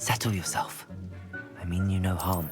Settle yourself. I mean you no harm.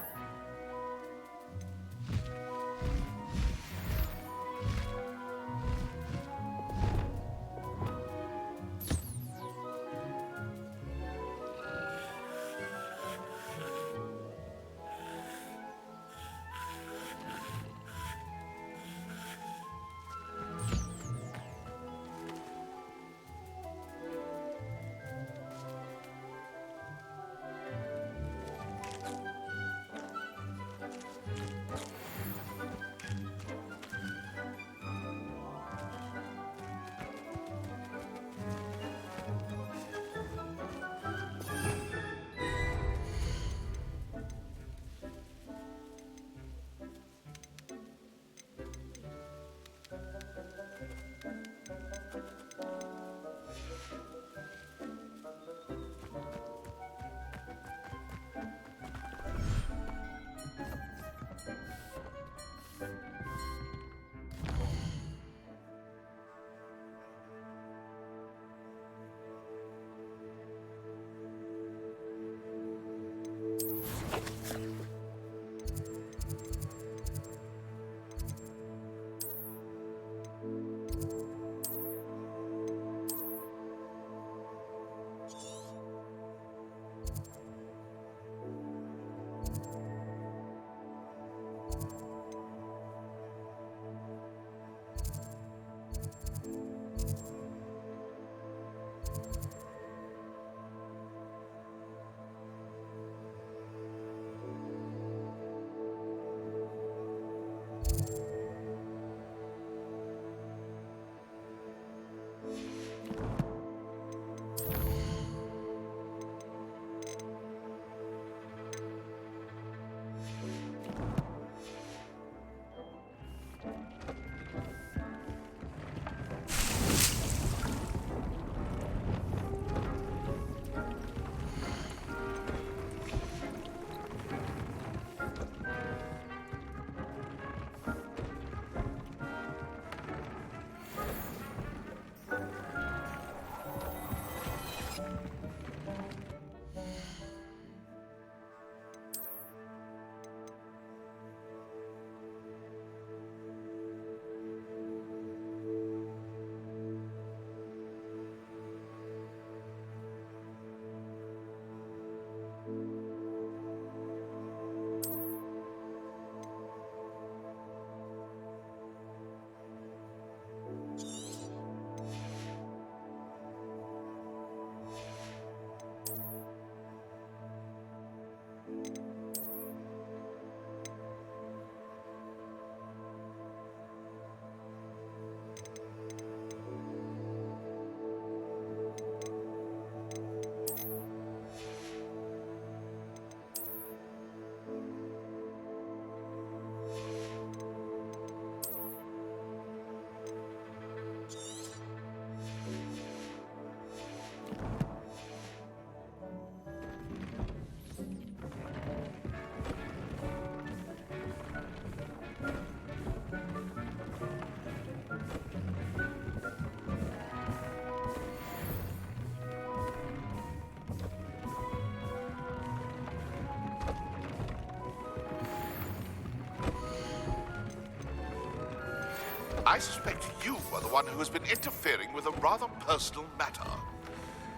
I suspect you are the one who has been interfering with a rather personal matter.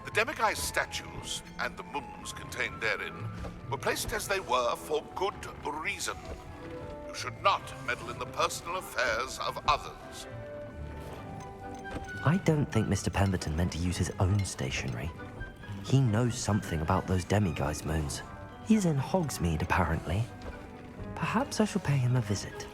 The demiguise statues and the moons contained therein were placed as they were for good reason. You should not meddle in the personal affairs of others. I don't think Mr. Pemberton meant to use his own stationery. He knows something about those demiguise moons. He's in Hogsmeade, apparently. Perhaps I shall pay him a visit.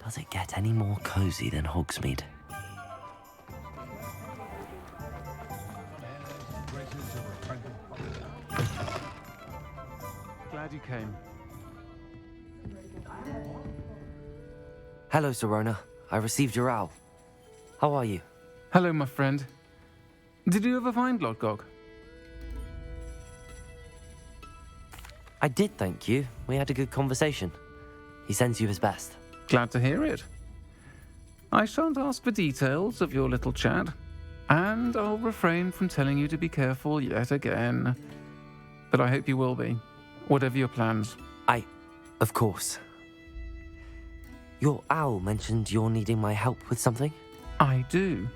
Does it get any more cozy than Hogsmeade? Glad you came. Hello, Serona. I received your owl. How are you? Hello, my friend. Did you ever find Lodgok? I did, thank you. We had a good conversation. He sends you his best. Glad to hear it. I shan't ask for details of your little chat, and I'll refrain from telling you to be careful yet again. But I hope you will be, whatever your plans. Of course. Your owl mentioned you're needing my help with something? I do.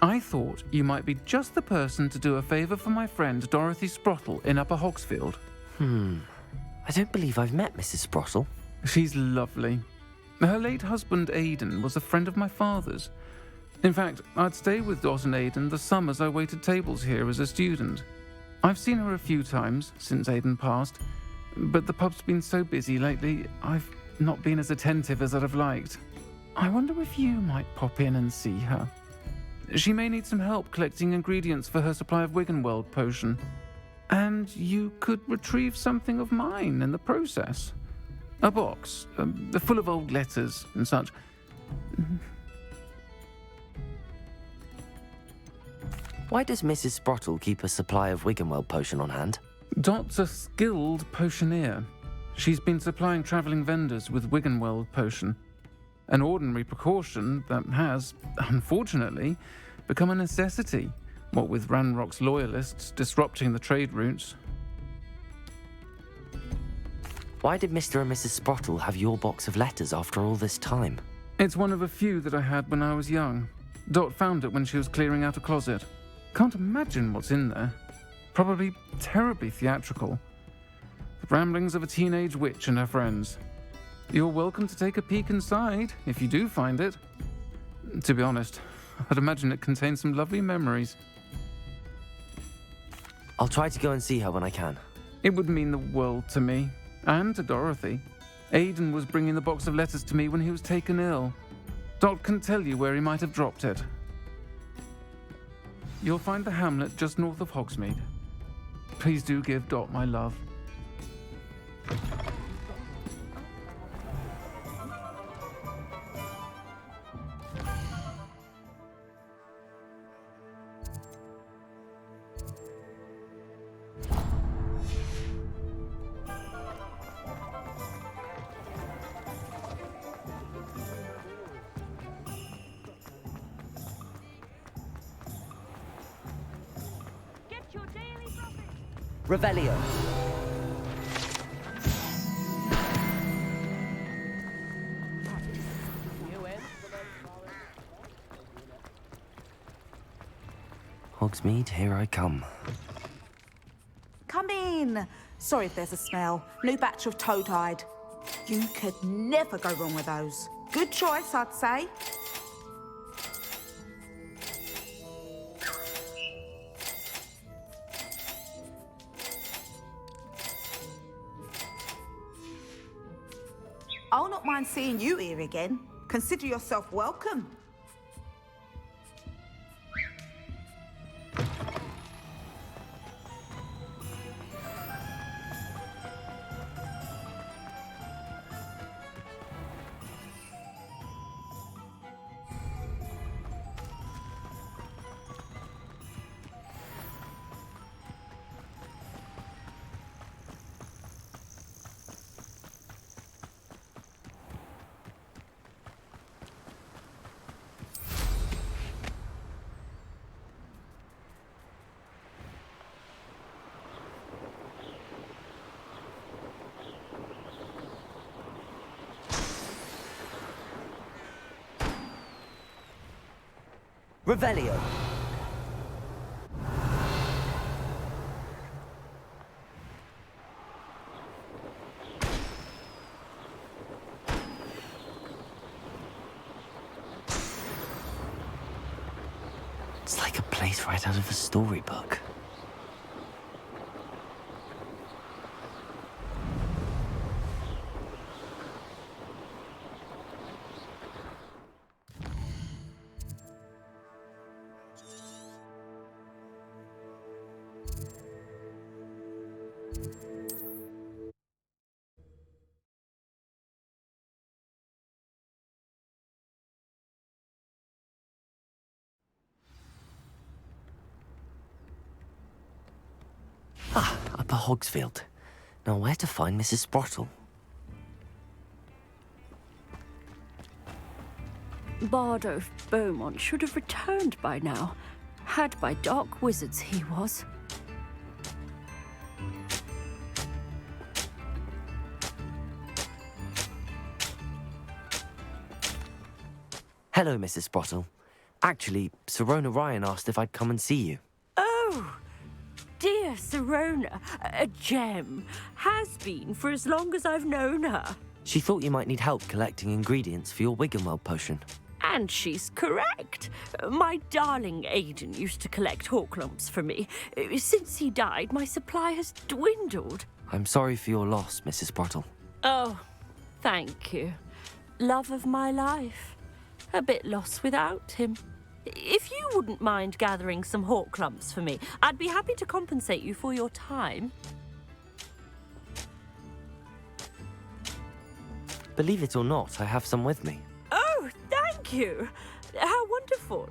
I thought you might be just the person to do a favour for my friend Dorothy Sprottle in Upper Hogsfield. I don't believe I've met Mrs. Sprottle. She's lovely. Her late husband Aidan was a friend of my father's. In fact, I'd stay with Dot and Aidan the summers I waited tables here as a student. I've seen her a few times since Aidan passed, but the pub's been so busy lately, I've not been as attentive as I'd have liked. I wonder if you might pop in and see her. She may need some help collecting ingredients for her supply of Wiggenweld potion. And you could retrieve something of mine in the process. A box, full of old letters and such. Why does Mrs. Sprottle keep a supply of Wiggenweld potion on hand? Dot's a skilled potioneer. She's been supplying travelling vendors with Wiggenweld potion. An ordinary precaution that has, unfortunately, become a necessity, what with Ranrock's loyalists disrupting the trade routes. Why did Mr. and Mrs. Sprottle have your box of letters after all this time? It's one of a few that I had when I was young. Dot found it when she was clearing out a closet. Can't imagine what's in there. Probably terribly theatrical. The ramblings of a teenage witch and her friends. You're welcome to take a peek inside, if you do find it. To be honest, I'd imagine it contains some lovely memories. I'll try to go and see her when I can. It would mean the world to me, and to Dorothy. Aidan was bringing the box of letters to me when he was taken ill. Dot can tell you where he might have dropped it. You'll find the hamlet just north of Hogsmeade. Please do give Dot my love. Revelio. Hogsmeade, here I come. Come in. Sorry if there's a smell. New batch of toad-hide. You could never go wrong with those. Good choice, I'd say. I'll not mind seeing you here again. Consider yourself welcome. Revelio. It's like a place right out of a storybook. Upper Hogsfield. Now where to find Mrs. Sprottle? Bardo Beaumont should have returned by now. Had by dark wizards he was. Hello, Mrs. Sprottle. Actually, Sirona Ryan asked if I'd come and see you. Oh, dear Sirona, a gem. Has been for as long as I've known her. She thought you might need help collecting ingredients for your Wiggenweld potion. And she's correct. My darling Aidan used to collect Horklumps for me. Since he died, my supply has dwindled. I'm sorry for your loss, Mrs. Sprottle. Oh, thank you. Love of my life. A bit lost without him. If you wouldn't mind gathering some Horklumps for me, I'd be happy to compensate you for your time. Believe it or not, I have some with me. Oh, thank you. How wonderful.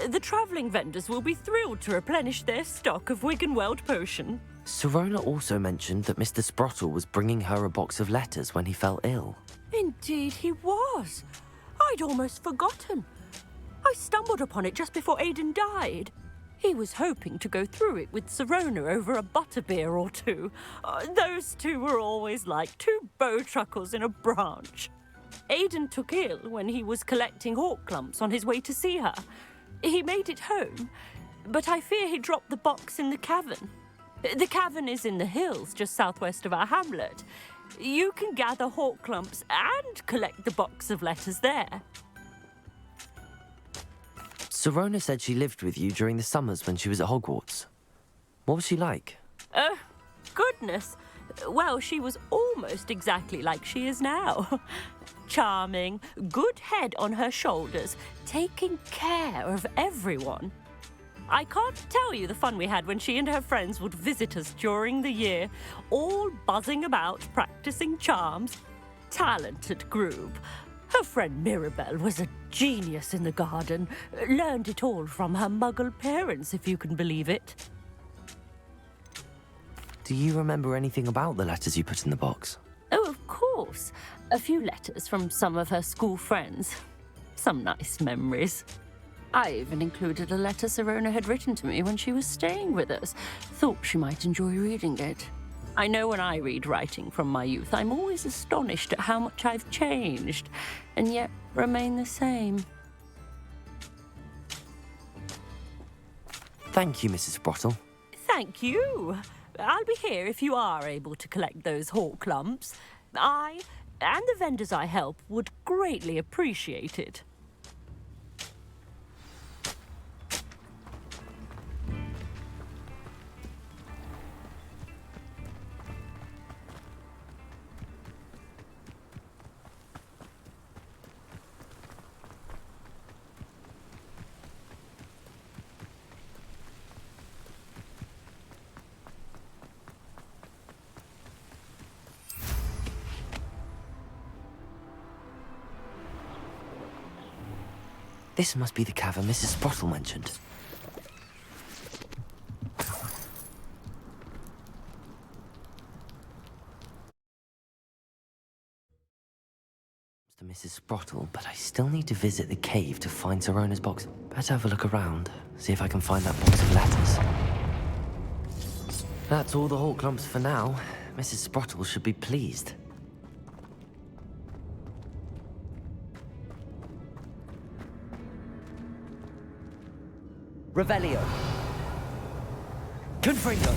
The travelling vendors will be thrilled to replenish their stock of Wiggenweld potion. Sirona also mentioned that Mr. Sprottle was bringing her a box of letters when he fell ill. Indeed he was. I'd almost forgotten. I stumbled upon it just before Aidan died. He was hoping to go through it with Sirona over a butterbeer or two. Those two were always like two bowtruckles in a branch. Aidan took ill when he was collecting Horklumps on his way to see her. He made it home, but I fear he dropped the box in the cavern. The cavern is in the hills just southwest of our hamlet. You can gather Horklumps and collect the box of letters there. Sirona said she lived with you during the summers when she was at Hogwarts. What was she like? Oh, goodness. Well, she was almost exactly like she is now. Charming, good head on her shoulders, taking care of everyone. I can't tell you the fun we had when she and her friends would visit us during the year, all buzzing about, practicing charms. Talented group. Her friend Mirabelle was a genius in the garden. Learned it all from her muggle parents, if you can believe it. Do you remember anything about the letters you put in the box? Oh, of course. A few letters from some of her school friends. Some nice memories. I even included a letter Sirona had written to me when she was staying with us. Thought she might enjoy reading it. I know when I read writing from my youth, I'm always astonished at how much I've changed, and yet remain the same. Thank you, Mrs. Sprottle. Thank you. I'll be here if you are able to collect those Horklumps. I, and the vendors I help, would greatly appreciate it. This must be the cavern Mrs. Sprottle mentioned. To Mrs. Sprottle, but I still need to visit the cave to find Sirona's box. Better have a look around, see if I can find that box of letters. That's all the Horklumps for now. Mrs. Sprottle should be pleased. Revelio. Confringo.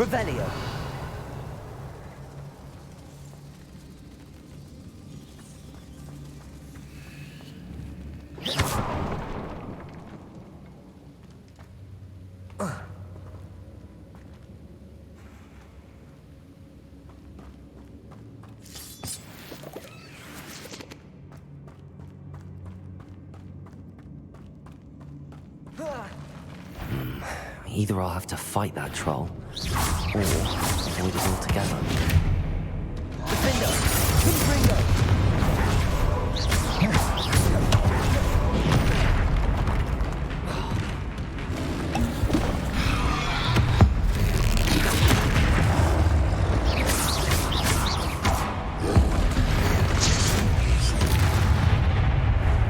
Revelio. Either I'll have to fight that troll, or avoid it altogether. Defender! Confringo!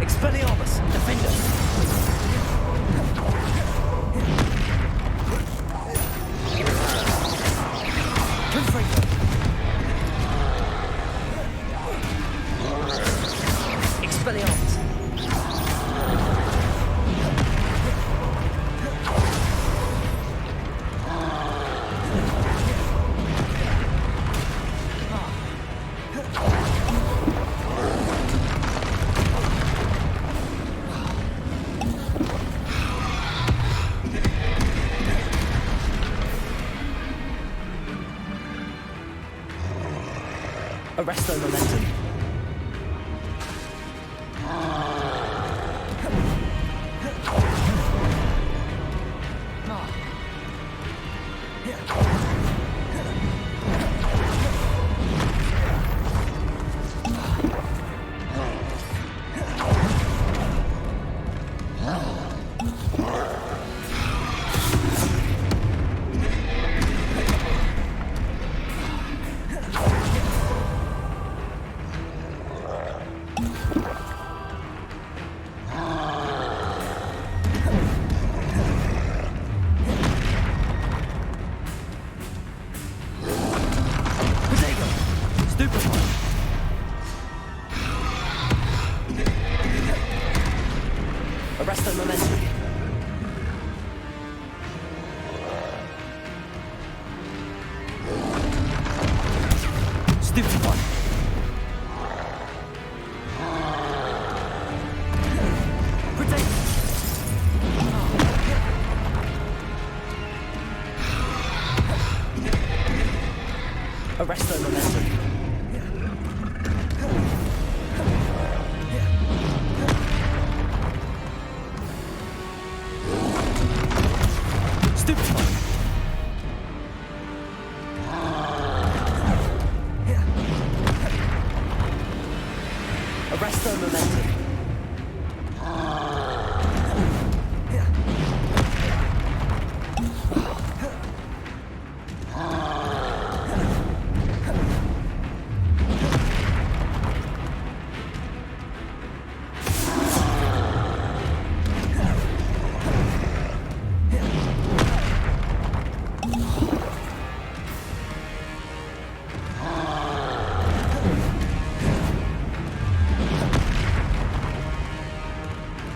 Expelliarmus! Defender! Expelliarmus! Arresto momentum. Arresto momentum. Stupefy. Protect. Arresto momentum. Arresto momentum.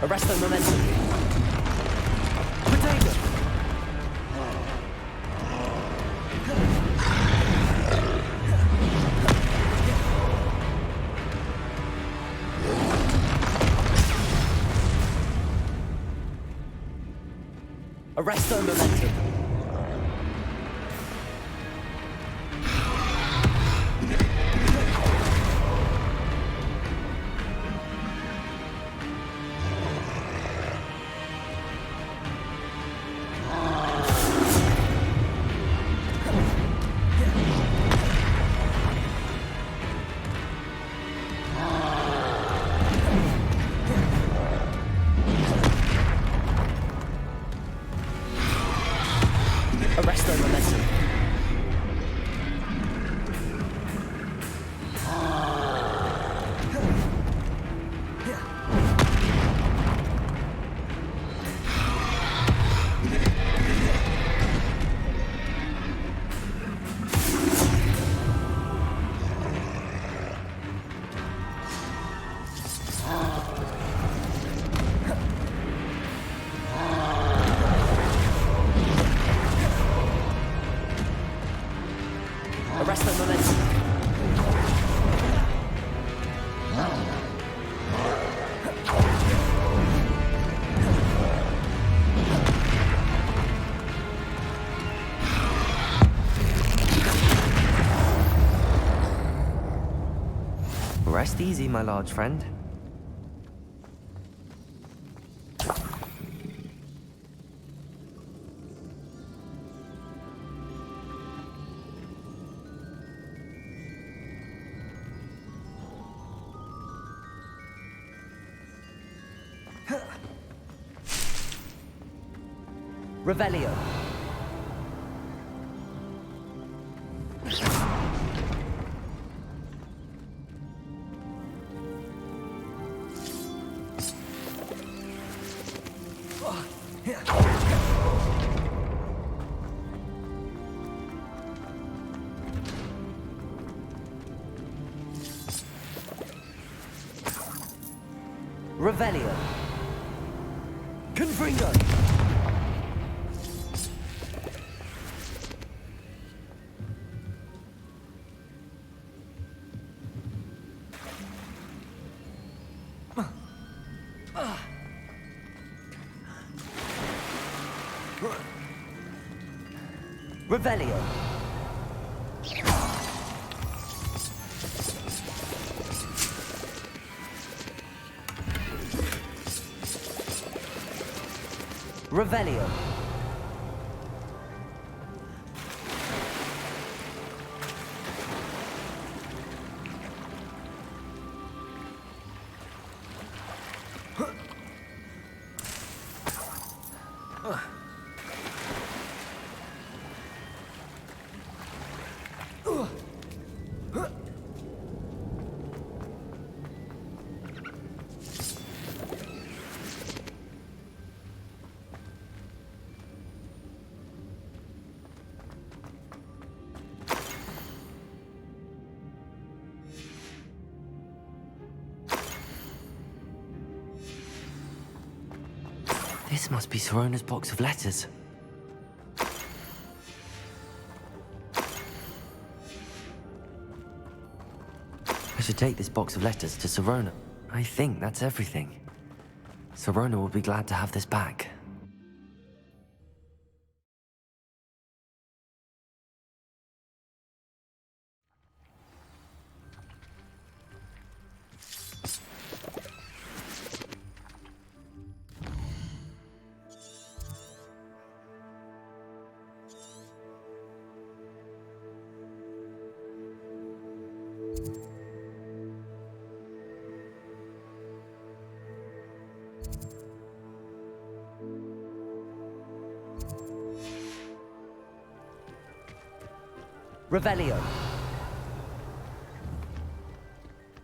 Arresto momentum. Potato. Arresto momentum. Rest easy, my large friend. Revelio. Revelio. Confringo. Revelio. Revelio. This must be Sirona's box of letters. I should take this box of letters to Sirona. I think that's everything. Sirona will be glad to have this back. Revelio.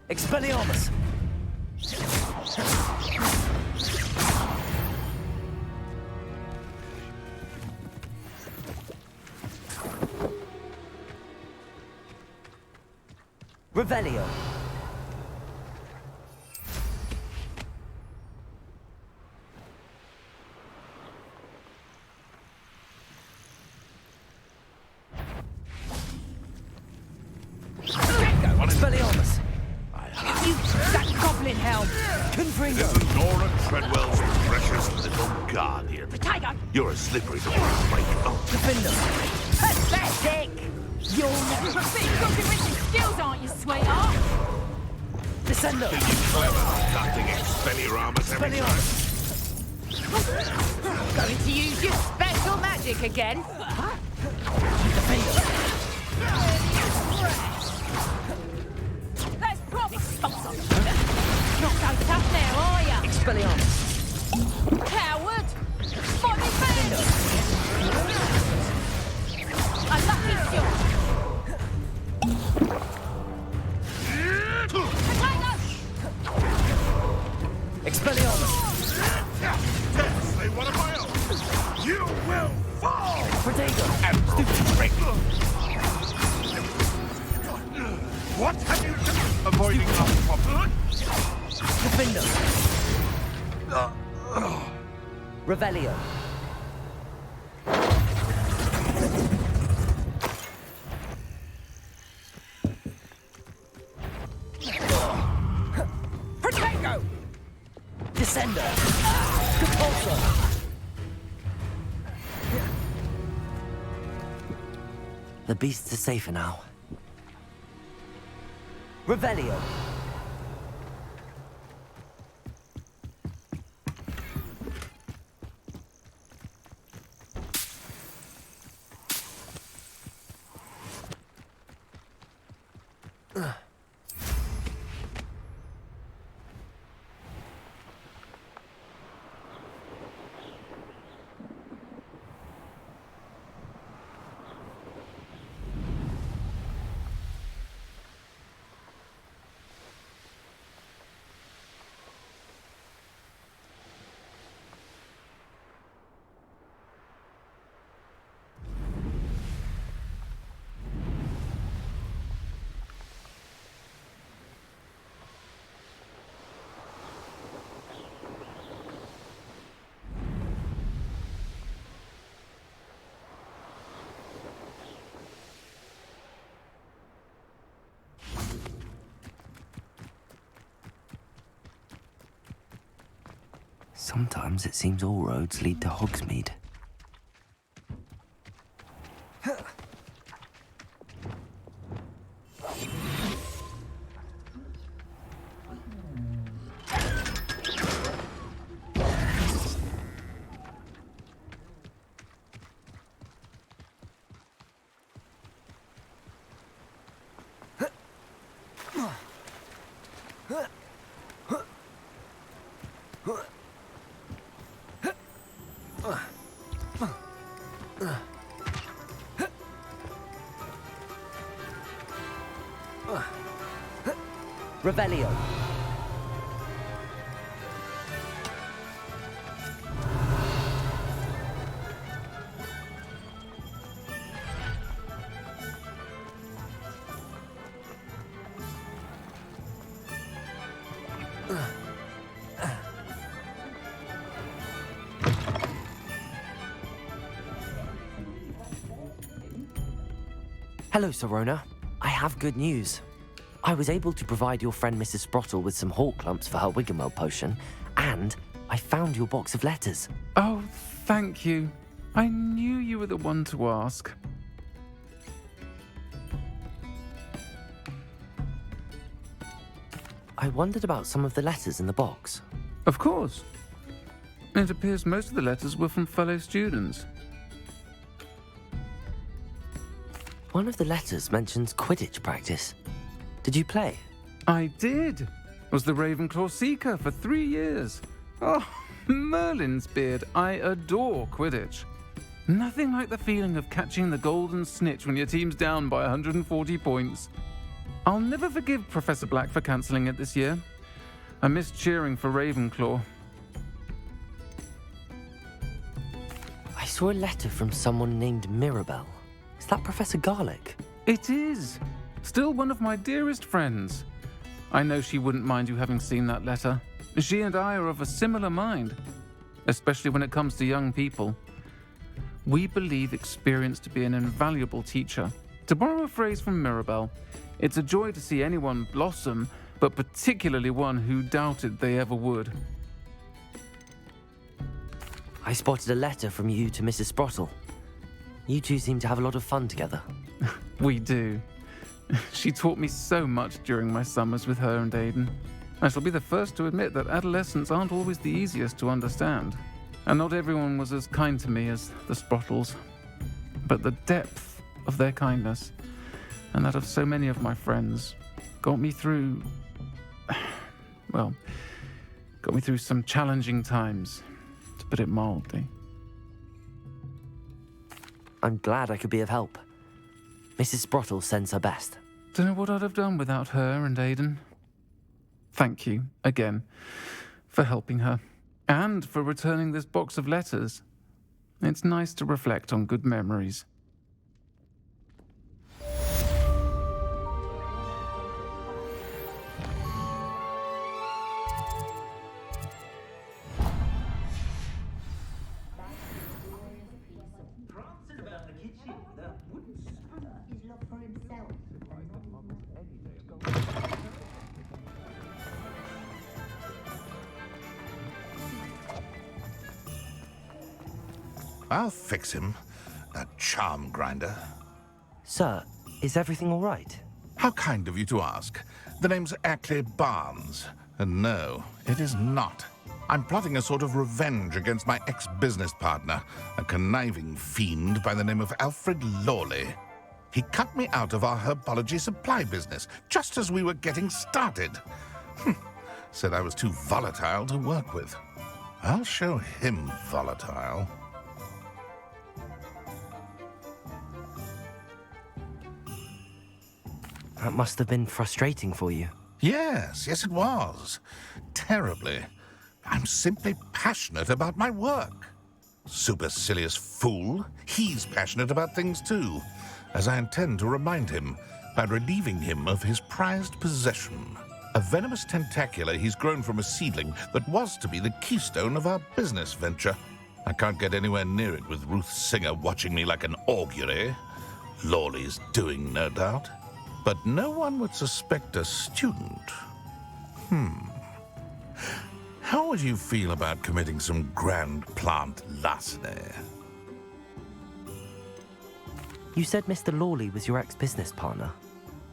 Expelliarmus. Revelio. Expelliarmus. You that goblin hell! This Confringo. is Nora Treadwell's precious little guardian. Potato! You're as slippery as a break. Oh, Defender. Pathetic! You're never a bit good with your skills, aren't you, sweetheart? Descendo. you clever, nothing Expelliarmus every time. Expelliarmus. Going to use your special magic again? Defender. Let's probably sponsor. Not so tough now, are ya? Expelliarmus. Coward! Fight me first! A lucky shot! Potato! Expelliarmus. Yes, they one of my own. You will fall. Potato. Stupid trick. What have you done? Avoiding us, Pop. Defender. Revelio. Potato! Descender. Compulsor. The beasts are safer now. Revelio. Sometimes it seems all roads lead to Hogsmeade. Revelio. Hello, Sirona. I have good news. I was able to provide your friend Mrs. Sprottle with some hawk clumps for her Wiggenweld potion, and I found your box of letters. Oh, thank you. I knew you were the one to ask. I wondered about some of the letters in the box. Of course. It appears most of the letters were from fellow students. One of the letters mentions Quidditch practice. Did you play? I did. Was the Ravenclaw Seeker for 3 years. Oh, Merlin's beard. I adore Quidditch. Nothing like the feeling of catching the golden snitch when your team's down by 140 points. I'll never forgive Professor Black for cancelling it this year. I missed cheering for Ravenclaw. I saw a letter from someone named Mirabelle. Is that Professor Garlick? It is. Still one of my dearest friends. I know she wouldn't mind you having seen that letter. She and I are of a similar mind, especially when it comes to young people. We believe experience to be an invaluable teacher. To borrow a phrase from Mirabelle, it's a joy to see anyone blossom, but particularly one who doubted they ever would. I spotted a letter from you to Mrs. Sprottle. You two seem to have a lot of fun together. We do. She taught me so much during my summers with her and Aidan. I shall be the first to admit that adolescents aren't always the easiest to understand. And not everyone was as kind to me as the Sprottles. But the depth of their kindness, and that of so many of my friends, got me through... well, got me through some challenging times, to put it mildly. I'm glad I could be of help. Mrs. Sprottle sends her best. Don't know what I'd have done without her and Aidan. Thank you, again, for helping her, and for returning this box of letters. It's nice to reflect on good memories. I'll fix him, that charm grinder. Sir, is everything all right? How kind of you to ask. The name's Ackley Barnes. And no, it is not. I'm plotting a sort of revenge against my ex-business partner, a conniving fiend by the name of Alfred Lawley. He cut me out of our herbology supply business just as we were getting started. Said I was too volatile to work with. I'll show him volatile. That must have been frustrating for you. Yes, it was. Terribly. I'm simply passionate about my work. Supercilious fool. He's passionate about things too, as I intend to remind him by relieving him of his prized possession. A venomous tentacula he's grown from a seedling that was to be the keystone of our business venture. I can't get anywhere near it with Ruth Singer watching me like an augury. Lawley's doing, no doubt. But no one would suspect a student. How would you feel about committing some grand plant larceny? You said Mr. Lawley was your ex-business partner.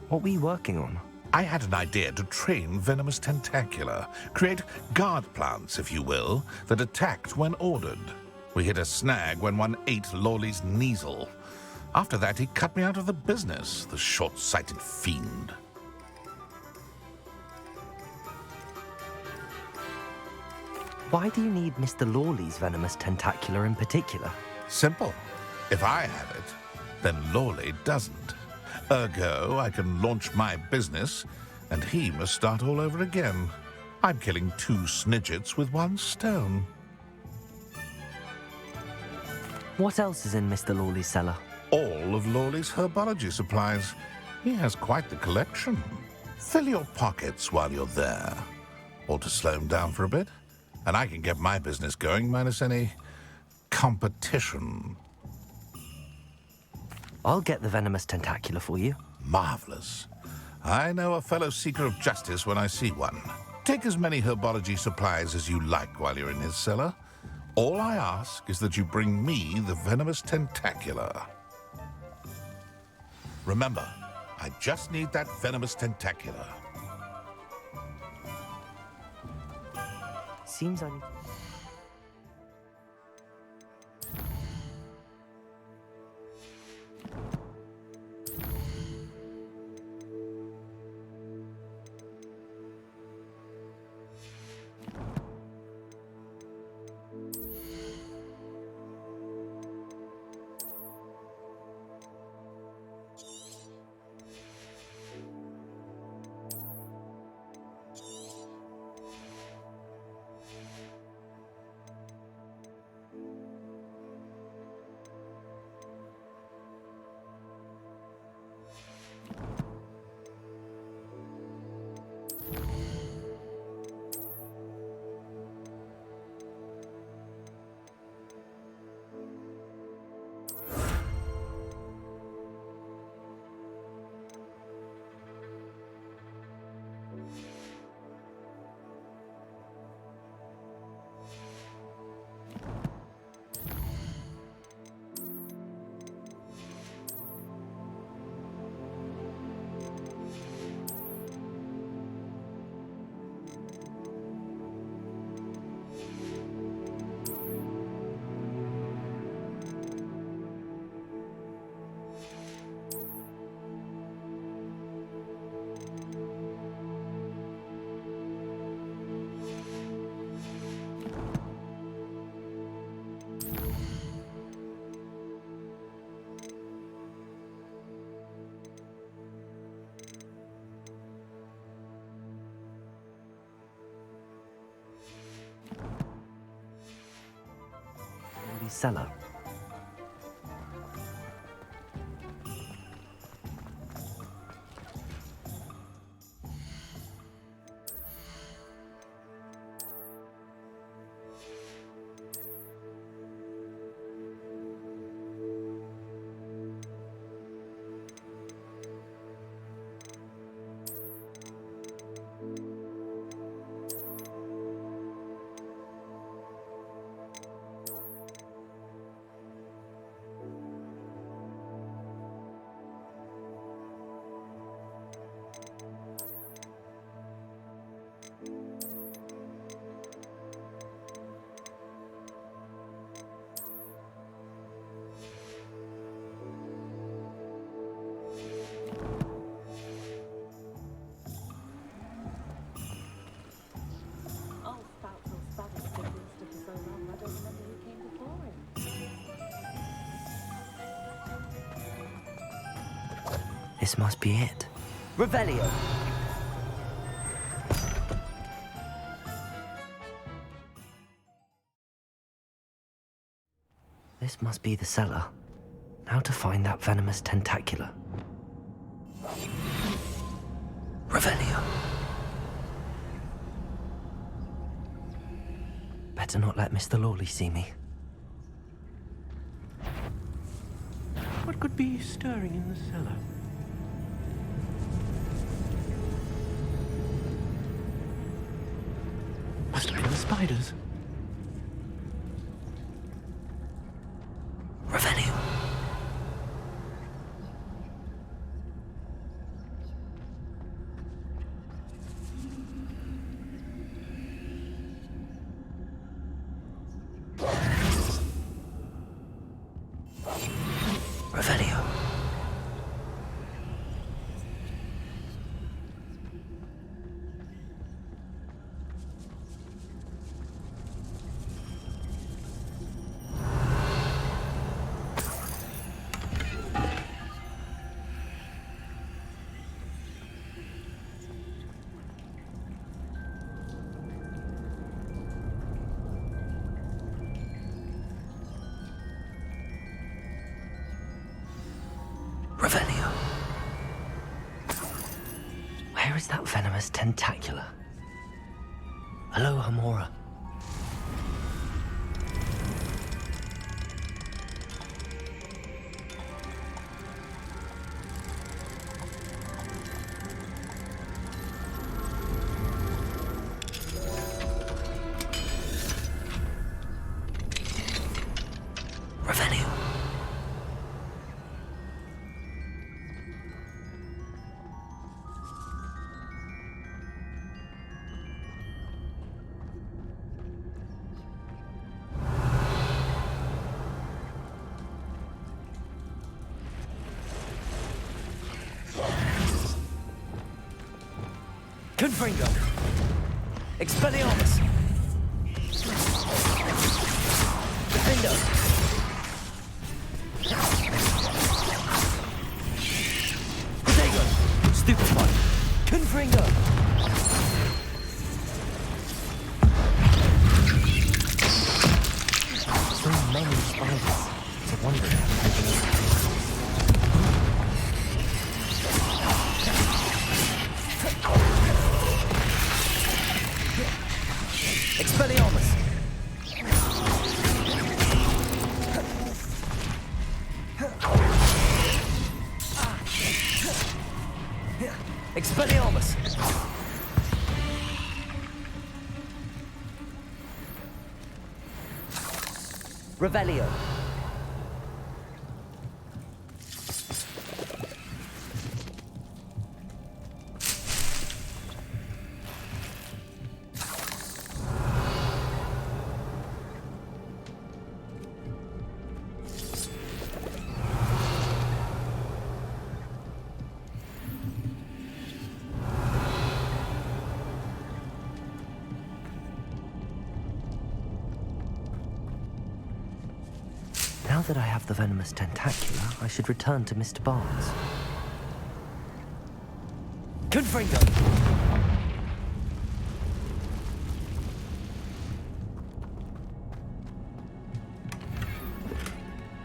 What were you working on? I had an idea to train venomous tentacula, create guard plants, if you will, that attacked when ordered. We hit a snag when one ate Lawley's Kneasel. After that, he cut me out of the business, the short-sighted fiend. Why do you need Mr. Lawley's venomous tentacula in particular? Simple. If I have it, then Lawley doesn't. Ergo, I can launch my business, and he must start all over again. I'm killing 2 snidgets with 1 stone. What else is in Mr. Lawley's cellar? All of Lawley's herbology supplies. He has quite the collection. Fill your pockets while you're there. Or to slow him down for a bit, and I can get my business going minus any competition. I'll get the venomous tentacula for you. Marvelous. I know a fellow seeker of justice when I see one. Take as many herbology supplies as you like while you're in his cellar. All I ask is that you bring me the venomous tentacula. Remember, I just need that venomous tentacula. Seems I need... Lawley's cellar. This must be it. Revelio! This must be the cellar. Now to find that venomous tentacula. Revelio. Better not let Mr. Lawley see me. What could be stirring in the cellar? Must have been the spiders. Revelio. Revelio. Revelio. Where is that venomous tentacula? Aloha Mora. Revelio. Confringo. Expelliarmus. Defendo. Protego. Stupefy. Confringo. So many spiders. It's a wonder how Expelliarmus! Expelliarmus! Revelio. Now that I have the venomous tentacula, I should return to Mr. Barnes. Confringo!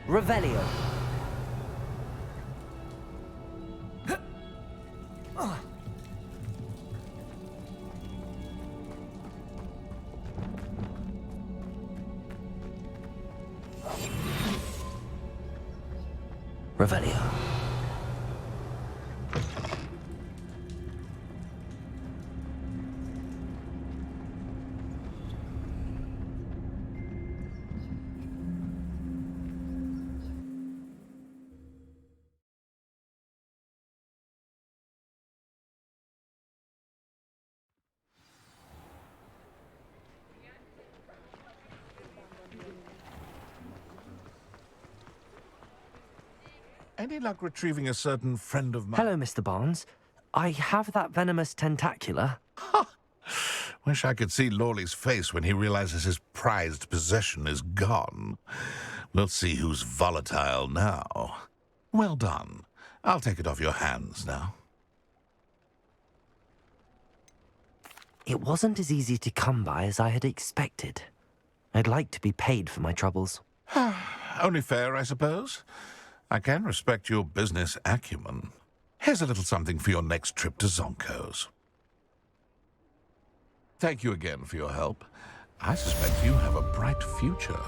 Revelio. Revelio. Any luck retrieving a certain friend of mine? Hello, Mr. Barnes. I have that venomous tentacula. Wish I could see Lawley's face when he realizes his prized possession is gone. We'll see who's volatile now. Well done. I'll take it off your hands now. It wasn't as easy to come by as I had expected. I'd like to be paid for my troubles. Only fair, I suppose. I can respect your business acumen. Here's a little something for your next trip to Zonko's. Thank you again for your help. I suspect you have a bright future.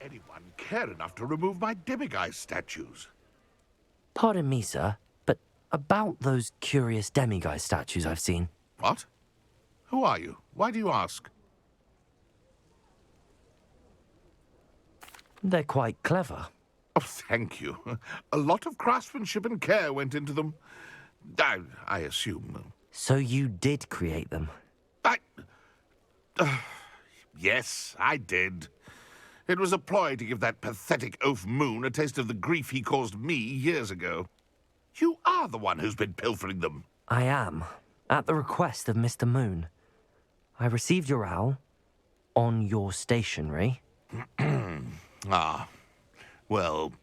Anyone care enough to remove my demiguise statues? Pardon me, sir, but about those curious demiguise statues I've seen. What? Who are you? Why do you ask? They're quite clever. Oh, thank you. A lot of craftsmanship and care went into them. I assume. So you did create them? Yes, I did. It was a ploy to give that pathetic oaf Moon a taste of the grief he caused me years ago. You are the one who's been pilfering them. I am, at the request of Mr. Moon. I received your owl on your stationery. Ah, well,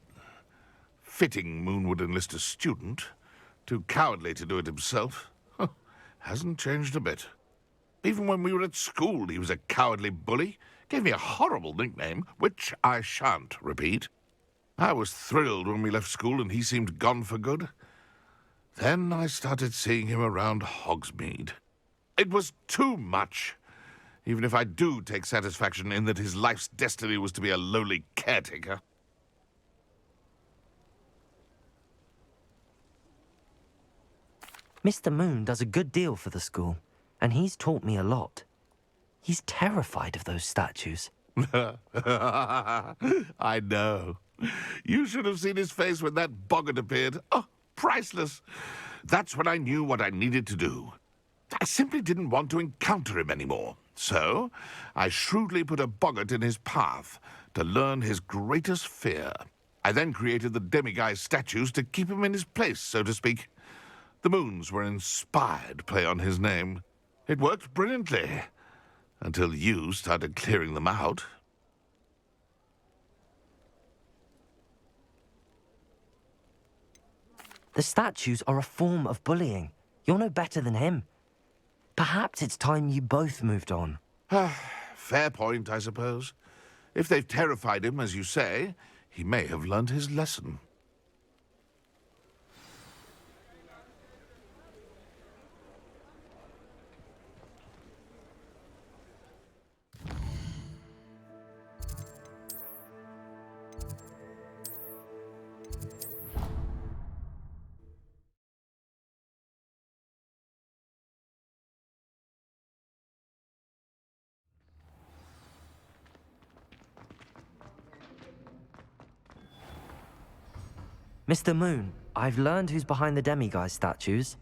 fitting Moon would enlist a student. Too cowardly to do it himself. Hasn't changed a bit. Even when we were at school, he was a cowardly bully. Gave me a horrible nickname, which I shan't repeat. I was thrilled when we left school and he seemed gone for good. Then I started seeing him around Hogsmeade. It was too much, even if I do take satisfaction in that his life's destiny was to be a lowly caretaker. Mr. Moon does a good deal for the school, and he's taught me a lot. He's terrified of those statues. I know. You should have seen his face when that boggart appeared. Oh, priceless. That's when I knew what I needed to do. I simply didn't want to encounter him anymore. So, I shrewdly put a boggart in his path to learn his greatest fear. I then created the demiguise statues to keep him in his place, so to speak. The moons were an inspired play on his name. It worked brilliantly. Until you started clearing them out. The statues are a form of bullying. You're no better than him. Perhaps it's time you both moved on. Fair point, I suppose. If they've terrified him, as you say, he may have learned his lesson. Mr. Moon, I've learned who's behind the demiguise statues.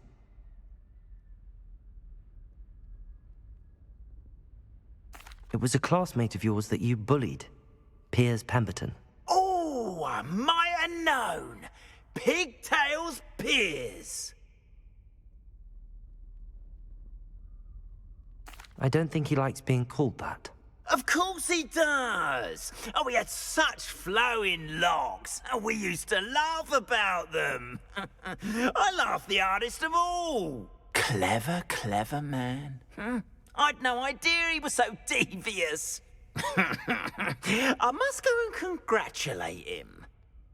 It was a classmate of yours that you bullied, Piers Pemberton. Oh, I might have known. Pigtails Piers. I don't think he likes being called that. Of course he does. Oh, he had such flowing locks, and we used to laugh about them. I laughed the hardest of all. Clever, clever man. I'd no idea he was so devious. I must go and congratulate him.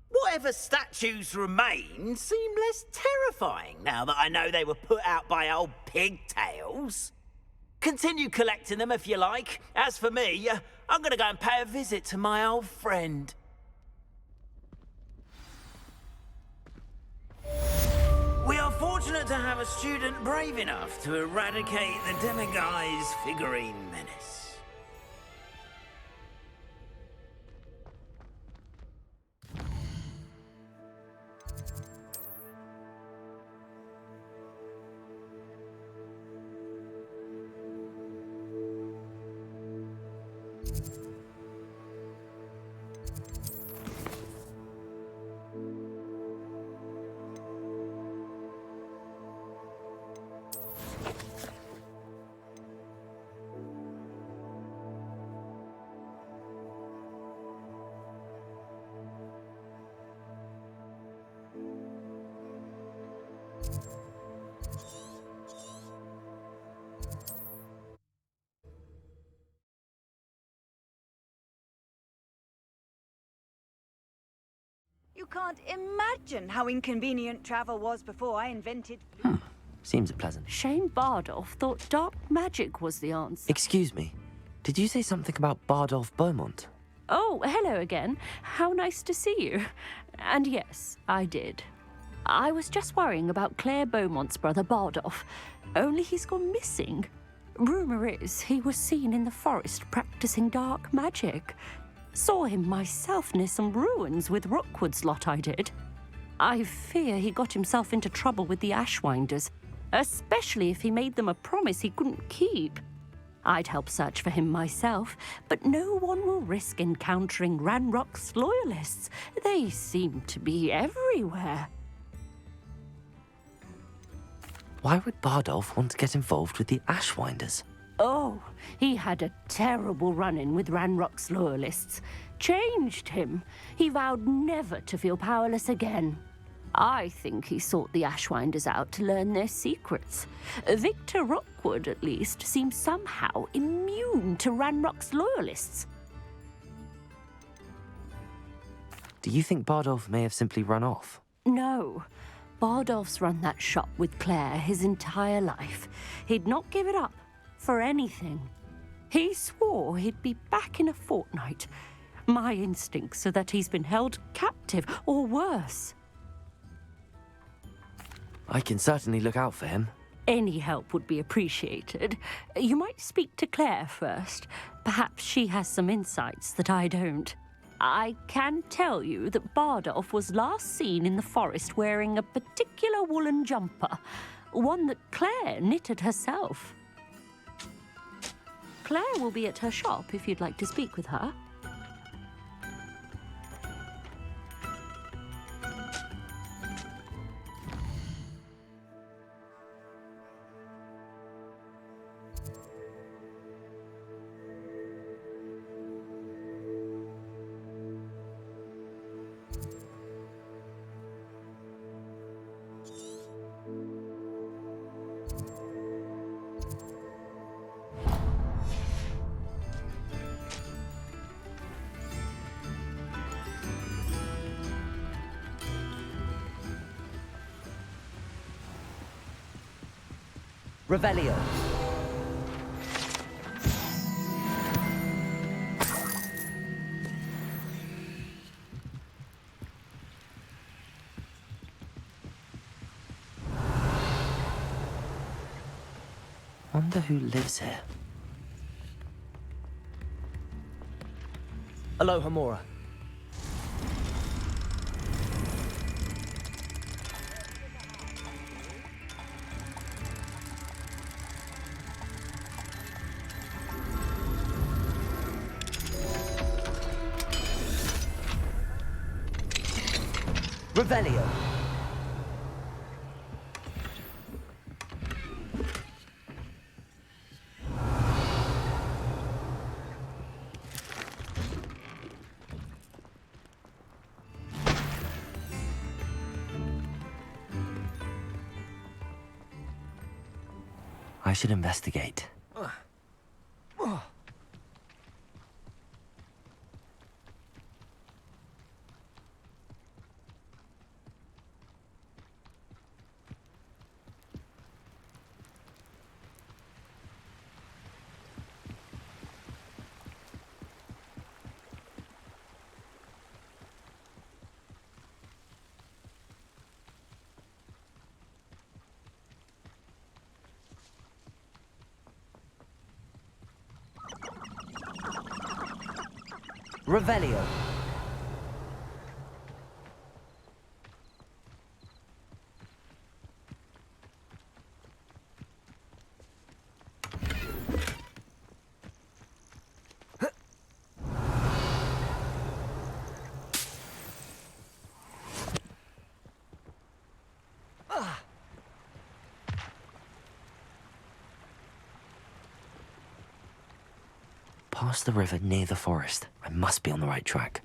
Whatever statues remain seem less terrifying now that I know they were put out by old pigtails. Continue collecting them if you like. As for me, I'm gonna go and pay a visit to my old friend. We are fortunate to have a student brave enough to eradicate the demiguise figurine menace. You can't imagine how inconvenient travel was before I invented... Seems pleasant. Shane Bardolph thought dark magic was the answer. Excuse me, did you say something about Bardolph Beaumont? Oh, hello again. How nice to see you. And yes, I did. I was just worrying about Claire Beaumont's brother Bardolph, only he's gone missing. Rumour is he was seen in the forest practicing dark magic. Saw him myself near some ruins with Rookwood's lot I did. I fear he got himself into trouble with the Ashwinders, especially if he made them a promise he couldn't keep. I'd help search for him myself, but no one will risk encountering Ranrock's loyalists. They seem to be everywhere. Why would Bardolph want to get involved with the Ashwinders? Oh, he had a terrible run-in with Ranrock's loyalists. Changed him. He vowed never to feel powerless again. I think he sought the Ashwinders out to learn their secrets. Victor Rookwood, at least, seems somehow immune to Ranrock's loyalists. Do you think Bardolph may have simply run off? No. Bardolph's run that shop with Claire his entire life. He'd not give it up for anything. He swore he'd be back in a fortnight. My instincts are that he's been held captive, or worse. I can certainly look out for him. Any help would be appreciated. You might speak to Claire first. Perhaps she has some insights that I don't. I can tell you that Bardolph was last seen in the forest wearing a particular woolen jumper, one that Claire knitted herself. Claire will be at her shop if you'd like to speak with her. Revelio. Wonder who lives here. Aloha Mora. Revelio. I should investigate. Revelio. Past the river near the forest. I must be on the right track.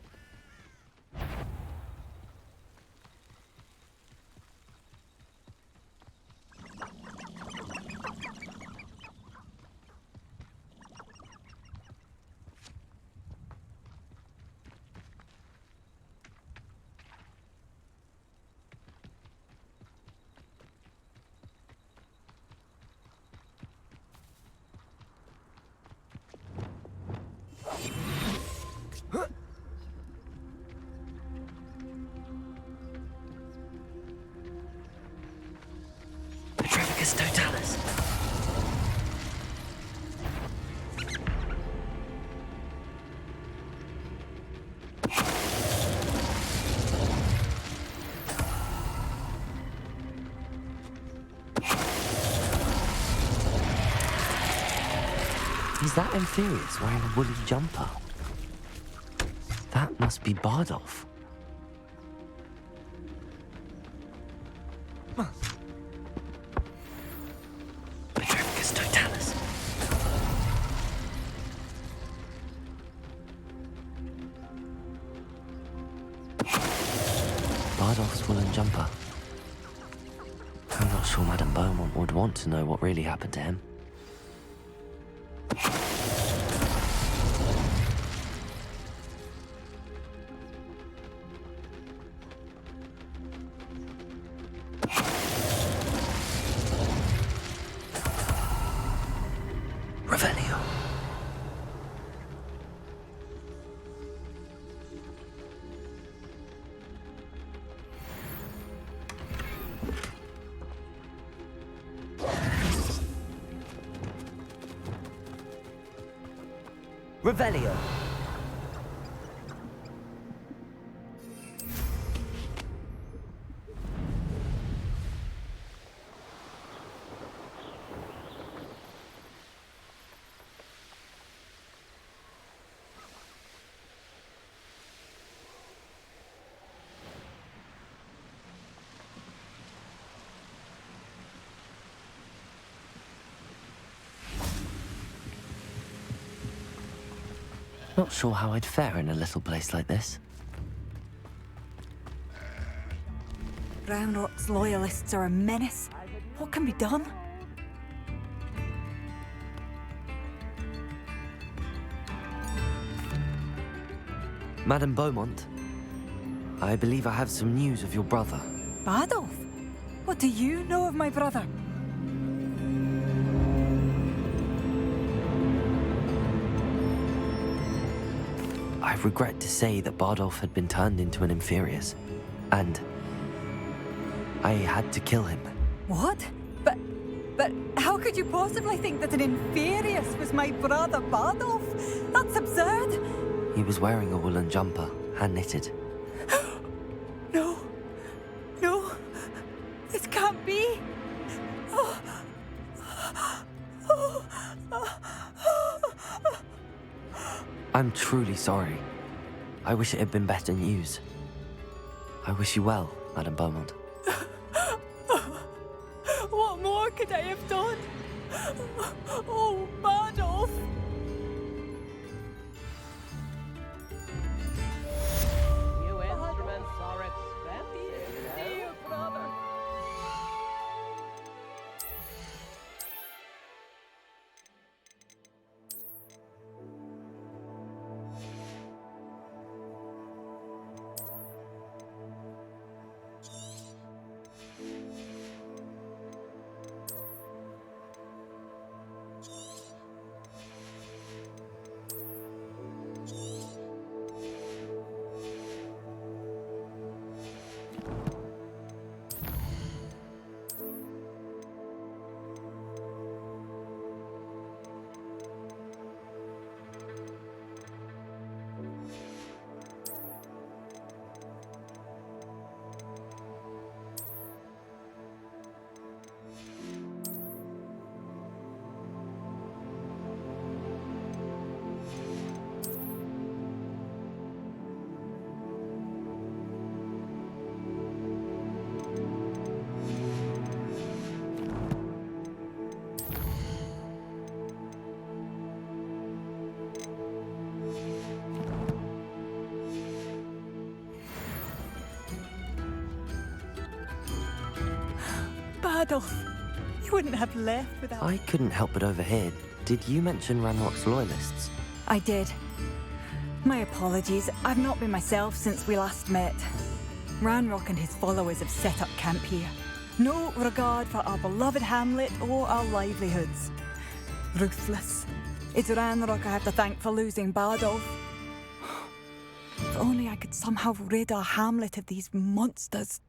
Totalis. Is that Inferius wearing a woolly jumper? That must be Bardolph. Bardolph's woolen jumper. I'm not sure Madame Beaumont would want to know what really happened to him. Revelio. Revelio. Not sure how I'd fare in a little place like this. Roundrock's loyalists are a menace. What can be done? Madame Beaumont, I believe I have some news of your brother. Bardolph? What do you know of my brother? I regret to say that Bardolph had been turned into an Inferius, and I had to kill him. What? But how could you possibly think that an Inferius was my brother Bardolph? That's absurd! He was wearing a woolen jumper, hand-knitted. No. No. This can't be. I'm truly sorry. I wish it had been better news. I wish you well, Madame Beaumont. What more could I have done? Oh, Bardolph! New instruments are expensive. Dear brother. Bardolph, you wouldn't have left without... I couldn't help but overhear. Did you mention Ranrock's loyalists? I did. My apologies. I've not been myself since we last met. Ranrock and his followers have set up camp here. No regard for our beloved hamlet or our livelihoods. Ruthless. It's Ranrock I have to thank for losing Bardolph. If only I could somehow rid our hamlet of these monsters.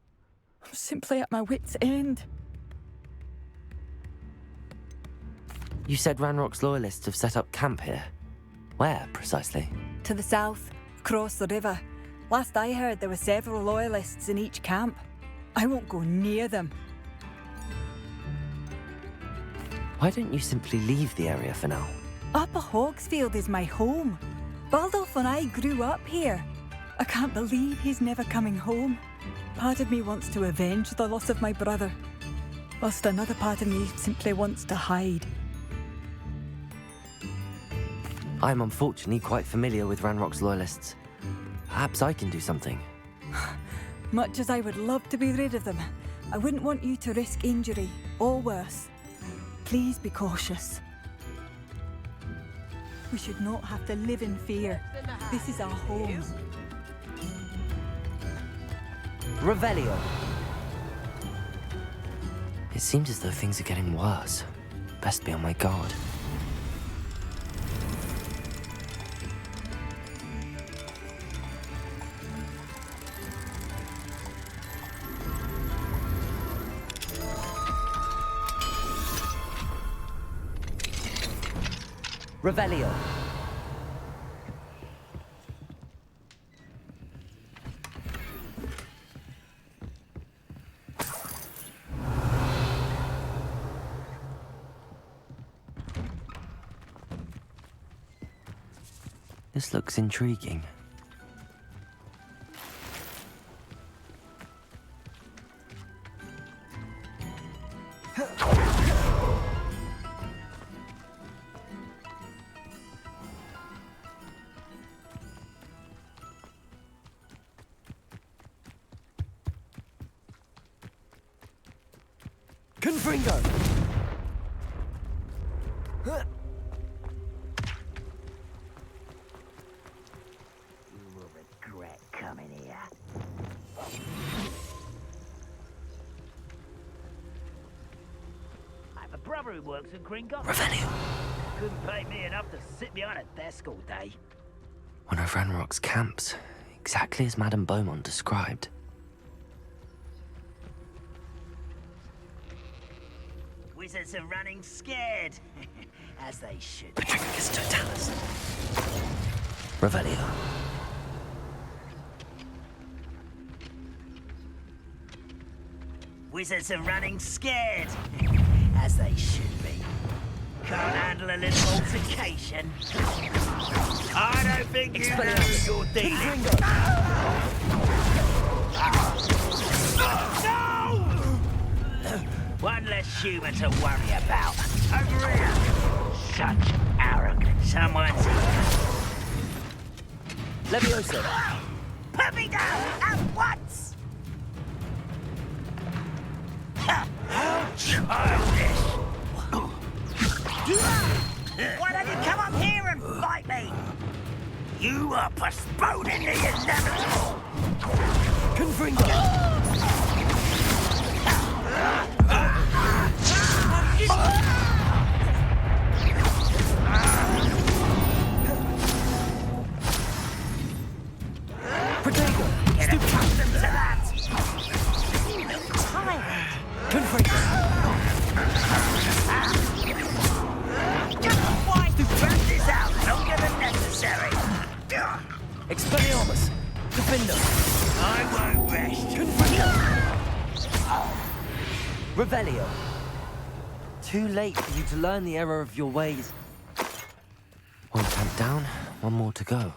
I'm simply at my wit's end. You said Ranrock's loyalists have set up camp here. Where, precisely? To the south, across the river. Last I heard, there were several loyalists in each camp. I won't go near them. Why don't you simply leave the area for now? Upper Hogsfield is my home. Bardolph and I grew up here. I can't believe he's never coming home. Part of me wants to avenge the loss of my brother, whilst another part of me simply wants to hide. I'm unfortunately quite familiar with Ranrock's loyalists. Perhaps I can do something. Much as I would love to be rid of them, I wouldn't want you to risk injury, or worse. Please be cautious. We should not have to live in fear. This is our home. Revelio! It seems as though things are getting worse. Best be on my guard. Revelio. This looks intriguing. Confringo! You will regret coming here. I have a brother who works in Gringotts. Revelio! Couldn't pay me enough to sit behind a desk all day. One of Ranrock's camps, exactly as Madame Beaumont described. Wizards are running scared, as they should. Patricus Totalis. Revelio. Wizards are running scared, as they should be. Can't handle a little altercation. I don't think you know who you're dealing with. less humour to worry about. Over here. Such arrogance. Someone's here. Leviosa! Put me down at once! How childish! Why don't you come up here and fight me? You are postponing the inevitable! Confringo! Get accustomed to that! Why drag this out longer than necessary? Expelliarmus! Defender! I won't rest. Revelio! Too late for you to learn the error of your ways. One camp down, one more to go.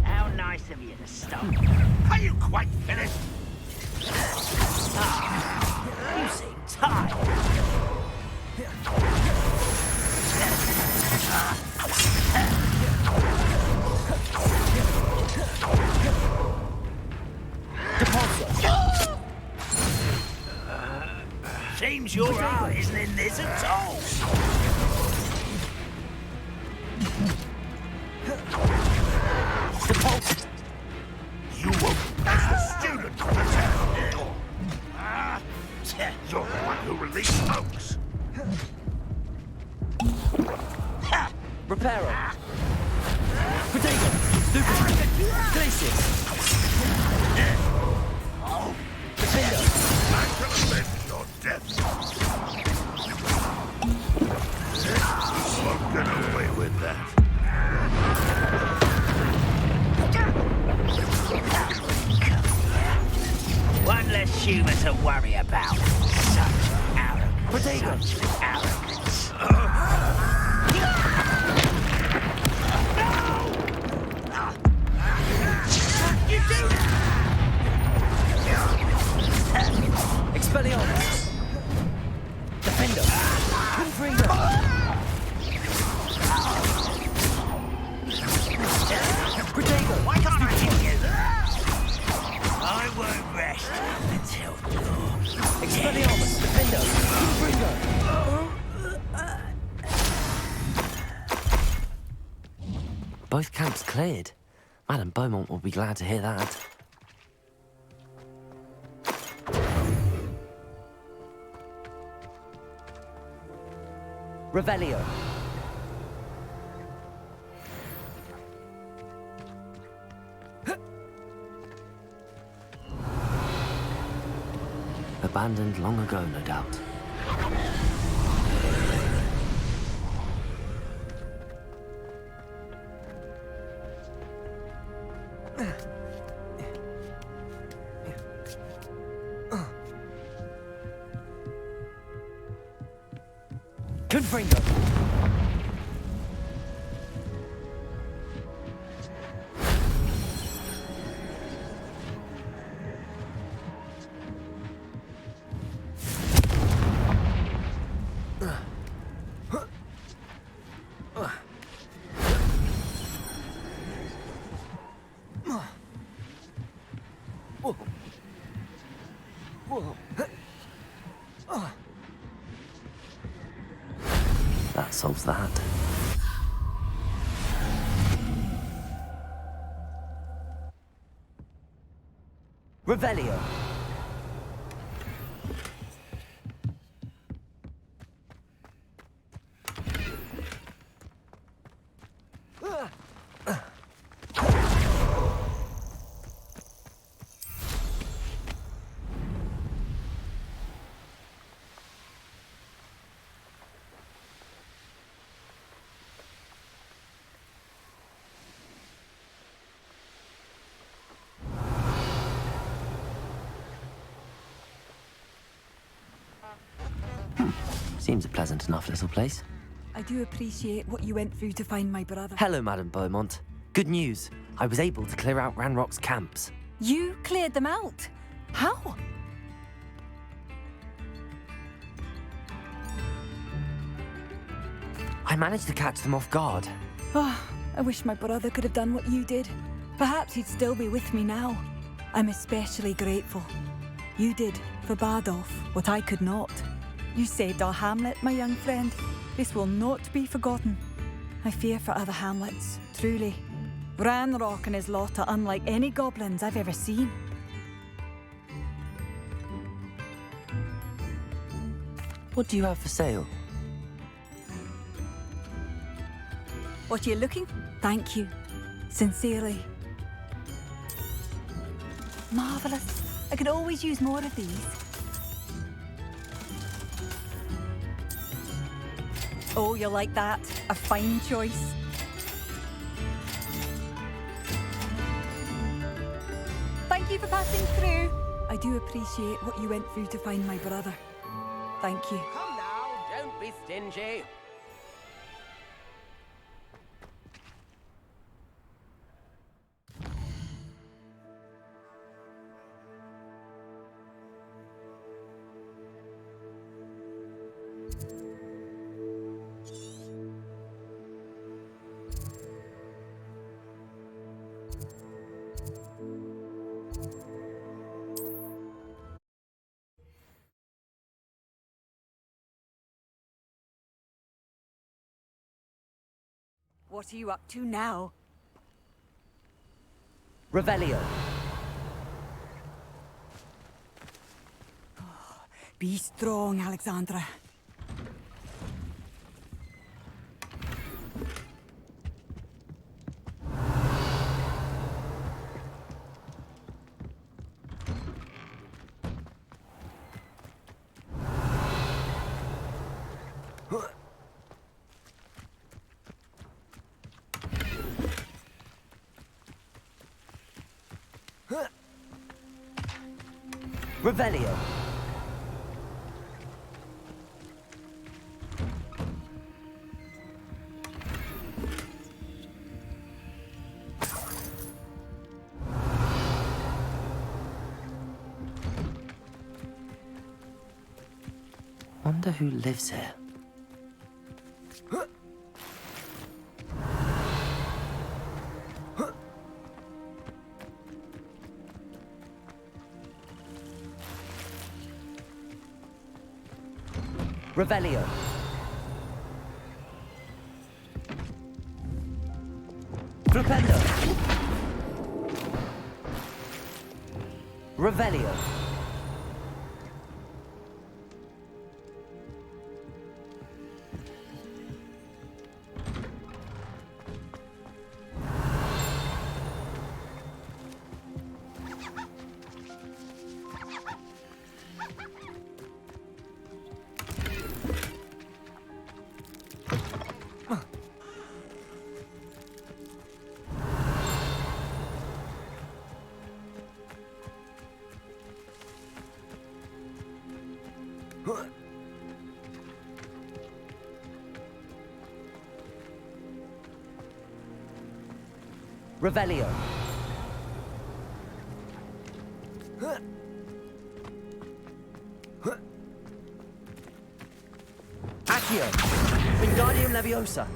How nice of you to stop. Are you quite finished? You seem tired. Seems your heart isn't in this at all. You won't as the student of the town. You're the one who released Oaks. Reparo! Protego! Stupid! Glacius! Defender! I shall avenge your death. You won't get away with that. One less humour to worry about. Such arrogance. Protego! Such arrogance. You do that! Expelliarmus! Defender! Confringo! Protego! Why can't I hit you? I won't rest until dawn. Expelliarmus! Defender! Confringo! Both camps cleared. Madame Beaumont will be glad to hear that. Revelio. Abandoned long ago, no doubt. Confringo. That solves that. Revelio. Seems a pleasant enough little place. I do appreciate what you went through to find my brother. Hello, Madame Beaumont. Good news. I was able to clear out Ranrock's camps. You cleared them out? How? I managed to catch them off guard. Oh, I wish my brother could have done what you did. Perhaps he'd still be with me now. I'm especially grateful. You did, for Bardolph, what I could not. You saved our hamlet, my young friend. This will not be forgotten. I fear for other hamlets, truly. Ranrock and his lot are unlike any goblins I've ever seen. What do you have for sale? What are you looking? Thank you. Sincerely. Marvellous. I could always use more of these. Oh, you'll like that. A fine choice. Thank you for passing through. I do appreciate what you went through to find my brother. Thank you. Come now, don't be stingy. What are you up to now? Revelio. Be strong, Alexandra. Revelio. Wonder who lives here. Revelio. Flipendo. Revelio. Revelio. Accio. Wingardium Leviosa.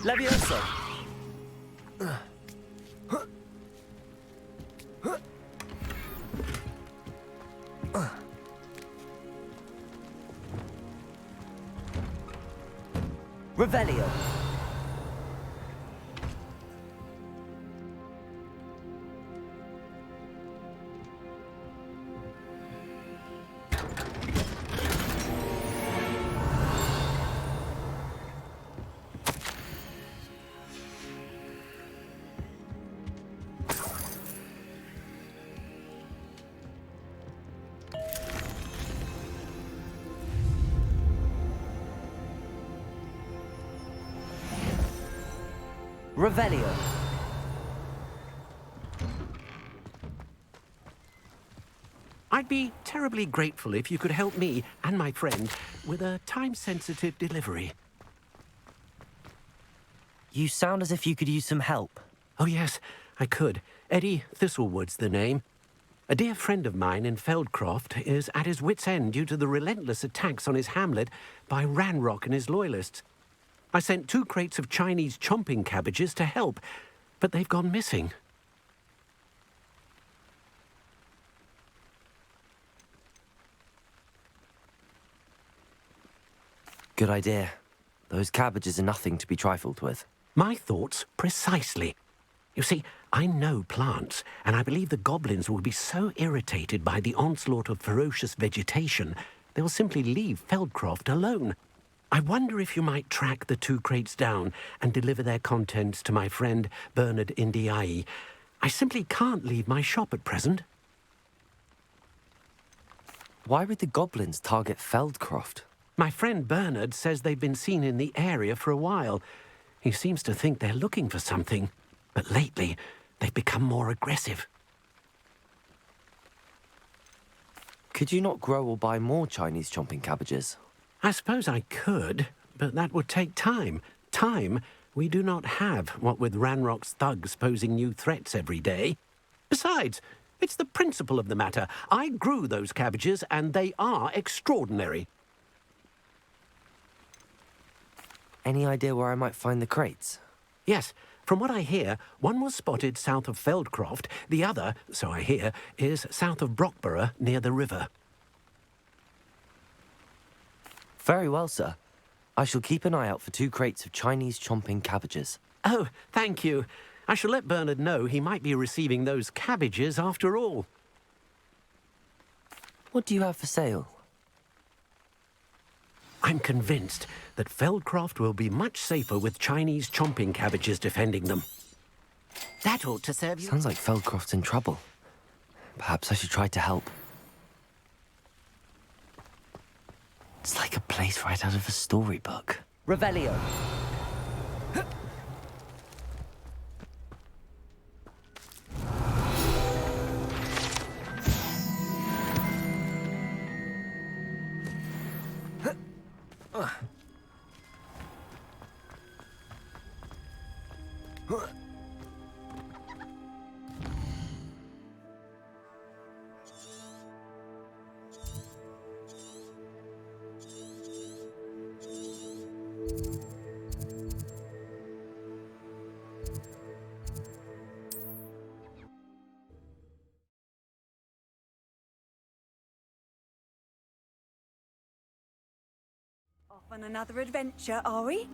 Leviosa. Revelio. Revelio. I'd be terribly grateful if you could help me and my friend with a time-sensitive delivery. You sound as if you could use some help. Oh, yes, I could. Eddie Thistlewood's the name. A dear friend of mine in Feldcroft is at his wit's end due to the relentless attacks on his hamlet by Ranrock and his loyalists. I sent 2 crates of Chinese chomping cabbages to help, but they've gone missing. Good idea. Those cabbages are nothing to be trifled with. My thoughts precisely. You see, I know plants, and I believe the goblins will be so irritated by the onslaught of ferocious vegetation, they'll simply leave Feldcroft alone. I wonder if you might track the 2 crates down and deliver their contents to my friend Bernard Indiai. I simply can't leave my shop at present. Why would the goblins target Feldcroft? My friend Bernard says they've been seen in the area for a while. He seems to think they're looking for something, but lately they've become more aggressive. Could you not grow or buy more Chinese chomping cabbages? I suppose I could, but that would take time. Time we do not have, what with Ranrock's thugs posing new threats every day. Besides, it's the principle of the matter. I grew those cabbages, and they are extraordinary. Any idea where I might find the crates? Yes, from what I hear, one was spotted south of Feldcroft, the other, so I hear, is south of Brockborough near the river. Very well, sir. I shall keep an eye out for 2 crates of Chinese chomping cabbages. Oh, thank you. I shall let Bernard know he might be receiving those cabbages after all. What do you have for sale? I'm convinced that Feldcroft will be much safer with Chinese chomping cabbages defending them. That ought to serve you. Sounds like Feldcroft's in trouble. Perhaps I should try to help. It's like a place right out of a storybook. Revelio. Off on another adventure, are we?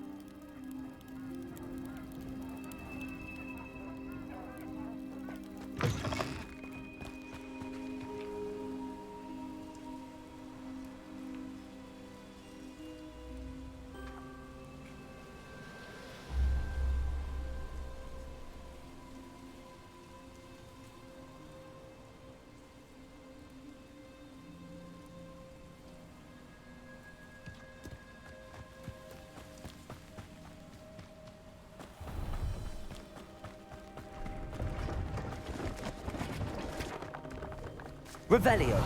Revelio.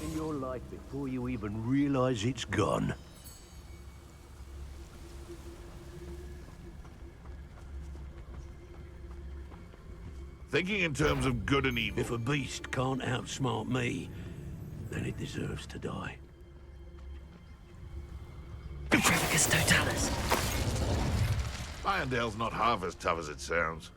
In your life before you even realize it's gone. Thinking in terms of good and evil. If a beast can't outsmart me, then it deserves to die. Brevis totalis. Irondale's not half as tough as it sounds.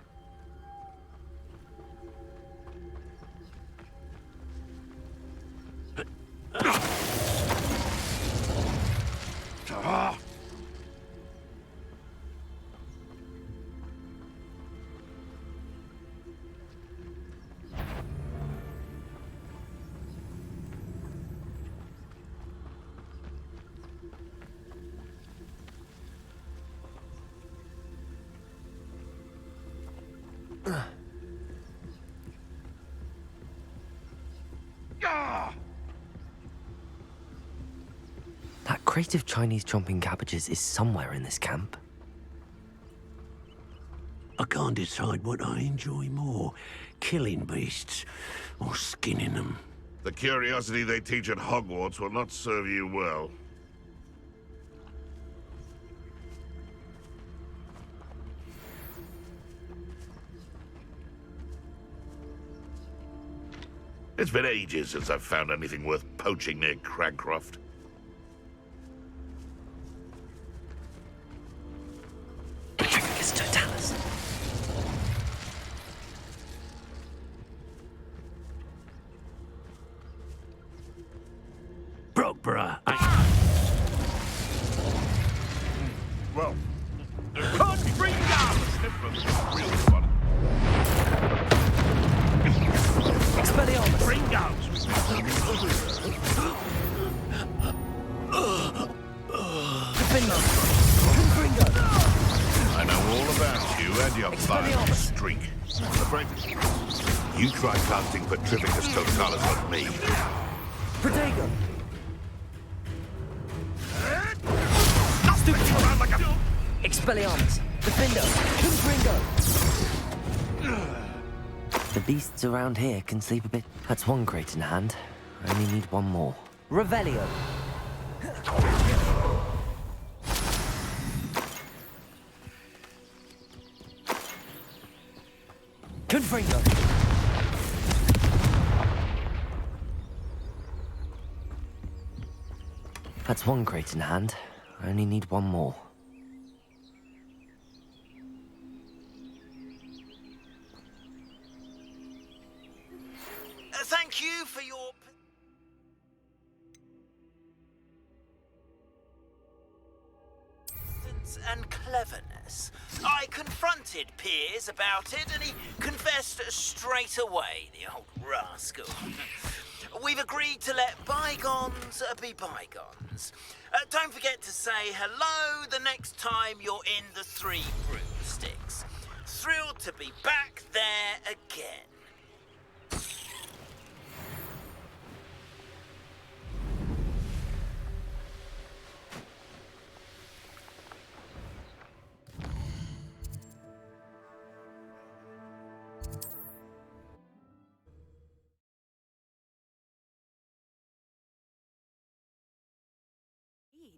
That crate of Chinese chomping cabbages is somewhere in this camp. I can't decide what I enjoy more, killing beasts or skinning them. The curiosity they teach at Hogwarts will not serve you well. It's been ages since I've found anything worth poaching near Cragcroft. Patricus totalis. Brogborough, Well, country different real fun. Expelliarmus! Ringouts! I know all about you and your bad streak. I'm afraid you try casting Petrificus Totalis on me. Protego! Stupid around like a... Expelliarmus! Defendo! Confringo! The beasts around here can sleep a bit. That's one crate in hand. I only need one more. Revelio! Confringo! That's one crate in hand. I only need one more. Thank you for your... and cleverness. I confronted Piers about it, and he confessed straight away, the old rascal. We've agreed to let bygones be bygones. Don't forget to say hello the next time you're in the Three Broomsticks. Thrilled to be back there again.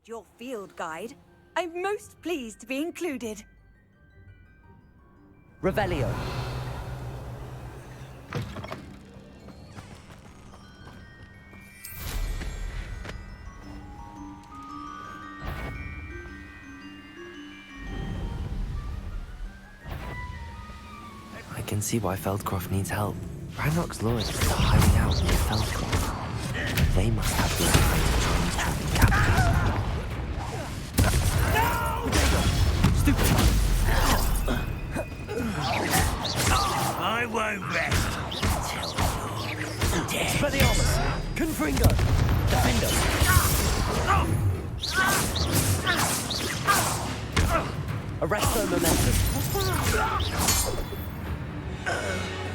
Your field guide. I'm most pleased to be included. Revelio! I can see why Feldcroft needs help. Ranrock's lawyers are hiding out near Feldcroft. They must have the information Chinese trapping cabbages. I won't rest until you're dead. Expelliarmus! Confringo! Defendo! Arresto momentum!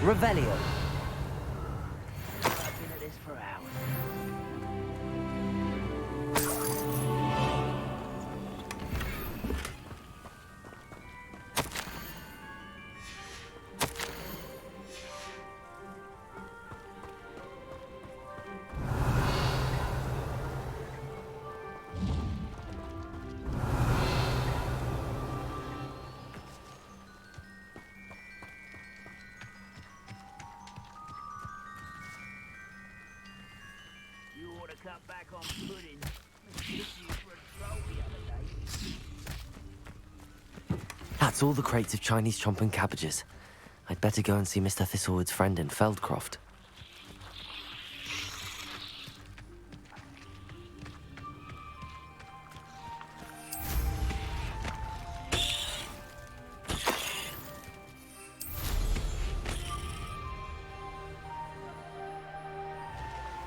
Revelio! I've been at this for hours. Cut back on pudding. That's all the crates of Chinese chomping cabbages. I'd better go and see Mr. Thistlewood's friend in Feldcroft.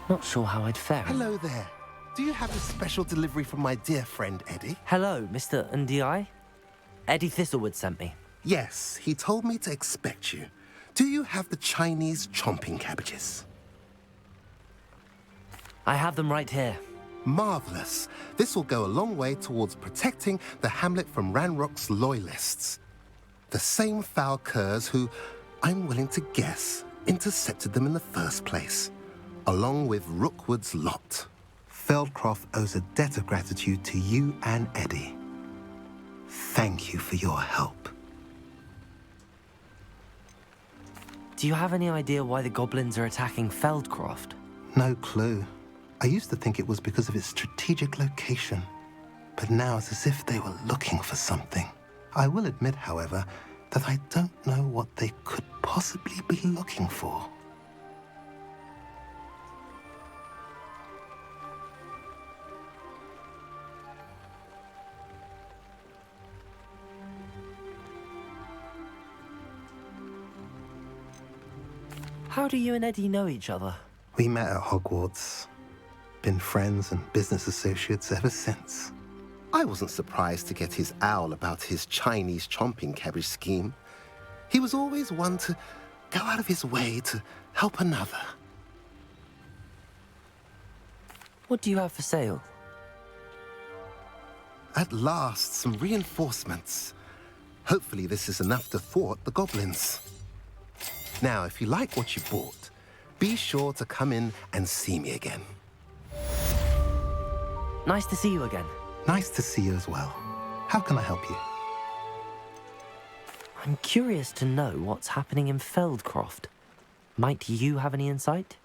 Not sure how I'd fare. Hello there. Do you have a special delivery from my dear friend Eddie? Hello, Mr. Ndi? Eddie Thistlewood sent me. Yes, he told me to expect you. Do you have the Chinese chomping cabbages? I have them right here. Marvelous. This will go a long way towards protecting the hamlet from Ranrock's loyalists. The same foul curs who, I'm willing to guess, intercepted them in the first place, along with Rookwood's lot. Feldcroft owes a debt of gratitude to you and Eddie. Thank you for your help. Do you have any idea why the goblins are attacking Feldcroft? No clue. I used to think it was because of its strategic location, but now it's as if they were looking for something. I will admit, however, that I don't know what they could possibly be looking for. How do you and Eddie know each other? We met at Hogwarts. Been friends and business associates ever since. I wasn't surprised to get his owl about his Chinese chomping cabbage scheme. He was always one to go out of his way to help another. What do you have for sale? At last, some reinforcements. Hopefully this is enough to thwart the goblins. Now, if you like what you bought, be sure to come in and see me again. Nice to see you again. Nice to see you as well. How can I help you? I'm curious to know what's happening in Feldcroft. Might you have any insight?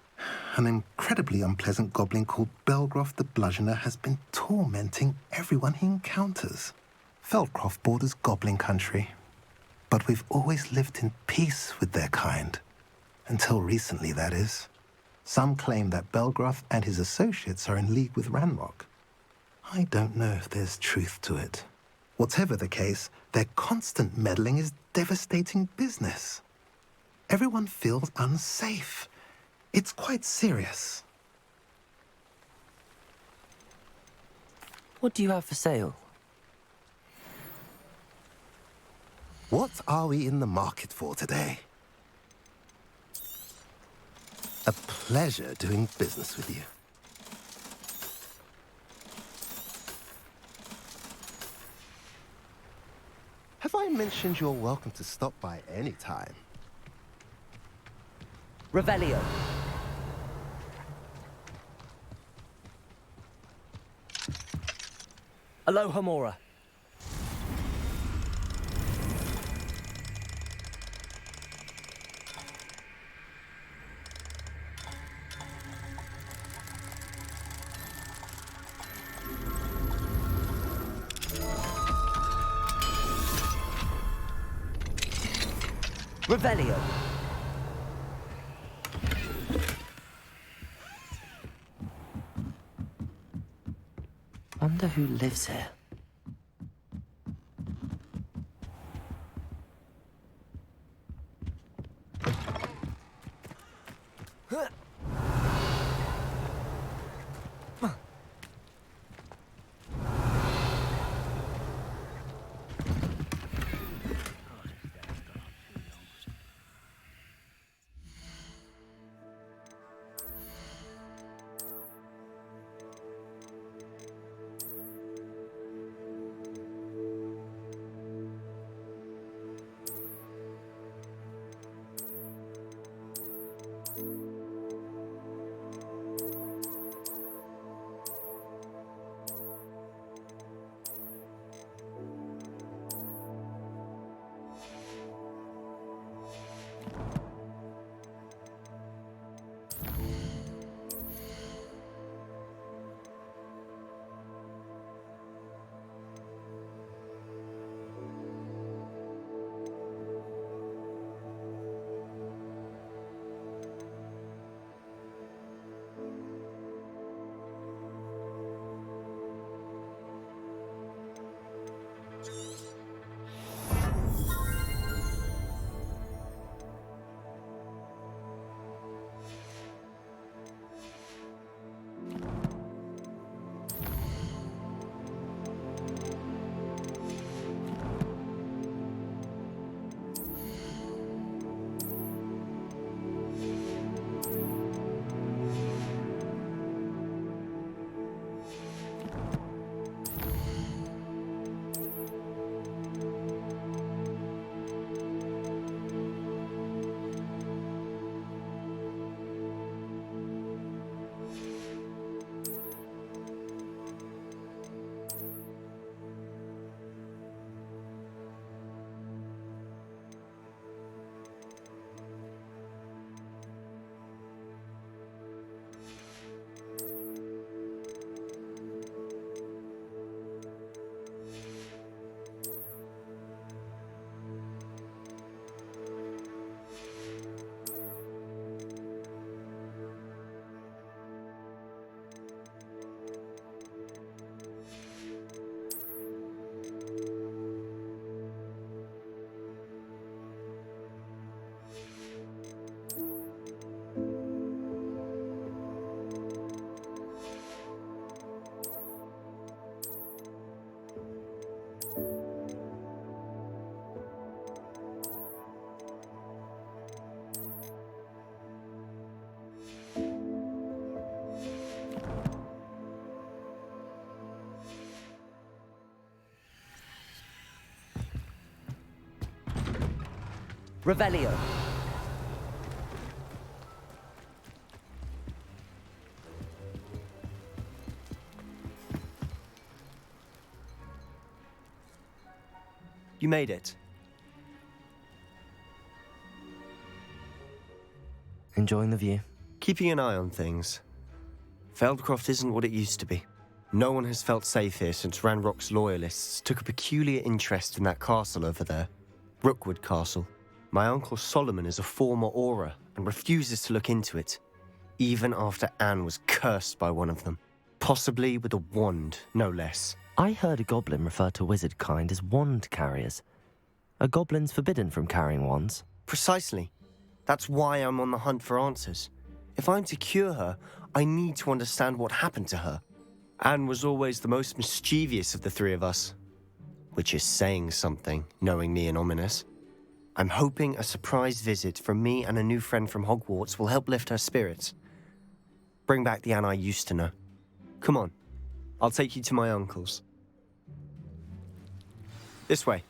An incredibly unpleasant goblin called Belgroth the Bludgeoner has been tormenting everyone he encounters. Feldcroft borders goblin country, but we've always lived in peace with their kind. Until recently, that is. Some claim that Belgroth and his associates are in league with Ranrock. I don't know if there's truth to it. Whatever the case, their constant meddling is devastating business. Everyone feels unsafe. It's quite serious. What do you have for sale? What are we in the market for today? A pleasure doing business with you. Have I mentioned you're welcome to stop by any time? Revelio. Aloha Mora. Revelio. Wonder who lives here. Revelio. You made it. Enjoying the view? Keeping an eye on things. Feldcroft isn't what it used to be. No one has felt safe here since Ranrock's loyalists took a peculiar interest in that castle over there. Rookwood Castle. My uncle Solomon is a former Auror and refuses to look into it, even after Anne was cursed by one of them. Possibly with a wand, no less. I heard a goblin refer to wizard kind as wand carriers. Are goblins forbidden from carrying wands? Precisely. That's why I'm on the hunt for answers. If I'm to cure her, I need to understand what happened to her. Anne was always the most mischievous of the three of us. Which is saying something, knowing me and ominous. I'm hoping a surprise visit from me and a new friend from Hogwarts will help lift her spirits. Bring back the Anne I used to know. Come on, I'll take you to my uncle's. This way.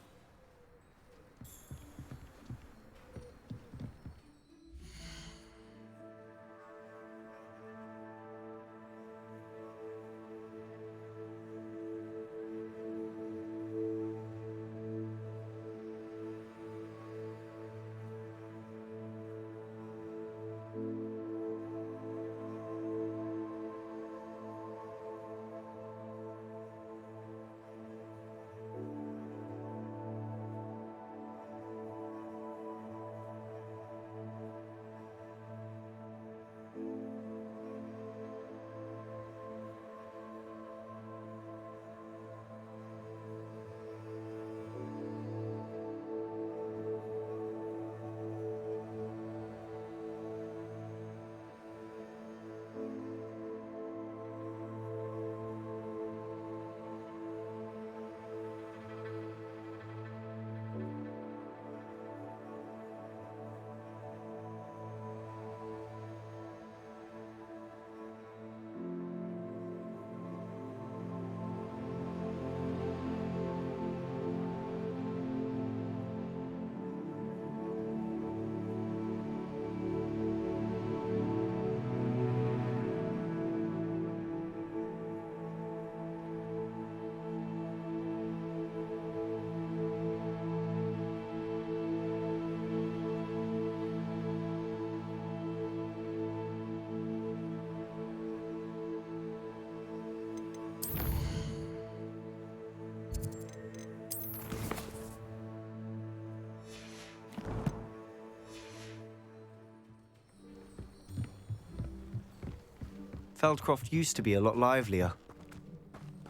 Feldcroft used to be a lot livelier.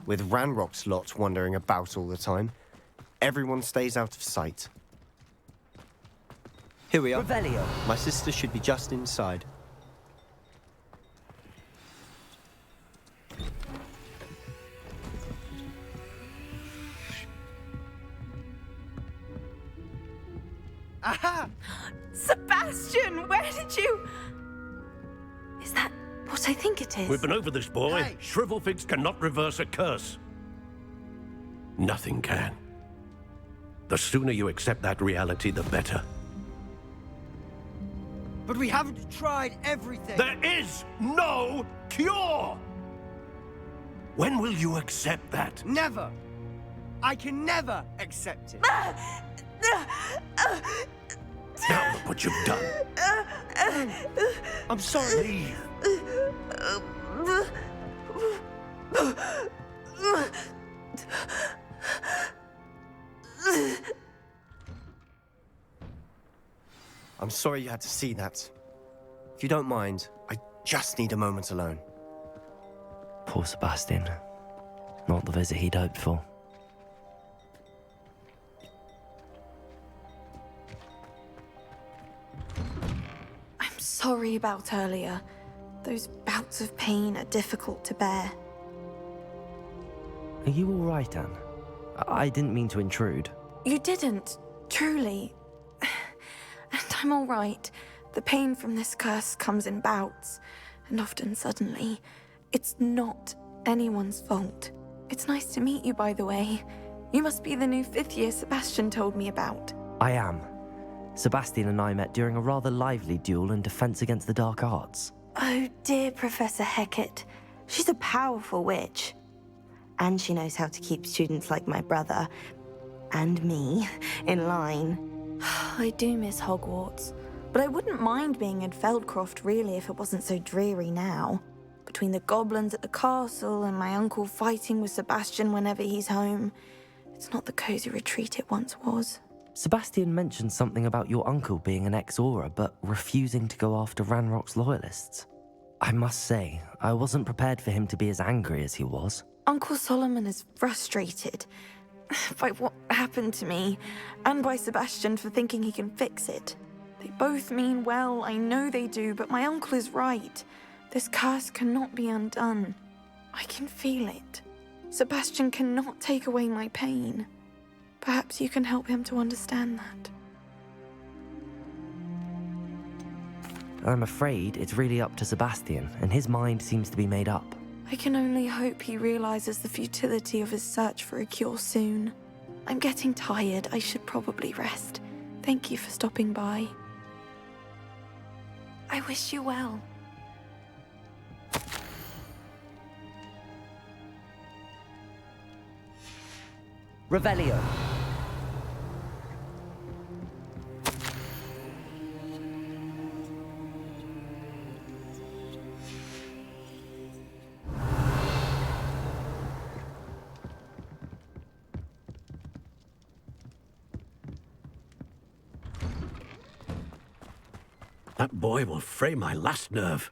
With Ranrock's lot wandering about all the time, everyone stays out of sight. Here we are. Revelio. My sister should be just inside. Aha! Sebastian, where did you... Is that what I think it is? We've been over this, boy. Hey. Shrivelfigs cannot reverse a curse. Nothing can. The sooner you accept that reality, the better. But we haven't tried everything. There is no cure! When will you accept that? Never. I can never accept it. Now look what you've done. I'm sorry. Leave. I'm sorry you had to see that. If you don't mind, I just need a moment alone. Poor Sebastian. Not the visit he'd hoped for. I'm sorry about earlier. Those bouts of pain are difficult to bear. Are you all right, Anne? I didn't mean to intrude. You didn't, truly. And I'm all right. The pain from this curse comes in bouts, and often suddenly. It's not anyone's fault. It's nice to meet you, by the way. You must be the new 5th year Sebastian told me about. I am. Sebastian and I met during a rather lively duel in defense against the dark arts. Oh dear, Professor Hecat. She's a powerful witch. And she knows how to keep students like my brother, and me, in line. I do miss Hogwarts, but I wouldn't mind being in Feldcroft really if it wasn't so dreary now. Between the goblins at the castle and my uncle fighting with Sebastian whenever he's home, it's not the cosy retreat it once was. Sebastian mentioned something about your uncle being an ex-Auror, but refusing to go after Ranrock's loyalists. I must say, I wasn't prepared for him to be as angry as he was. Uncle Solomon is frustrated by what happened to me, and by Sebastian for thinking he can fix it. They both mean well, I know they do, but my uncle is right. This curse cannot be undone. I can feel it. Sebastian cannot take away my pain. Perhaps you can help him to understand that. I'm afraid it's really up to Sebastian, and his mind seems to be made up. I can only hope he realizes the futility of his search for a cure soon. I'm getting tired. I should probably rest. Thank you for stopping by. I wish you well. Revelio. That boy will fray my last nerve.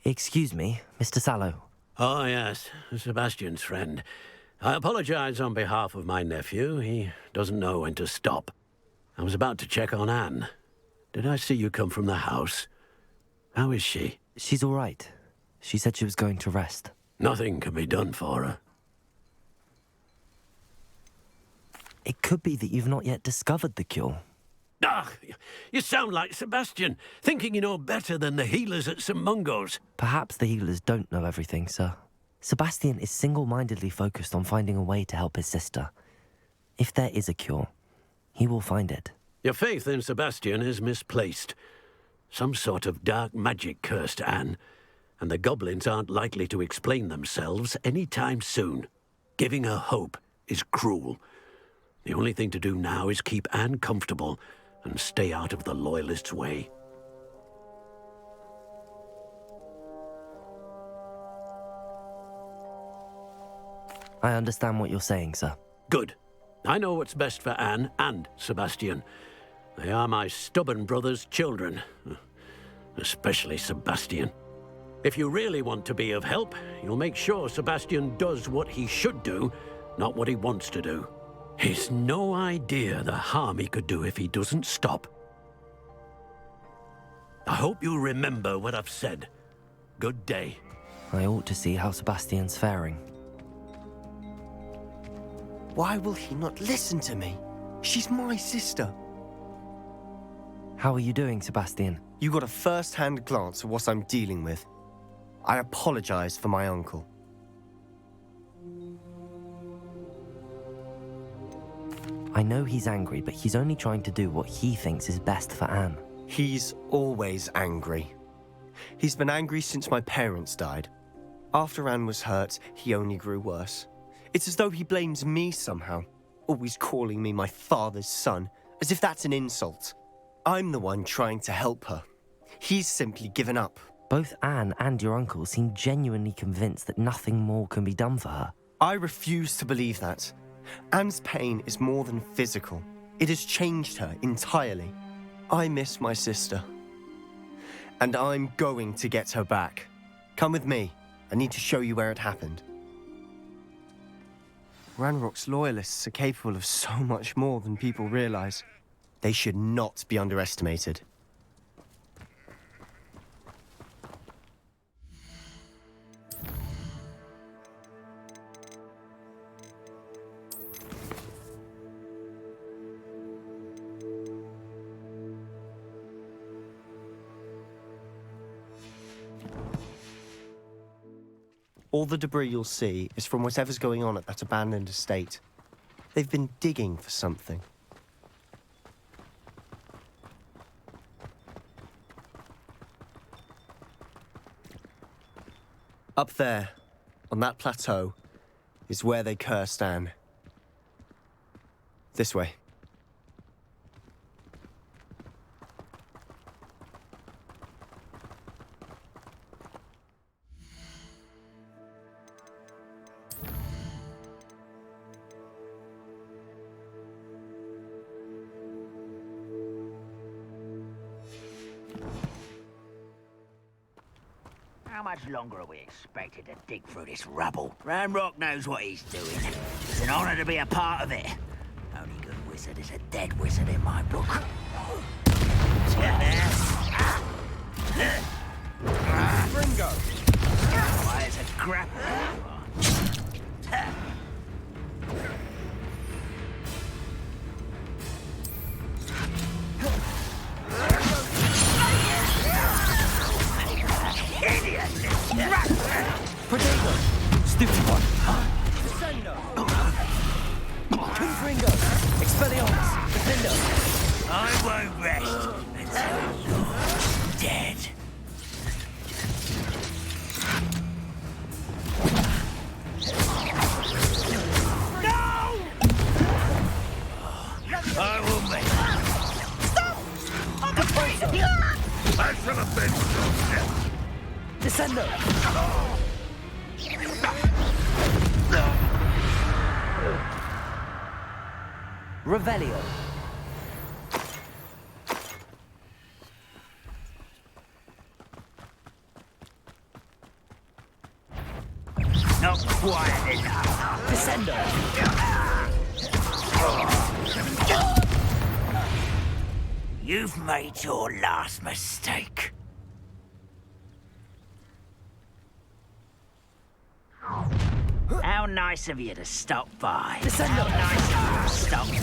Excuse me, Mr. Sallow. Oh, yes, Sebastian's friend. I apologize on behalf of my nephew. He doesn't know when to stop. I was about to check on Anne. Did I see you come from the house? How is she? She's all right. She said she was going to rest. Nothing can be done for her. It could be that you've not yet discovered the cure. Ah, you sound like Sebastian, thinking you know better than the healers at St. Mungo's. Perhaps the healers don't know everything, sir. Sebastian is single-mindedly focused on finding a way to help his sister. If there is a cure, he will find it. Your faith in Sebastian is misplaced. Some sort of dark magic cursed Anne, and the goblins aren't likely to explain themselves any time soon. Giving her hope is cruel. The only thing to do now is keep Anne comfortable and stay out of the Loyalists' way. I understand what you're saying, sir. Good. I know what's best for Anne and Sebastian. They are my stubborn brother's children. Especially Sebastian. If you really want to be of help, you'll make sure Sebastian does what he should do, not what he wants to do. He's no idea the harm he could do if he doesn't stop. I hope you'll remember what I've said. Good day. I ought to see how Sebastian's faring. Why will he not listen to me? She's my sister. How are you doing, Sebastian? You got a first-hand glance at what I'm dealing with. I apologize for my uncle. I know he's angry, but he's only trying to do what he thinks is best for Anne. He's always angry. He's been angry since my parents died. After Anne was hurt, he only grew worse. It's as though he blames me somehow, always calling me my father's son, as if that's an insult. I'm the one trying to help her. He's simply given up. Both Anne and your uncle seem genuinely convinced that nothing more can be done for her. I refuse to believe that. Anne's pain is more than physical. It has changed her entirely. I miss my sister. And I'm going to get her back. Come with me. I need to show you where it happened. Ranrock's loyalists are capable of so much more than people realize. They should not be underestimated. All the debris you'll see is from whatever's going on at that abandoned estate. They've been digging for something. Up there, on that plateau, is where they cursed Anne. This way. How much longer are we expected to dig through this rubble? Ranrock knows what he's doing. It's an honor to be a part of it. Only good wizard is a dead wizard in my book. Ringo! Why, it's a grapple. Potato! Stupid one! Descendo! Confringo! Expelliarmus! Defender! I won't rest until you're dead. No! I will make Stop! I'm afraid of you! I shall avenge your death. Descendo! Revelio! Not quiet enough. Descendo! You've made your last mistake. How nice of you to stop by. Descendo! How nice of you to stop by.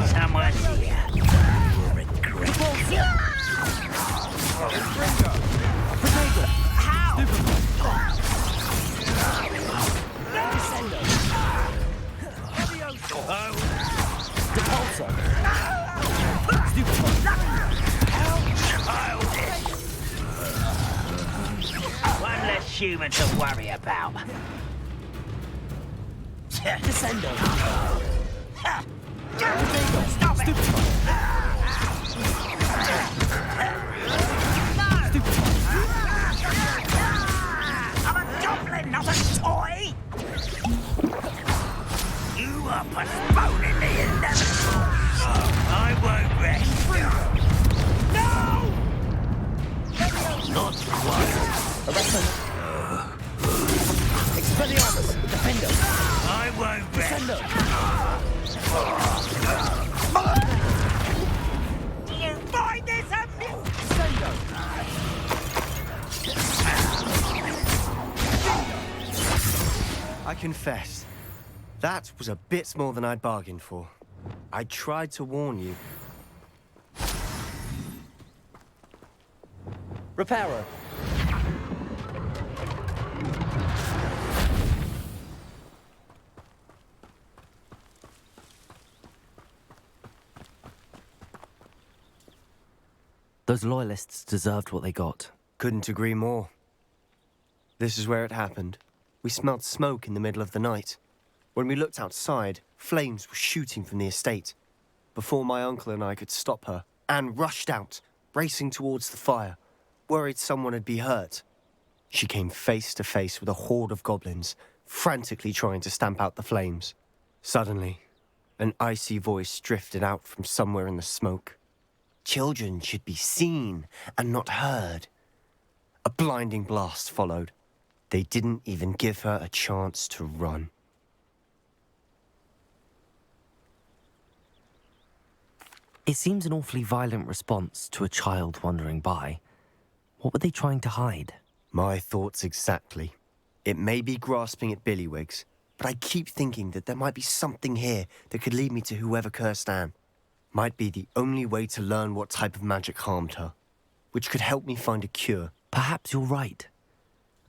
Somewhere here. You will regret it. Ringo! Potato! How? Descendo! Depulso! Stupid one! One less human to worry about. Descendo! Stop it! Stupid one! Stupid one! I'm a goblin, not a toy! You are postponing the inevitable. I won't rest. No! Not quite. Arrested! Expelliarmus! Defender! I won't rest. Descendo! Do you find this amusing? Descendo! I confess, that was a bit more than I'd bargained for. I tried to warn you. Reparo! Those loyalists deserved what they got. Couldn't agree more. This is where it happened. We smelled smoke in the middle of the night. When we looked outside, flames were shooting from the estate. Before my uncle and I could stop her, Anne rushed out, racing towards the fire, worried someone had been hurt. She came face to face with a horde of goblins, frantically trying to stamp out the flames. Suddenly, an icy voice drifted out from somewhere in the smoke. Children should be seen and not heard. A blinding blast followed. They didn't even give her a chance to run. It seems an awfully violent response to a child wandering by. What were they trying to hide? My thoughts exactly. It may be grasping at Billywigs, but I keep thinking that there might be something here that could lead me to whoever cursed Anne. Might be the only way to learn what type of magic harmed her, which could help me find a cure. Perhaps you're right.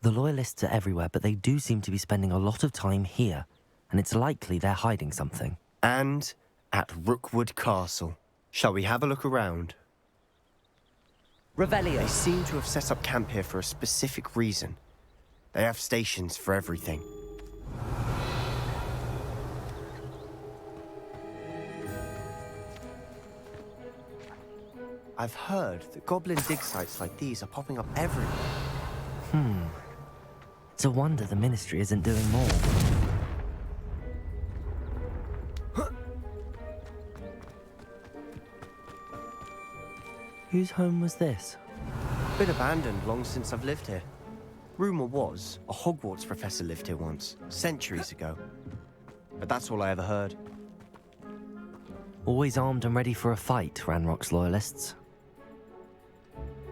The Loyalists are everywhere, but they do seem to be spending a lot of time here, and it's likely they're hiding something. And at Rookwood Castle. Shall we have a look around? Revelio. They seem to have set up camp here for a specific reason. They have stations for everything. I've heard that goblin dig sites like these are popping up everywhere. It's a wonder the Ministry isn't doing more. Whose home was this? Been abandoned long since I've lived here. Rumour was, a Hogwarts professor lived here once, centuries ago. But that's all I ever heard. Always armed and ready for a fight, Ranrock's loyalists.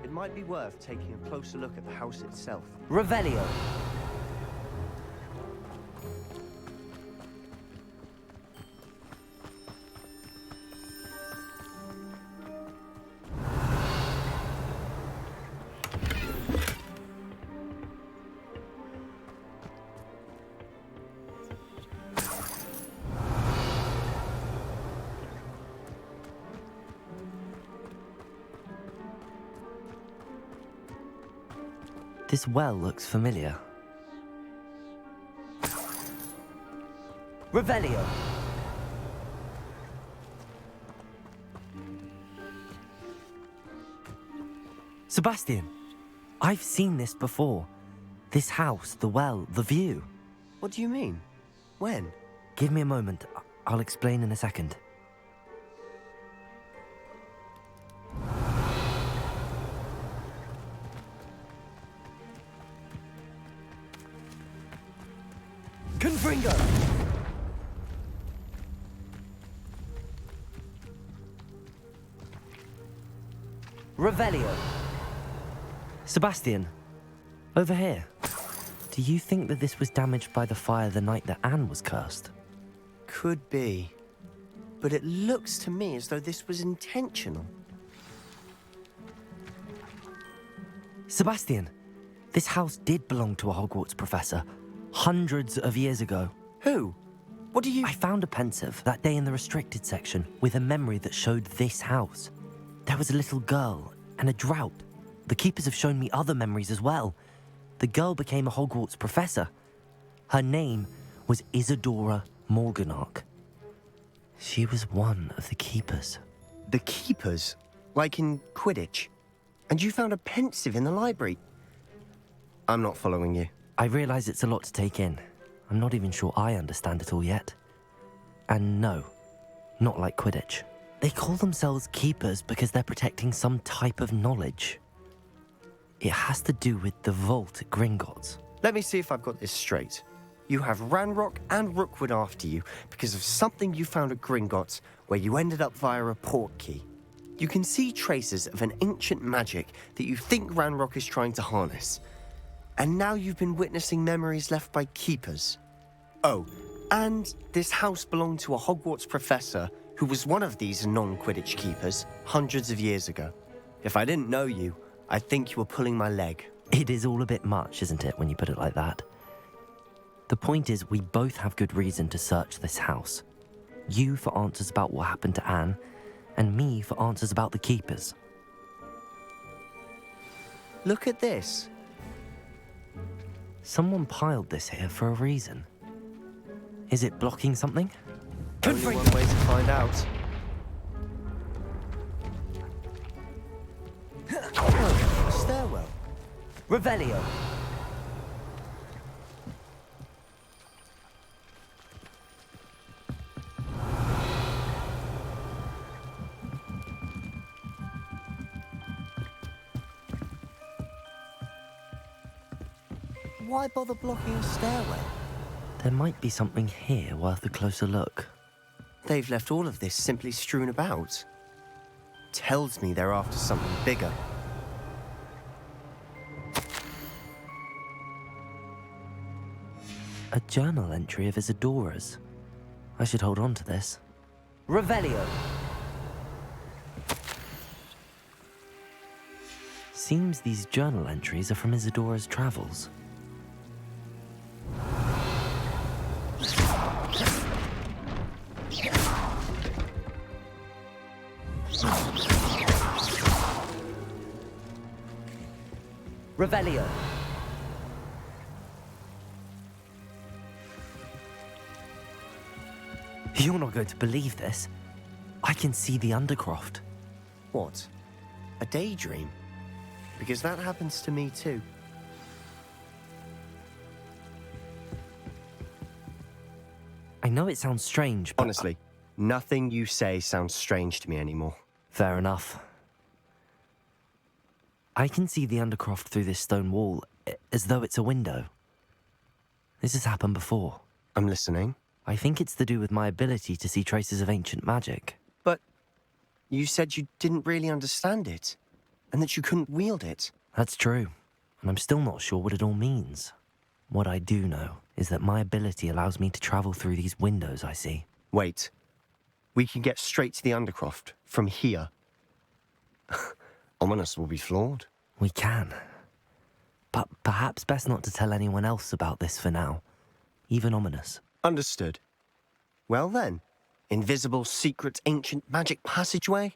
It might be worth taking a closer look at the house itself. Revelio. This well looks familiar. Revelio. Sebastian, I've seen this before. This house, the well, the view. What do you mean? When? Give me a moment. I'll explain in a second. Confringo! Revelio. Sebastian, over here. Do you think that this was damaged by the fire the night that Anne was cursed? Could be. But it looks to me as though this was intentional. Sebastian, this house did belong to a Hogwarts professor. Hundreds of years ago. Who? What do you... I found a pensive that day in the restricted section with a memory that showed this house. There was a little girl and a drought. The keepers have shown me other memories as well. The girl became a Hogwarts professor. Her name was Isadora Morganach. She was one of the keepers. The keepers? Like in Quidditch? And you found a pensive in the library? I'm not following you. I realize it's a lot to take in. I'm not even sure I understand it all yet. And no, not like Quidditch. They call themselves keepers because they're protecting some type of knowledge. It has to do with the vault at Gringotts. Let me see if I've got this straight. You have Ranrock and Rookwood after you because of something you found at Gringotts where you ended up via a portkey. You can see traces of an ancient magic that you think Ranrock is trying to harness. And now you've been witnessing memories left by keepers. Oh, and this house belonged to a Hogwarts professor who was one of these non-Quidditch keepers hundreds of years ago. If I didn't know you, I'd think you were pulling my leg. It is all a bit much, isn't it, when you put it like that? The point is, we both have good reason to search this house. You for answers about what happened to Anne, and me for answers about the keepers. Look at this. Someone piled this here for a reason. Is it blocking something? Only one way to find out. Oh, a stairwell. Revelio. Why bother blocking a stairwell? There might be something here worth a closer look. They've left all of this simply strewn about. Tells me they're after something bigger. A journal entry of Isadora's. I should hold on to this. Revelio. Seems these journal entries are from Isadora's travels. Revelio. You're not going to believe this. I can see the Undercroft. What? A daydream? Because that happens to me too. I know it sounds strange, but... Honestly, nothing you say sounds strange to me anymore. Fair enough. I can see the Undercroft through this stone wall, as though it's a window. This has happened before. I'm listening. I think it's to do with my ability to see traces of ancient magic. But you said you didn't really understand it, and that you couldn't wield it. That's true, and I'm still not sure what it all means. What I do know is that my ability allows me to travel through these windows I see. Wait. We can get straight to the Undercroft from here. Ominous will be floored. We can. But perhaps best not to tell anyone else about this for now. Even Ominous. Understood. Well then, invisible, secret, ancient magic passageway?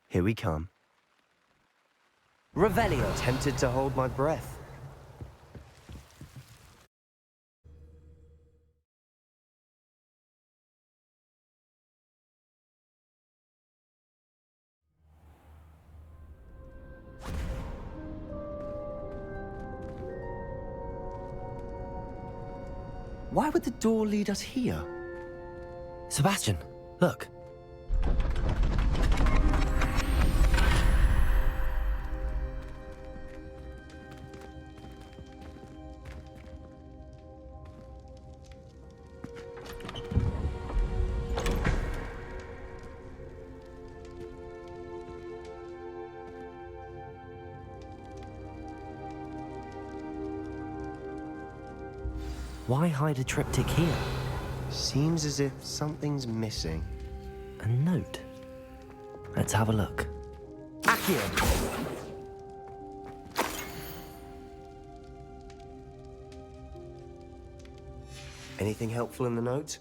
Here we come. Revelio. Tempted to hold my breath. Why would the door lead us here? Sebastian, look. Why hide a triptych here? Seems as if something's missing. A note. Let's have a look. Accio! Anything helpful in the note?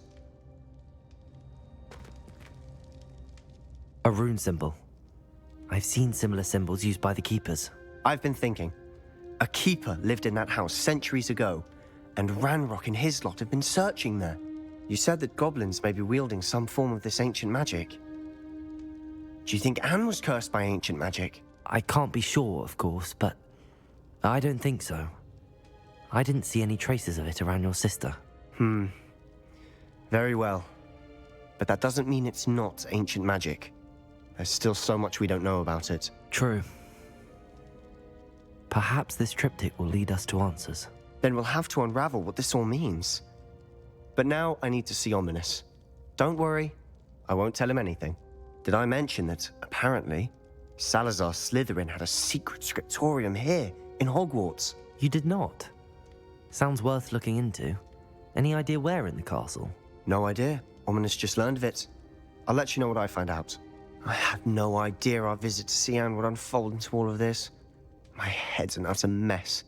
A rune symbol. I've seen similar symbols used by the keepers. I've been thinking. A keeper lived in that house centuries ago, and Ranrock and his lot have been searching there. You said that goblins may be wielding some form of this ancient magic. Do you think Anne was cursed by ancient magic? I can't be sure, of course, but I don't think so. I didn't see any traces of it around your sister. Very well. But that doesn't mean it's not ancient magic. There's still so much we don't know about it. True. Perhaps this triptych will lead us to answers. Then we'll have to unravel what this all means. But now I need to see Ominous. Don't worry, I won't tell him anything. Did I mention that, apparently, Salazar Slytherin had a secret scriptorium here, in Hogwarts? You did not? Sounds worth looking into. Any idea where in the castle? No idea. Ominous just learned of it. I'll let you know what I find out. I had no idea our visit to Cian would unfold into all of this. My head's an utter mess.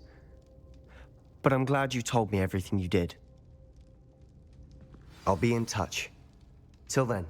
But I'm glad you told me everything you did. I'll be in touch. Till then.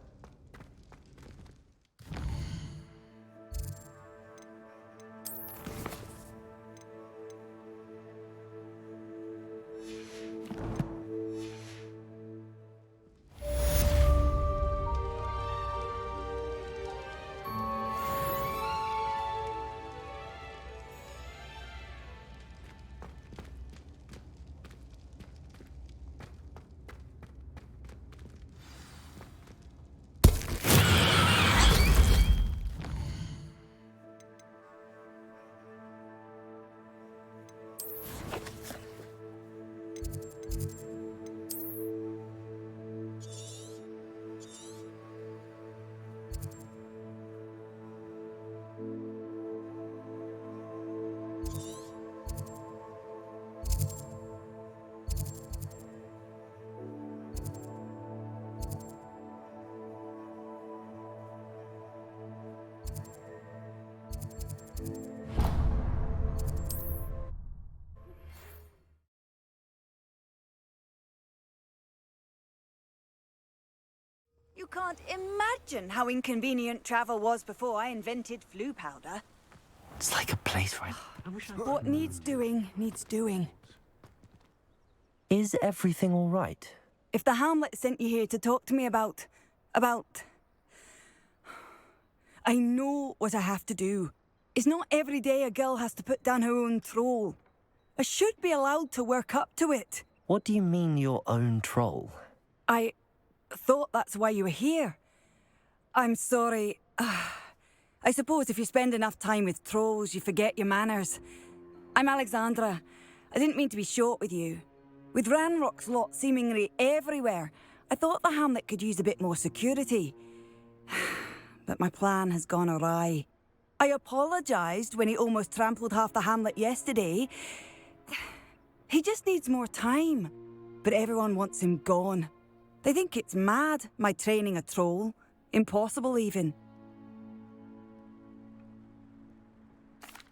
You can't imagine how inconvenient travel was before I invented flu powder. It's like a place where What needs doing, needs doing. Is everything all right? If the Hamlet sent you here to talk to me about... I know what I have to do. It's not every day a girl has to put down her own troll. I should be allowed to work up to it. What do you mean, your own troll? I thought that's why you were here. I'm sorry. I suppose if you spend enough time with trolls, you forget your manners. I'm Alexandra. I didn't mean to be short with you. With Ranrock's lot seemingly everywhere, I thought the Hamlet could use a bit more security. But my plan has gone awry. I apologised when he almost trampled half the Hamlet yesterday. He just needs more time. But everyone wants him gone. They think it's mad, my training a troll. Impossible, even.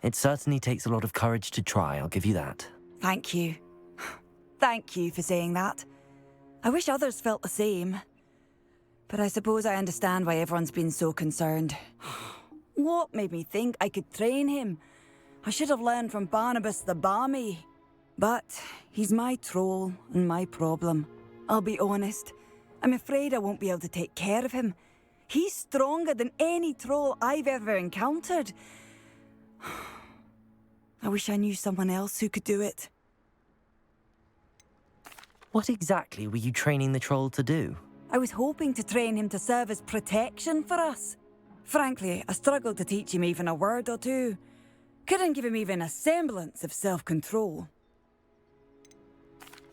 It certainly takes a lot of courage to try, I'll give you that. Thank you. Thank you for saying that. I wish others felt the same. But I suppose I understand why everyone's been so concerned. What made me think I could train him? I should have learned from Barnabas the Barmy. But he's my troll and my problem. I'll be honest. I'm afraid I won't be able to take care of him. He's stronger than any troll I've ever encountered. I wish I knew someone else who could do it. What exactly were you training the troll to do? I was hoping to train him to serve as protection for us. Frankly, I struggled to teach him even a word or two. Couldn't give him even a semblance of self-control.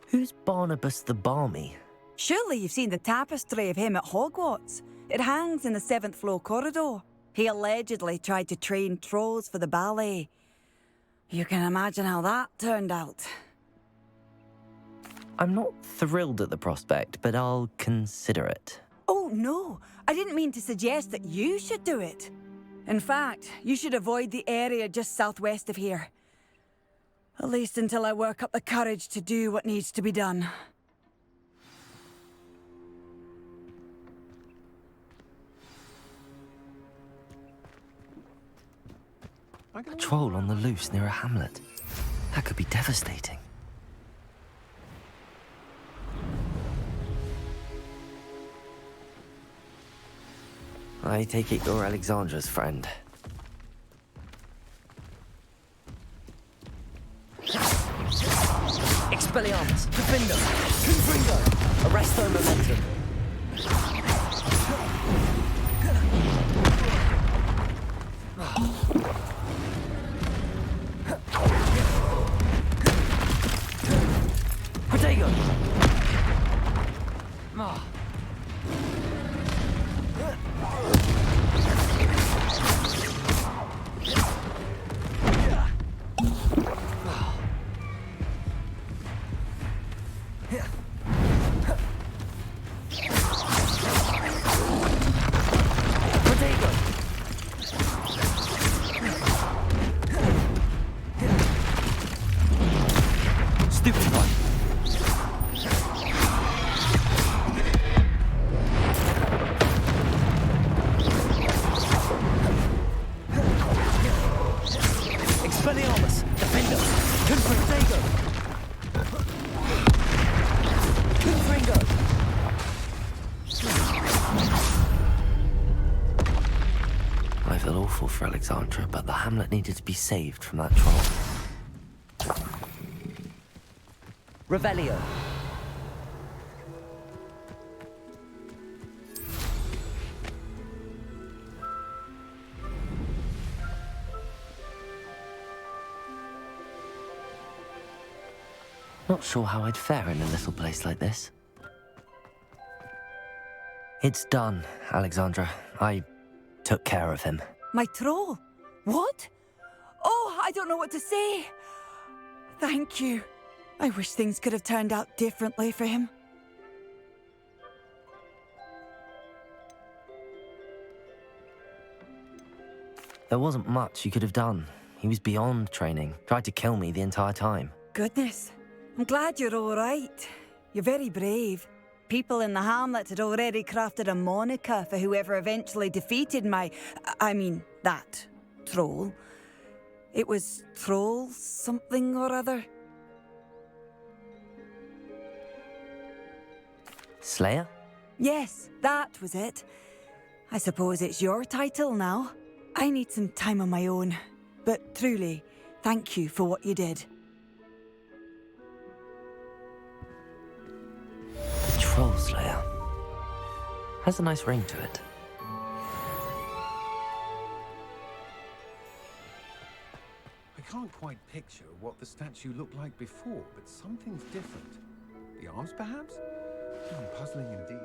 Who's Barnabas the Barmy? Surely you've seen the tapestry of him at Hogwarts. It hangs in the 7th floor corridor. He allegedly tried to train trolls for the ballet. You can imagine how that turned out. I'm not thrilled at the prospect, but I'll consider it. Oh, no. I didn't mean to suggest that you should do it. In fact, you should avoid the area just southwest of here. At least until I work up the courage to do what needs to be done. A troll on the loose near a hamlet. That could be devastating. I take it you're Alexandra's friend. Expelliarmus, Defender, Confringo, Arresto Momentum. Protego! Expelliarmus, Defender, Confringo, Confringo. I feel awful for Alexandra, but the hamlet needed to be saved from that troll. Revelio. Not sure how I'd fare in a little place like this. It's done, Alexandra. I took care of him. My troll? What? Oh, I don't know what to say. Thank you. I wish things could have turned out differently for him. There wasn't much you could have done. He was beyond training. Tried to kill me the entire time. Goodness. I'm glad you're all right. You're very brave. People in the hamlet had already crafted a moniker for whoever eventually defeated that troll. It was trolls something or other. Slayer? Yes, that was it. I suppose it's your title now. I need some time on my own. But truly, thank you for what you did. The Troll Slayer. Has a nice ring to it. I can't quite picture what the statue looked like before, but something's different. The arms, perhaps? Puzzling indeed.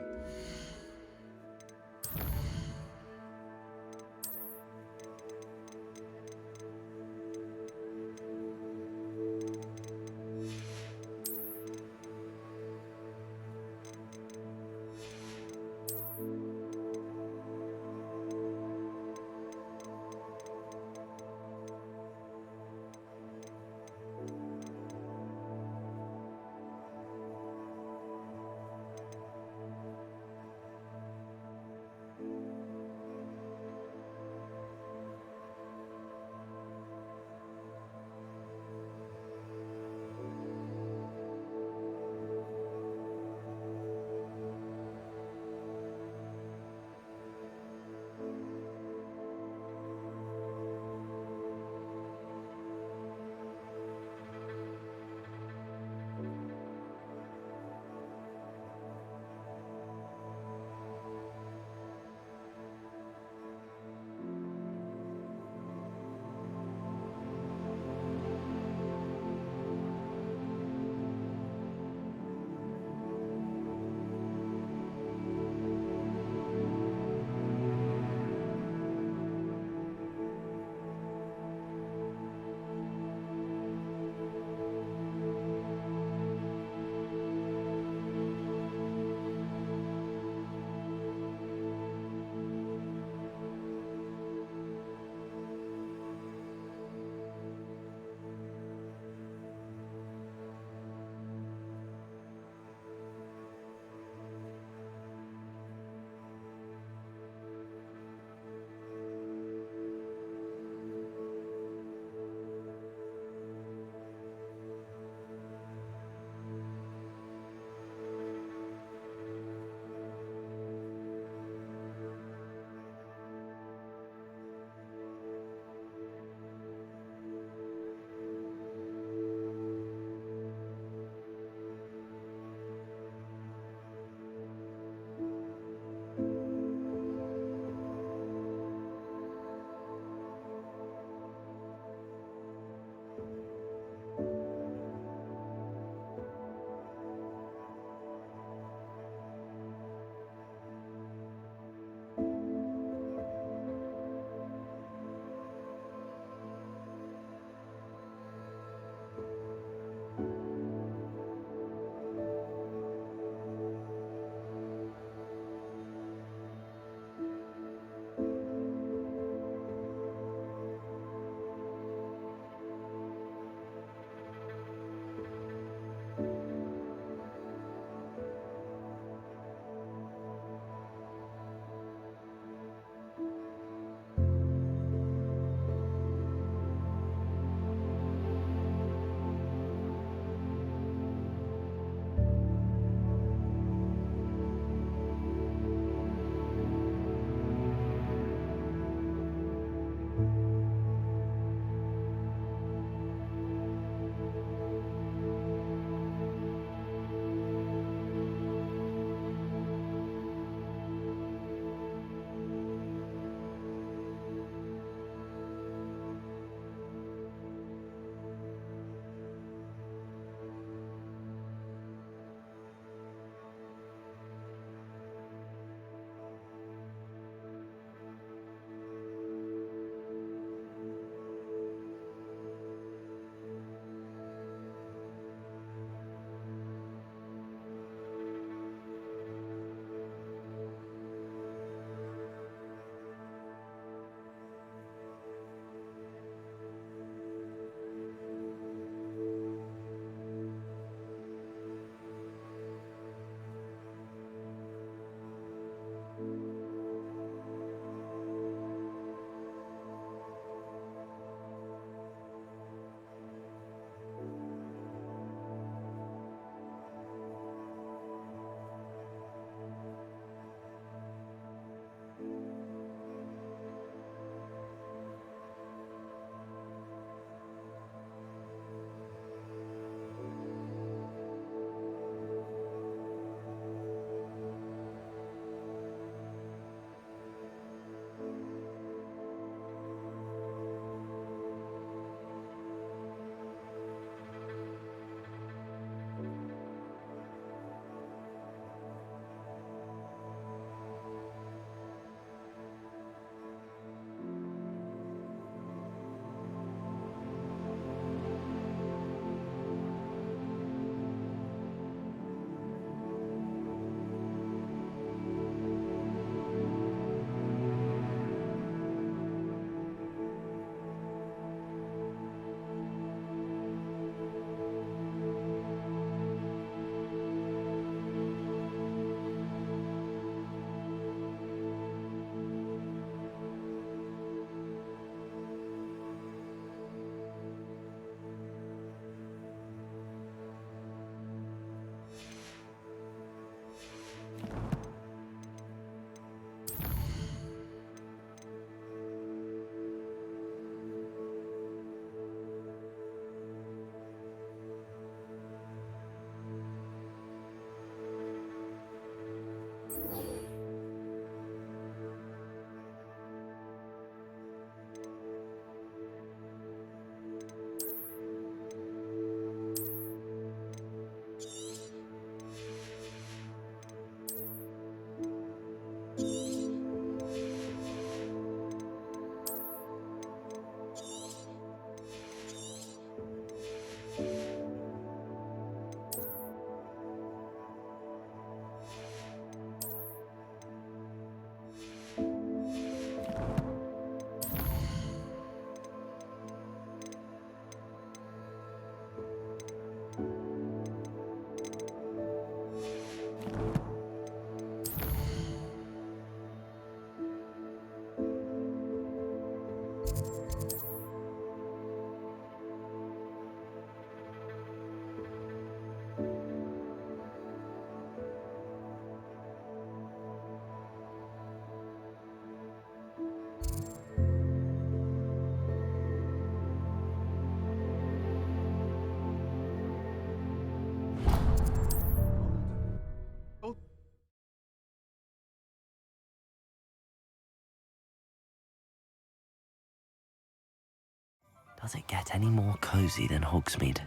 Does it get any more cozy than Hogsmeade?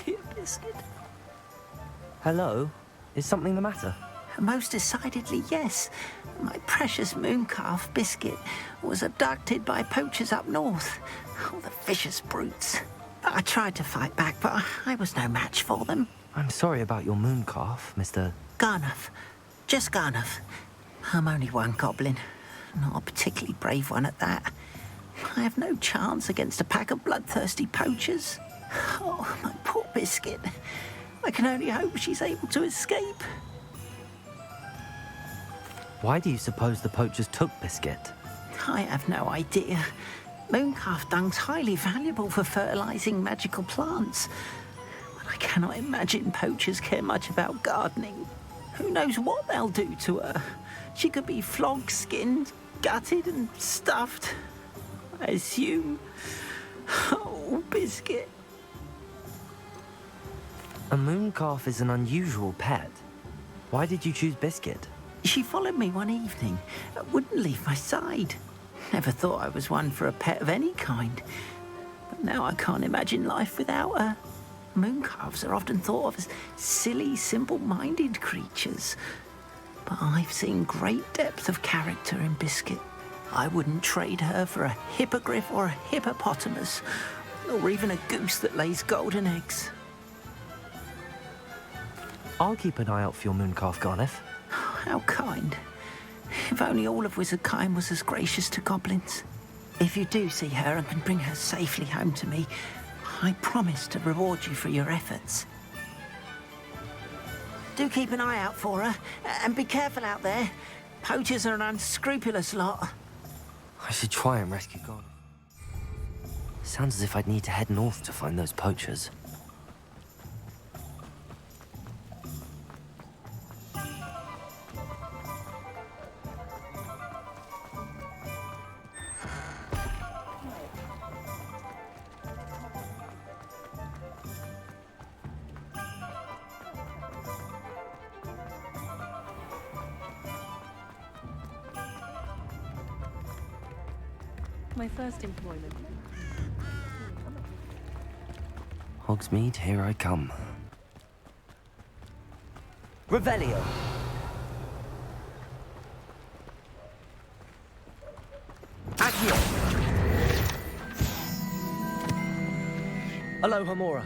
Dear Biscuit. Hello? Is something the matter? Most decidedly, yes. My precious mooncalf, Biscuit, was abducted by poachers up north. Oh, the vicious brutes. I tried to fight back, but I was no match for them. I'm sorry about your mooncalf, Mr. Garnuff. Just Garnuff. I'm only one goblin. Not a particularly brave one at that. I have no chance against a pack of bloodthirsty poachers. Oh, my poor Biscuit. I can only hope she's able to escape. Why do you suppose the poachers took Biscuit? I have no idea. Mooncalf dung's highly valuable for fertilizing magical plants. But I cannot imagine poachers care much about gardening. Who knows what they'll do to her? She could be flogged, skinned, gutted and stuffed. I assume. Oh, Biscuit. A mooncalf is an unusual pet. Why did you choose Biscuit? She followed me one evening, wouldn't leave my side. Never thought I was one for a pet of any kind. But now I can't imagine life without her. Mooncalves are often thought of as silly, simple-minded creatures. But I've seen great depth of character in Biscuit. I wouldn't trade her for a hippogriff or a hippopotamus, or even a goose that lays golden eggs. I'll keep an eye out for your mooncalf, Garniff. How kind. If only all of Wizardkind was as gracious to goblins. If you do see her and can bring her safely home to me, I promise to reward you for your efforts. Do keep an eye out for her, and be careful out there. Poachers are an unscrupulous lot. I should try and rescue Garniff. Sounds as if I'd need to head north to find those poachers. My first employment. Hogsmeade, here I come. Revelio! Accio! Aloha Mora.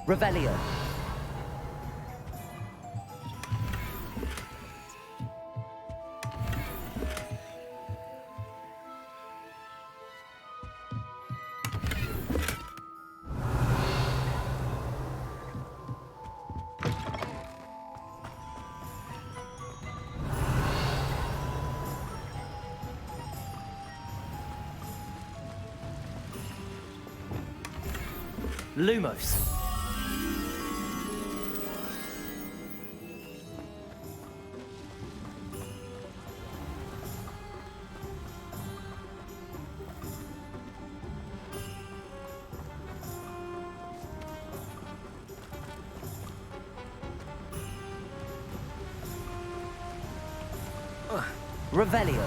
Revelio. Lumos. Revelio.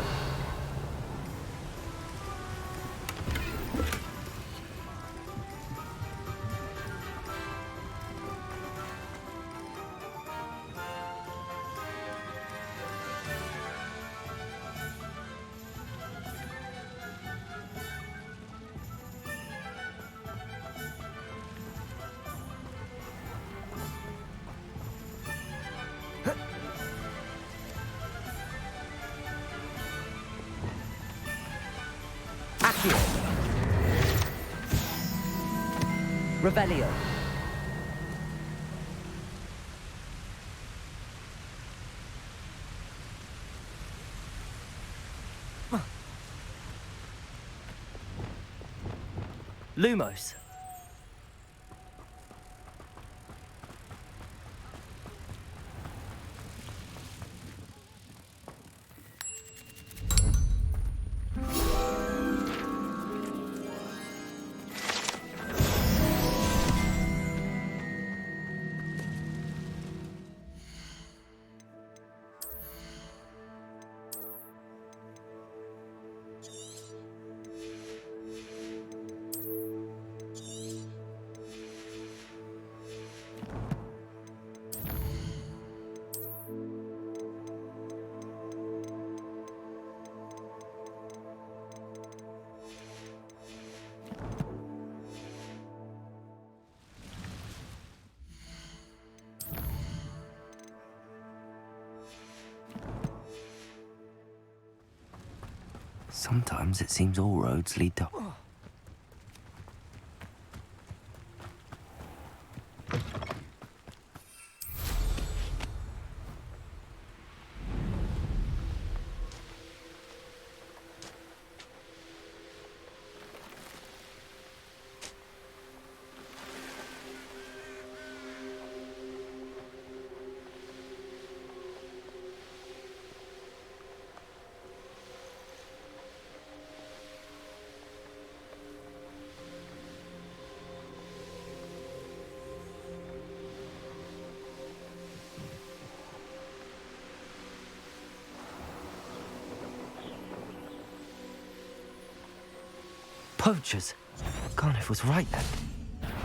Accio. Revelio. Lumos. Sometimes it seems all roads lead to... Poachers! Garniff was right then.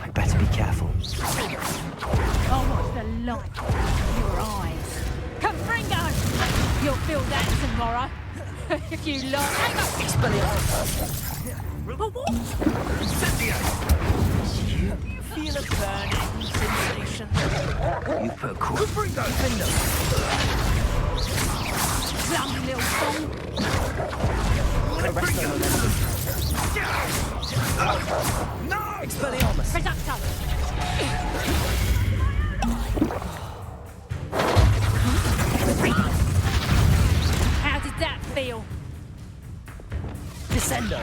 I'd better be careful. Oh, what's the light in your eyes? Confringo! You'll feel that tomorrow. If you like. Hang up! Do you feel a burning sensation? You put Confringo! Plum little thong. Arrest the momentum. No! Expelliarmus! Reducto! How did that feel? Descendo!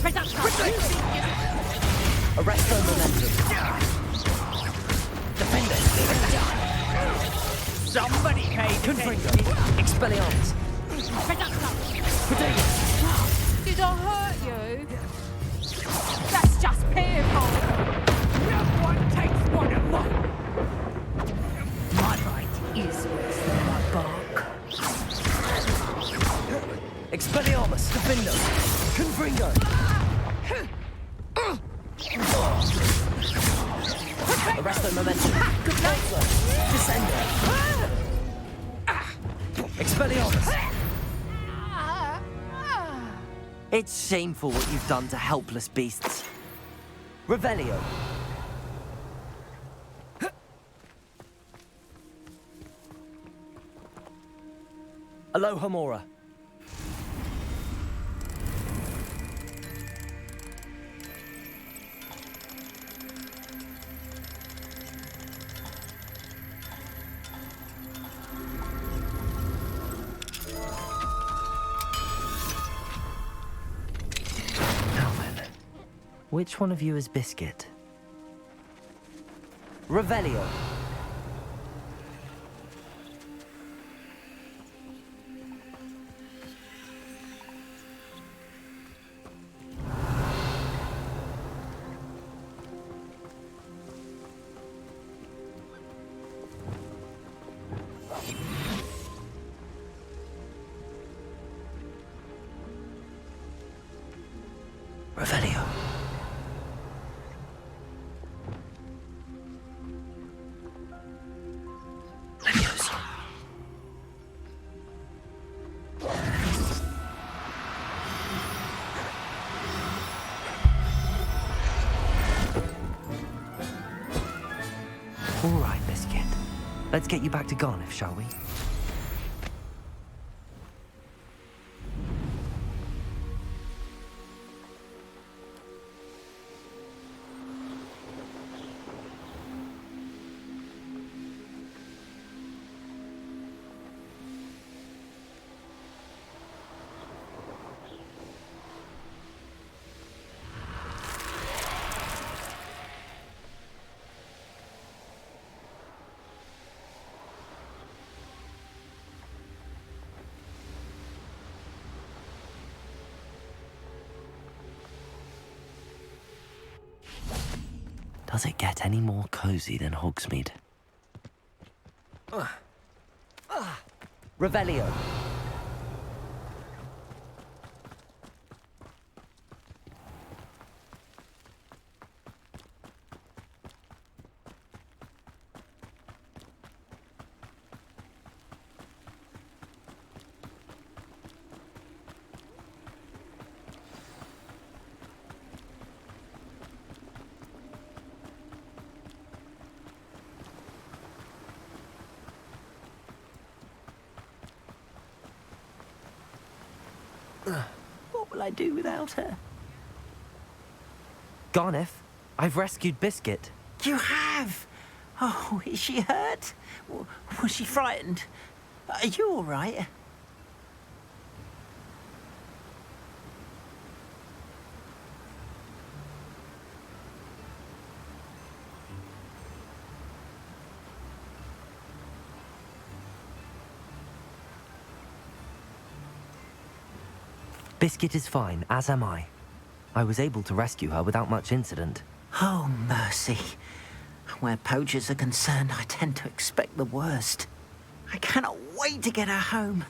Reducto! Arrest the momentum. Somebody paid Confringo! Expelliarmus! Reducto! Did I hurt you? That's just pitiful. No one takes one of mine. My bite is worse than my bark. Expelliarmus! Defendo! Confringo! Arrest the momentum. Descendo! Expelliarmus! It's shameful what you've done to helpless beasts. Revelio. Alohomora. Which one of you is Biscuit? Revelio. Revelio. All right, Biscuit. Let's get you back to Garniff, shall we? Does it get any more cozy than Hogsmeade? Revelio. what will I do without her? Garneth, I've rescued Biscuit. You have? Oh, is she hurt? Was she frightened? Are you all right? Biscuit is fine, as am I. I was able to rescue her without much incident. Oh, mercy. Where poachers are concerned, I tend to expect the worst. I cannot wait to get her home.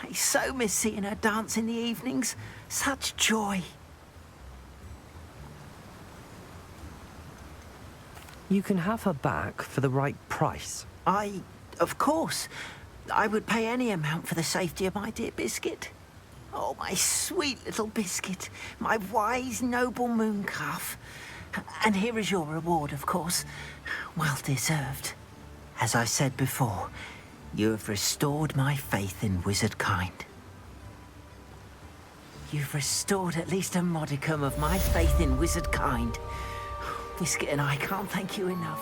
I so miss seeing her dance in the evenings. Such joy. You can have her back for the right price. Of course. I would pay any amount for the safety of my dear Biscuit. Oh, my sweet little Biscuit, my wise, noble moon calf. And here is your reward, of course. Well deserved. As I said before, you have restored my faith in wizard kind. You've restored at least a modicum of my faith in wizard kind. Biscuit and I can't thank you enough.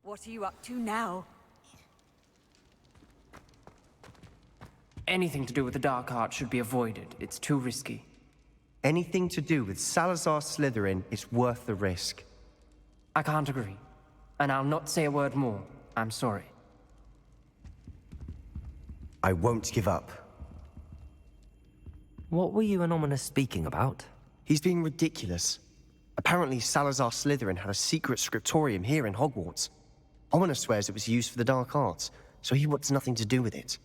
What are you up to now? Anything to do with the dark arts should be avoided. It's too risky. Anything to do with Salazar Slytherin is worth the risk. I can't agree. And I'll not say a word more. I'm sorry. I won't give up. What were you and Ominous speaking about? He's being ridiculous. Apparently Salazar Slytherin had a secret scriptorium here in Hogwarts. Ominous swears it was used for the dark arts, so he wants nothing to do with it.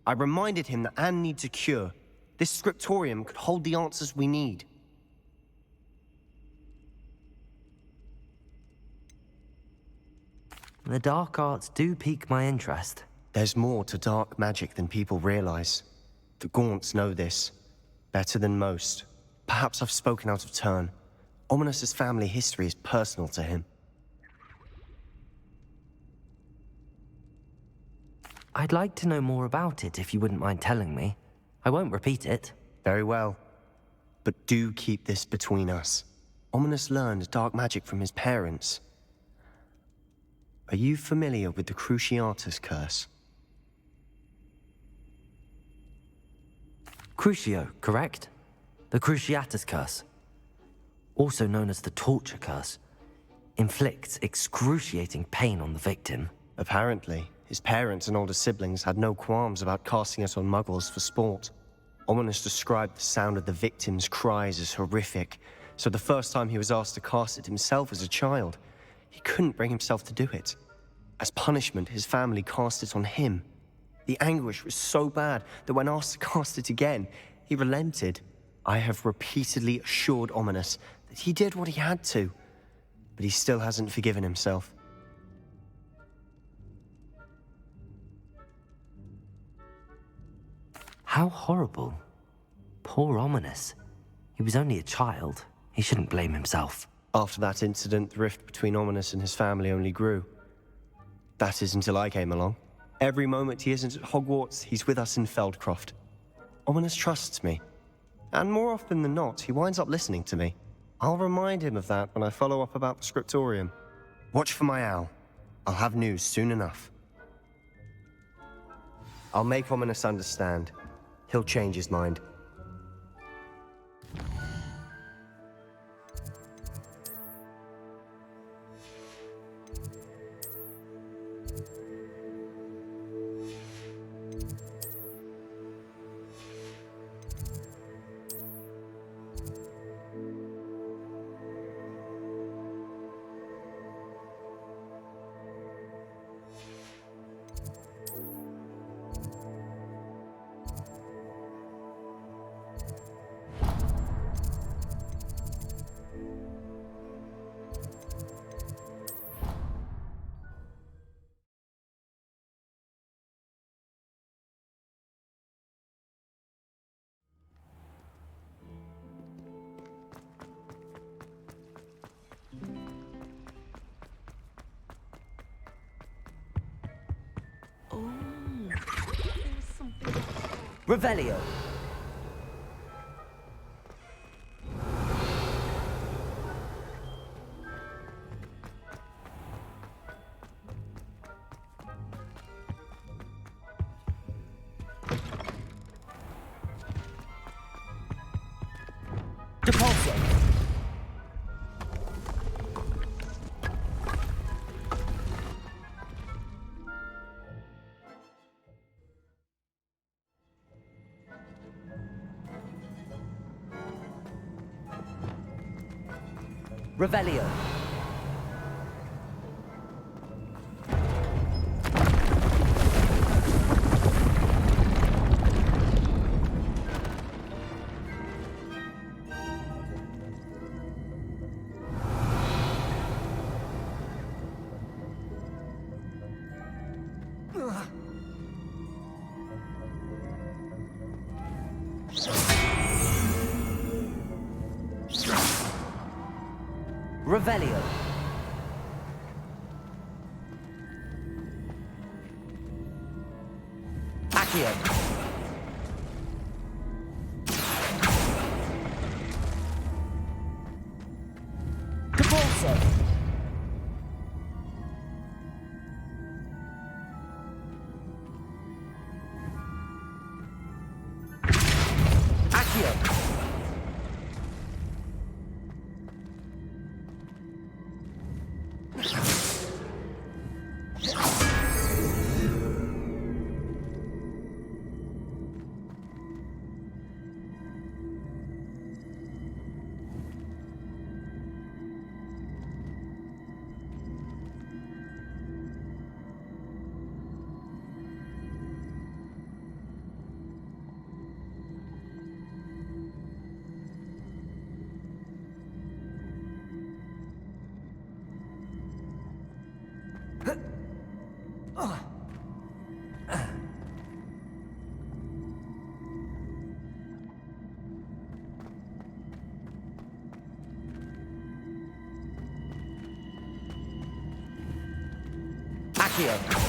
I reminded him that Anne needs a cure. This scriptorium could hold the answers we need. The dark arts do pique my interest. There's more to dark magic than people realize. The Gaunts know this. Better than most. Perhaps I've spoken out of turn. Ominous's family history is personal to him. I'd like to know more about it if you wouldn't mind telling me. I won't repeat it. Very well. But do keep this between us. Ominous learned dark magic from his parents. Are you familiar with the Cruciatus curse? Crucio, correct? The Cruciatus curse. Also known as the torture curse. Inflicts excruciating pain on the victim. Apparently. His parents and older siblings had no qualms about casting it on muggles for sport. Ominous described the sound of the victim's cries as horrific, so the first time he was asked to cast it himself as a child, he couldn't bring himself to do it. As punishment, his family cast it on him. The anguish was so bad that when asked to cast it again, he relented. I have repeatedly assured Ominous that he did what he had to, but he still hasn't forgiven himself. How horrible. Poor Ominous. He was only a child. He shouldn't blame himself. After that incident, the rift between Ominous and his family only grew. That is until I came along. Every moment he isn't at Hogwarts, he's with us in Feldcroft. Ominous trusts me. And more often than not, he winds up listening to me. I'll remind him of that when I follow up about the scriptorium. Watch for my owl. I'll have news soon enough. I'll make Ominous understand. He'll change his mind. Revelio. Depulso. Revelio. Revelio. Accio. Depulso. Accio. Accio.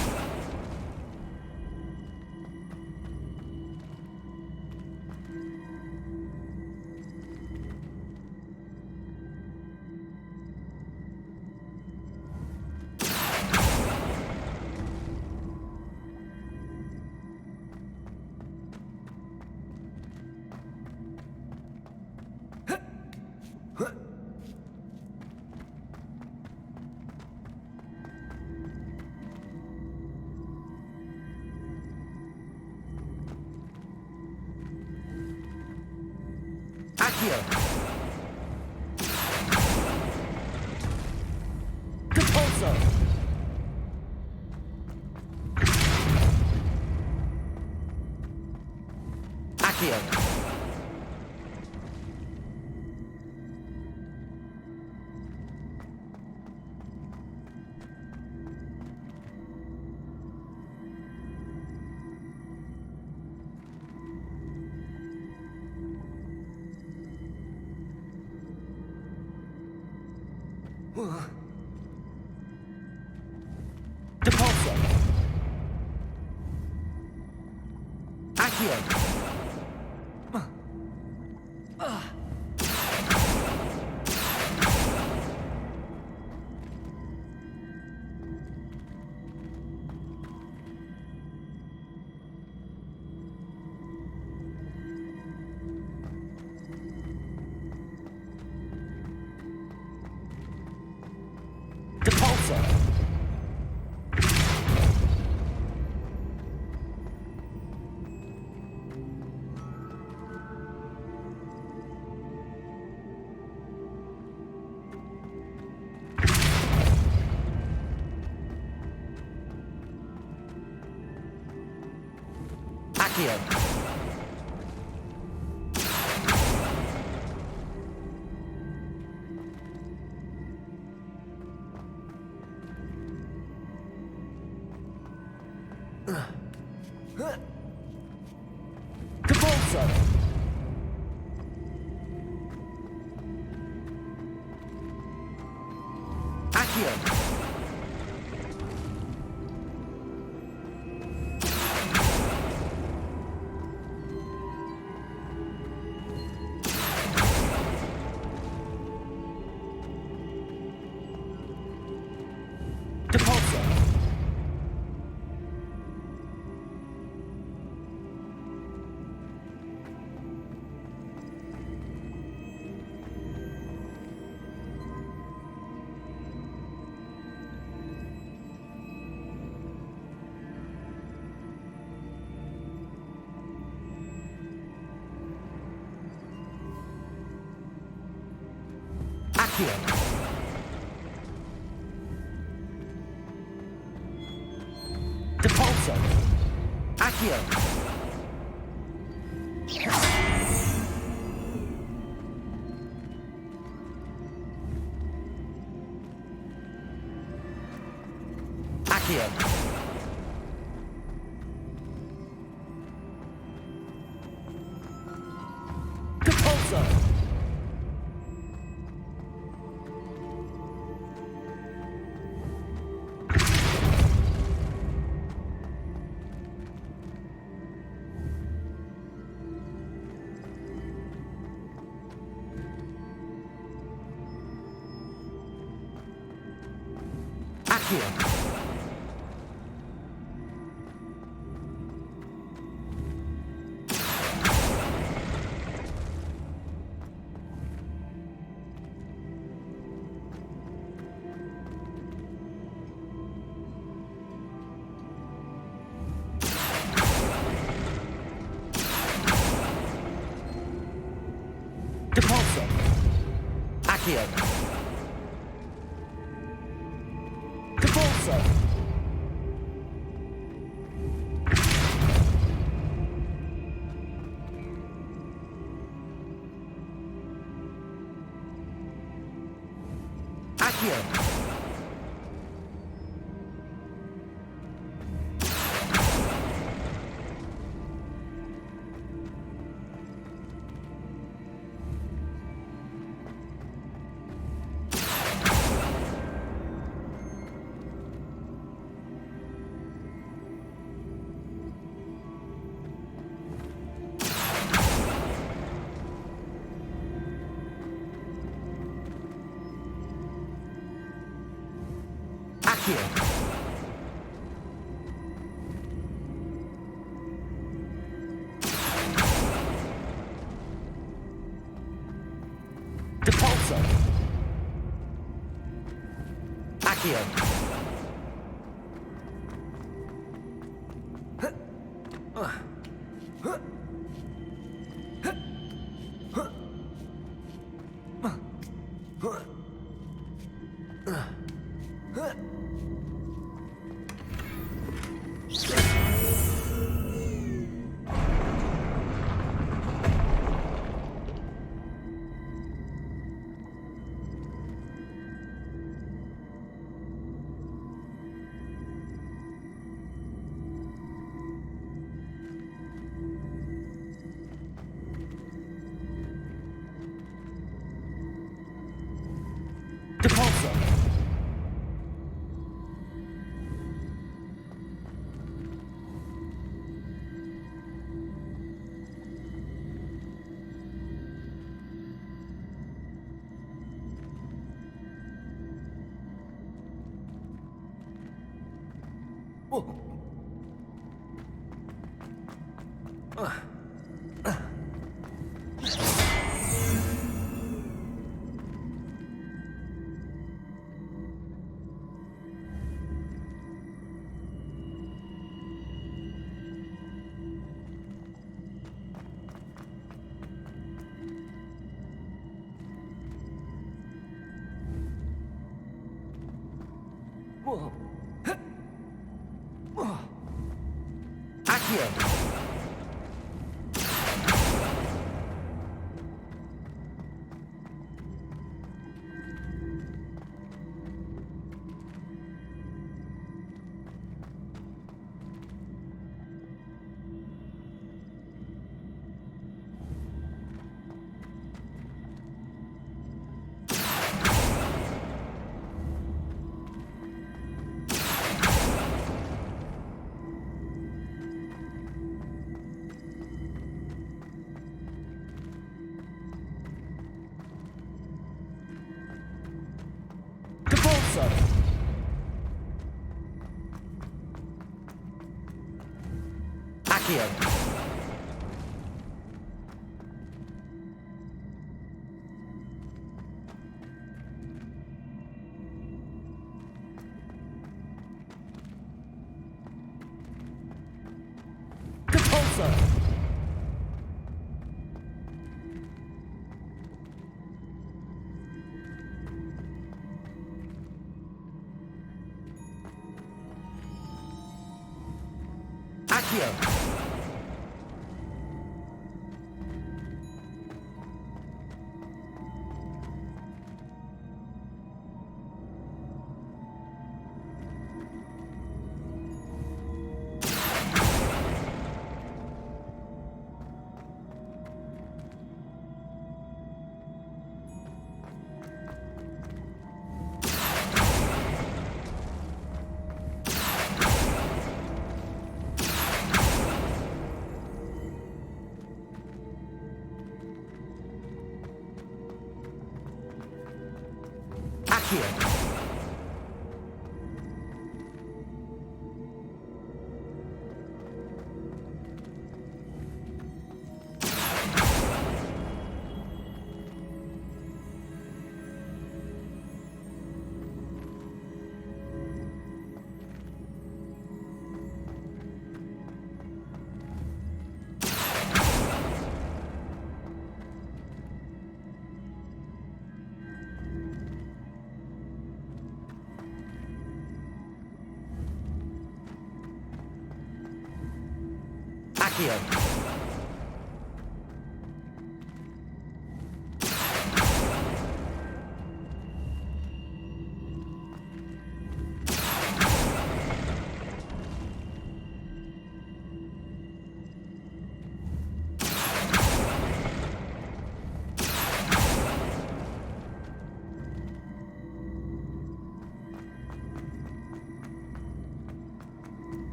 Accio. Depulso! Accio! Depulso! Accio! Depulso! Accio! Depulso! Accio! Depulso! Accio! Depulso! Accio! Accio! Depulso! Accio! Depulso! Accio! Depulso! Accio! Accio! Depulso! Accio! Huh? Depulso! Accio! Depulso! Accio! Depulso! Accio! Accio! Accio!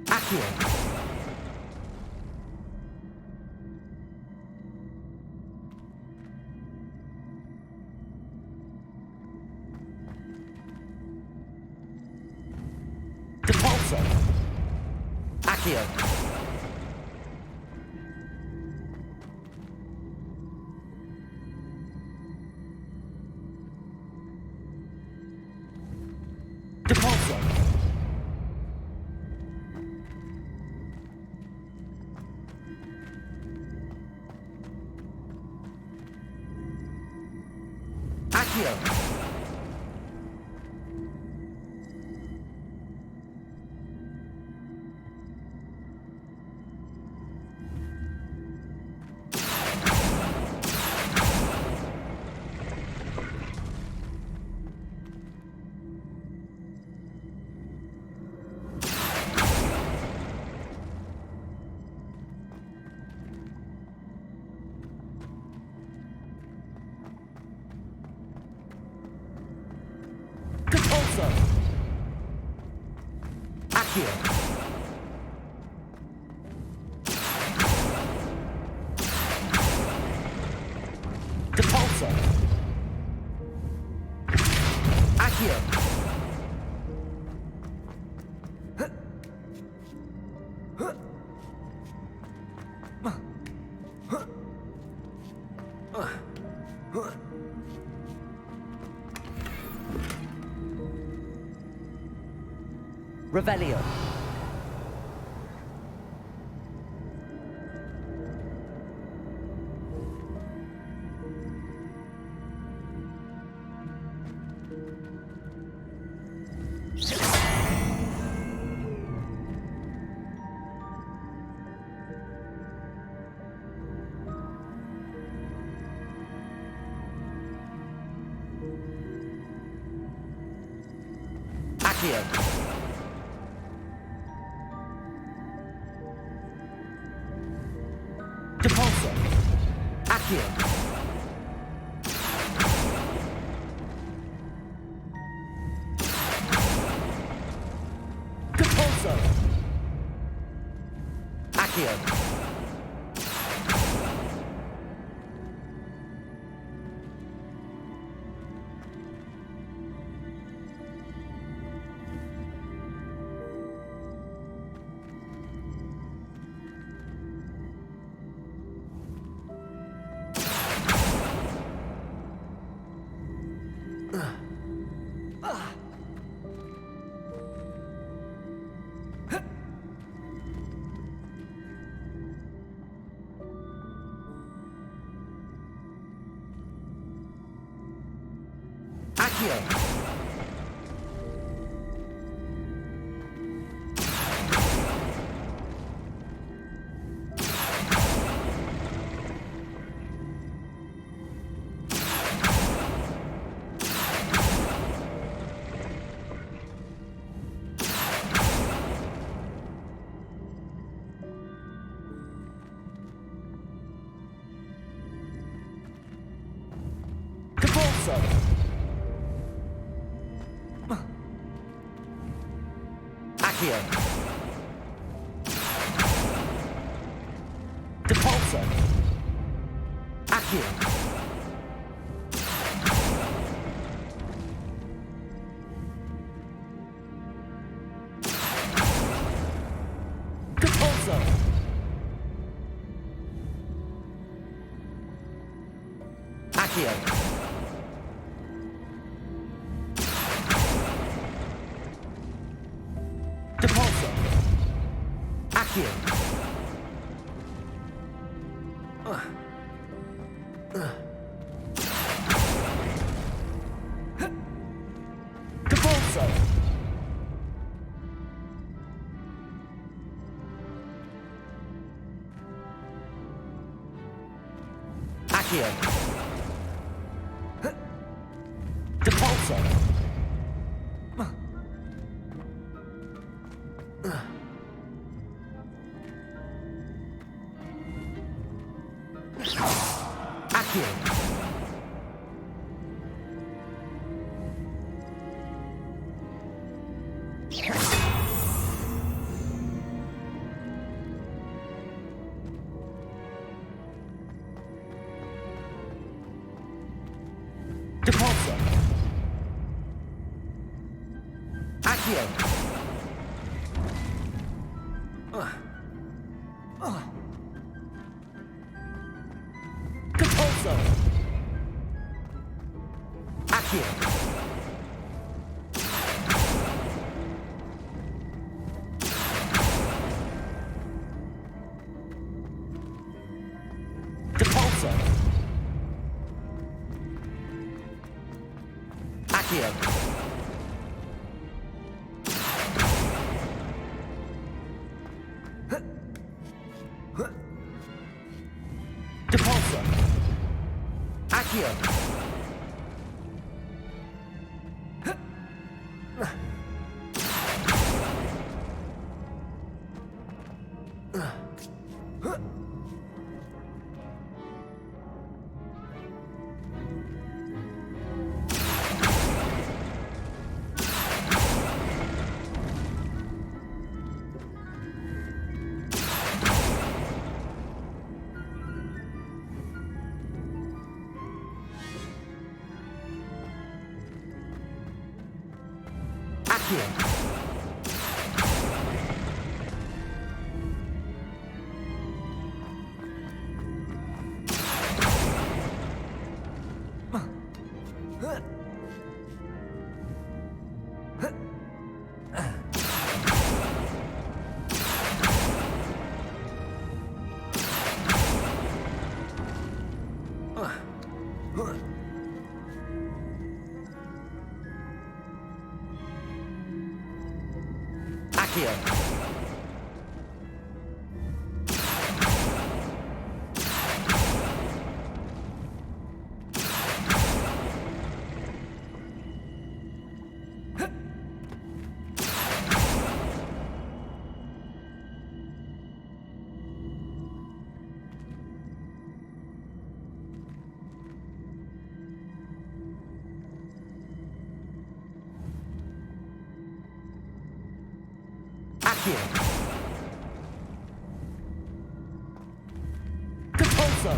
Accio! Depulso! Accio! Accio! Depulso! Accio! Depulso! Accio! Revelio. Accio. Depulso! Accio! Depulso! Accio! Accio! Depulso! Accio! Depulso! Accio! Depulso! Accio! Depulso! Accio! Depulso! Accio! Depulso! Accio! Depulso! Accio! Depulso! Accio! Depulso! Accio. Depulsor. Accio. Accio. Depulsor.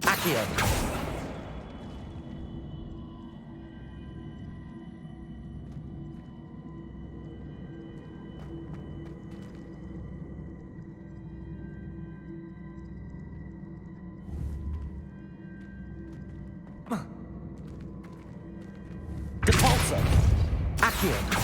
Accio. Depulsor. Accio. Depulsor.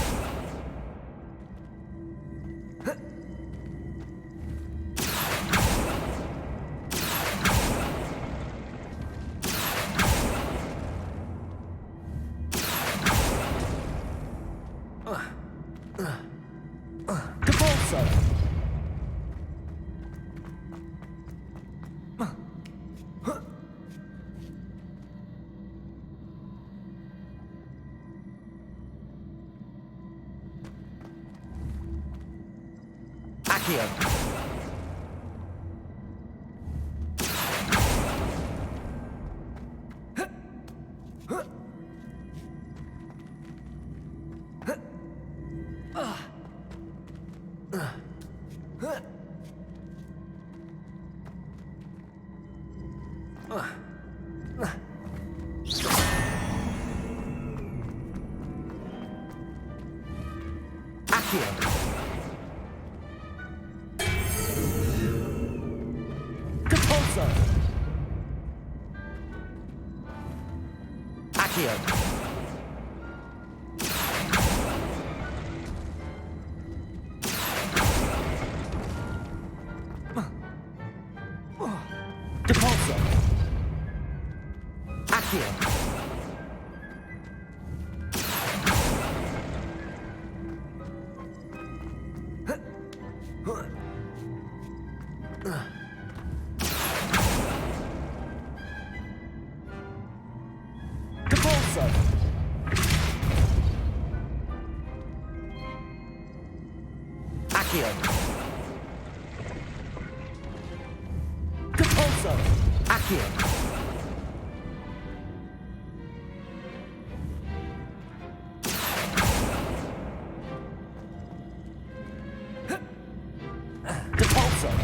Accio. Accio. Depulsor. Accio. Depulsor. Accio. Depulsor. Accio. Depulsor. Accio. Depulsor.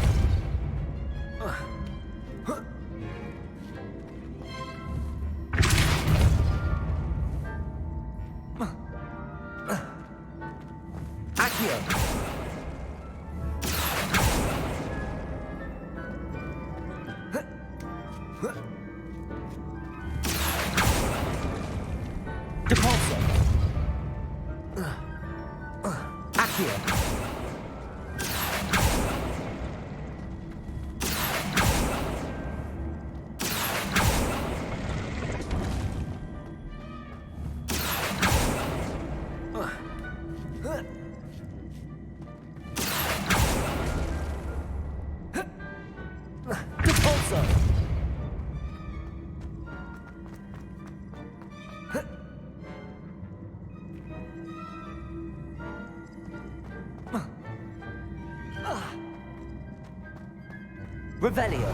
Accio. Depulsor. Accio. Depulso! Revelio.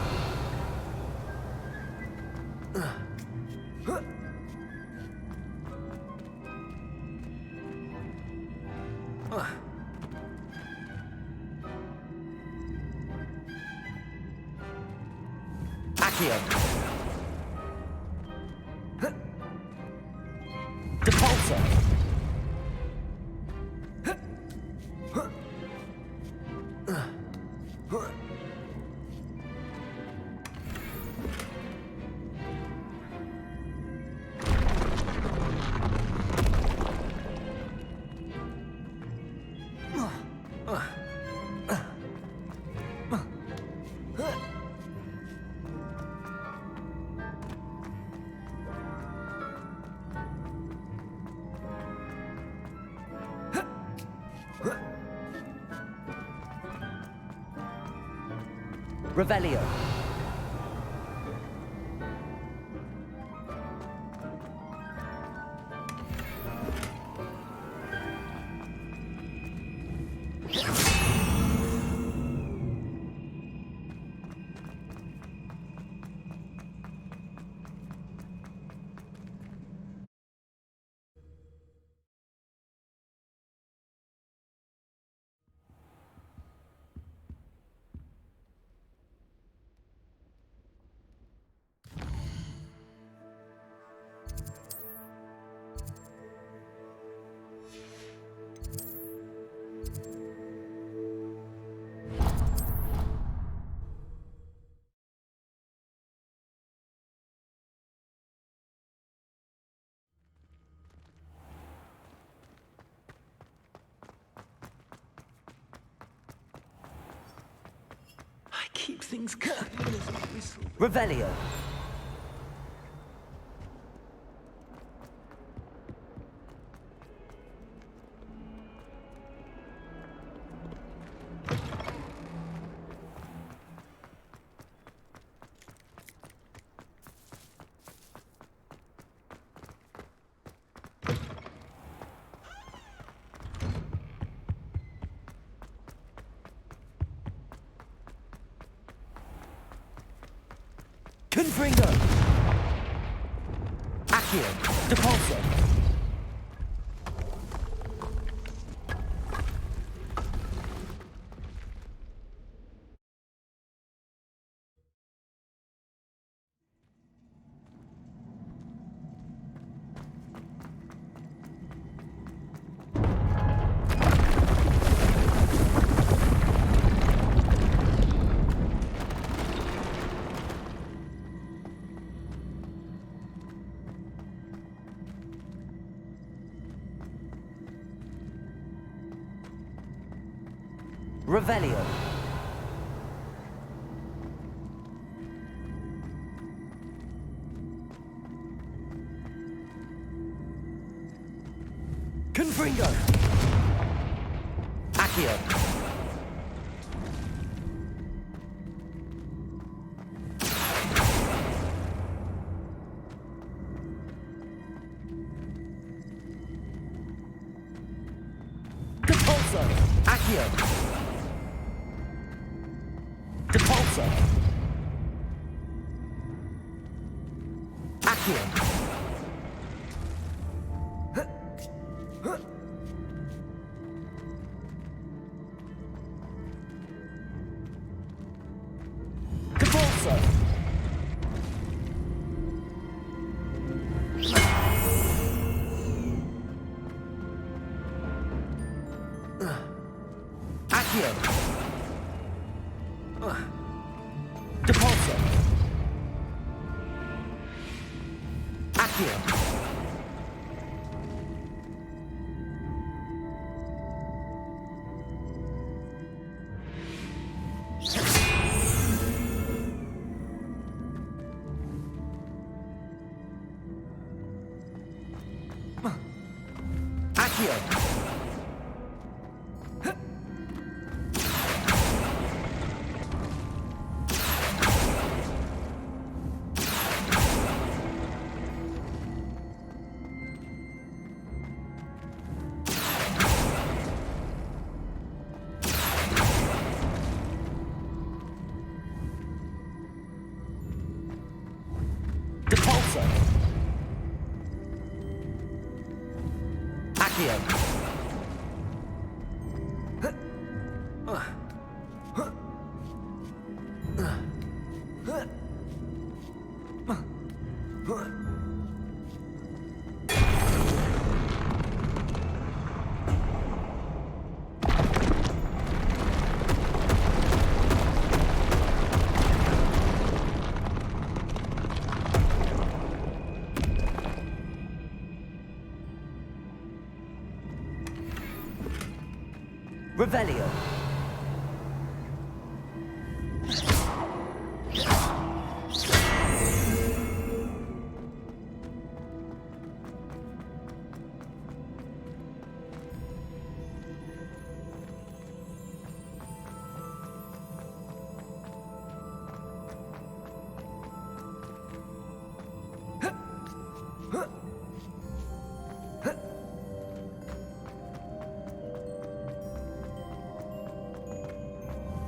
Accio. Depulso. Revelio. I keep things clean as a whistle. Revelio. Confringo. Accio. Depulso. Revelio. Confringo. Accio. Depulso. Accio. Depulso. Accio. Depulso. Accio. Depulso. Accio. Accio. Accio. Revelio.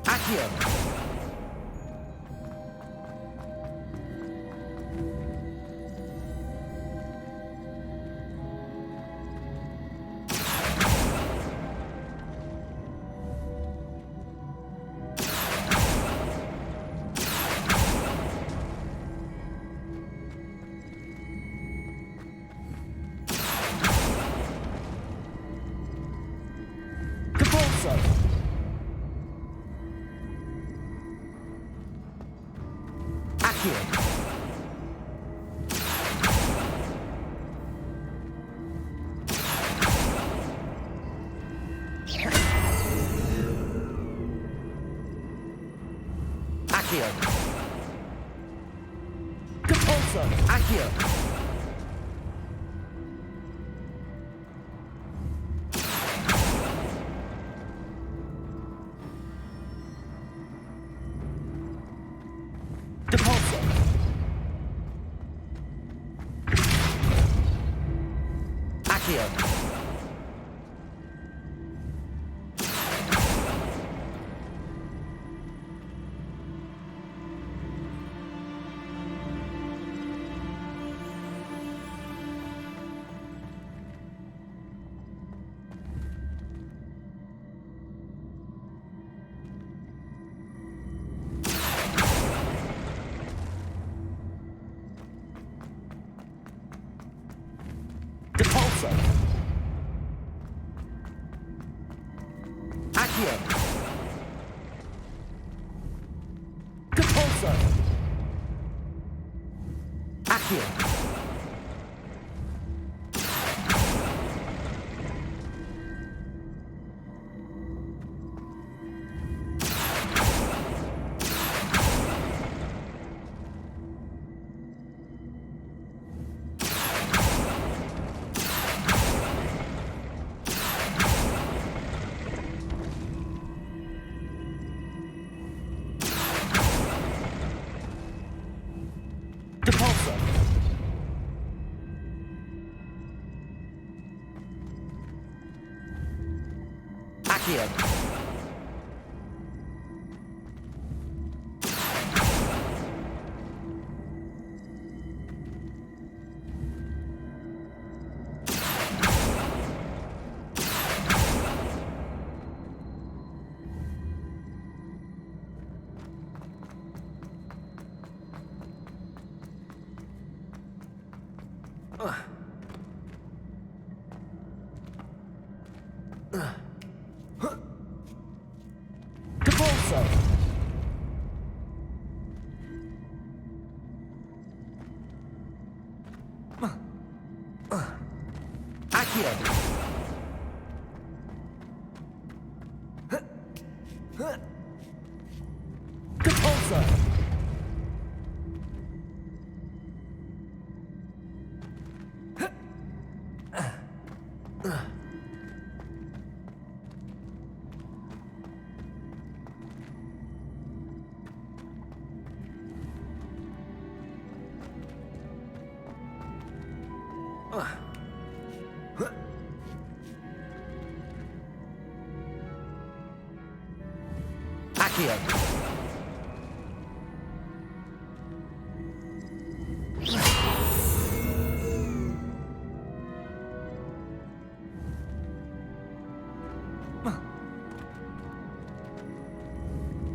Accio. Capolso. Accio. Accio. Capolso. Accio. Capolso. Accio. Capolso. Accio. Capolso. Accio. Capolso. Accio. Capolso. Accio. Capolso. Accio.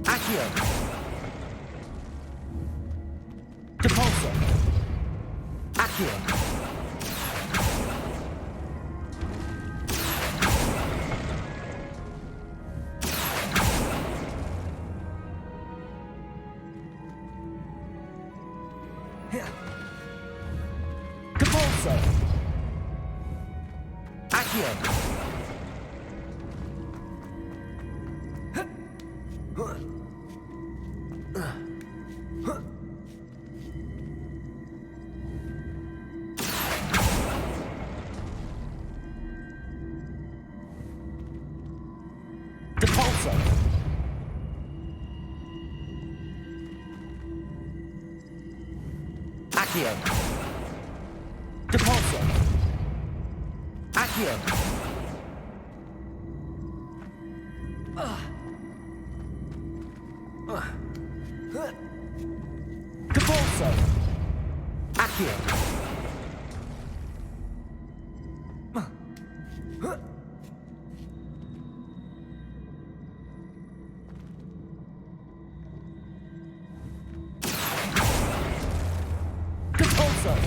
Accio. Depulso. Accio. Depulso. Accio. Depulso. Accio. Depulso. Accio. Depulso. Accio. Depulso.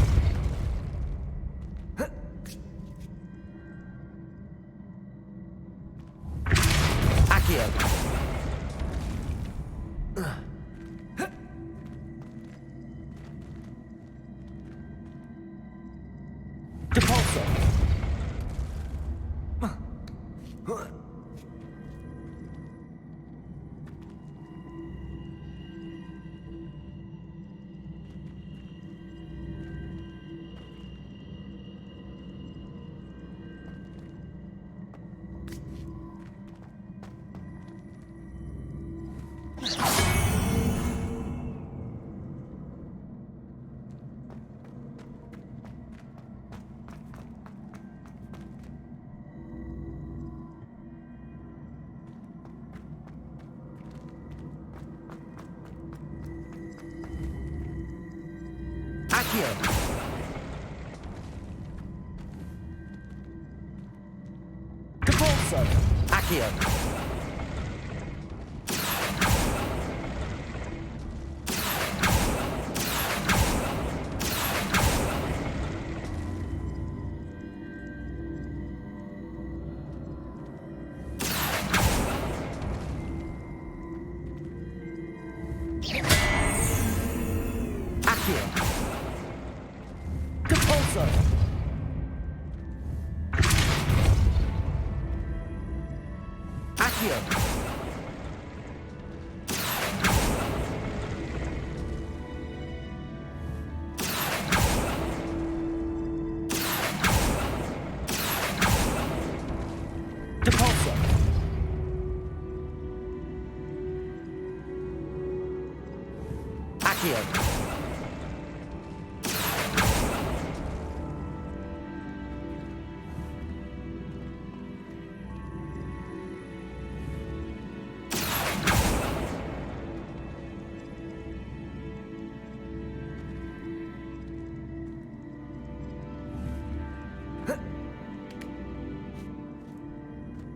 Accio. Depulso. Accio. Depulso. Accio. Accio. Depulso. Accio. Depulso. Accio.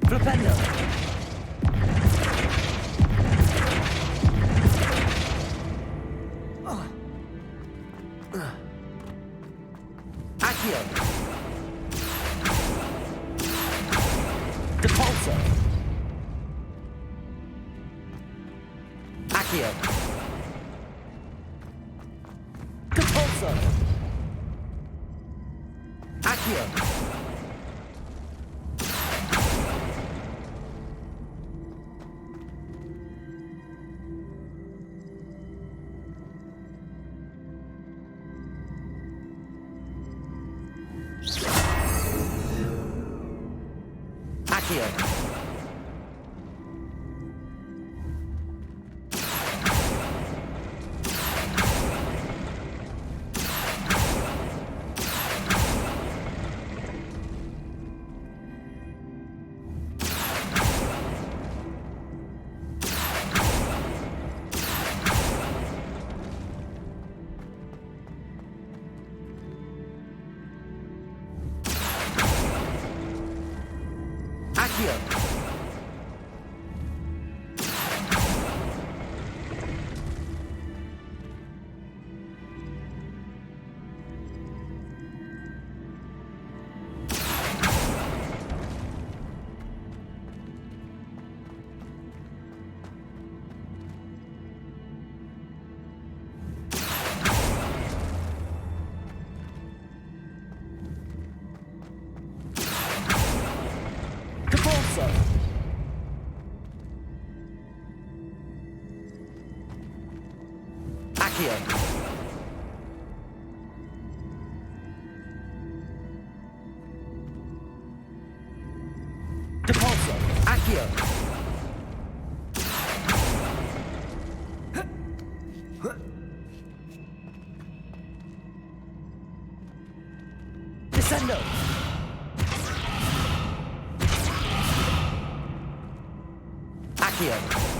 Flipendo. Accio. Depulso. Accio. Depulso. Accio. Accio. Accio. Depulso! Accio! Depulso! Accio! Descendo! Accio!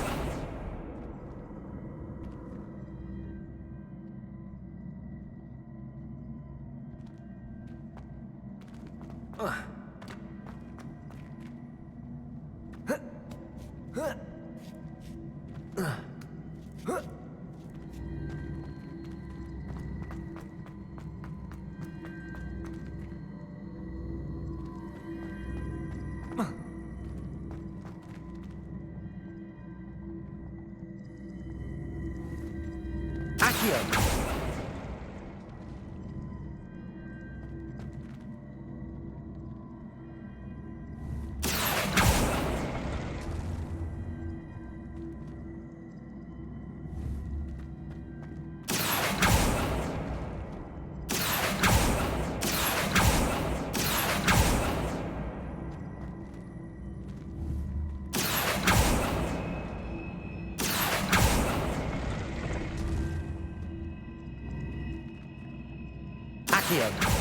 Accio! Accio!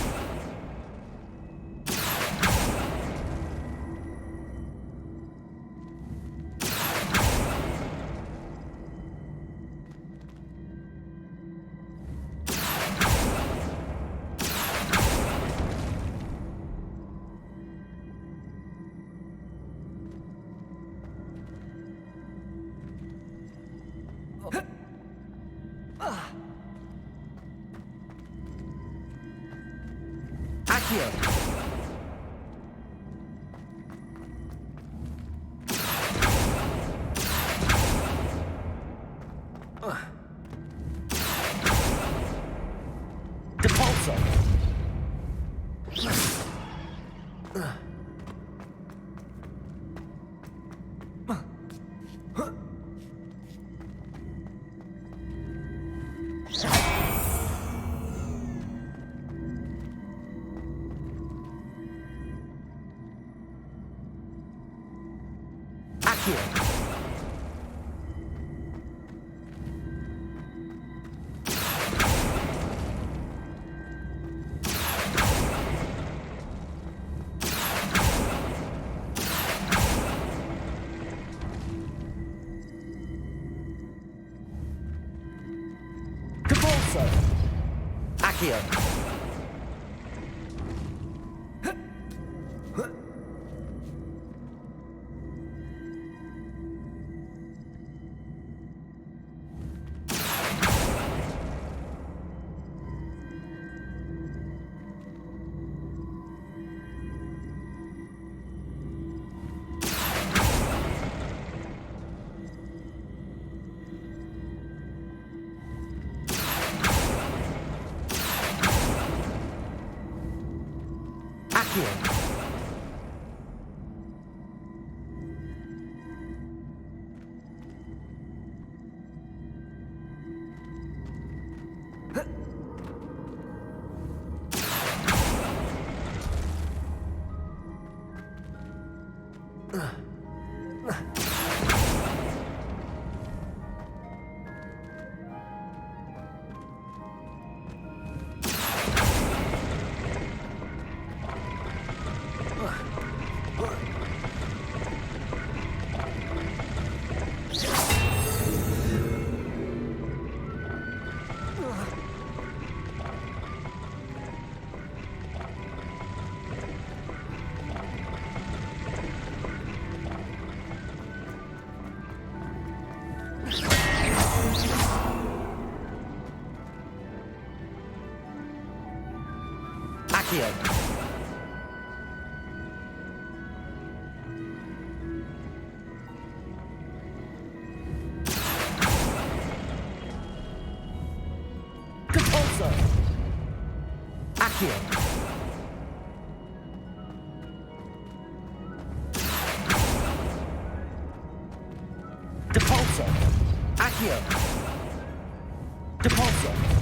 Accio! Depulso! Accio! Depulso! Accio! Accio! Accio! Depulso! Accio! Depulso! Accio! Depulso!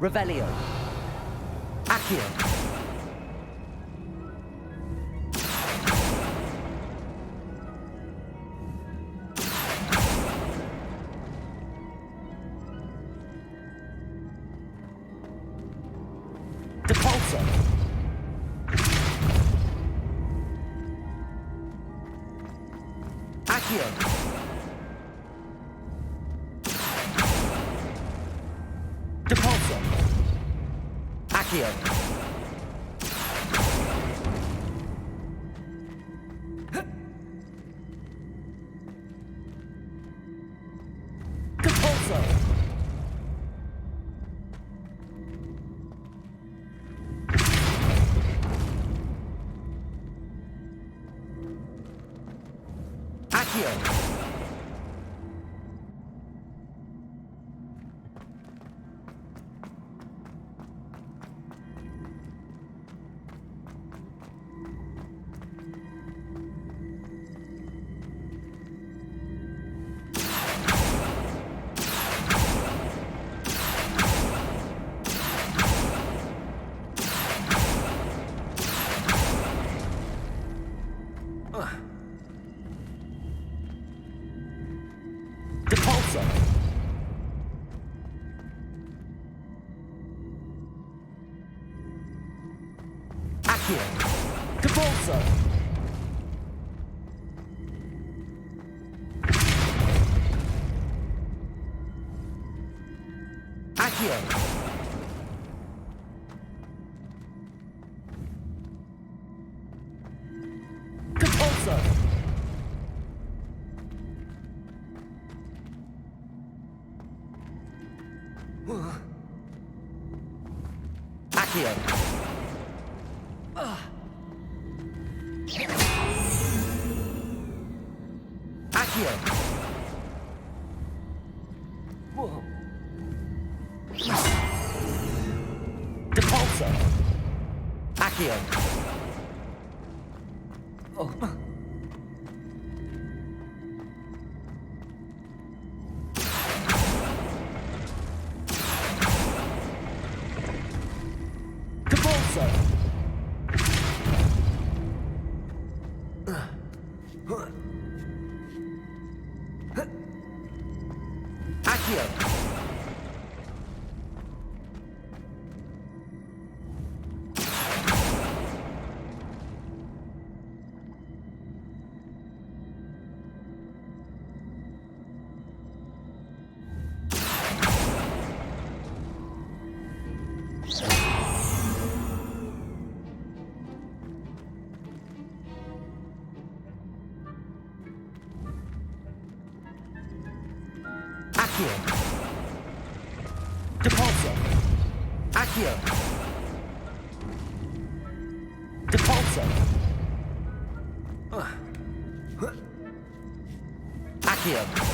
Revelio. Accio. Depulso. Accio. Depulso. Accio. Depulso. Accio. Depulso. Accio. Depulso. Accio. Depulso. Accio. Accio. Depulso. Accio. Depulso. Accio. Accio. Depulso. Accio. Depulso. Accio.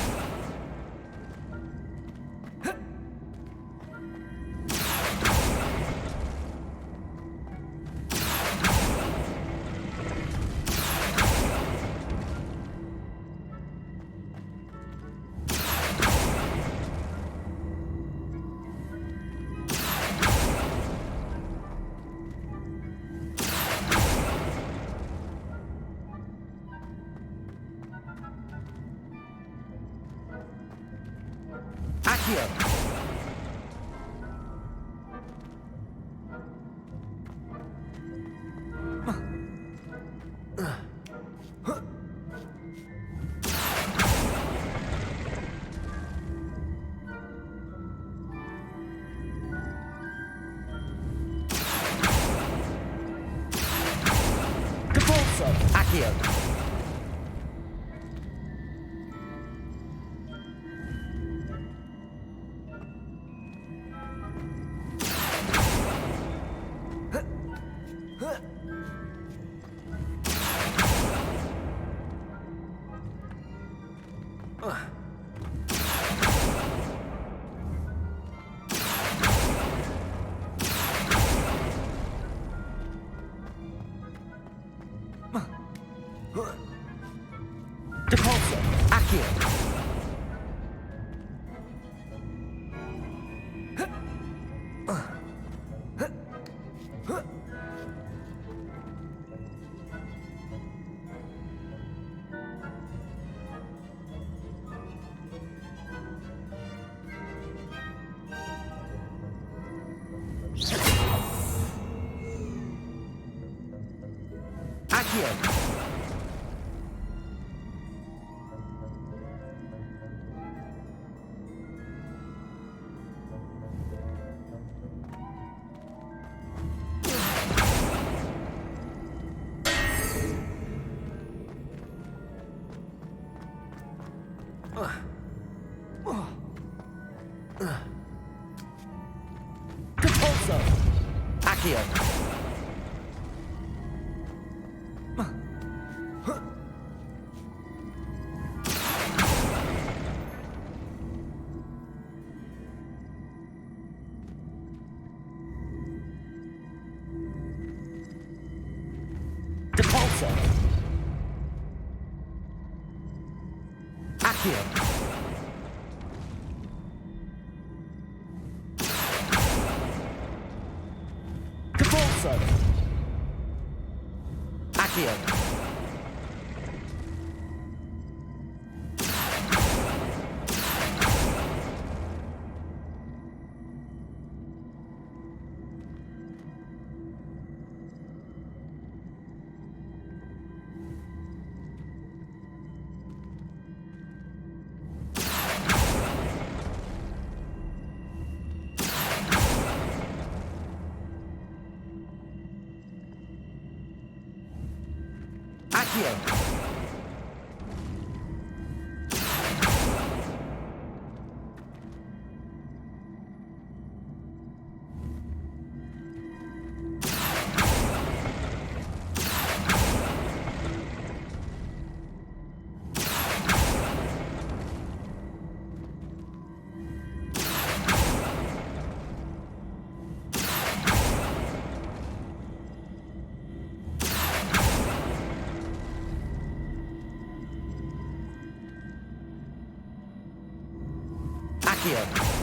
Accio! Depulso! Accio! Depulso! Accio! Accio! Depulso! Accio! Depulso! Accio! Depulso! Accio! Accio! Accio!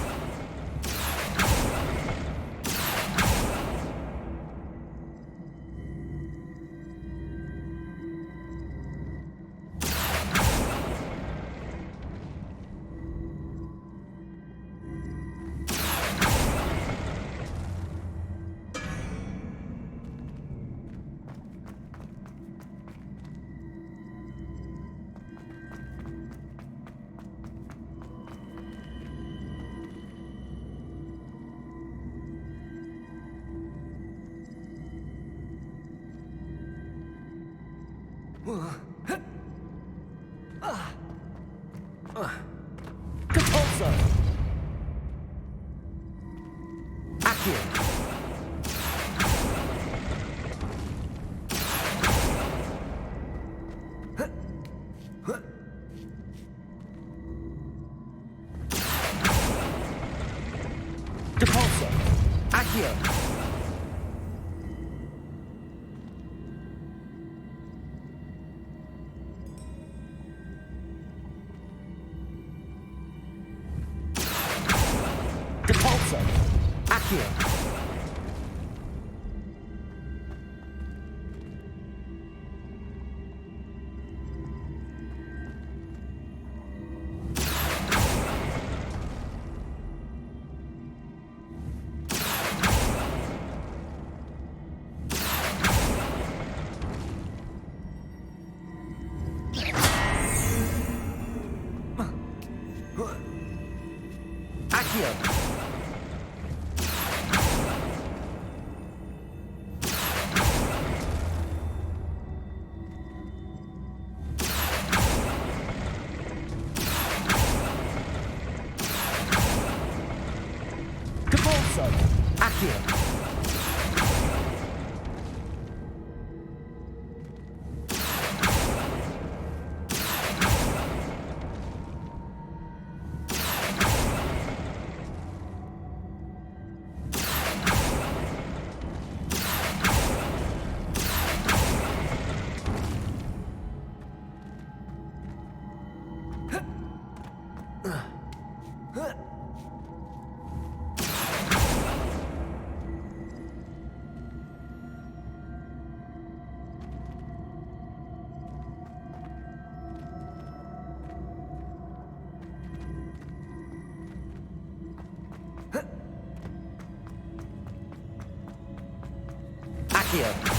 Depulso! Accio! Depulso! Accio! Depulso! Accio! Accio! Capolso! Accio! Accio!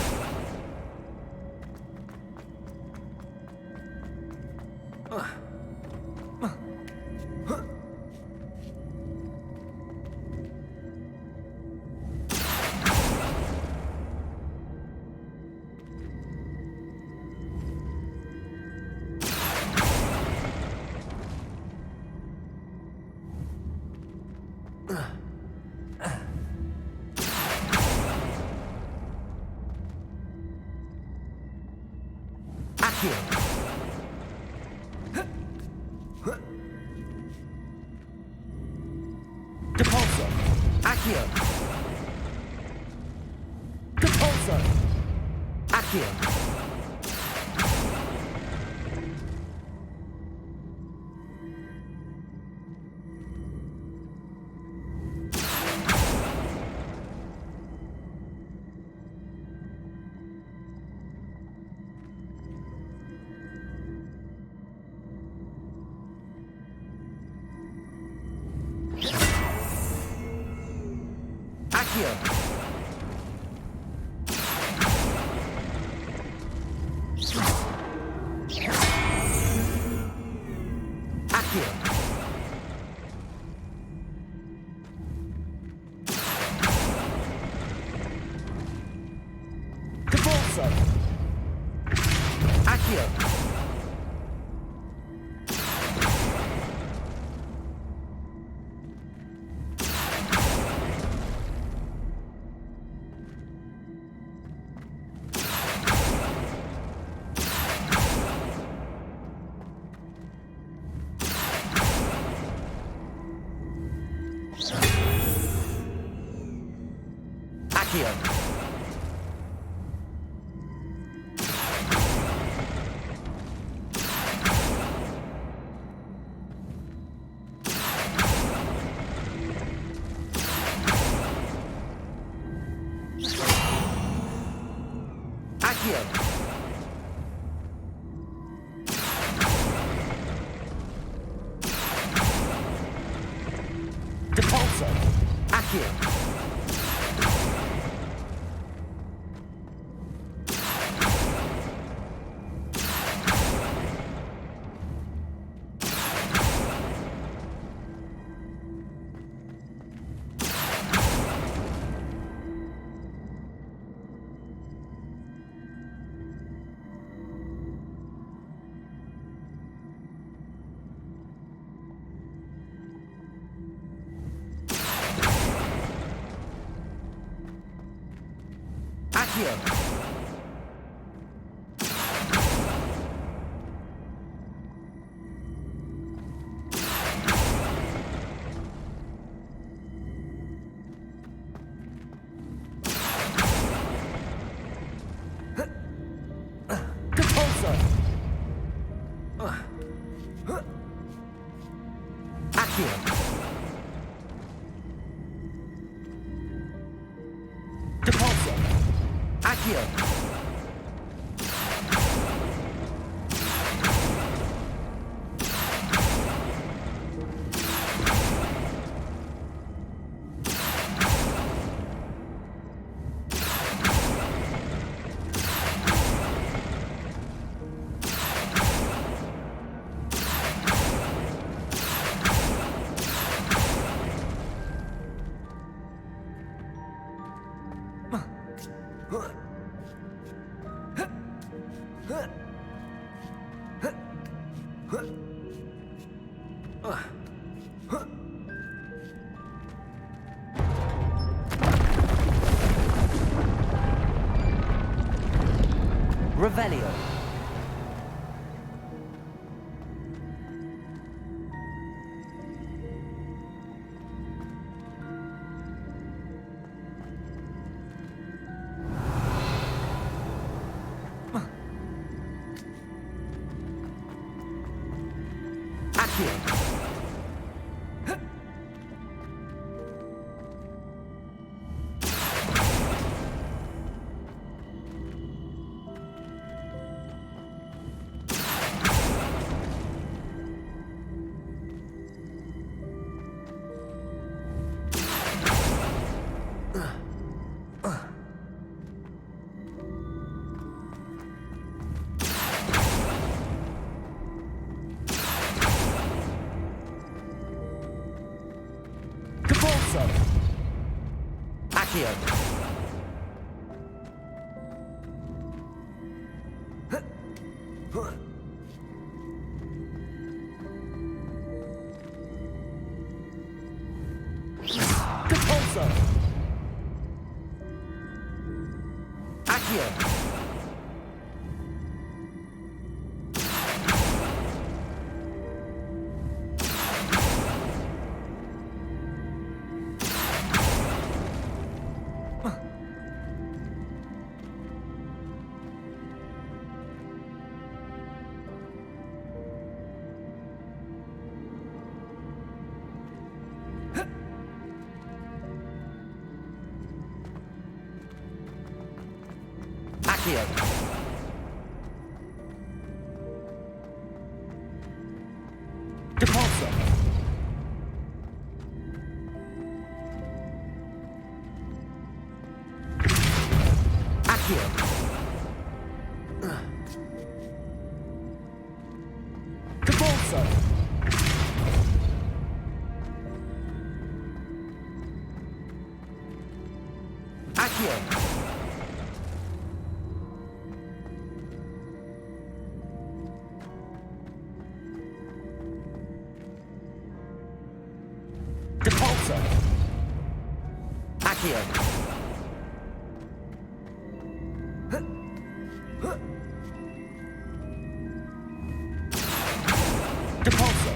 Accio! Capolso! Accio! Capolso! Accio! Accio! Accio! Capolso! Accio! Accio! Accio! Capolso! Accio! Accio! Capolso! Accio! Capolso! Accio! Revelio. Accio. Accio. Depulso. Accio. Accio. Depulso. Accio. Depulso. Accio. Depulso. Accio. Depulso.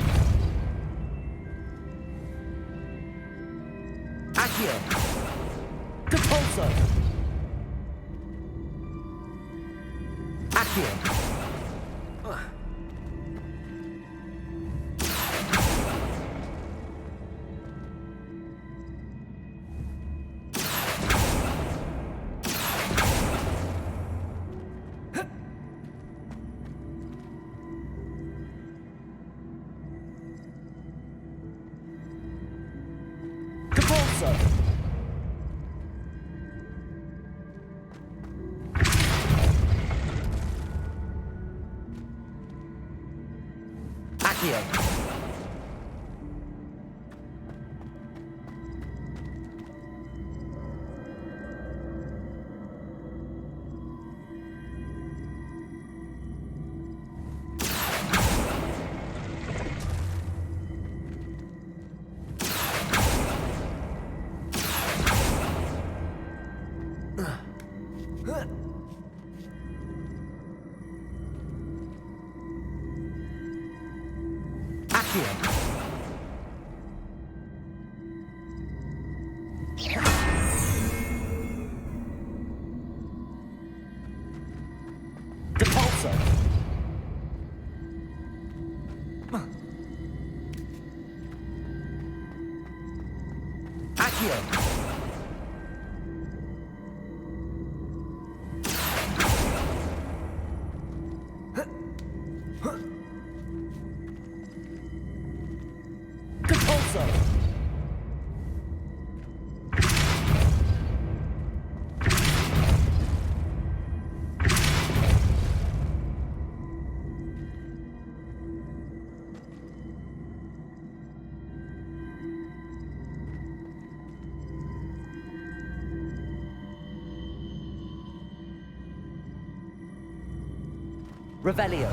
Accio. Depulso. Accio. Depulso. Accio. Depulso. Accio. Depulso. Revelio.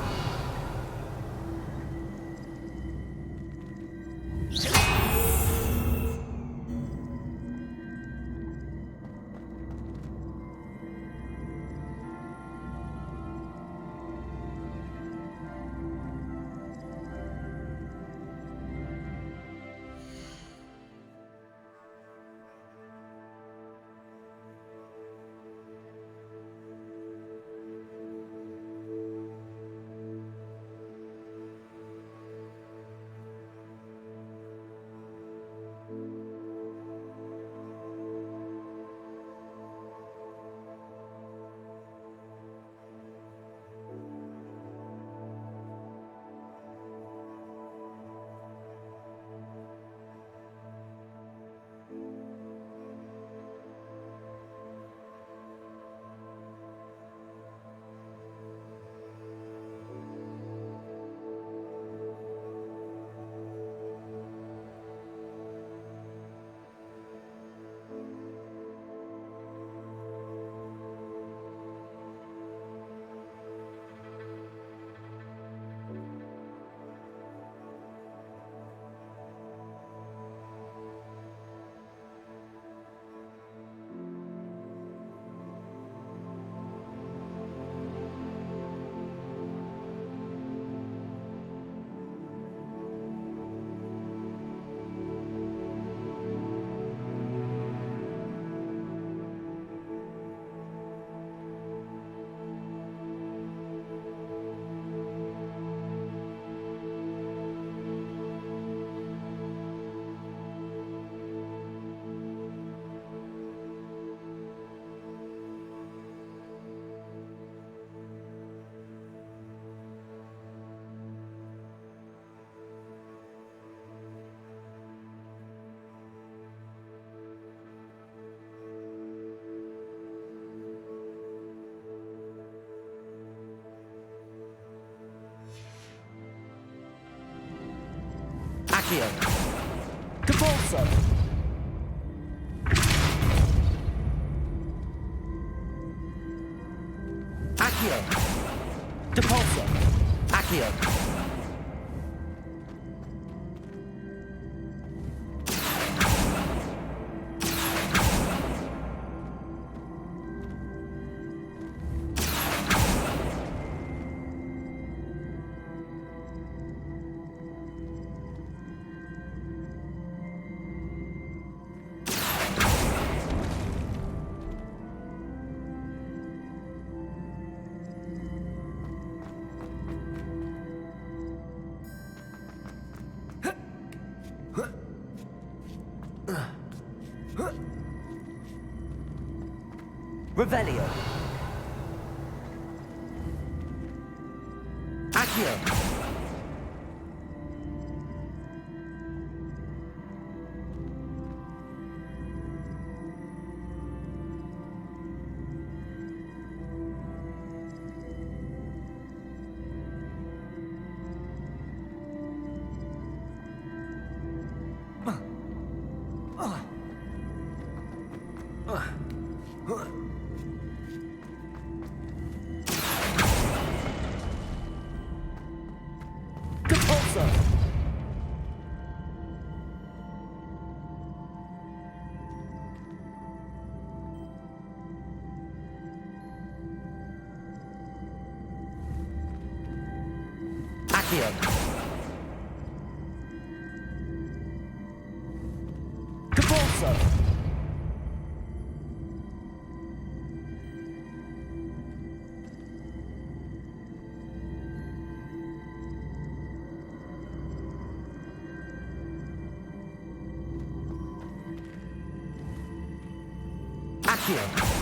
Accio. Capolso. Accio. Depulso. Accio. Revelio. Accio. Accio. Capolso. Accio.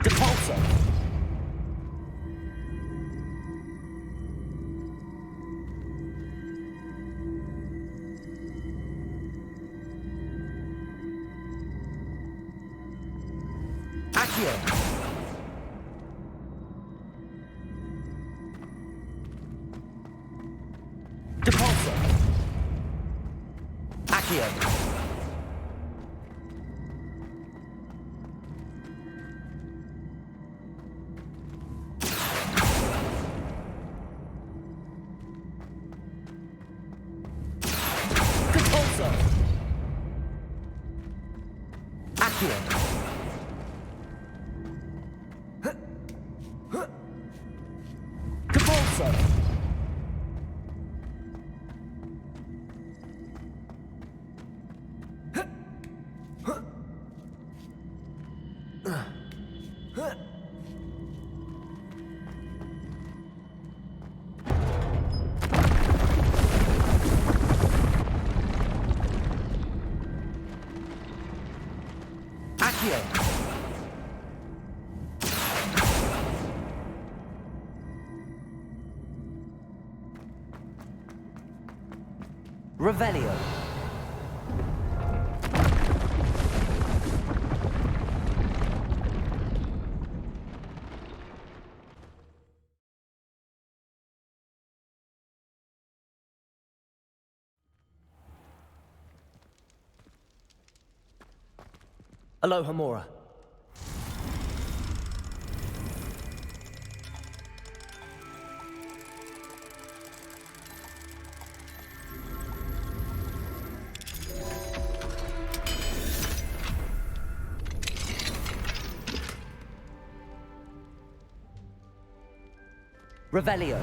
Depulso! Accio! Depulso! Accio! Depulso! Accio! Depulso! Accio! Revelio! Aloha Mora. Revelio.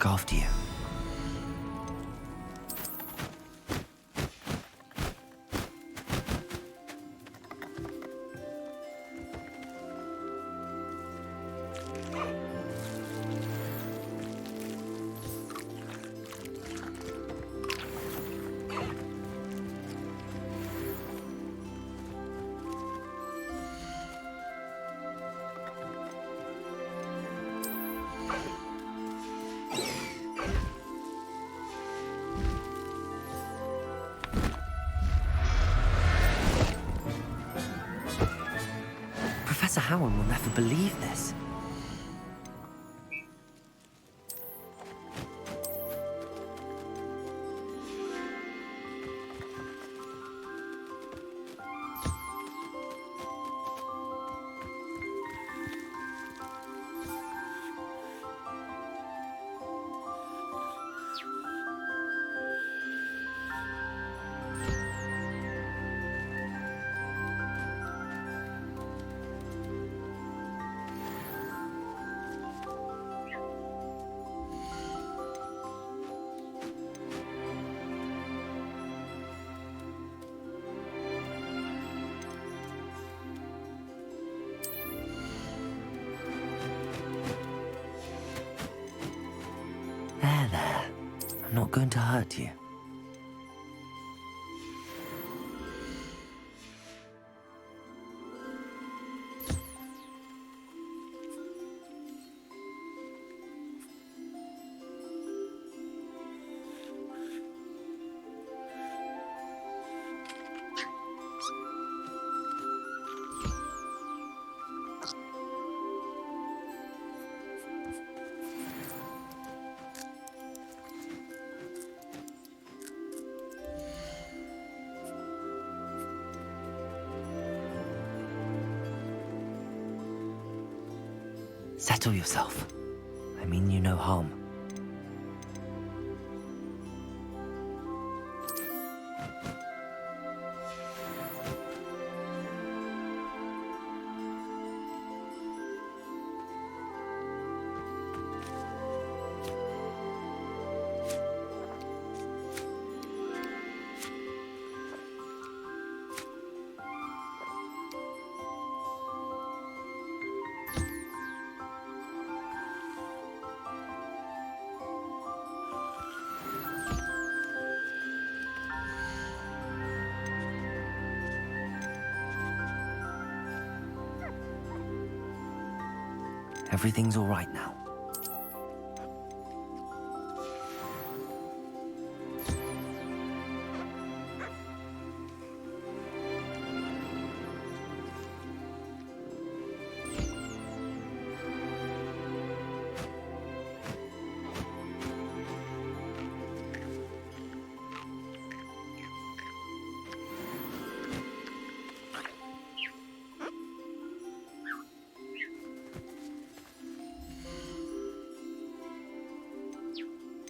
look after you. Professor Howard will never believe this. There. I'm not going to hurt you. Settle yourself. I mean you no harm. Everything's all right now.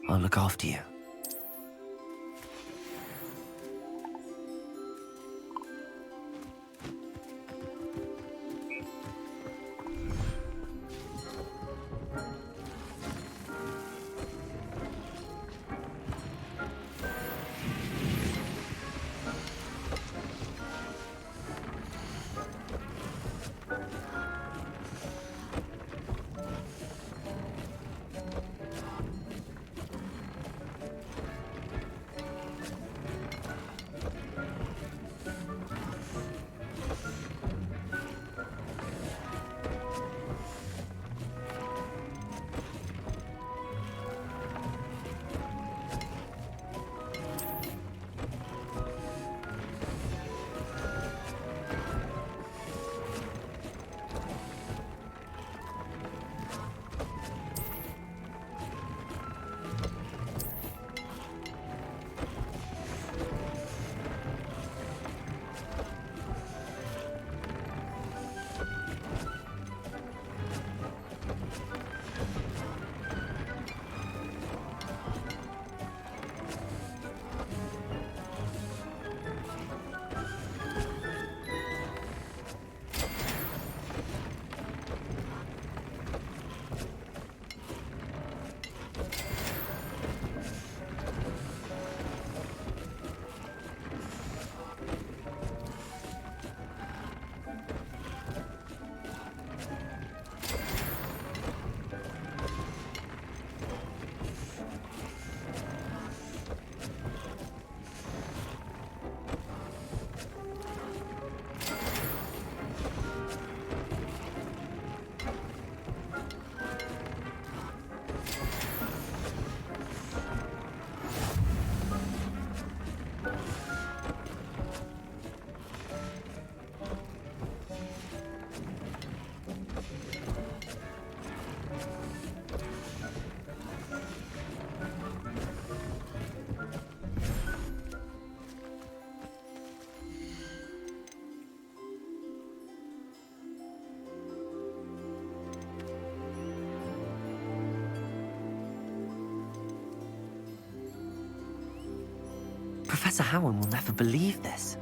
I'll look after you. Professor Howard will never believe this.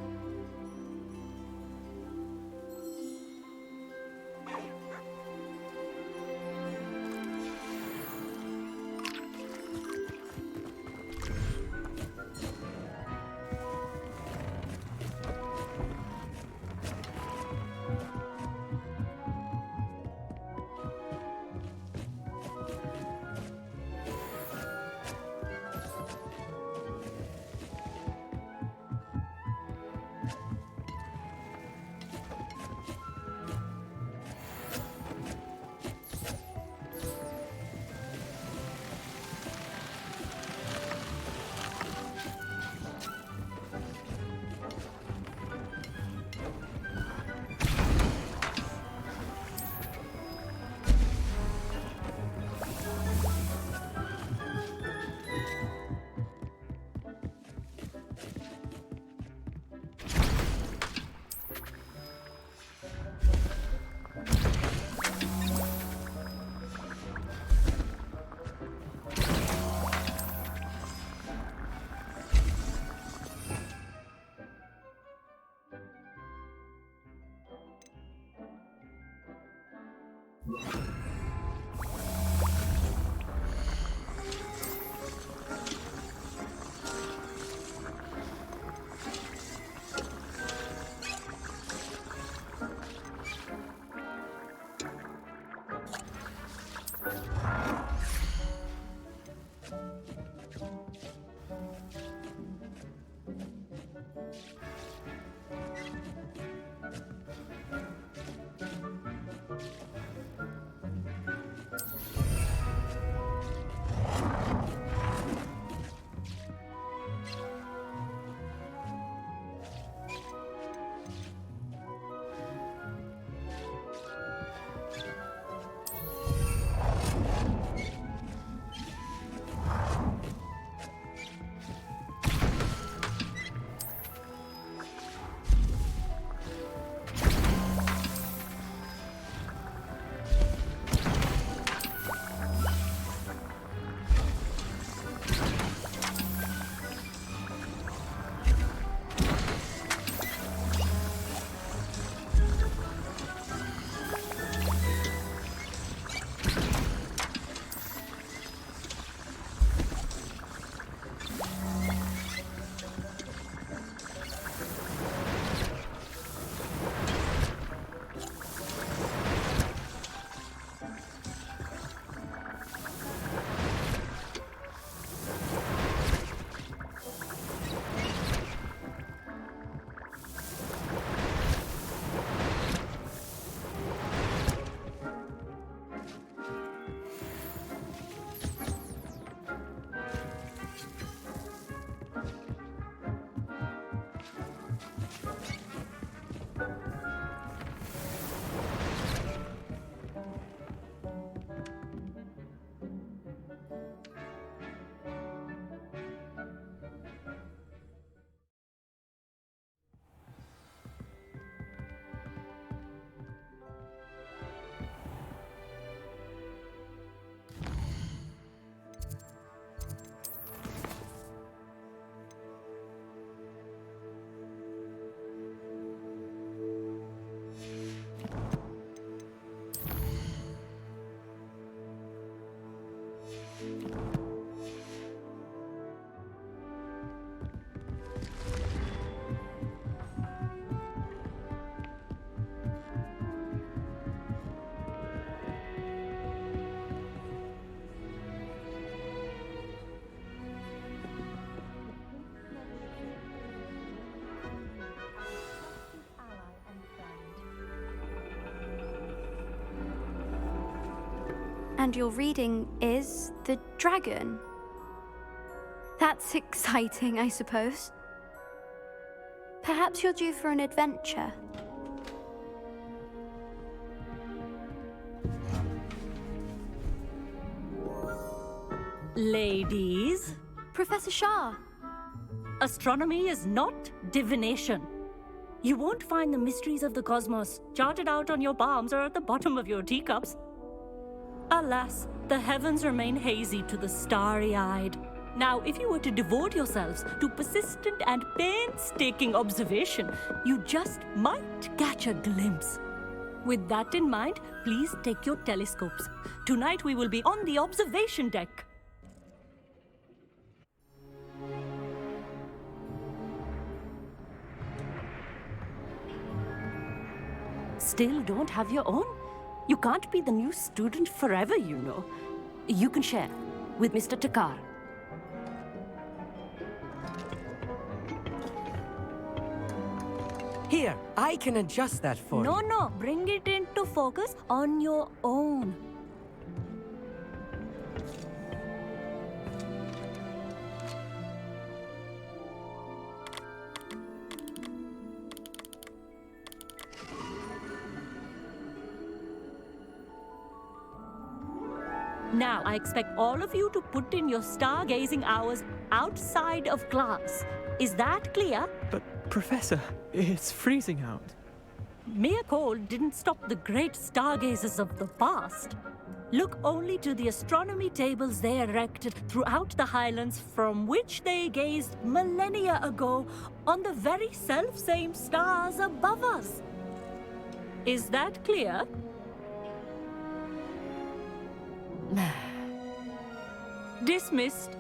And your reading is the dragon. That's exciting, I suppose. Perhaps you're due for an adventure. Ladies. Professor Shah. Astronomy is not divination. You won't find the mysteries of the cosmos charted out on your palms or at the bottom of your teacups. Alas, the heavens remain hazy to the starry-eyed. Now, if you were to devote yourselves to persistent and painstaking observation, you just might catch a glimpse. With that in mind, please take your telescopes. Tonight we will be on the observation deck. Still don't have your own? You can't be the new student forever, you know. You can share with Mr. Takar. Here, I can adjust that for you. No, bring it into focus on your own. Now, I expect all of you to put in your stargazing hours outside of class. Is that clear? But, Professor, it's freezing out. Mere cold didn't stop the great stargazers of the past. Look only to the astronomy tables they erected throughout the highlands from which they gazed millennia ago on the very self-same stars above us. Is that clear? Dismissed.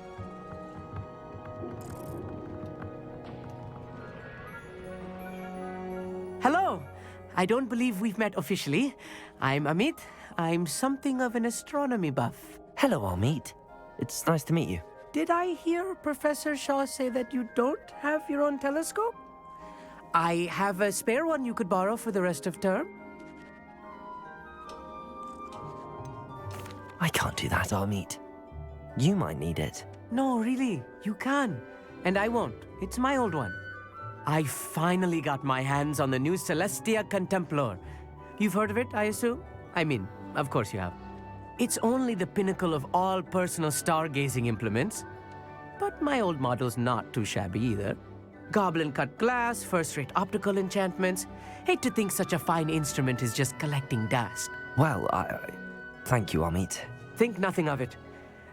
Hello. I don't believe we've met officially. I'm Amit. I'm something of an astronomy buff. Hello, Amit. It's nice to meet you. Did I hear Professor Shaw say that you don't have your own telescope? I have a spare one you could borrow for the rest of term. I can't do that, Amit. You might need it. No, really, you can. And I won't. It's my old one. I finally got my hands on the new Celestia Contemplar. You've heard of it, I assume? I mean, of course you have. It's only the pinnacle of all personal stargazing implements. But my old model's not too shabby either. Goblin-cut glass, first-rate optical enchantments. Hate to think such a fine instrument is just collecting dust. Well, thank you, Amit. Think nothing of it.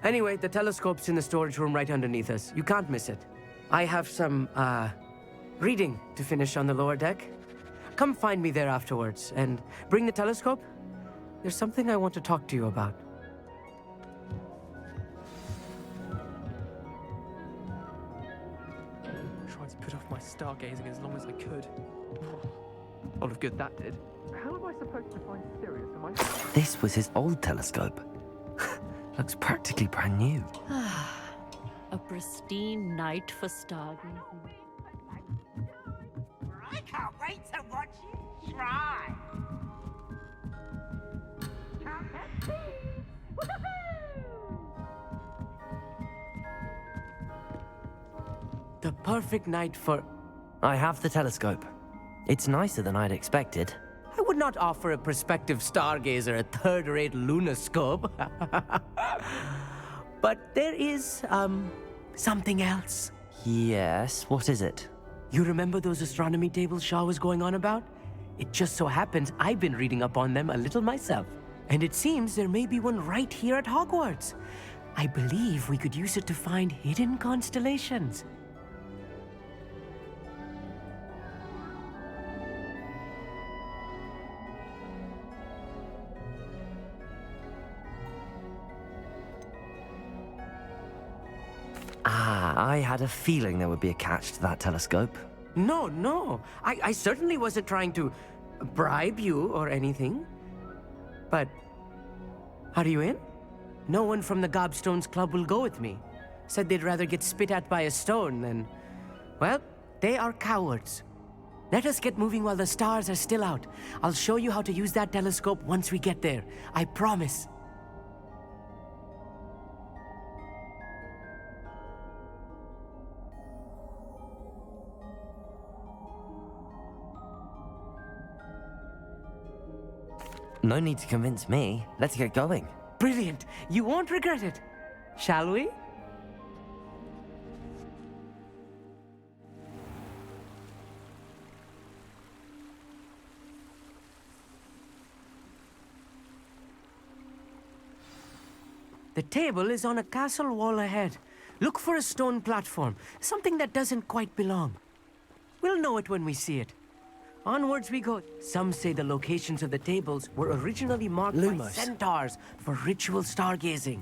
Anyway, the telescope's in the storage room right underneath us. You can't miss it. I have some, reading to finish on the lower deck. Come find me there afterwards, and bring the telescope. There's something I want to talk to you about. Tried to put off my stargazing as long as I could. A lot of good that did. How am I supposed to find Sirius? Am I... This was his old telescope. Looks practically brand new. A pristine night for stargazing. I can't wait to watch you try. The perfect night for... I have the telescope. It's nicer than I'd expected. I would not offer a prospective stargazer a third-rate lunoscope. But there is, something else. Yes, what is it? You remember those astronomy tables Shaw was going on about? It just so happens I've been reading up on them a little myself. And it seems there may be one right here at Hogwarts. I believe we could use it to find hidden constellations. I had a feeling there would be a catch to that telescope. No. I certainly wasn't trying to bribe you or anything. But are you in? No one from the Gobstones Club will go with me. Said they'd rather get spit at by a stone than... Well, they are cowards. Let us get moving while the stars are still out. I'll show you how to use that telescope once we get there. I promise. No need to convince me. Let's get going. Brilliant. You won't regret it. Shall we? The table is on a castle wall ahead. Look for a stone platform, something that doesn't quite belong. We'll know it when we see it. Onwards we go. Some say the locations of the tables were originally marked by Lumos. centaurs for ritual stargazing.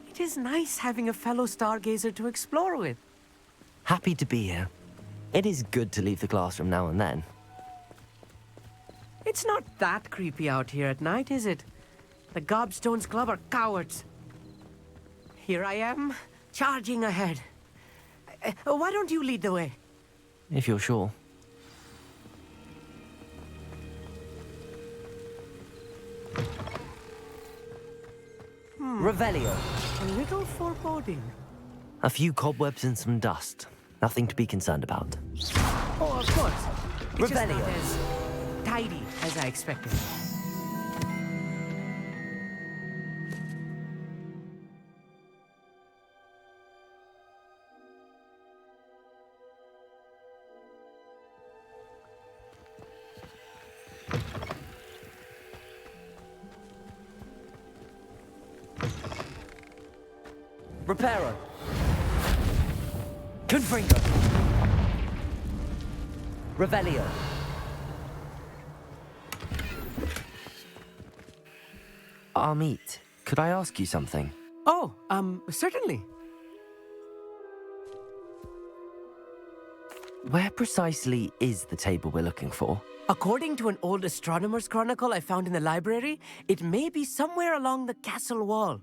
It is nice having a fellow stargazer to explore with. Happy to be here. It is good to leave the classroom now and then. It's not that creepy out here at night, is it? The Gobstones Club are cowards. Here I am, charging ahead. Why don't you lead the way? If you're sure. Revelio. A little foreboding. A few cobwebs and some dust. Nothing to be concerned about. Oh, of course. It's just Revelio. not as tidy as I expected. Reparo. Confringo. Revelio. Amit, could I ask you something? Oh, certainly. Where precisely is the table we're looking for? According to an old astronomer's chronicle I found in the library, it may be somewhere along the castle wall.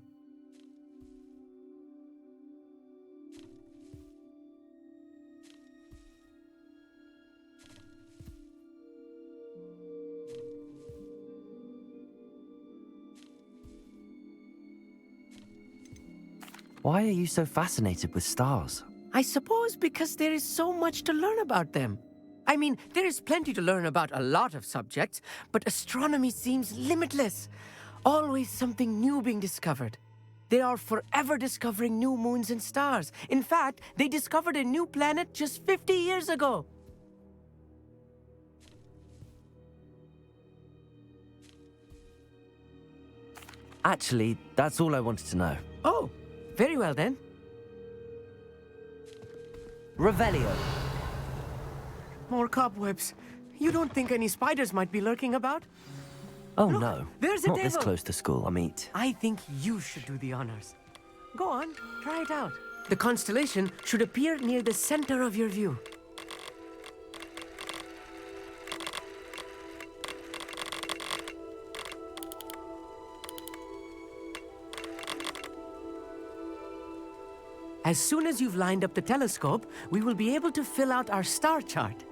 Why are you so fascinated with stars? I suppose because there is so much to learn about them. I mean, there is plenty to learn about a lot of subjects, but astronomy seems limitless. Always something new being discovered. They are forever discovering new moons and stars. In fact, they discovered a new planet just 50 years ago. Actually, that's all I wanted to know. Oh, very well then. Revelio. More cobwebs. You don't think any spiders might be lurking about? Oh Look, no, there's a not this table. close to school, Amit. I think you should do the honors. Go on, try it out. The constellation should appear near the center of your view. As soon as you've lined up the telescope, we will be able to fill out our star chart.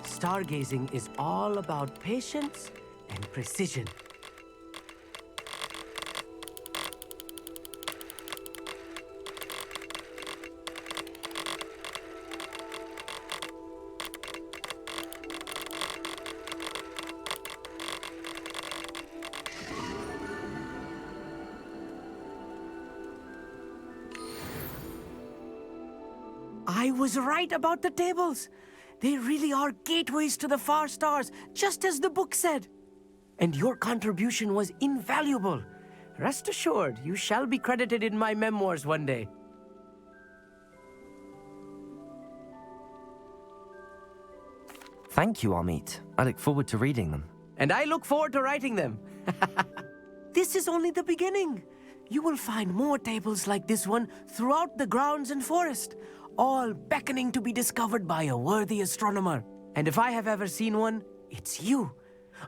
Stargazing is all about patience and precision. I was right about the tables. They really are gateways to the far stars, just as the book said. And your contribution was invaluable. Rest assured, you shall be credited in my memoirs one day. Thank you, Amit. I look forward to reading them. And I look forward to writing them. This is only the beginning. You will find more tables like this one throughout the grounds and forest, all beckoning to be discovered by a worthy astronomer. And if I have ever seen one, it's you.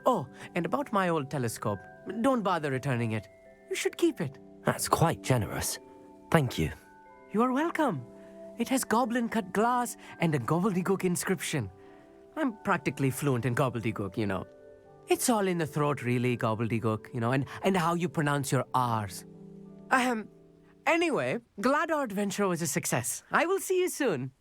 Oh, and about my old telescope, don't bother returning it. You should keep it. That's quite generous. Thank you. You are welcome. It has goblin-cut glass and a gobbledygook inscription. I'm practically fluent in gobbledygook, you know. It's all in the throat, really, gobbledygook, you know, and how you pronounce your R's. Anyway, glad our adventure was a success. I will see you soon.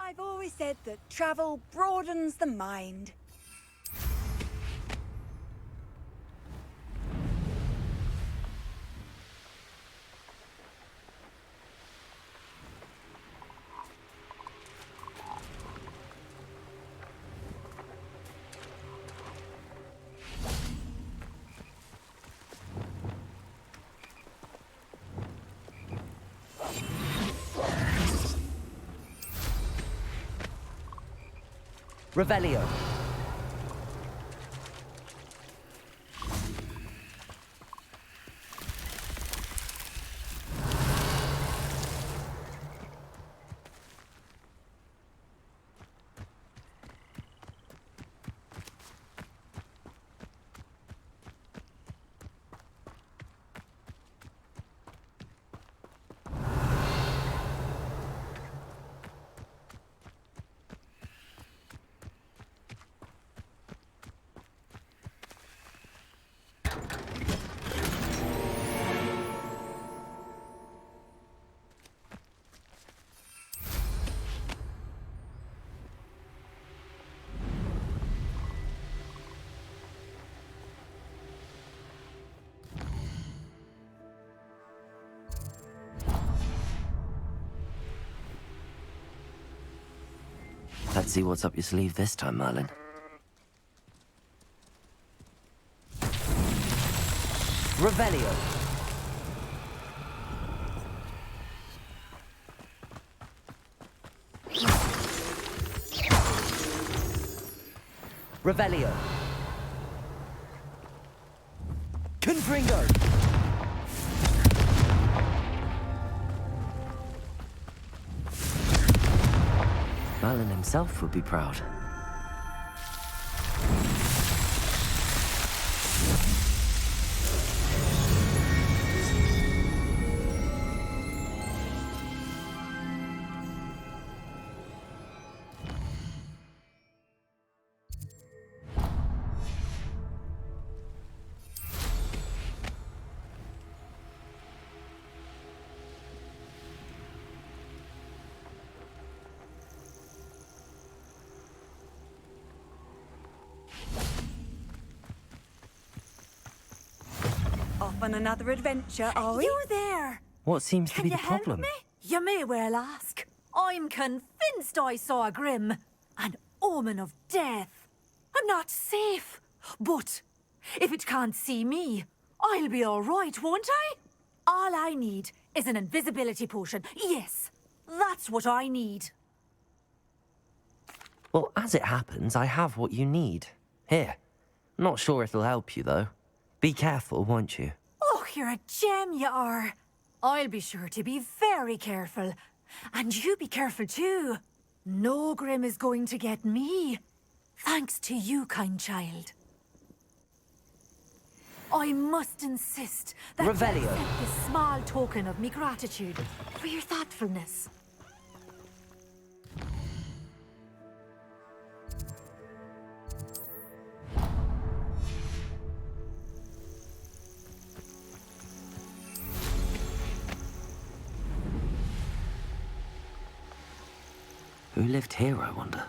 I've always said that travel broadens the mind. Revelio. Let's see what's up your sleeve this time, Merlin. Revelio. Revelio. Confringo. Merlin himself would be proud. Off on another adventure, are we? You there! What seems to be the problem? You may well ask. I'm convinced I saw a grim, an omen of death. I'm not safe, but if it can't see me, I'll be all right, won't I? All I need is an invisibility potion. Yes, that's what I need. Well, as it happens, I have what you need. Here. Not sure it'll help you, though. Be careful, won't you? Oh, you're a gem, you are. I'll be sure to be very careful. And you be careful too. No grim is going to get me. Thanks to you, kind child. I must insist that Revelio. you accept this small token of me gratitude for your thoughtfulness. Who lived here, I wonder?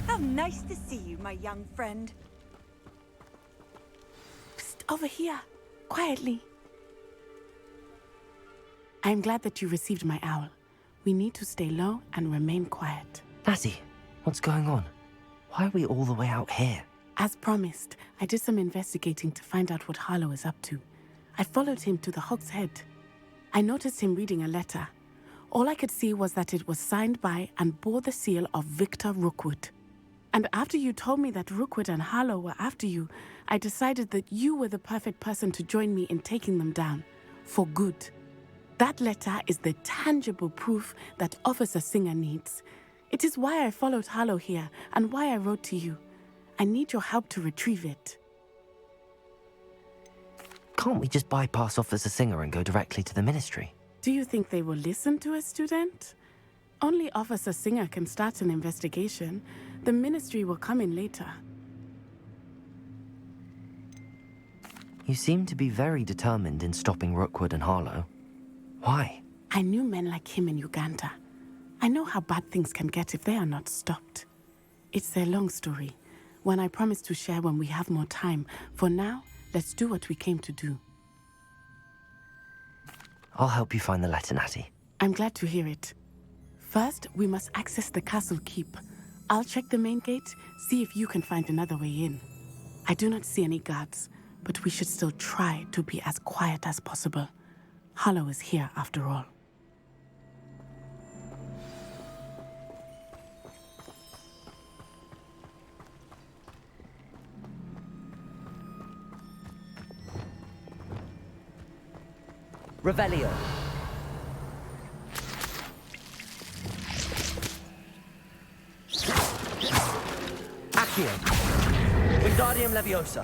How nice to see you, my young friend. Psst, over here. Quietly. I'm glad that you received my owl. We need to stay low and remain quiet. Natty, what's going on? Why are we all the way out here? As promised, I did some investigating to find out what Harlow is up to. I followed him to the Hog's Head. I noticed him reading a letter. All I could see was that it was signed by and bore the seal of Victor Rookwood. And after you told me that Rookwood and Harlow were after you, I decided that you were the perfect person to join me in taking them down. For good. That letter is the tangible proof that Officer Singer needs. It is why I followed Harlow here and why I wrote to you. I need your help to retrieve it. Can't we just bypass Officer Singer and go directly to the Ministry? Do you think they will listen to a student? Only Officer Singer can start an investigation. The Ministry will come in later. You seem to be very determined in stopping Rookwood and Harlow. Why? I knew men like him in Uganda. I know how bad things can get if they are not stopped. It's a long story, one I promise to share when we have more time. For now, let's do what we came to do. I'll help you find the letter, Natty. I'm glad to hear it. First, we must access the castle keep. I'll check the main gate, see if you can find another way in. I do not see any guards, but we should still try to be as quiet as possible. Harlow is here after all. Revelio. Accio. Wingardium Leviosa.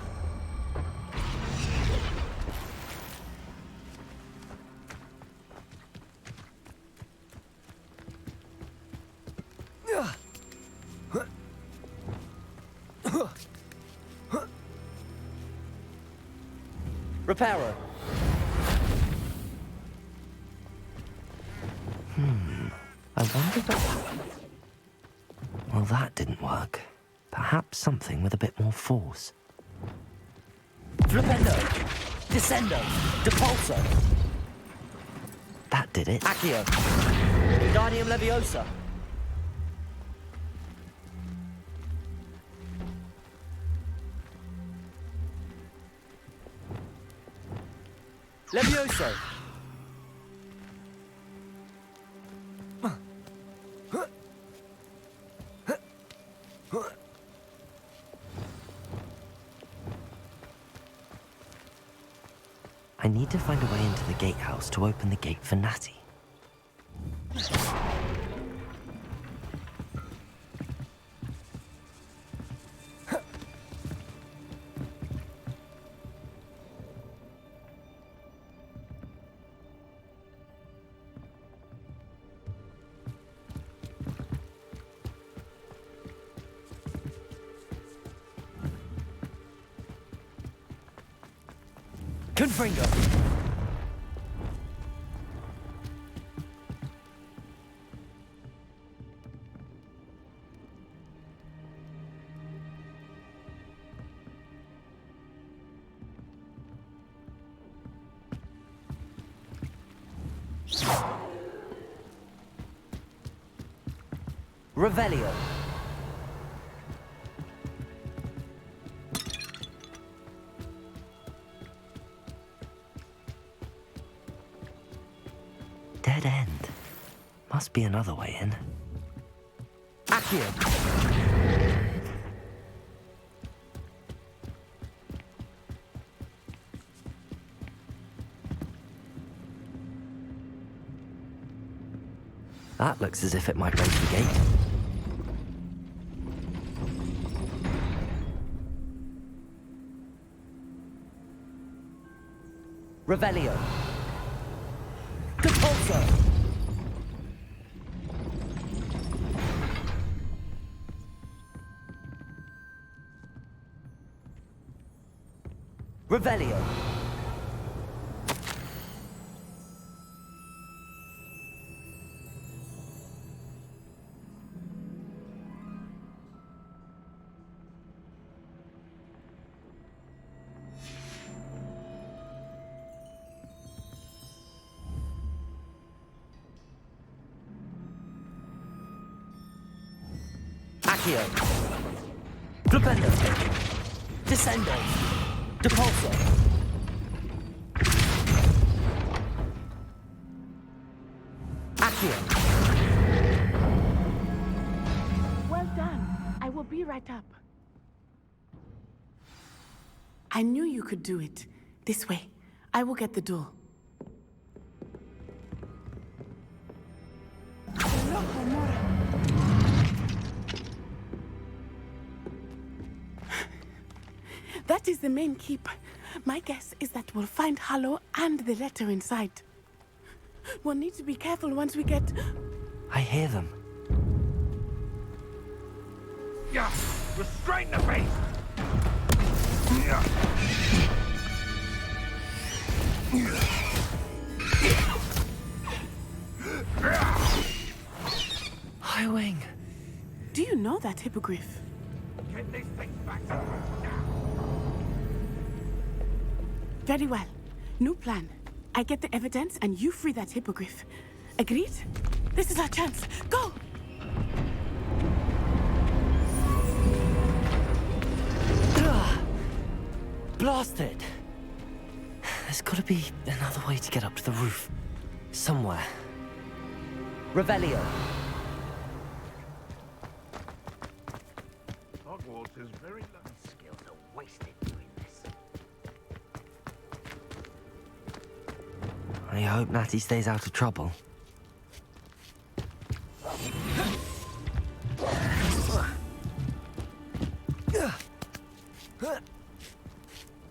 Reparo. I wonder if... Well, that didn't work. Perhaps something with a bit more force. Flipendo! Descendo! Depulso! That did it. Accio! Wingardium Leviosa! Levioso! I need to find a way into the gatehouse to open the gate for Natty. Confringo! Revelio. Dead end. Must be another way in. Accio. That looks as if it might raise the gate. Revelio. Depulso. Revelio. Accio. Flipendo. Descendo. Depulso. Accio. Well done. I will be right up. I knew you could do it. This way. I will get the door. That is the main keep. My guess is that we'll find Harlow and the letter inside. We'll need to be careful once we get... I hear them. Yeah, restrain the beast! Highwing. Do you know that hippogriff? Get these things back to now. Very well. New plan. I get the evidence and you free that hippogriff. Agreed? This is our chance. Go! Blast it! There's gotta be another way to get up to the roof. Somewhere. Revelio. Hogwarts is very low. Skills are wasted doing this. I hope Natty stays out of trouble.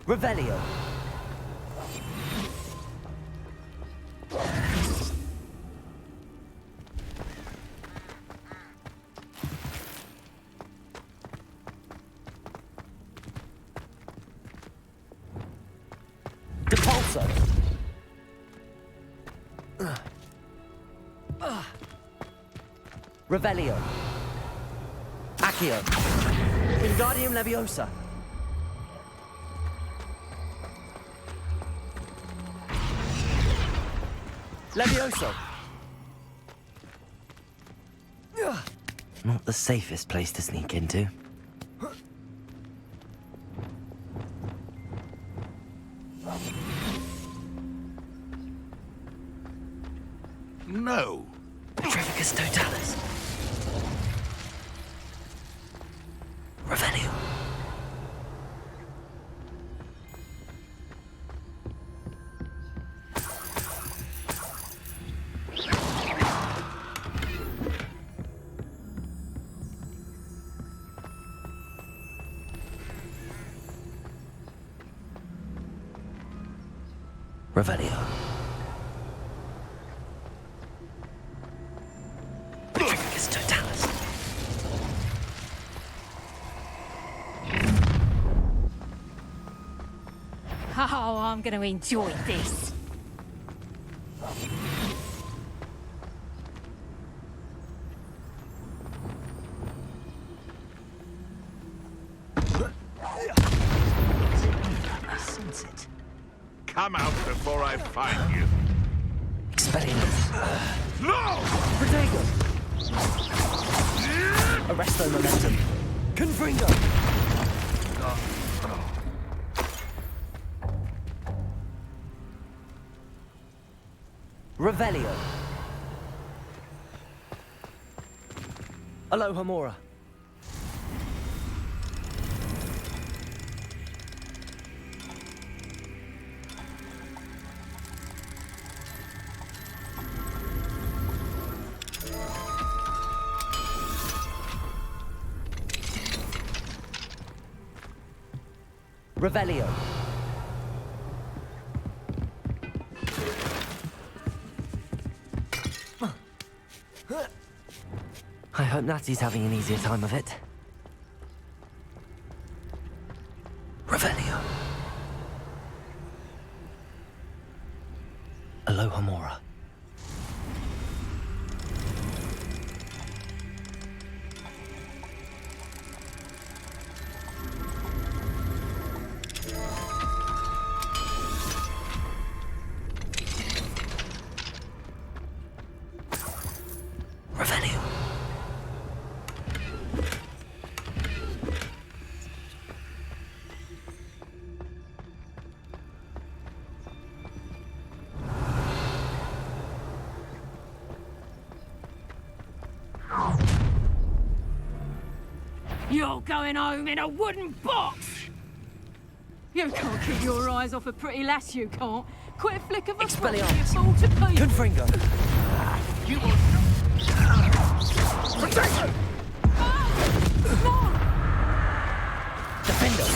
Revelio. Depulso. Revelio. Accio. Wingardium Leviosa. Levioso. Not the safest place to sneak into. No. Trevicus Totalis. Revelio. Revelio. Trevicus Totalis. Oh, I'm going to enjoy this. I sense it. Come out before I find you. Expelliarmus. No! Protego. Arresto Momentum. Confringo. Revelio. Alohomora. Revelio. I hope Natty's having an easier time of it. Revelio. Aloha Mora. Revelio. You're going home in a wooden box! You can't keep your eyes off a pretty lass, you can't. Quit a flick of a foot, you fall to pieces. Confringo. You will... Protect! Defendo.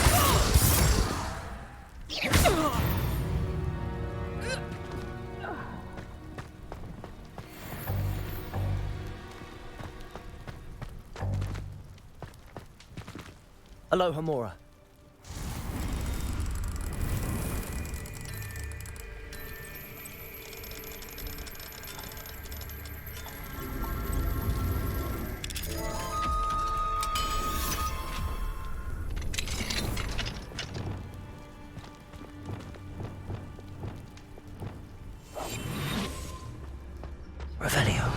Aloha Mora. Revelio.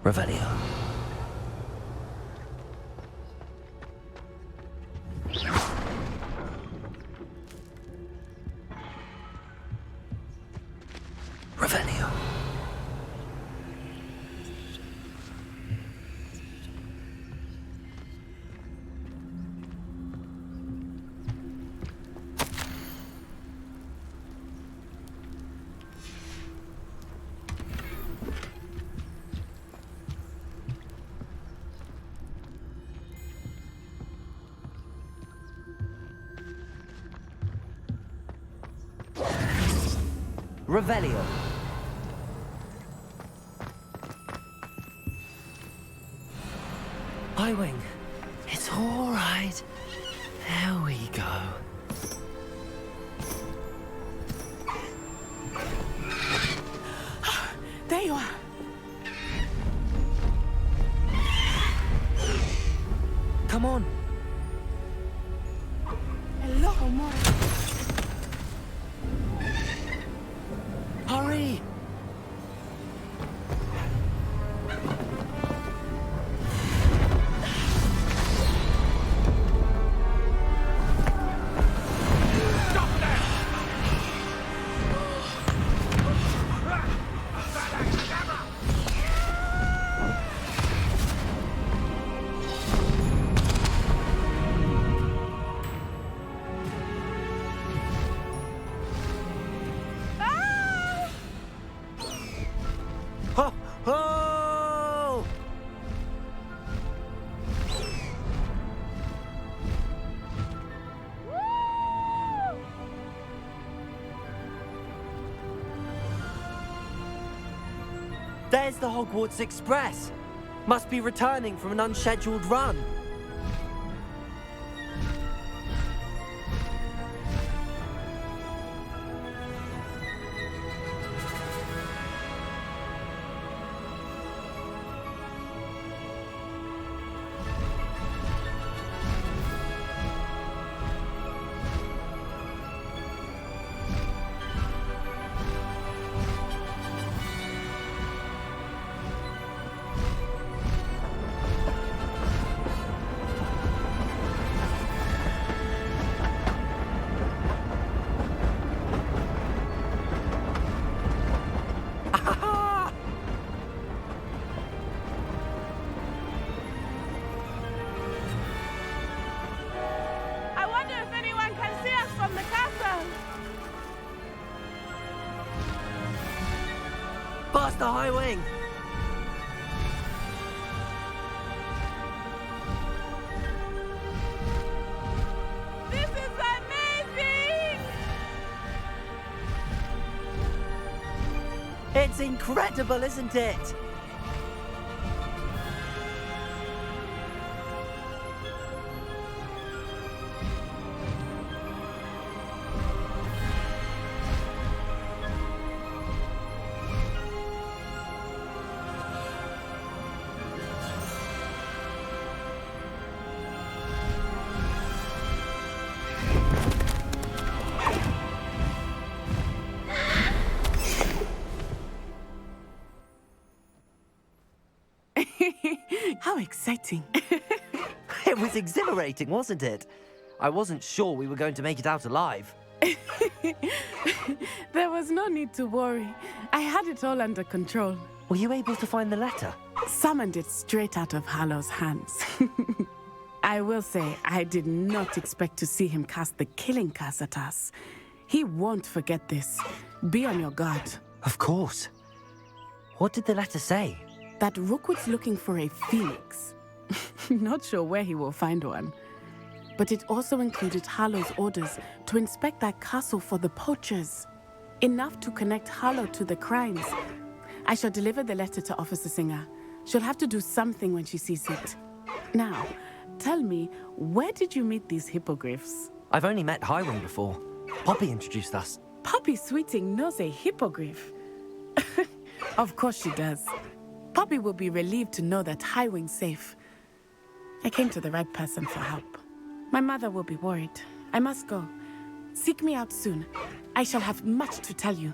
Revelio. Revelio. Revelio. Highwing. It's all right. There we go. There you are. Come on. Hello, Mora. Hurry. Ho! Ho! There's the Hogwarts Express. Must be returning from an unscheduled run. Faster, High Wing! This is amazing! It's incredible, isn't it? How exciting. It was exhilarating, wasn't it? I wasn't sure we were going to make it out alive. There was no need to worry. I had it all under control. Were you able to find the letter? Summoned it straight out of Hallow's hands. I will say, I did not expect to see him cast the killing curse at us. He won't forget this. Be on your guard. Of course. What did the letter say? That Rookwood's looking for a phoenix. Not sure where he will find one. But it also included Harlow's orders to inspect that castle for the poachers. Enough to connect Harlow to the crimes. I shall deliver the letter to Officer Singer. She'll have to do something when she sees it. Now, tell me, where did you meet these hippogriffs? I've only met Highwing before. Poppy introduced us. Poppy Sweeting knows a hippogriff. Of course she does. Poppy will be relieved to know that Highwing's safe. I came to the right person for help. My mother will be worried. I must go. Seek me out soon. I shall have much to tell you.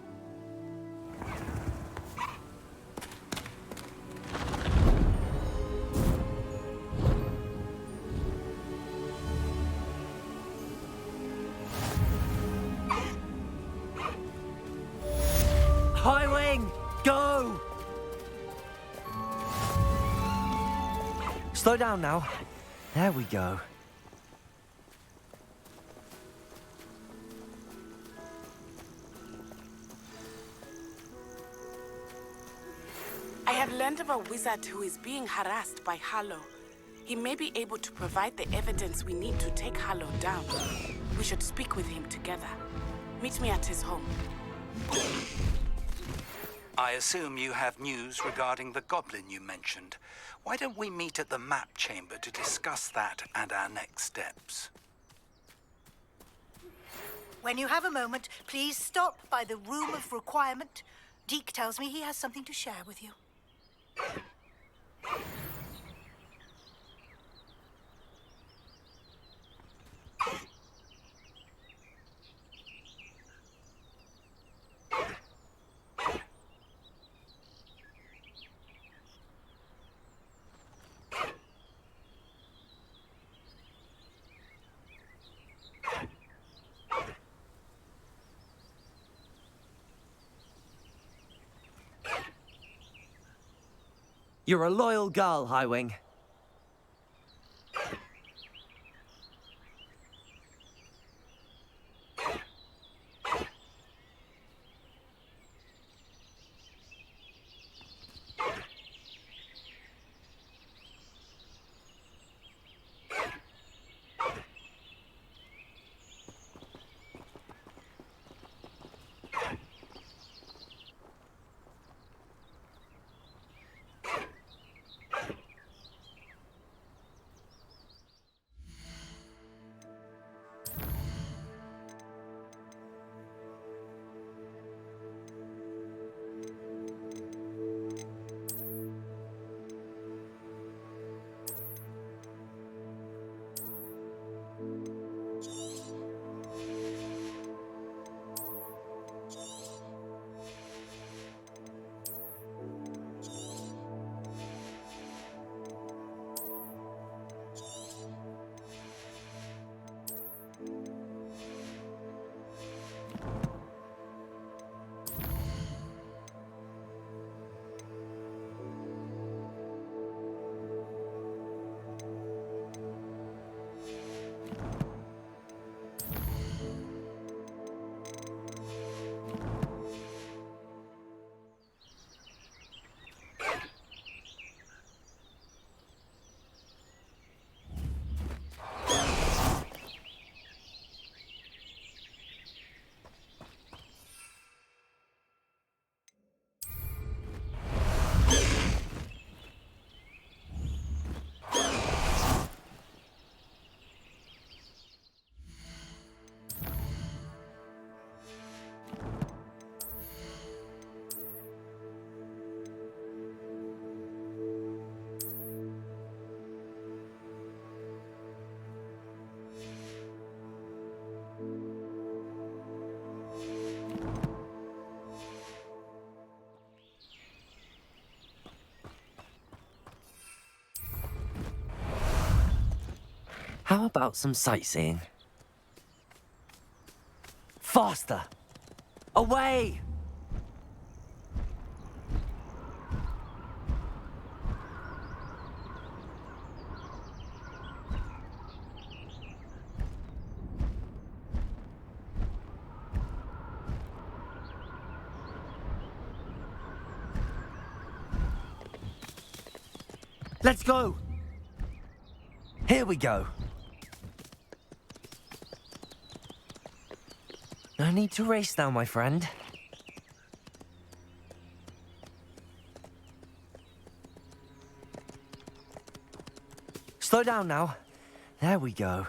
Highwing, go! Slow down now. There we go. I have learned of a wizard who is being harassed by Harlow. He may be able to provide the evidence we need to take Harlow down. We should speak with him together. Meet me at his home. I assume you have news regarding the goblin you mentioned. Why don't we meet at the map chamber to discuss that and our next steps? When you have a moment, please stop by the Room of Requirement. Deke tells me he has something to share with you. You're a loyal girl, Highwing. How about some sightseeing? Faster! Away! Let's go! Here we go. No need to race now, my friend. Slow down now. There we go.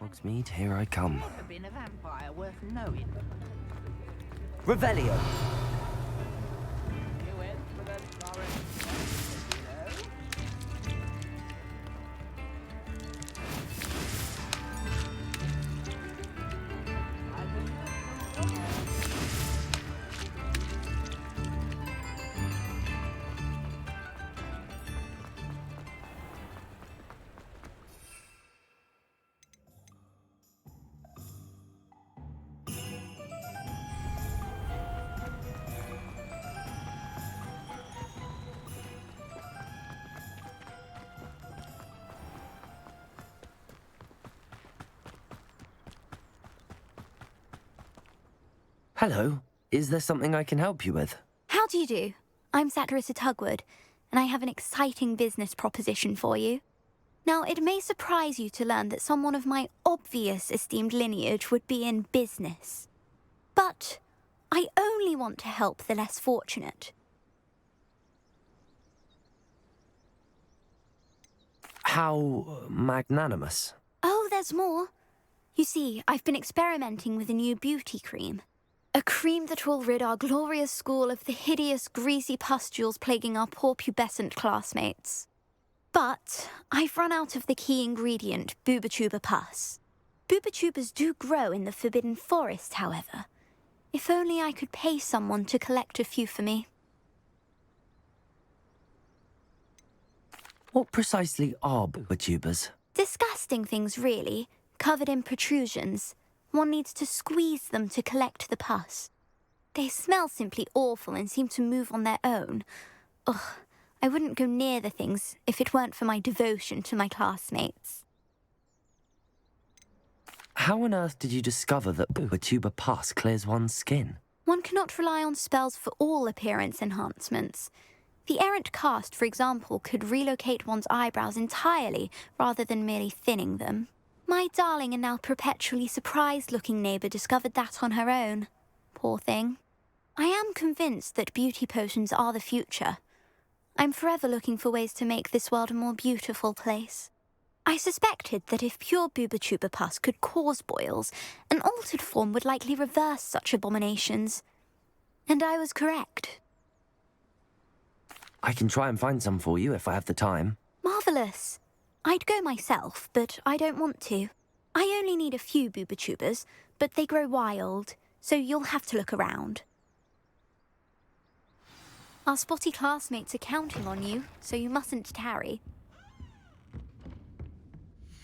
Hogsmeade, here I come. Never been a vampire worth knowing. Revelio! Hello. Is there something I can help you with? How do you do? I'm Satirissa Tugwood, and I have an exciting business proposition for you. Now, it may surprise you to learn that someone of my obvious esteemed lineage would be in business. But I only want to help the less fortunate. How magnanimous. Oh, there's more. You see, I've been experimenting with a new beauty cream. A cream that will rid our glorious school of the hideous, greasy pustules plaguing our poor pubescent classmates. But I've run out of the key ingredient, Booba pus. Booba do grow in the Forbidden Forest, however. If only I could pay someone to collect a few for me. What precisely are Booba? Disgusting things, really, covered in protrusions. One needs to squeeze them to collect the pus. They smell simply awful and seem to move on their own. Ugh, I wouldn't go near the things if it weren't for my devotion to my classmates. How on earth did you discover that Booba pus clears one's skin? One cannot rely on spells for all appearance enhancements. The errant cast, for example, could relocate one's eyebrows entirely rather than merely thinning them. My darling and now perpetually surprised-looking neighbour discovered that on her own. Poor thing. I am convinced that beauty potions are the future. I'm forever looking for ways to make this world a more beautiful place. I suspected that if pure Booba pus could cause boils, an altered form would likely reverse such abominations. And I was correct. I can try and find some for you if I have the time. Marvellous. I'd go myself, but I don't want to. I only need a few boobatubers, but they grow wild, so you'll have to look around. Our spotty classmates are counting on you, so you mustn't tarry.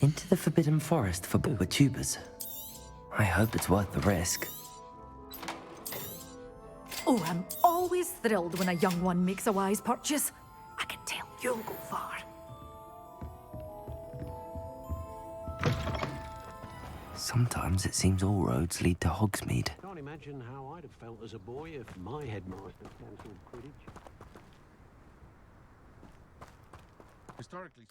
Into the Forbidden Forest for boobatubers. I hope it's worth the risk. Oh, I'm always thrilled when a young one makes a wise purchase. I can tell you'll go far. Sometimes it seems all roads lead to Hogsmeade. Can't imagine how I'd have felt as a boy if my headmaster cancelled Quidditch. Historically.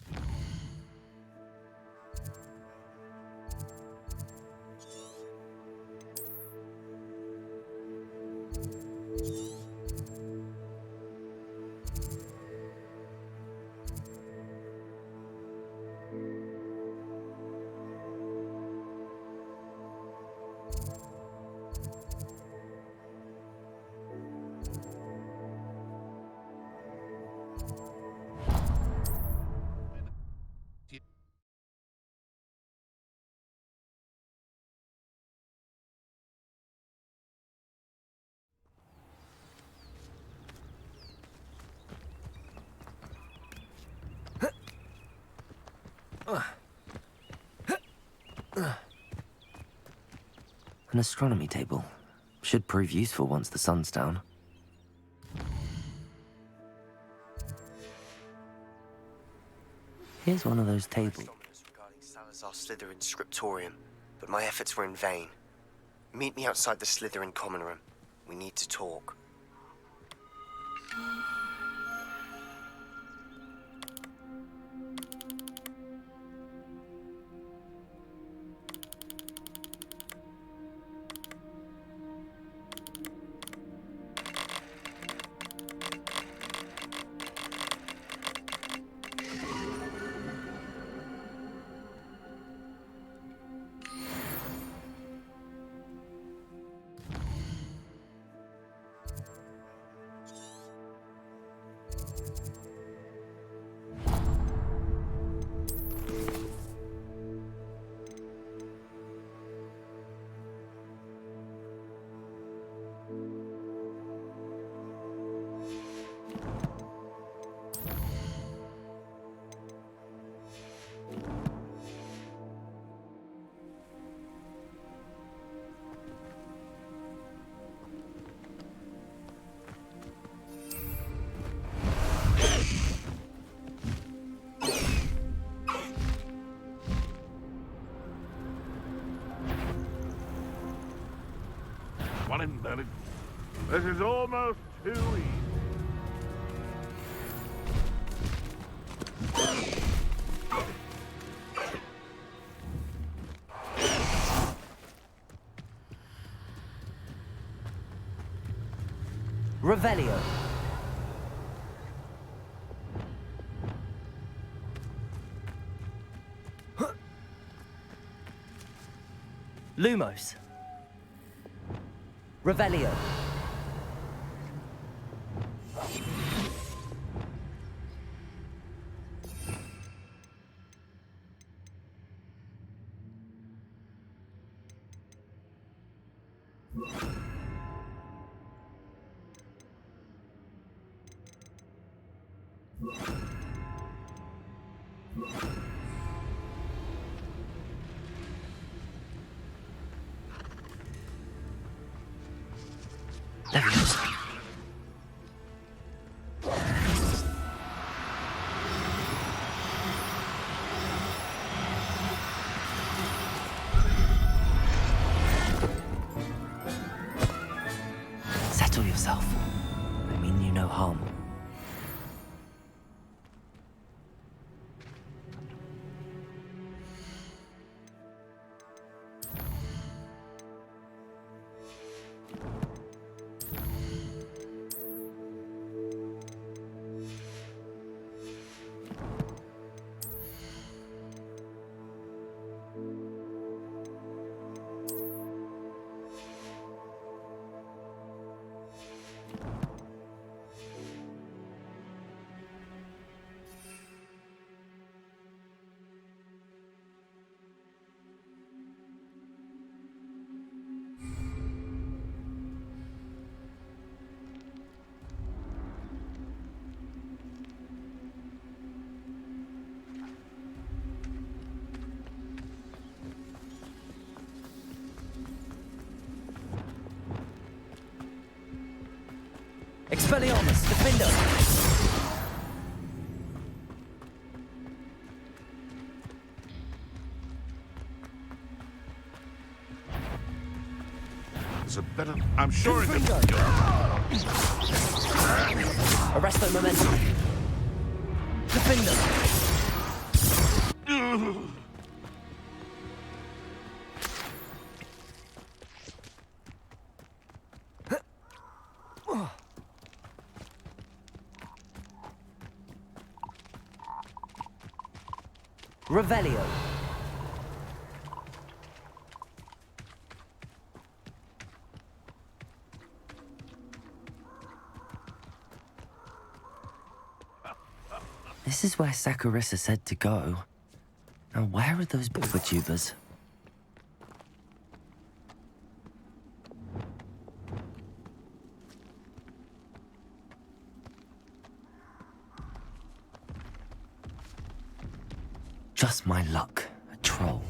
An astronomy table. Should prove useful once the sun's down. Here's one of those tables. Regarding Salazar Slytherin's scriptorium, but my efforts were in vain. Meet me outside the Slytherin common room. We need to talk. One embedded. This is almost too easy. Revelio. Lumos. Revelio. Leviosa. Settle yourself. I mean you no harm. Expelliarmus, Defender! There's a better... I'm sure it's Arresto Momentum. Defender! Revelio. This is where Saccharissa said to go. Now where are those tubers? Just my luck, a troll.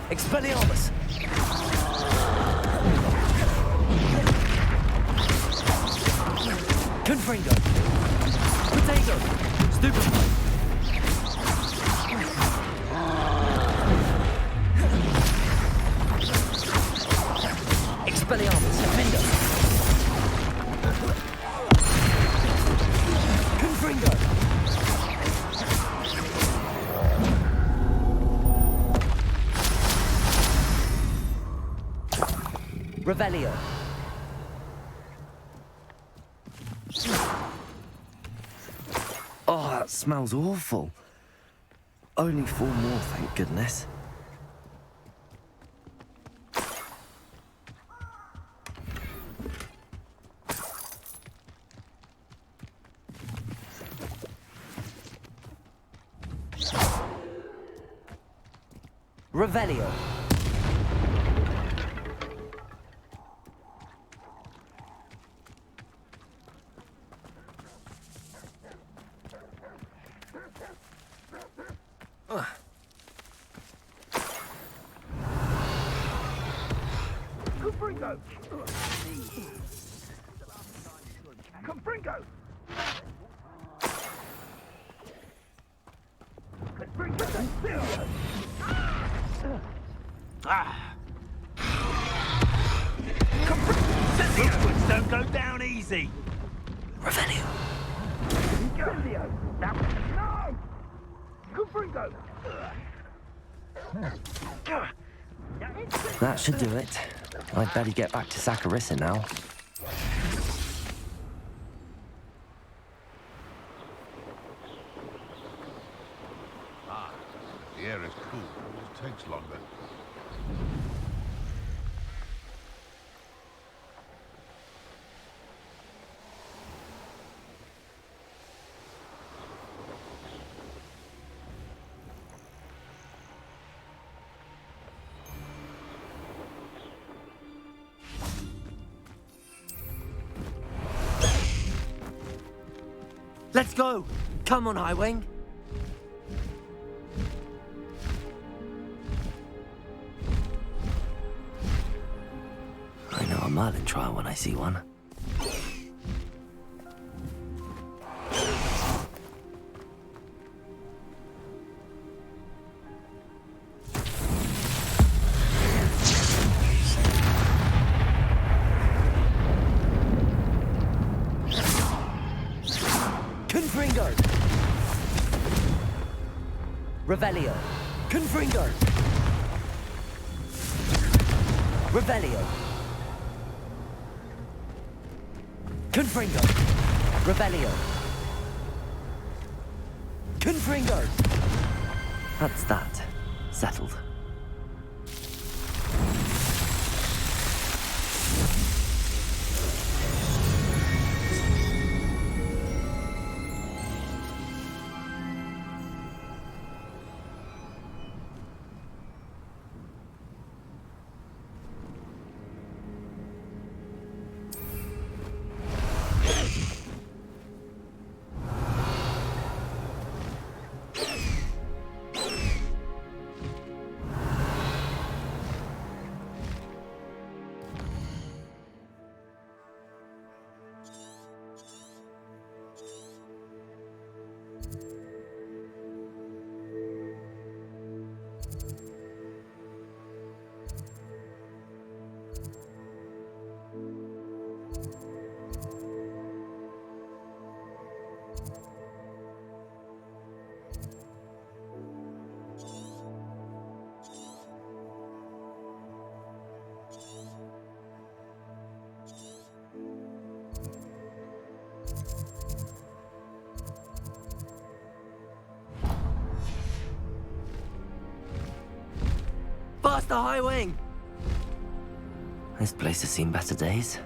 Expelliarmus! Confringo! Potato! Stupefy! Expelliarmus! Defender! Confringo! Revelio. Oh, that smells awful. Only 4 more, thank goodness. Revelio. Confringo! Confringo! Confringo! Hogwarts don't go down easy! Revelio. No! Confringo! That should do it. I'd better get back to Saccharissa now. The air is cool. It takes longer. Let's go! Come on, Highwing! I know a Merlin trial when I see one. Confringo! Revelio! Confringo! Revelio! Confringo! Revelio! Confringo! That's that. Settled. Faster, High Wing! This place has seen better days.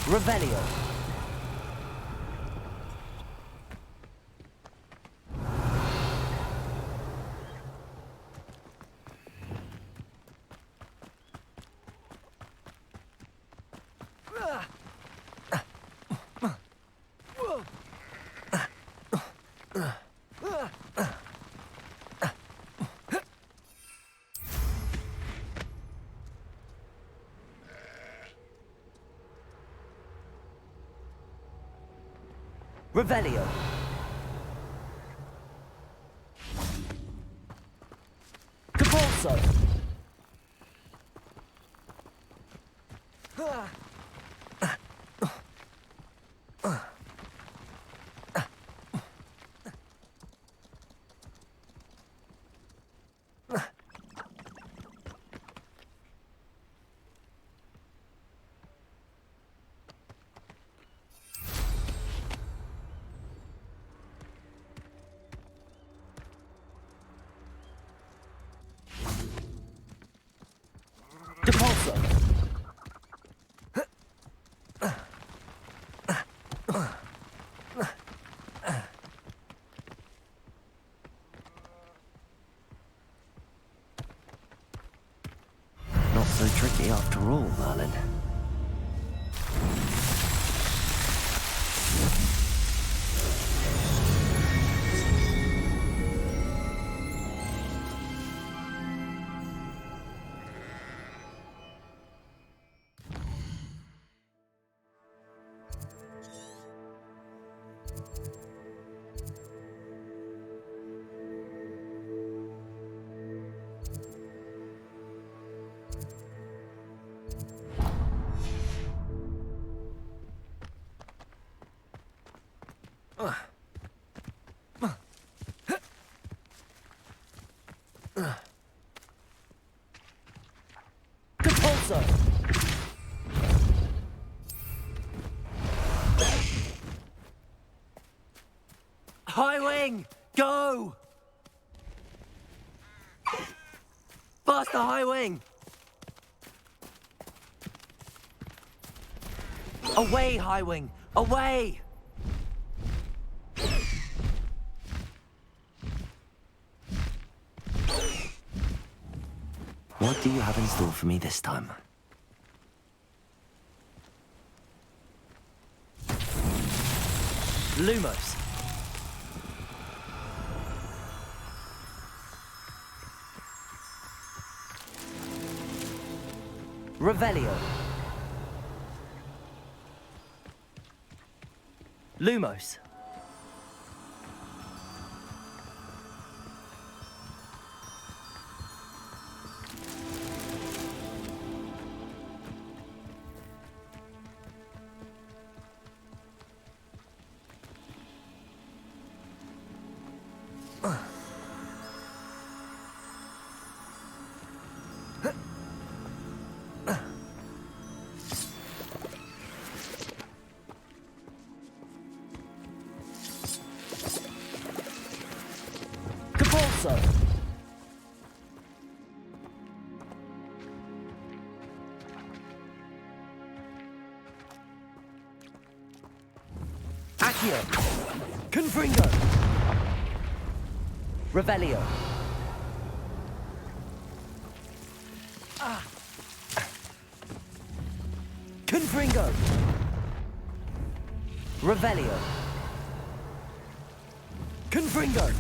Revelio. Revelio. Capulso. Depulso. Not so tricky after all, Merlin. Depulso. High Wing, go! Faster, High Wing! Away, High Wing, away! What do you have in store for me this time? Lumos. Revelio. Lumos. Capulso. Accio. Confringo. Revelio. Confringo. Revelio. Confringo.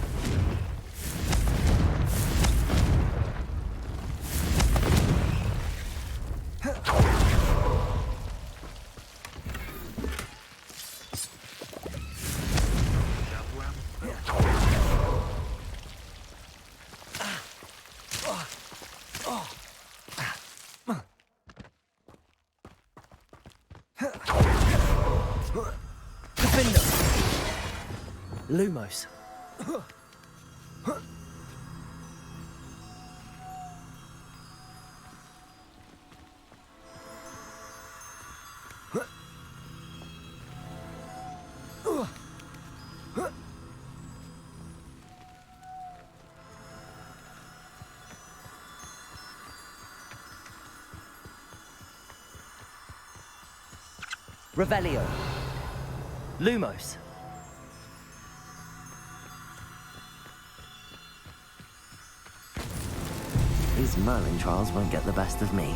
Defender! Lumos. Revelio. Lumos. These Merlin trials won't get the best of me.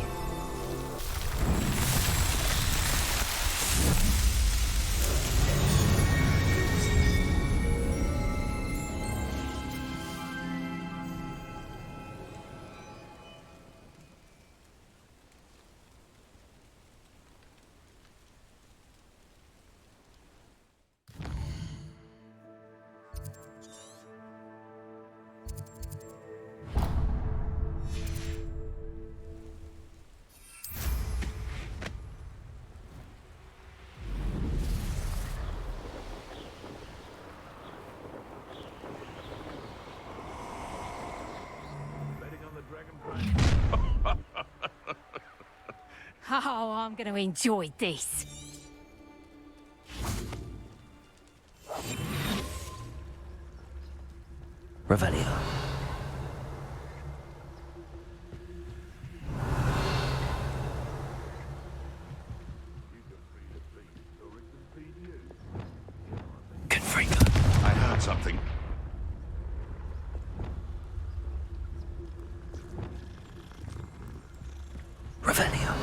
Oh, I'm going to enjoy this. Revelio. I heard something. Revelio.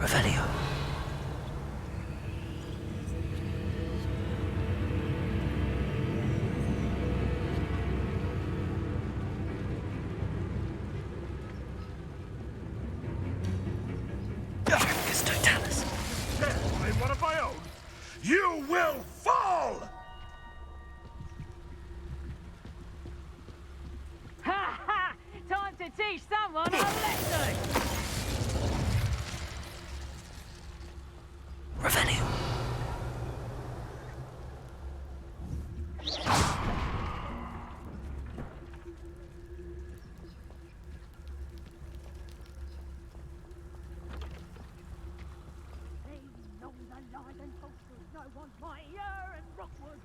Revelio. Dracus Totalis. I'm one of my own. You will fall! Ha ha! Time to teach someone a lesson! Revelio. No one's mightier in Rockwood.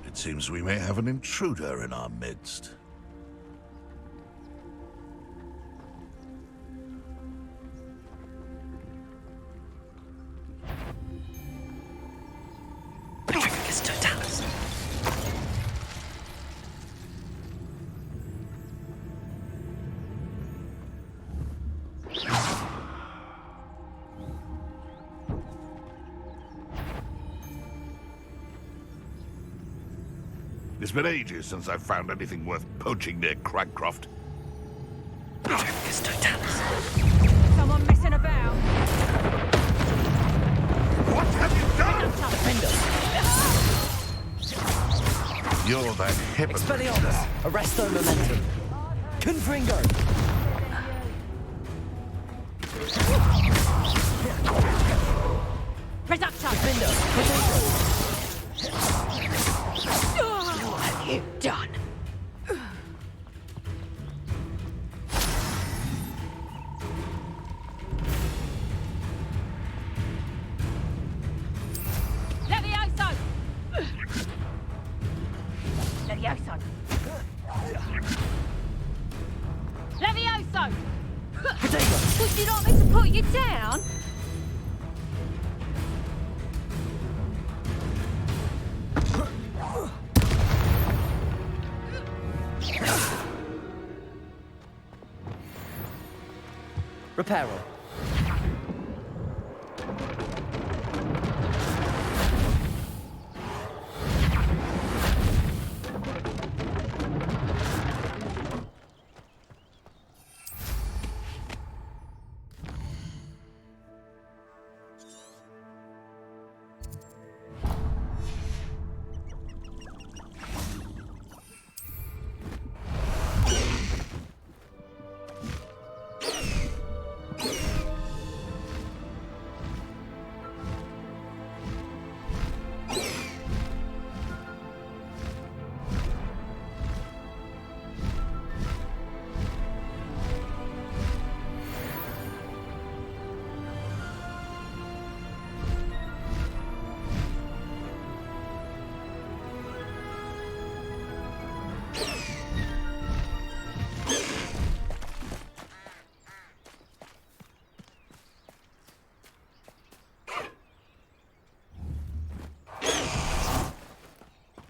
It seems we may have an intruder in our midst. Dracus Totalis. It's been ages since I've found anything worth poaching near Cragcroft. Someone messing about. What have you done? You're that hypocrite. Expelliarmus! Arresto momentum! Confringo! Reductor! What have you done? Levioso! Levioso! Levioso! Would you like me to put you down? Reparo.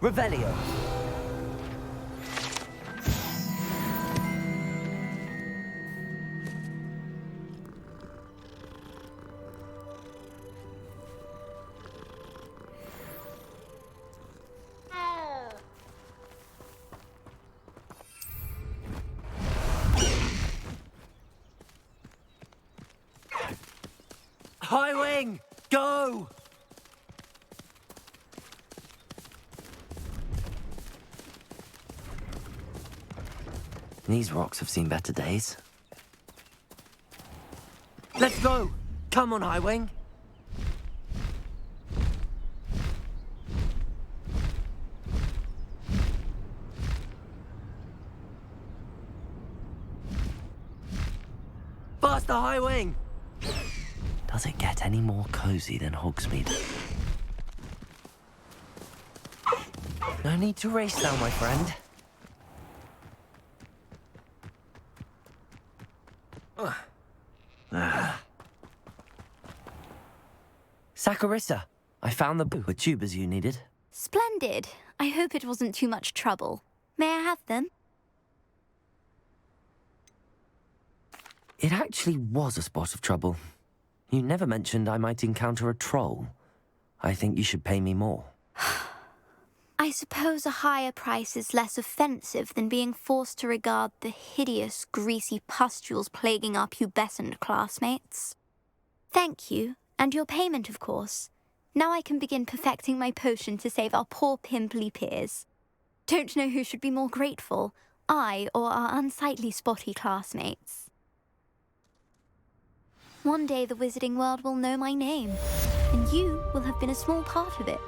Revelio. High wing, go! These rocks have seen better days. Let's go! Come on, High Wing! Faster, High Wing! Does it get any more cozy than Hogsmeade? No need to race now, my friend. Saccharissa, I found the tubers you needed. Splendid. I hope it wasn't too much trouble. May I have them? It actually was a spot of trouble. You never mentioned I might encounter a troll. I think you should pay me more. I suppose a higher price is less offensive than being forced to regard the hideous, greasy pustules plaguing our pubescent classmates. Thank you, and your payment, of course. Now I can begin perfecting my potion to save our poor pimply peers. Don't know who should be more grateful, I or our unsightly spotty classmates. One day the wizarding world will know my name, and you will have been a small part of it.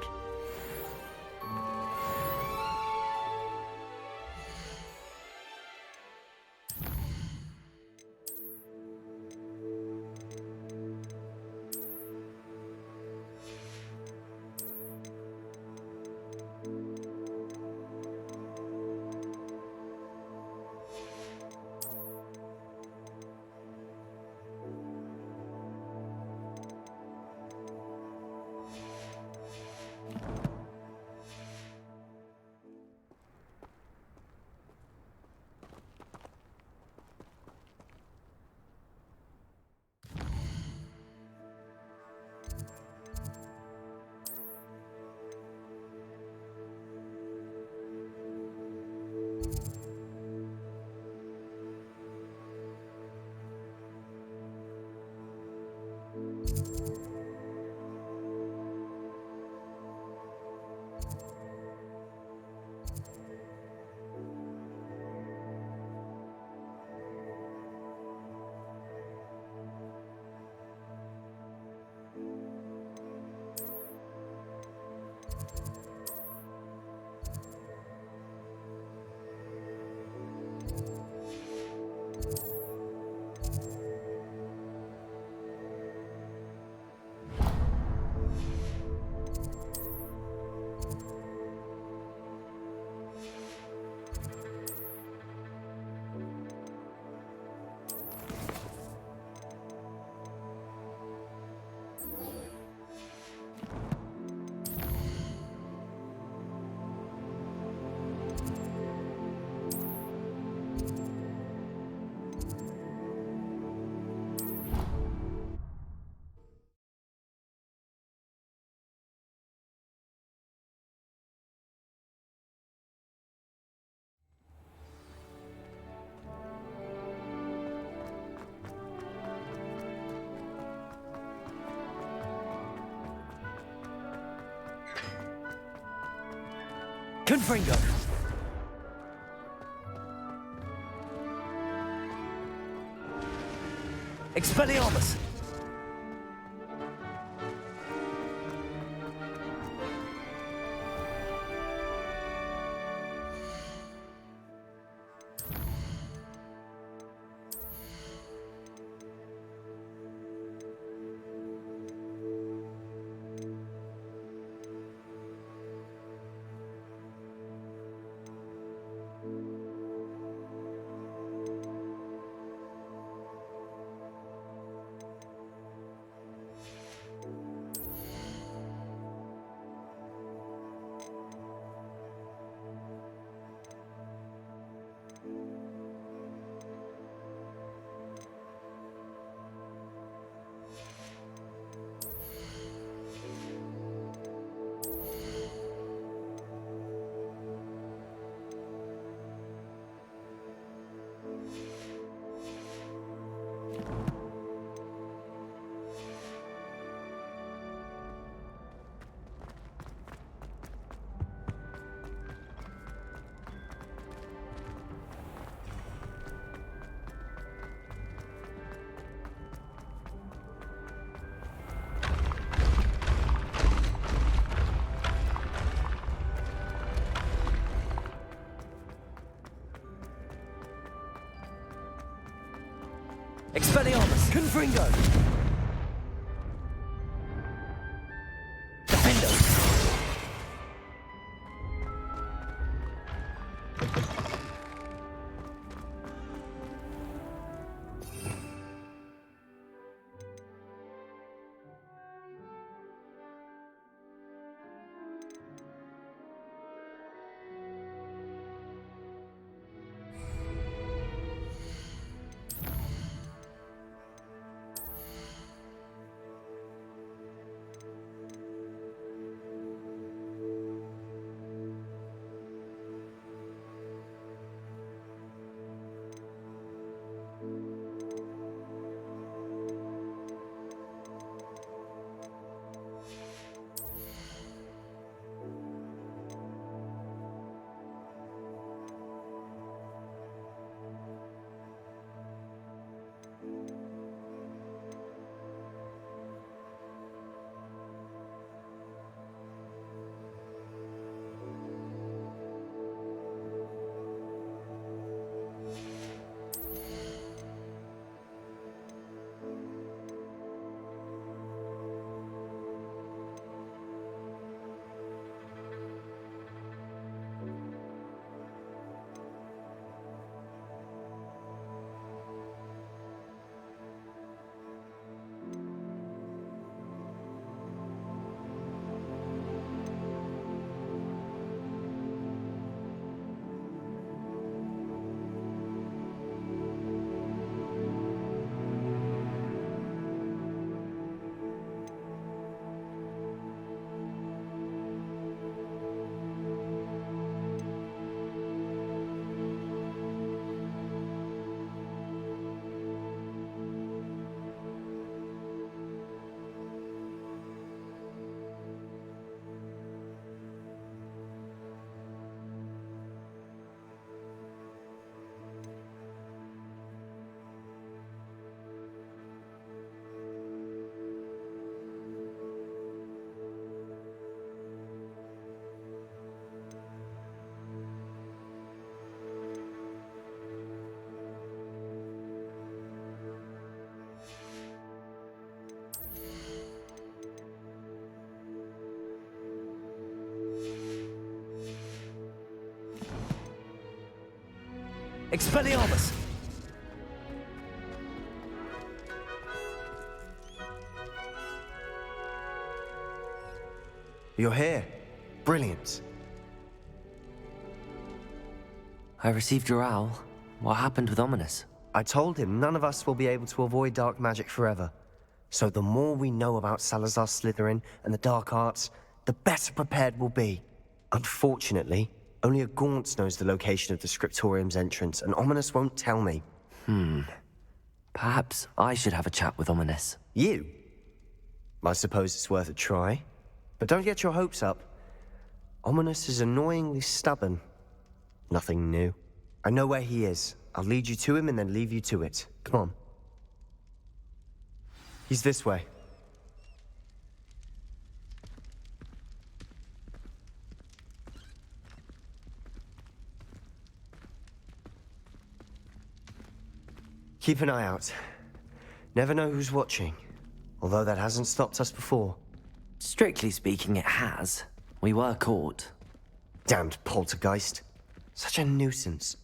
Confringo! Expelliarmus! Expelliarmus! Confringo! Defendo! Expelliarmus! You're here. Brilliant. I received your owl. What happened with Ominous? I told him none of us will be able to avoid dark magic forever. So the more we know about Salazar Slytherin and the dark arts, the better prepared we'll be. Unfortunately, only a Gaunt knows the location of the Scriptorium's entrance, and Ominous won't tell me. Perhaps I should have a chat with Ominous. You? I suppose it's worth a try. But don't get your hopes up. Ominous is annoyingly stubborn. Nothing new. I know where he is. I'll lead you to him and then leave you to it. Come on. He's this way. Keep an eye out. Never know who's watching. Although that hasn't stopped us before. Strictly speaking, it has. We were caught. Damned poltergeist. Such a nuisance.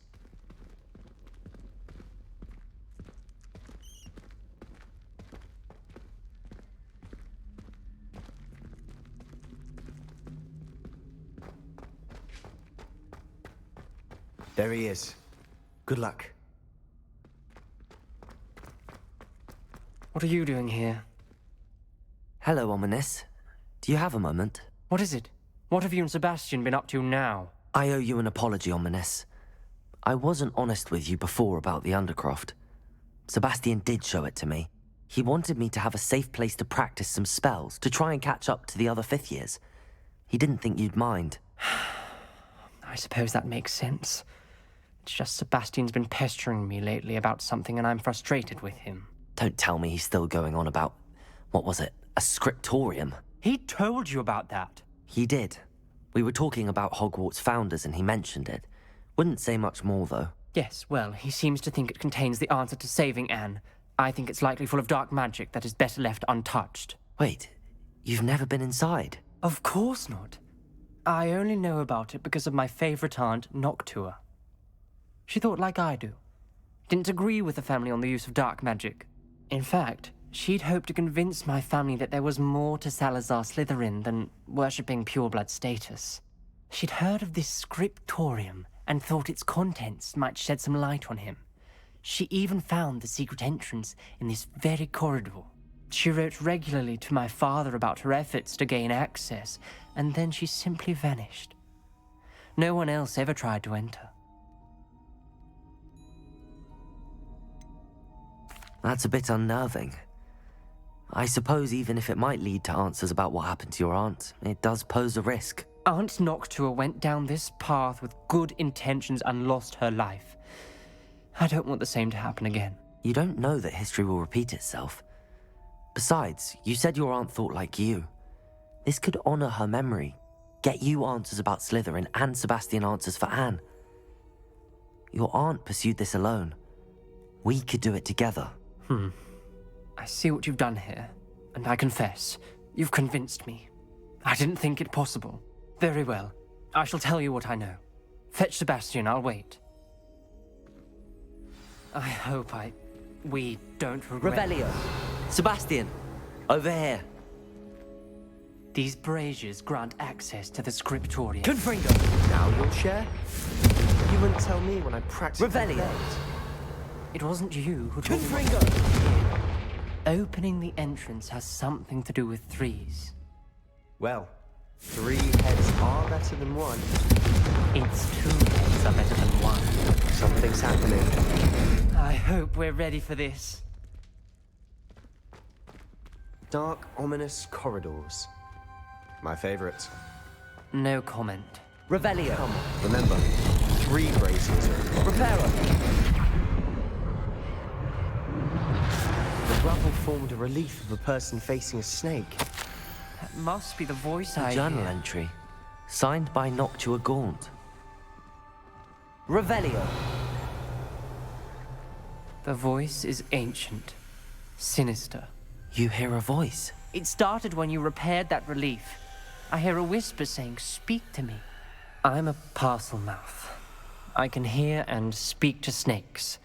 There he is. Good luck. What are you doing here? Hello, Ominous. Do you have a moment? What is it? What have you and Sebastian been up to now? I owe you an apology, Ominous. I wasn't honest with you before about the Undercroft. Sebastian did show it to me. He wanted me to have a safe place to practice some spells, to try and catch up to the other fifth years. He didn't think you'd mind. I suppose that makes sense. It's just Sebastian's been pestering me lately about something and I'm frustrated with him. Don't tell me he's still going on about, what was it, a scriptorium? He told you about that. He did. We were talking about Hogwarts founders and he mentioned it. Wouldn't say much more, though. Yes, well, he seems to think it contains the answer to saving Anne. I think it's likely full of dark magic that is better left untouched. Wait, you've never been inside? Of course not. I only know about it because of my favorite aunt, Noctua. She thought like I do. Didn't agree with the family on the use of dark magic. In fact, she'd hoped to convince my family that there was more to Salazar Slytherin than worshipping pureblood status. She'd heard of this scriptorium and thought its contents might shed some light on him. She even found the secret entrance in this very corridor. She wrote regularly to my father about her efforts to gain access, and then she simply vanished. No one else ever tried to enter. That's a bit unnerving. I suppose even if it might lead to answers about what happened to your aunt, it does pose a risk. Aunt Noctua went down this path with good intentions and lost her life. I don't want the same to happen again. You don't know that history will repeat itself. Besides, you said your aunt thought like you. This could honor her memory, get you answers about Slytherin and Sebastian answers for Anne. Your aunt pursued this alone. We could do it together. I see what you've done here, and I confess, you've convinced me. I didn't think it possible. Very well. I shall tell you what I know. Fetch Sebastian, I'll wait. I hope we don't regret... Revelio! Sebastian! Over here! These braziers grant access to the scriptorium. Confringo! Now you'll share? You wouldn't tell me when I practiced. Revelio! It wasn't you who told me. Confringo! Opening the entrance has something to do with threes. Well, 3 heads are better than 1. It's 2 heads are better than 1. Something's happening. I hope we're ready for this. Dark, ominous corridors. My favorite. No comment. Revelio! Come on, remember, 3 braziers are... Reparo! The rubble formed a relief of a person facing a snake. That must be the voice A I journal hear. entry, signed by Noctua Gaunt. Revelio! The voice is ancient, sinister. You hear a voice. It started when you repaired that relief. I hear a whisper saying, "Speak to me." I'm a parcel mouth. I can hear and speak to snakes.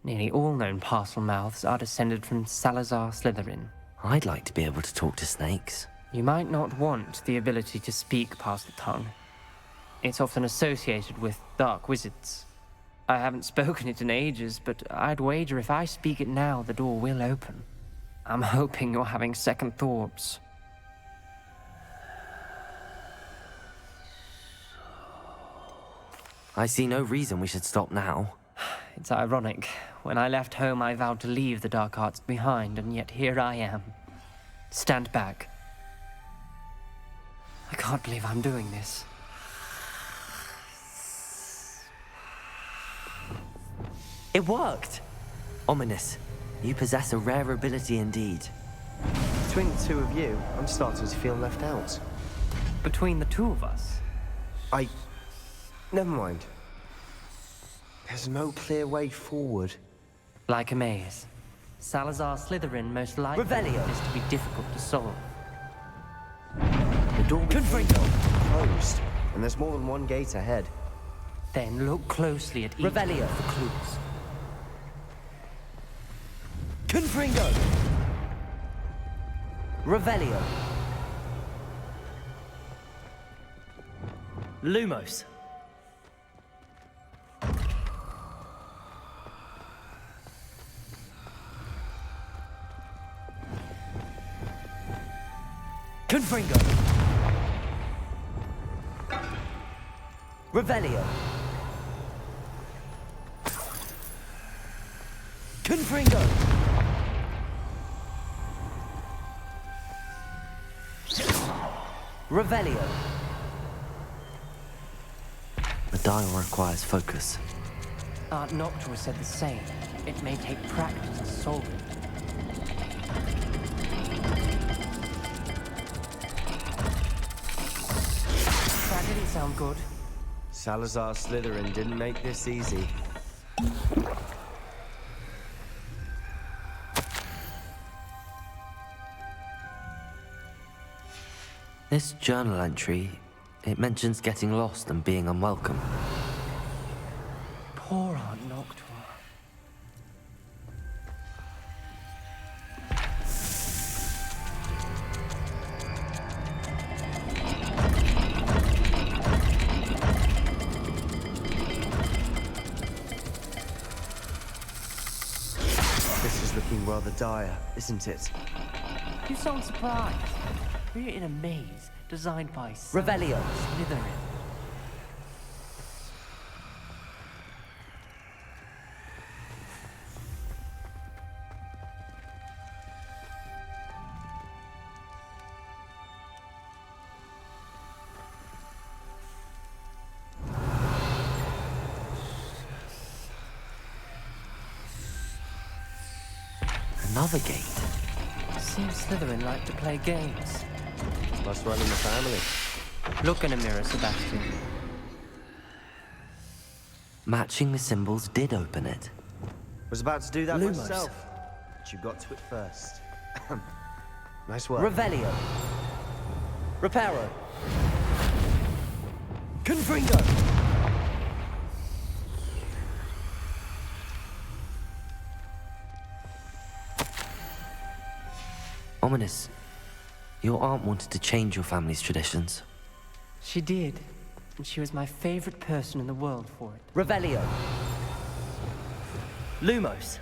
Nearly all known parcel mouths are descended from Salazar Slytherin. I'd like to be able to talk to snakes. You might not want the ability to speak past the tongue. It's often associated with dark wizards. I haven't spoken it in ages, but I'd wager if I speak it now, the door will open. I'm hoping you're having second thoughts. I see no reason we should stop now. It's ironic. When I left home, I vowed to leave the dark arts behind, and yet here I am. Stand back. I can't believe I'm doing this. It worked! Ominous, you possess a rare ability indeed. Between the two of you, I'm starting to feel left out. Between the two of us? Never mind. There's no clear way forward. Like a maze. Salazar Slytherin most likely Revelio. is to be difficult to solve. The door closed, and there's more than one gate ahead. Then look closely at each Revelio. for clues. Confringo! Revelio. Lumos. Confringo. Revelio. Confringo. Revelio. The dial requires focus. Art Noctua said the same. It may take practice to solve it. That didn't sound good. Salazar Slytherin didn't make this easy. This journal entry, it mentions getting lost and being unwelcome. Poor Aunt Noctua. This is looking rather dire, isn't it? You sound surprised. We're in a maze designed by Revelio. Slytherin. Another gate. Seems Slytherin like to play games. Must run in the family. Look in a mirror, Sebastian. Matching the symbols did open it. Was about to do that Lumos. myself, but you got to it first. Nice work. Revelio. Reparo. Confringo. Ominous, your aunt wanted to change your family's traditions. She did, and she was my favorite person in the world for it. Revelio. Lumos.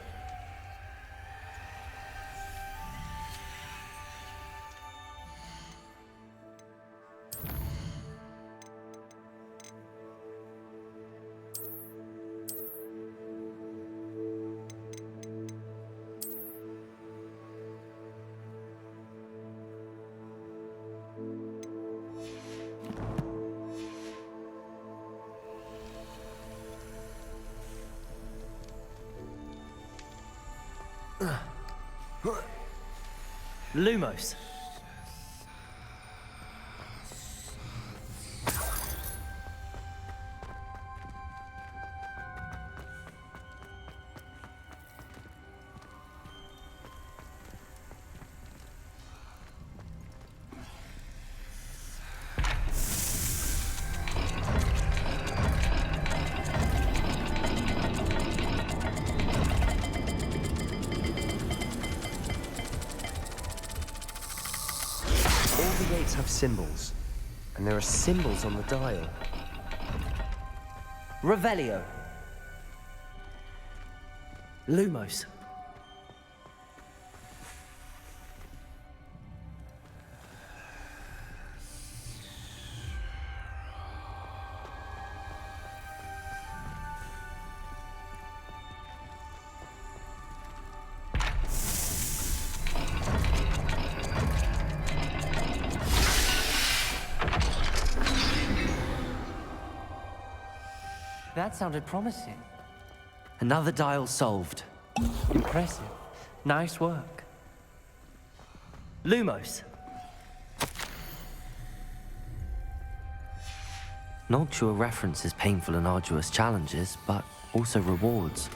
Lumos. gates have symbols, and there are symbols on the dial. Revelio. Lumos. That sounded promising. Another dial solved. Impressive. Nice work. Lumos. Noctua references painful and arduous challenges, but also rewards.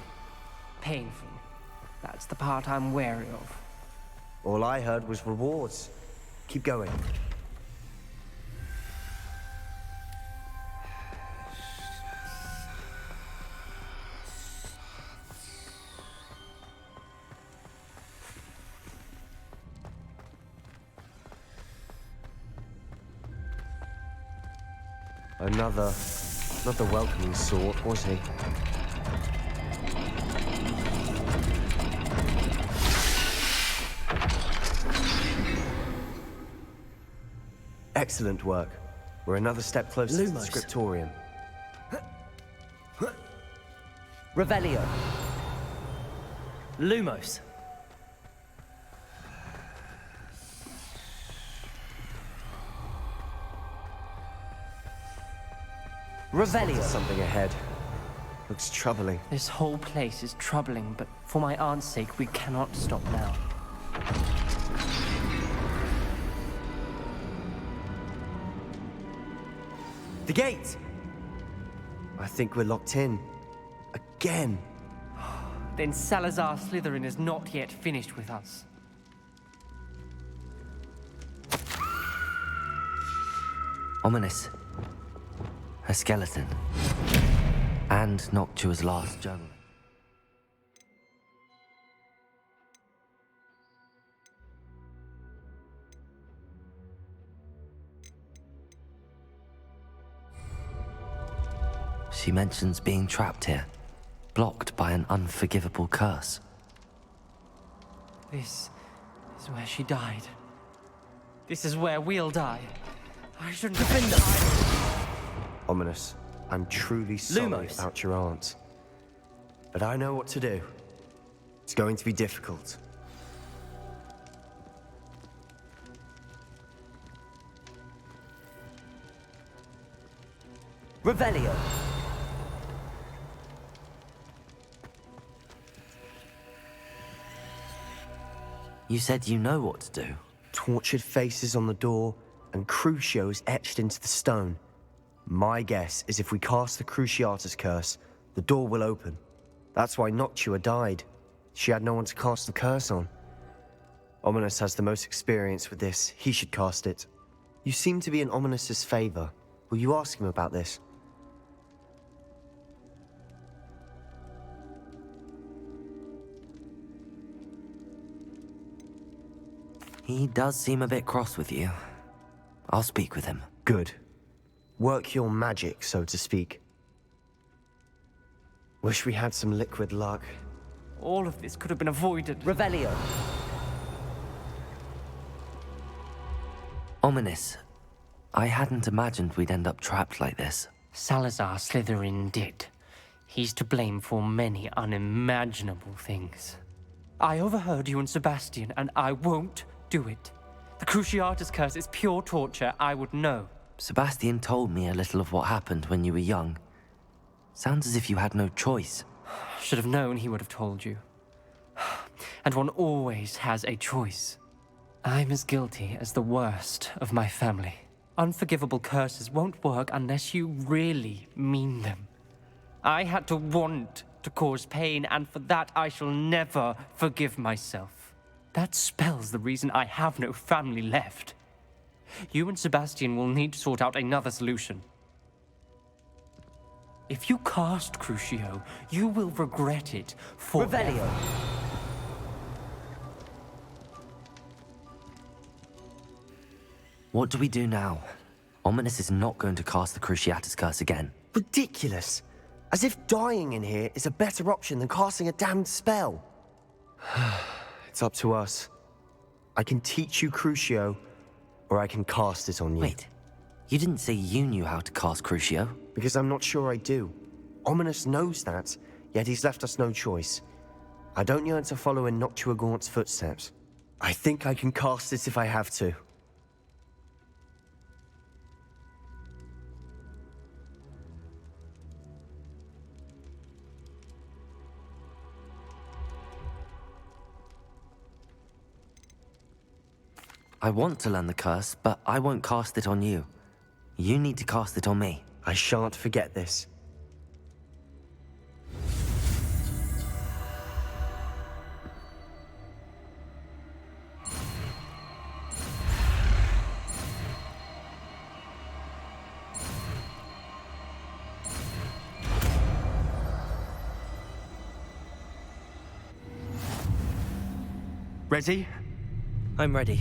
Painful. That's the part I'm wary of. All I heard was rewards. Keep going. Not the welcoming sort, was he? Excellent work. We're another step closer to the Lumos. scriptorium. Revelio. Lumos. Revelio. Something ahead. Looks troubling. This whole place is troubling, but for my aunt's sake, we cannot stop now. The gate! I think we're locked in. Again. Then Salazar Slytherin is not yet finished with us. Ominous. Her skeleton. And Noctua's last journal. She mentions being trapped here, blocked by an unforgivable curse. This is where she died. This is where we'll die. I shouldn't have been there. Ominous. I'm truly sorry Lumos. about your aunt. But I know what to do. It's going to be difficult. Revelio. You said you know what to do. Tortured faces on the door, and Crucios etched into the stone. My guess is if we cast the Cruciatus curse, the door will open. That's why Noctua died. She had no one to cast the curse on. Ominous has the most experience with this. He should cast it. You seem to be in Ominous's favor. Will you ask him about this? He does seem a bit cross with you. I'll speak with him. Good. Work your magic, so to speak. Wish we had some liquid luck. All of this could have been avoided. Revelio. Ominous. I hadn't imagined we'd end up trapped like this. Salazar Slytherin did. He's to blame for many unimaginable things. I overheard you and Sebastian, and I won't do it. The Cruciatus curse is pure torture. I would know. Sebastian told me a little of what happened when you were young. Sounds as if you had no choice. Should have known he would have told you. And one always has a choice. I'm as guilty as the worst of my family. Unforgivable curses won't work unless you really mean them. I had to want to cause pain, and for that I shall never forgive myself. That spells the reason I have no family left. You and Sebastian will need to sort out another solution. If you cast Crucio, you will regret it forever. Revelio. What do we do now? Ominous is not going to cast the Cruciatus Curse again. Ridiculous! As if dying in here is a better option than casting a damned spell. It's up to us. I can teach you Crucio, or I can cast it on you. Wait, you didn't say you knew how to cast Crucio? Because I'm not sure I do. Ominous knows that, yet he's left us no choice. I don't yearn to follow in Noctua Gaunt's footsteps. I think I can cast it if I have to. I want to learn the curse, but I won't cast it on you. You need to cast it on me. I shan't forget this. Ready? I'm ready.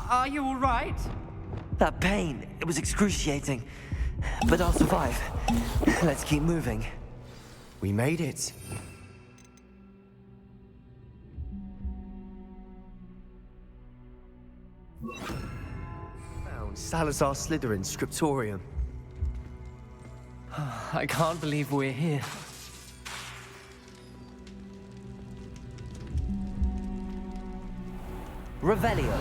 Are you all right? That pain, it was excruciating. But I'll survive. Let's keep moving. We made it. Found Salazar Slytherin's scriptorium. I can't believe we're here. Revelio.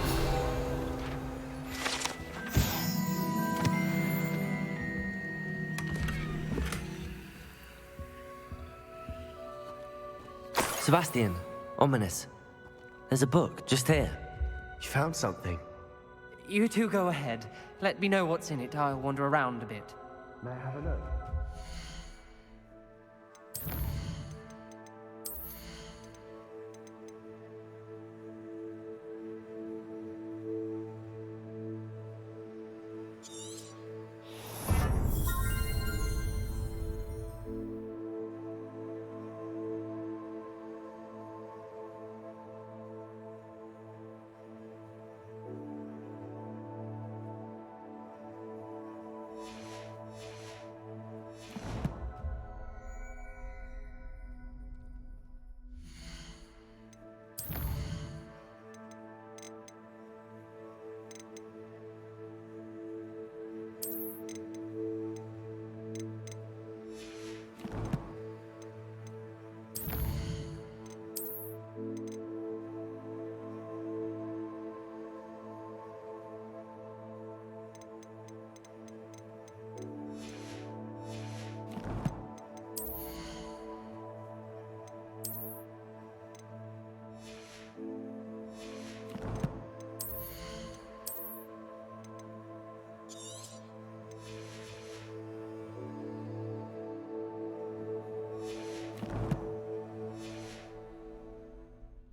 Sebastian, Ominous. There's a book just here. You found something? You two go ahead. Let me know what's in it. I'll wander around a bit. May I have a look?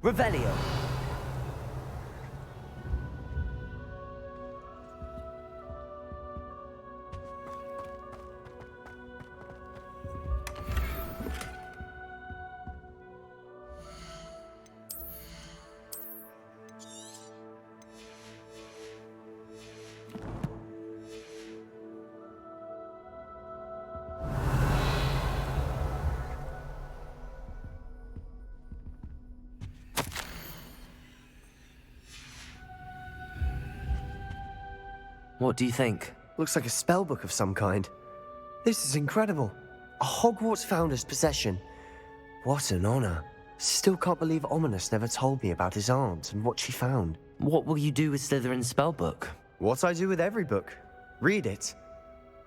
Revelio. What do you think? Looks like a spellbook of some kind. This is incredible. A Hogwarts founder's possession. What an honor. Still can't believe Ominous never told me about his aunt and what she found. What will you do with Slytherin's spellbook? What I do with every book. Read it.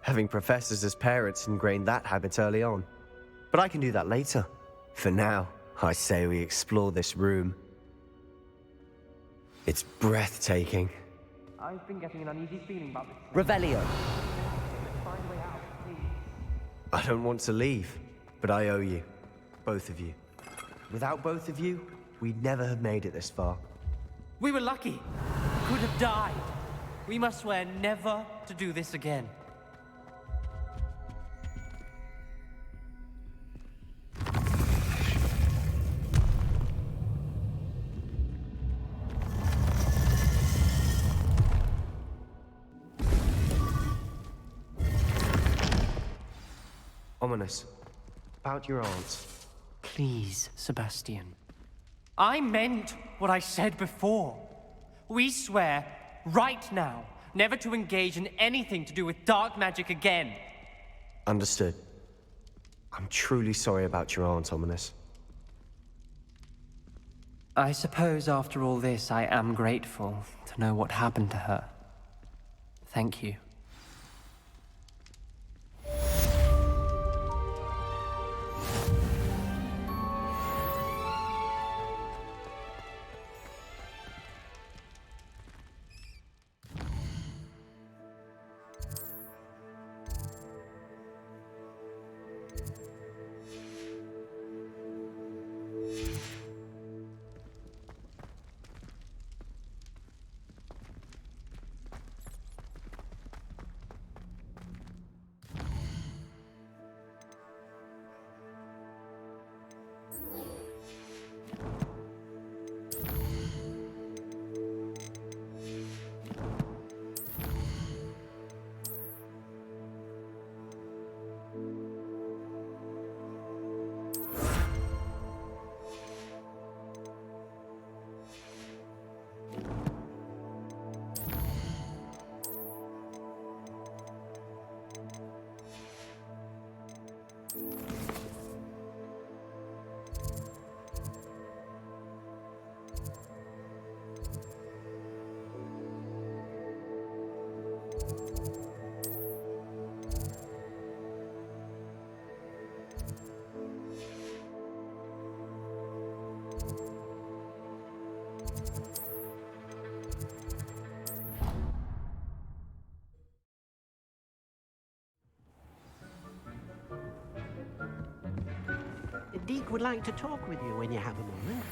Having professors as parents ingrained that habit early on. But I can do that later. For now, I say we explore this room. It's breathtaking. I've been getting an uneasy feeling about this. Revelio. Let's find a way out, please. I don't want to leave, but I owe you. Both of you. Without both of you, we'd never have made it this far. We were lucky. We could have died. We must swear never to do this again. Ominous. About your aunt. Please, Sebastian. I meant what I said before. We swear, right now, never to engage in anything to do with dark magic again. Understood. I'm truly sorry about your aunt, Ominous. I suppose after all this, I am grateful to know what happened to her. Thank you. Deke would like to talk with you when you have a moment.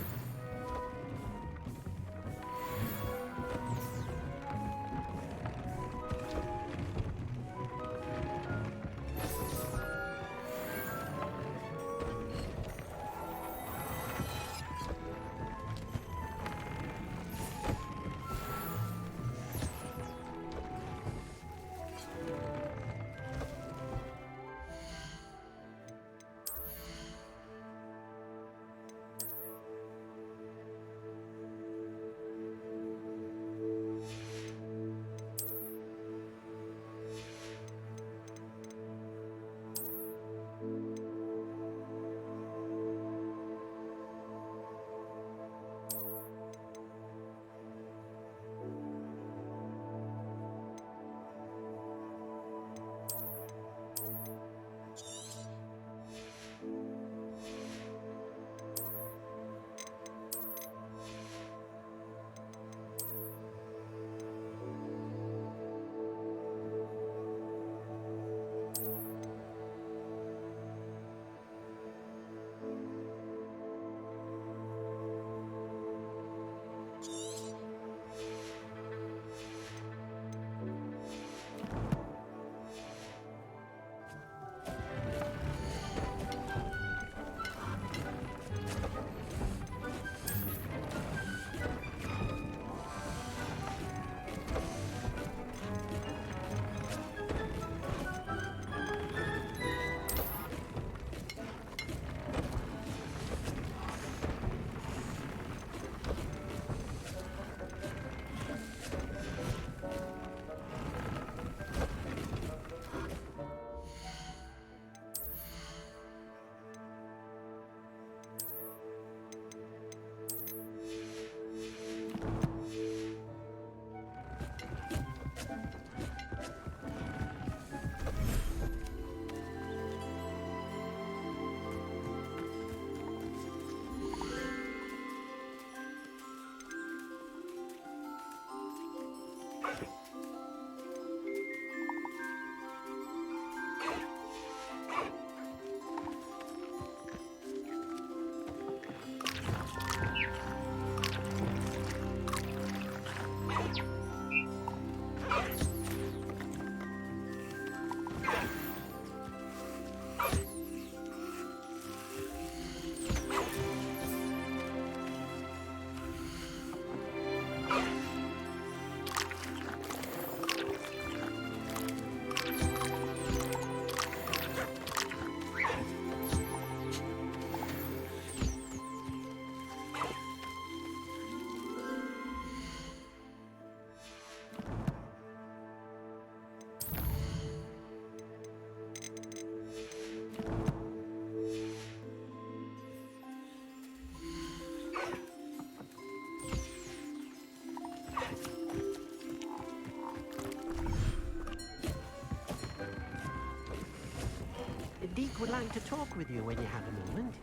would like to talk with you when you have a moment.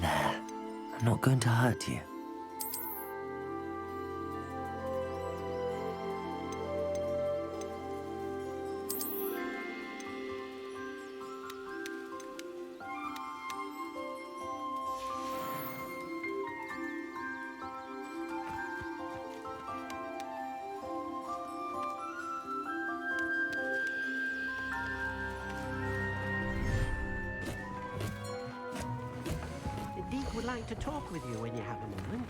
There. I'm not going to hurt you. Deke would like to talk with you when you have a moment.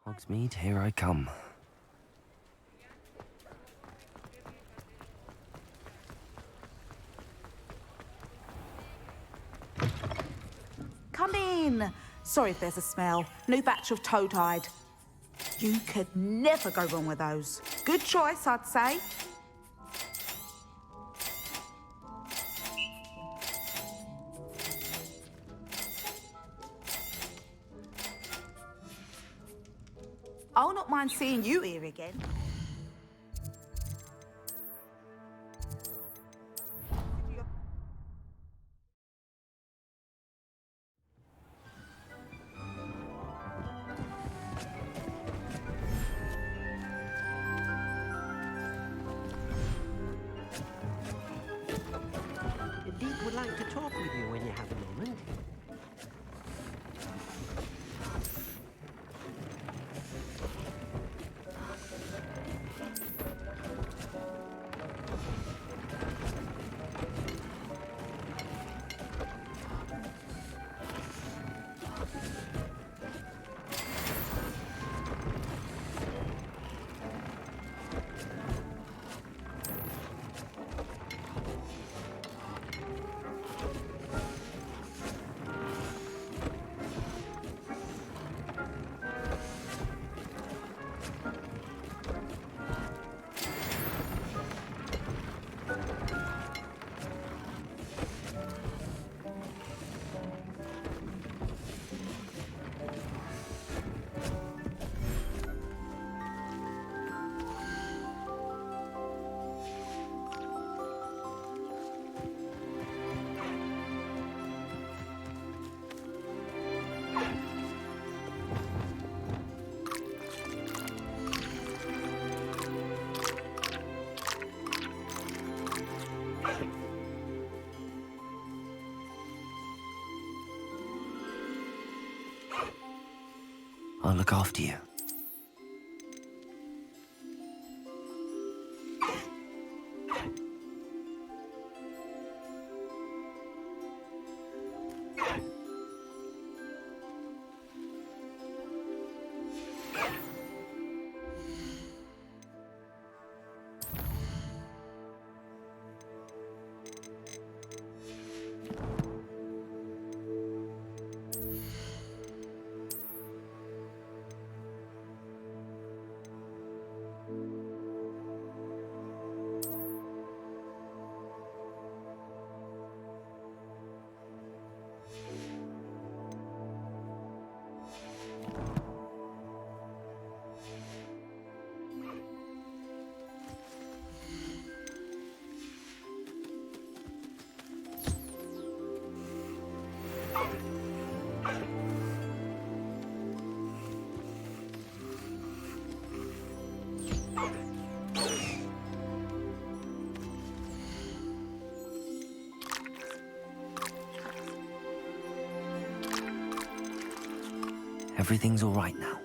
Hogsmeade, here I come. Come in. Sorry if there's a smell. New batch of toad-hide. You could never go wrong with those. Good choice, I'd say. I'll not mind seeing you here again. Deke would like to talk with you when you have a moment. I'll look after you. Everything's all right now.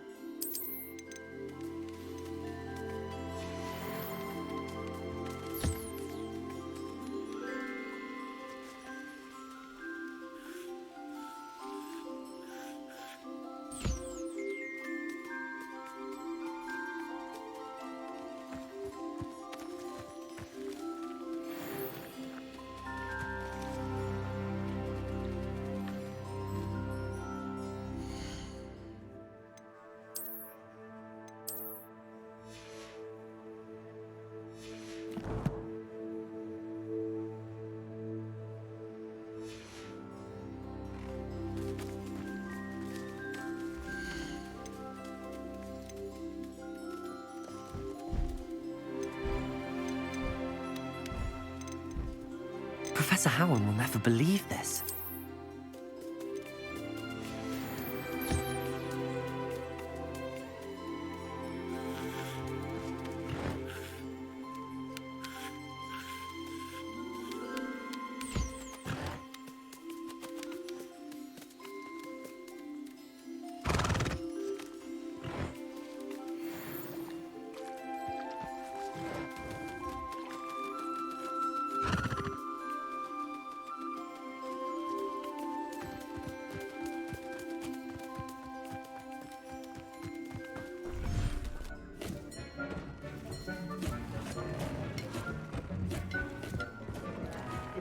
Professor Howard will never believe this.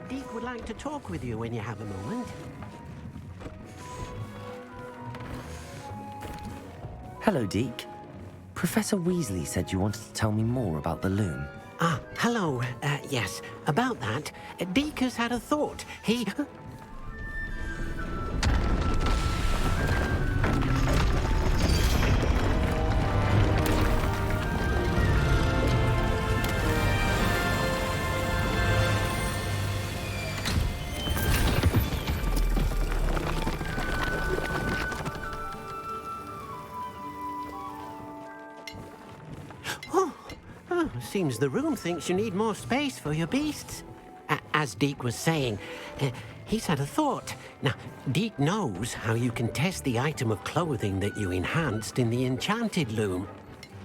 Deke would like to talk with you when you have a moment. Hello, Deke. Professor Weasley said you wanted to tell me more about the loom. Ah, hello. Yes, about that. Deke has had a thought. He... Seems the room thinks you need more space for your beasts. As Deke was saying, he's had a thought. Now, Deke knows how you can test the item of clothing that you enhanced in the enchanted loom.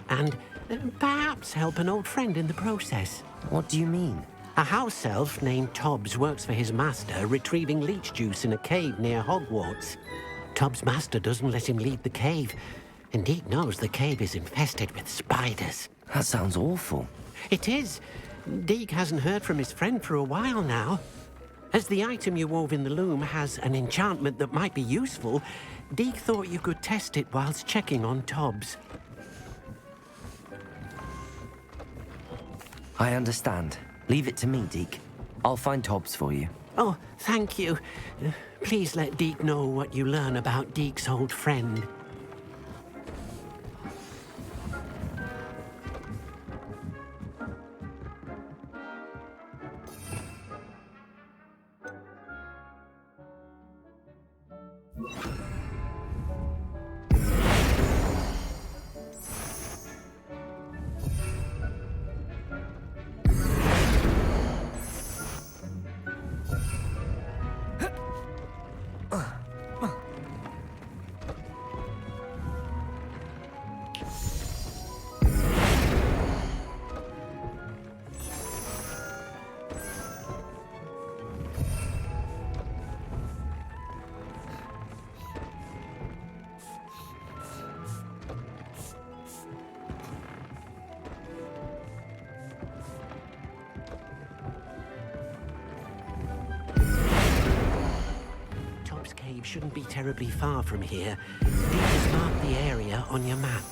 And perhaps help an old friend in the process. What do you mean? A house elf named Tobbs works for his master, retrieving leech juice in a cave near Hogwarts. Tobbs' master doesn't let him leave the cave, and Deke knows the cave is infested with spiders. That sounds awful. It is. Deke hasn't heard from his friend for a while now. As the item you wove in the loom has an enchantment that might be useful, Deke thought you could test it whilst checking on Tobbs. I understand. Leave it to me, Deke. I'll find Tobbs for you. Oh, thank you. Please let Deke know what you learn about Deke's old friend. Shouldn't be terribly far from here. Just mark the area on your map.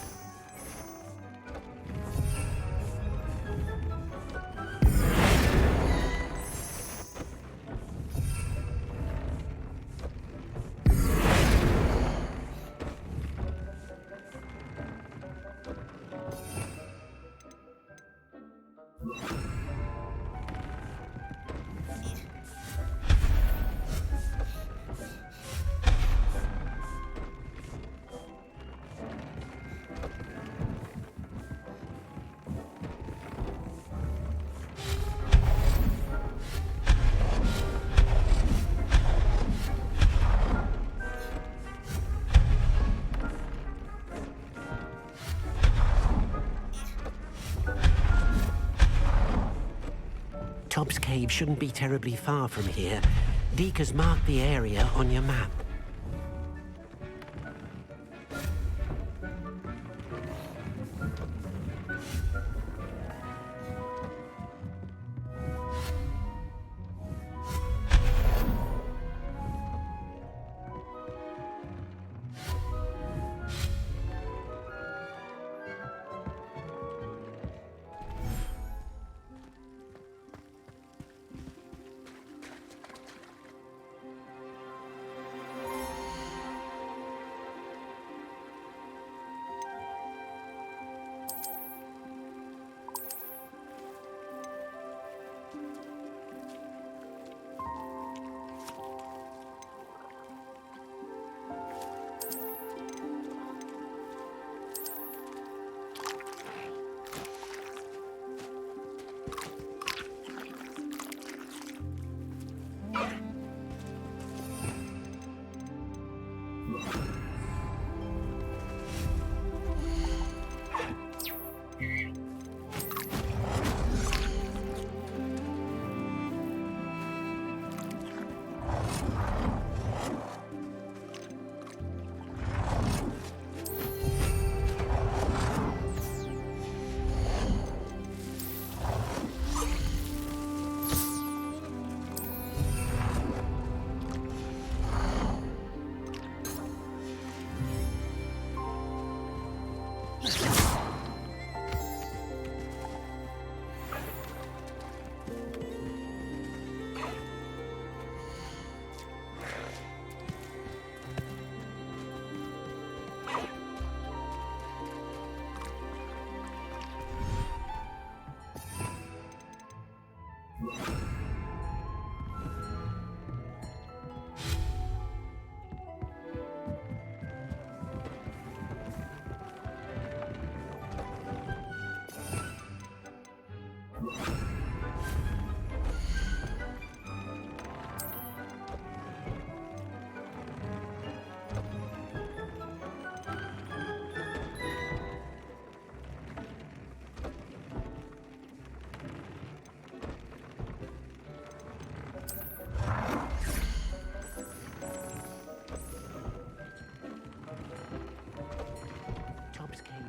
Cave shouldn't be terribly far from here. Deke has marked the area on your map.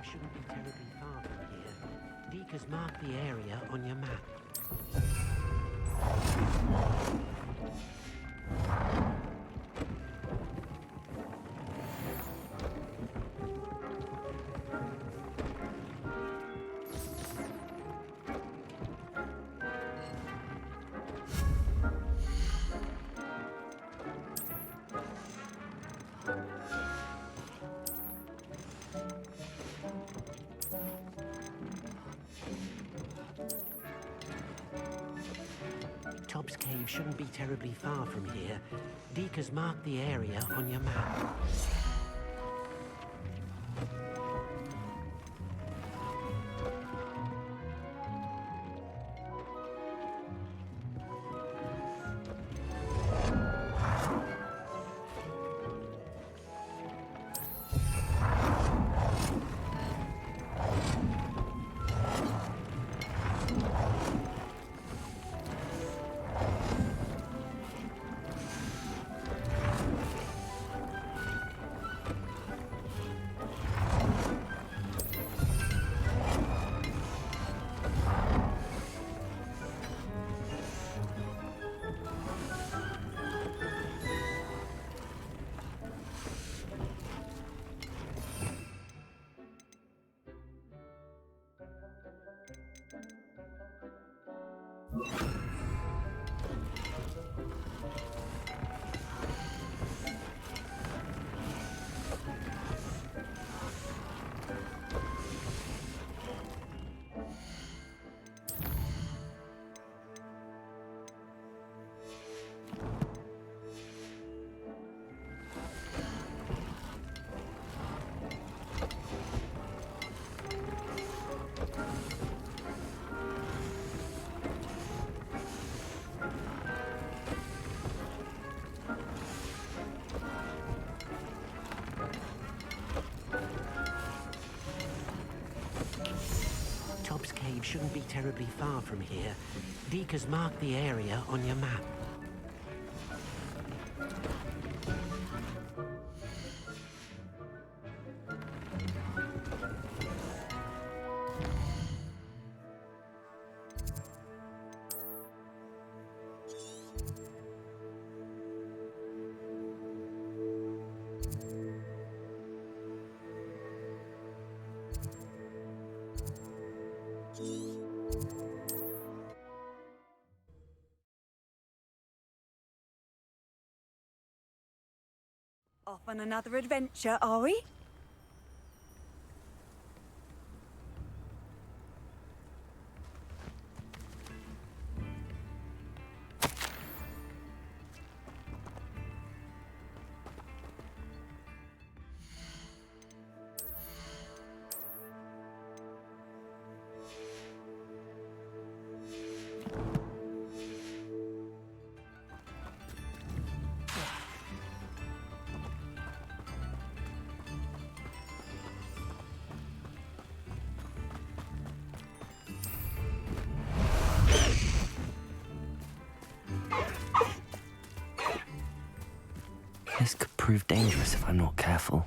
Shouldn't be terribly far from here. Deke has marked the area on your map. Tobbs Cave shouldn't be terribly far from here. Deke has marked the area on your map. cave shouldn't be terribly far from here. Deke has marked the area on your map. Off on another adventure, are we? This could prove dangerous if I'm not careful.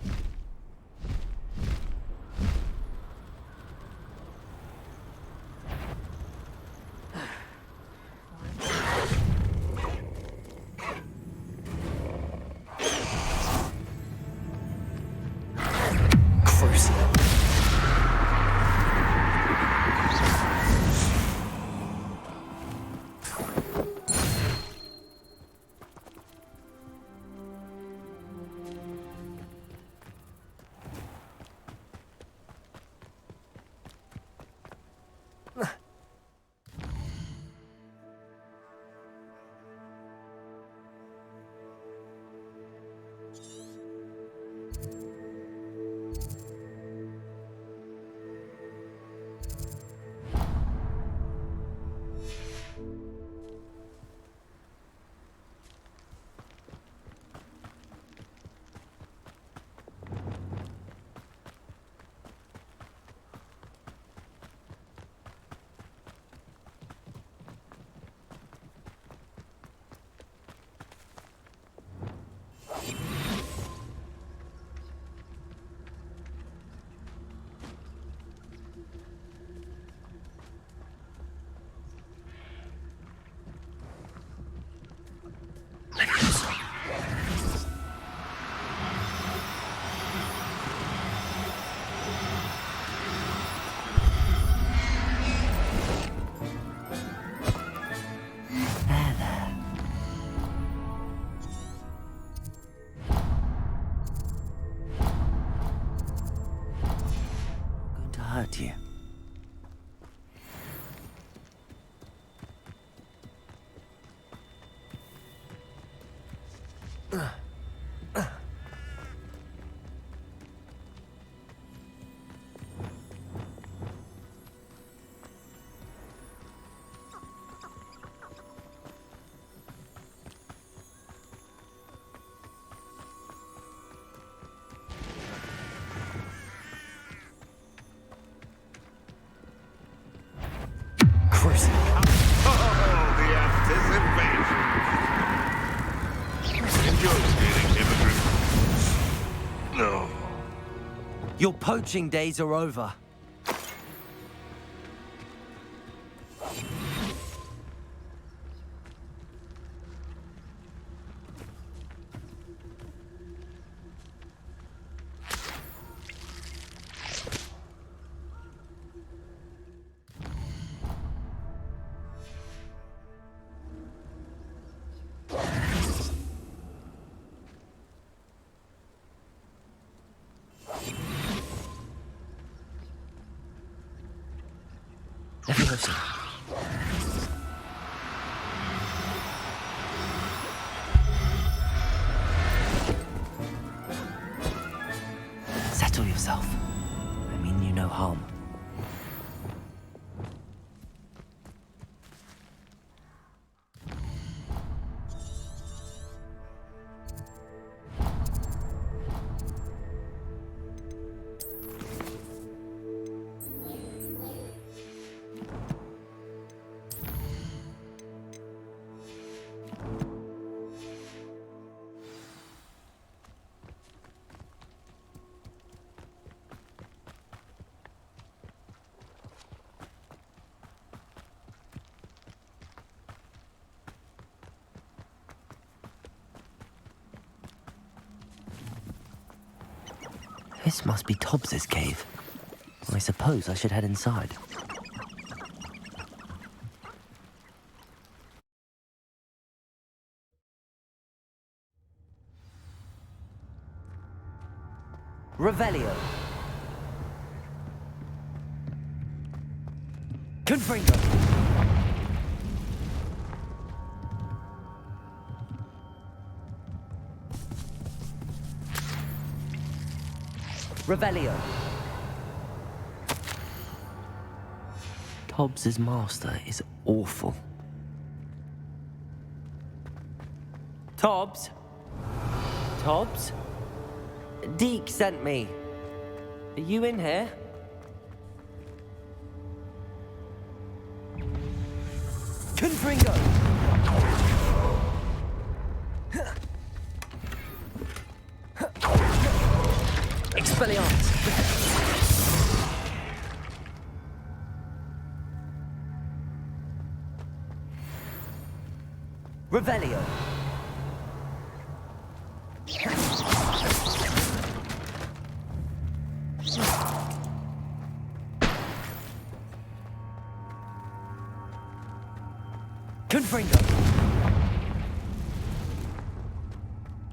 Hurt you. Your poaching days are over. Listen. Settle yourself. I mean you no harm. This must be Tobbs's cave. I suppose I should head inside. Revelio. Confringo. Revelio. Tobbs's master is awful. Tobbs? Tobbs? Deke sent me. Are you in here? Confringo! Expelliarmus! Revelio! Confringo!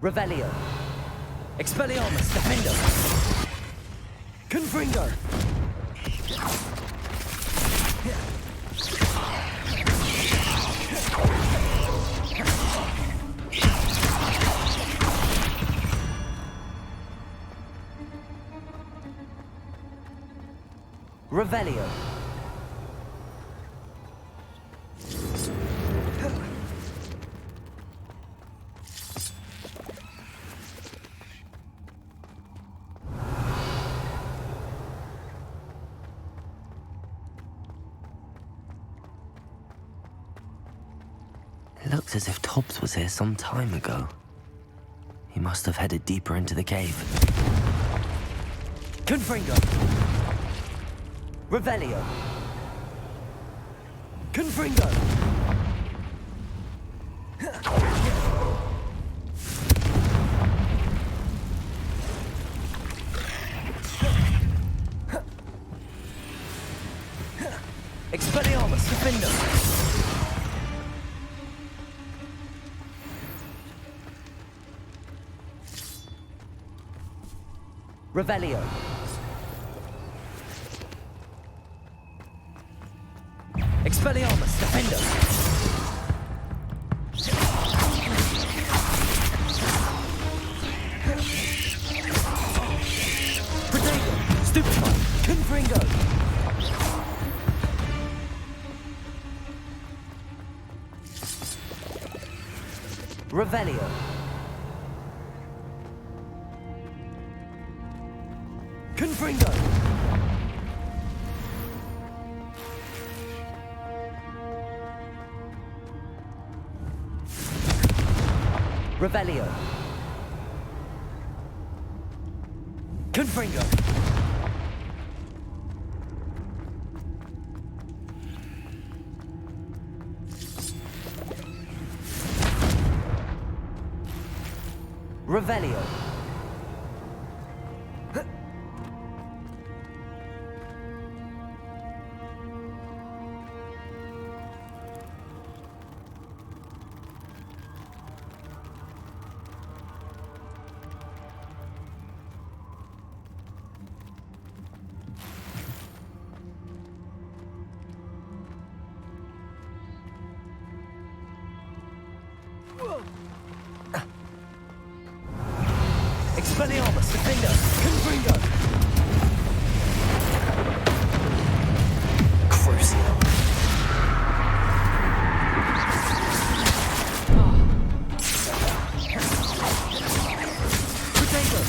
Revelio! Expelliarmus! Defendo! Confringo! Revelio! It looks as if Tobbs was here some time ago. He must have headed deeper into the cave. Confringo! Revelio! Confringo! Expelliarmus! Defendo! Revelio. Expelliarmus, Defendo. Protego, Stupefy, Confringo. Revelio. Confringo! Revelio! Confringo! Revelio! Expelliarmus, Defender, Confringo! Crucio. Protego!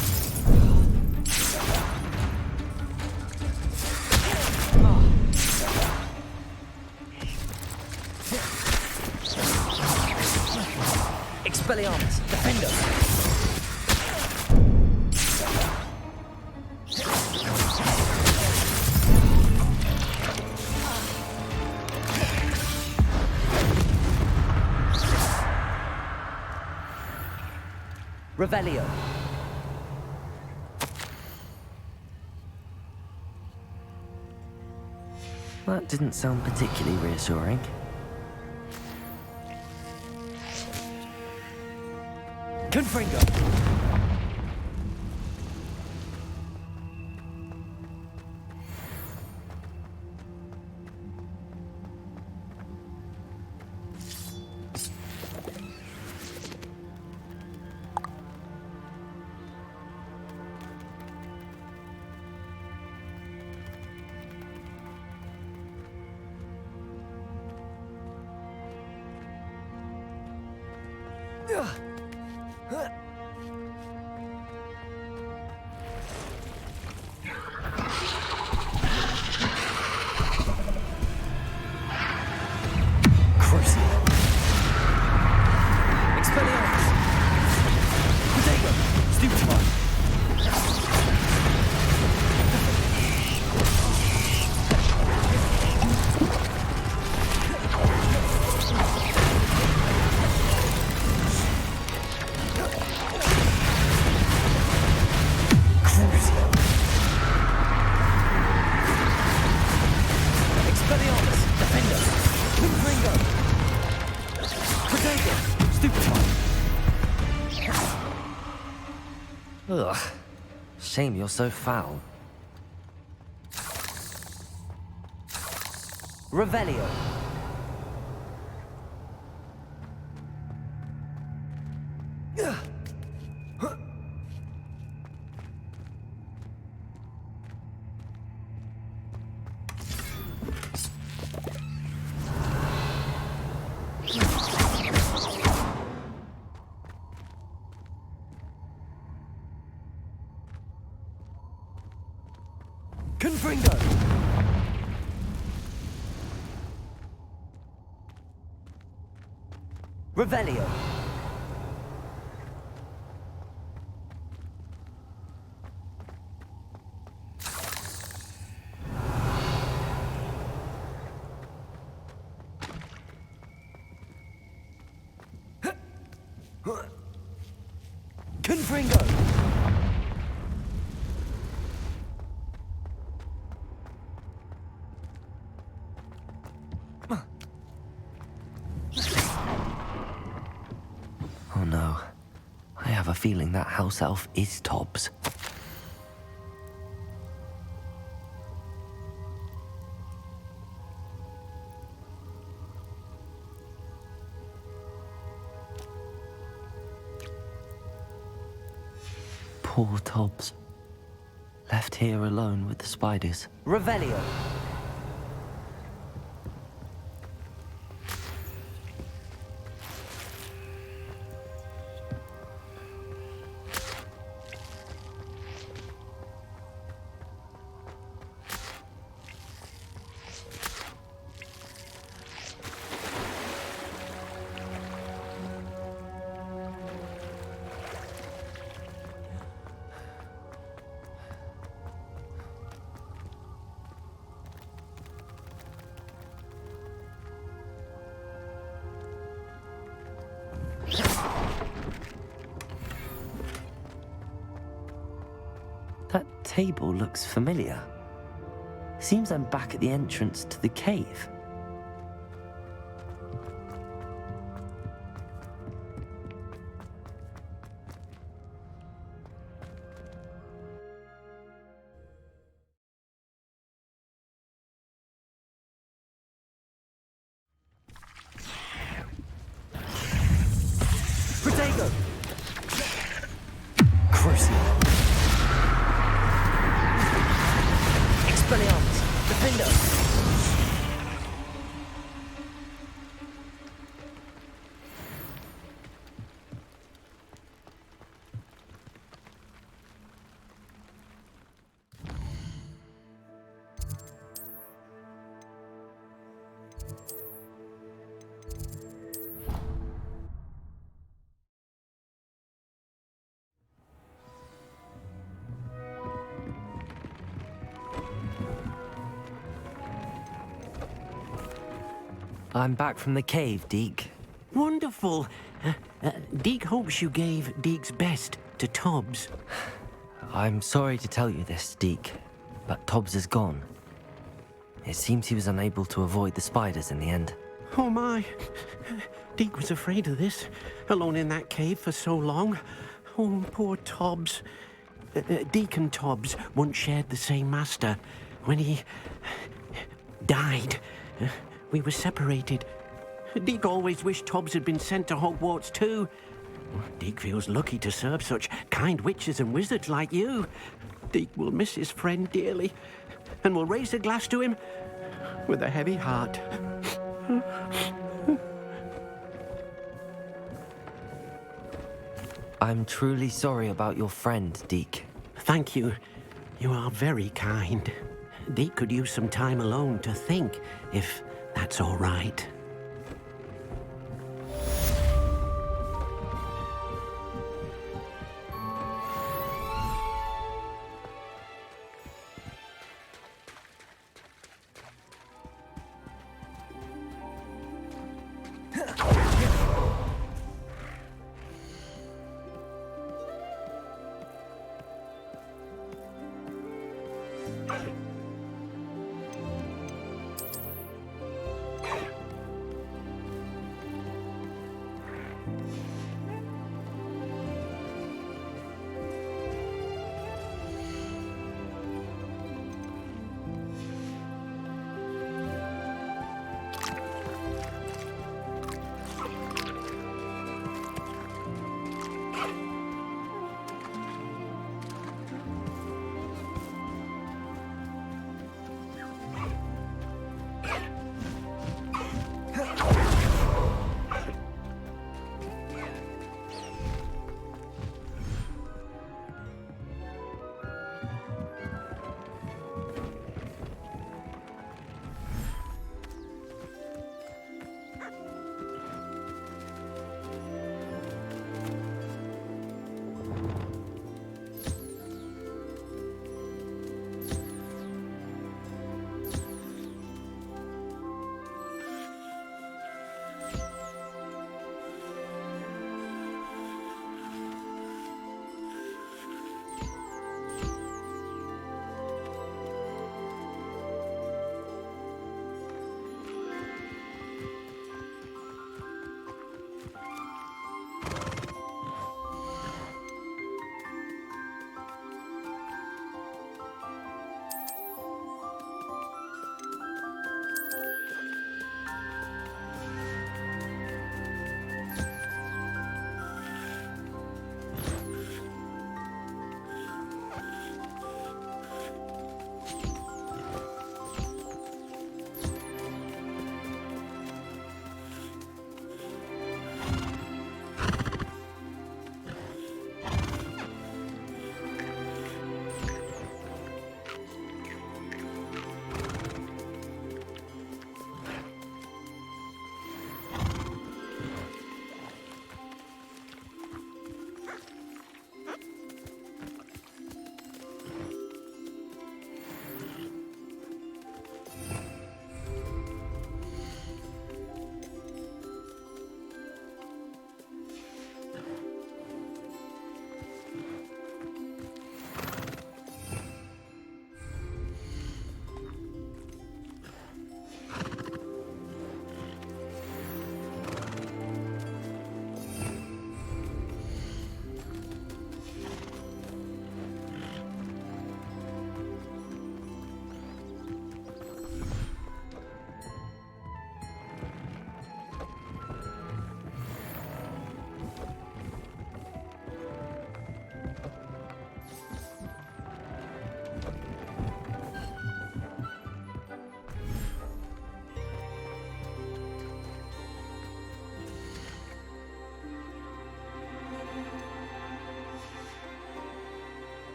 Expelliarmus, Defender! Revelio. That didn't sound particularly reassuring. Confringo! Ugh. Shame you're so foul. Revelio. Confringo! Revelio! Confringo! Oh no. I have a feeling that house elf is Tobbs. Poor Tobbs. Left here alone with the spiders. Revelio! That table looks familiar. Seems I'm back at the entrance to the cave. Protego! Crucio! Expelliarmus! Defender! I'm back from the cave, Deke. Wonderful. Deke hopes you gave Deke's best to Tobbs. I'm sorry to tell you this, Deke, but Tobbs is gone. It seems he was unable to avoid the spiders in the end. Oh my! Deke was afraid of this, alone in that cave for so long. Oh, poor Tobbs. Deke and Tobbs once shared the same master. When he died, we were separated. Deke always wished Tobbs had been sent to Hogwarts too. Deke feels lucky to serve such kind witches and wizards like you. Deke will miss his friend dearly, and will raise a glass to him with a heavy heart. I'm truly sorry about your friend, Deke. Thank you. You are very kind. Deke could use some time alone to think, if that's all right.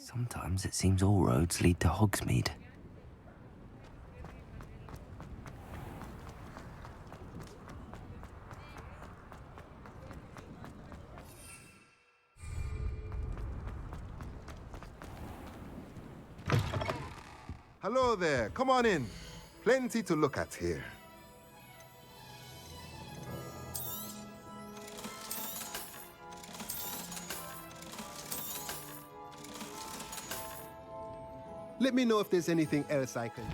Sometimes it seems all roads lead to Hogsmeade. Hello there, come on in. Plenty to look at here. Let me know if there's anything else I can...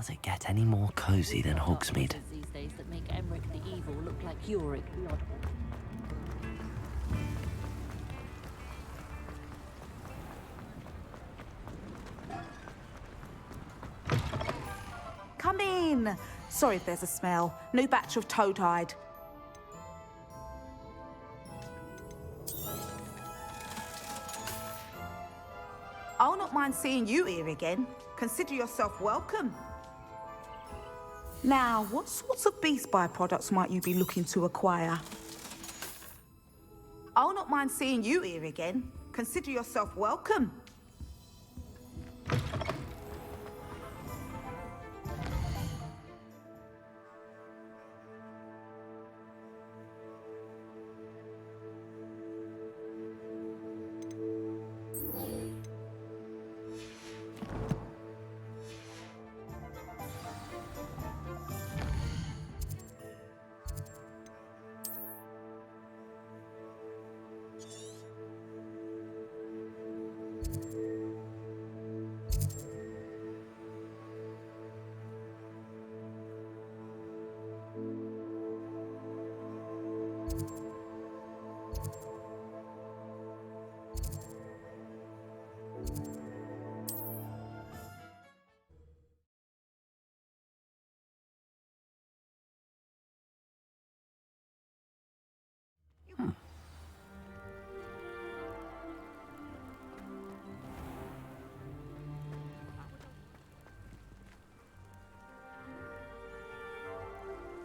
Does it get any more cozy than Hogsmeade? These days that make Emmerich the Evil look like Yorick the Odd. Come in. Sorry if there's a smell. New batch of toad-hide. I'll not mind seeing you here again. Consider yourself welcome. Now, what sorts of beast byproducts might you be looking to acquire? I'll not mind seeing you here again. Consider yourself welcome.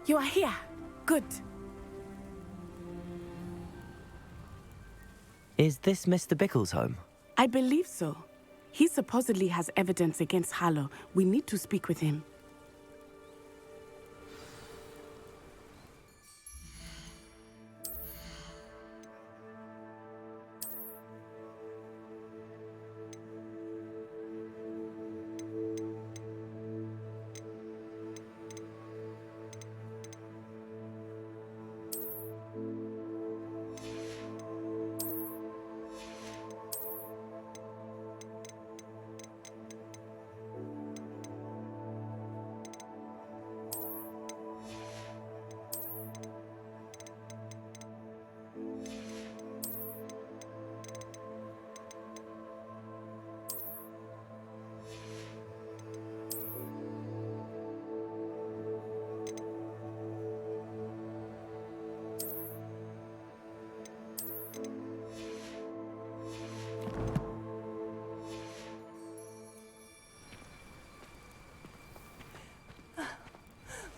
You are here. Good. Is this Mr. Bickle's home? I believe so. He supposedly has evidence against Harlow. We need to speak with him.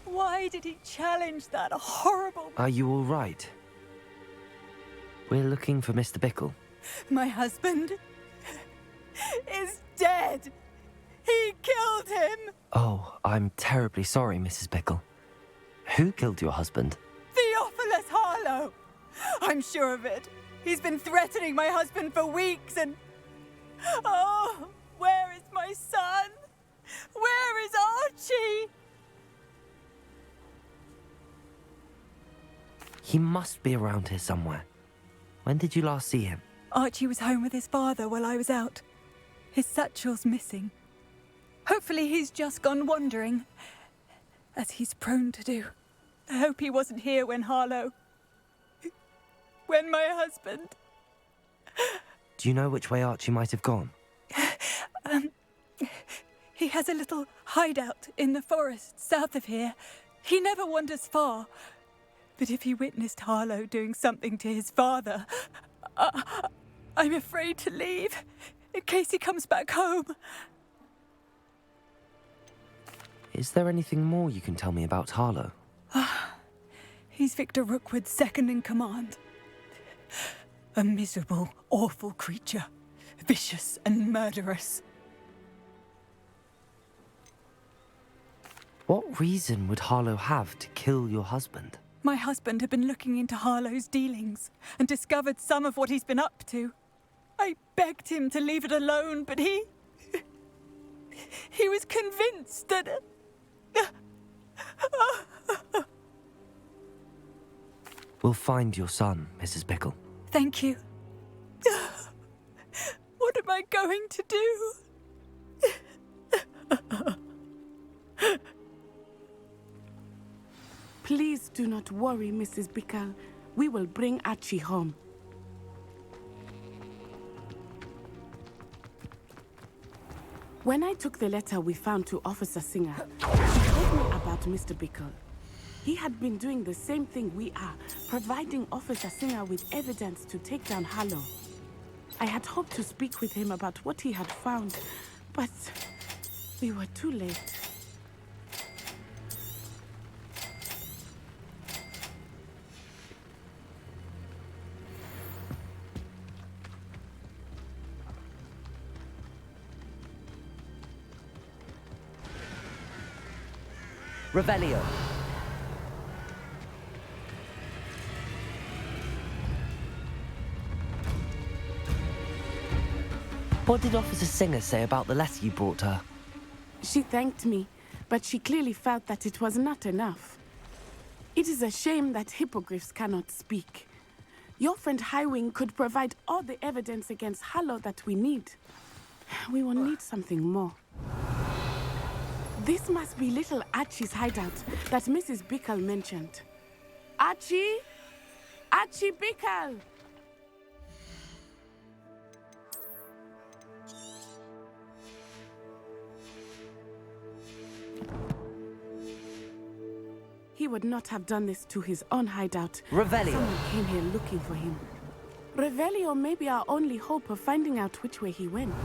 Why did he challenge that horrible... Are you all right? We're looking for Mr. Bickle. My husband is dead. He killed him. Oh, I'm terribly sorry, Mrs. Bickle. Who killed your husband? Theophilus Harlow. I'm sure of it. He's been threatening my husband for weeks and... Oh, where is my son? Where is Archie? He must be around here somewhere. When did you last see him? Archie was home with his father while I was out. His satchel's missing. Hopefully he's just gone wandering, as he's prone to do. I hope he wasn't here when Harlow... when my husband... Do you know which way Archie might have gone? He has a little hideout in the forest south of here. He never wanders far. But if he witnessed Harlow doing something to his father, I'm afraid to leave, in case he comes back home. Is there anything more you can tell me about Harlow? He's Victor Rookwood's second in command. A miserable, awful creature, vicious and murderous. What reason would Harlow have to kill your husband? My husband had been looking into Harlow's dealings and discovered some of what he's been up to. I begged him to leave it alone, but he was convinced that... We'll find your son, Mrs. Bickle. Thank you. What am I going to do? Please do not worry, Mrs. Bickle. We will bring Archie home. When I took the letter we found to Officer Singer, she told me about Mr. Bickle. He had been doing the same thing we are, providing Officer Singer with evidence to take down Harlow. I had hoped to speak with him about what he had found, but we were too late. Revelio. What did Officer Singer say about the letter you brought her? She thanked me, but she clearly felt that it was not enough. It is a shame that hippogriffs cannot speak. Your friend Highwing could provide all the evidence against Harlow that we need. We will need something more. This must be little Archie's hideout that Mrs. Bickle mentioned. Archie? Archie Bickle! He would not have done this to his own hideout. Revelio. Someone came here looking for him. Revelio may be our only hope of finding out which way he went.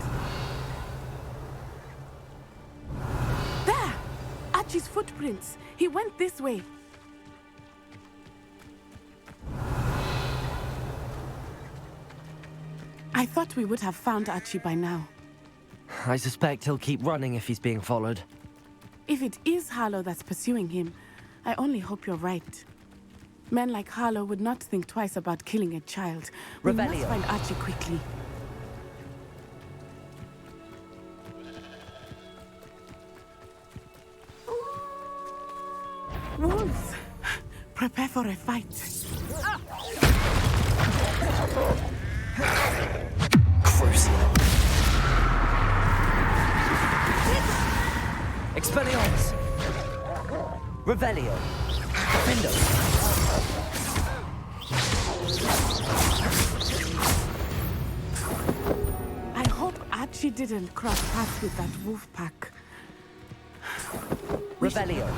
There! Archie's footprints. He went this way. I thought we would have found Archie by now. I suspect he'll keep running if he's being followed. If it is Harlow that's pursuing him, I only hope you're right. Men like Harlow would not think twice about killing a child. We must Revelio. find Archie quickly. Wolves! Prepare for a fight. Crucial. Expelliarmus! Revelio! Defendo! I hope Archie didn't cross paths with that wolf pack. Revelio!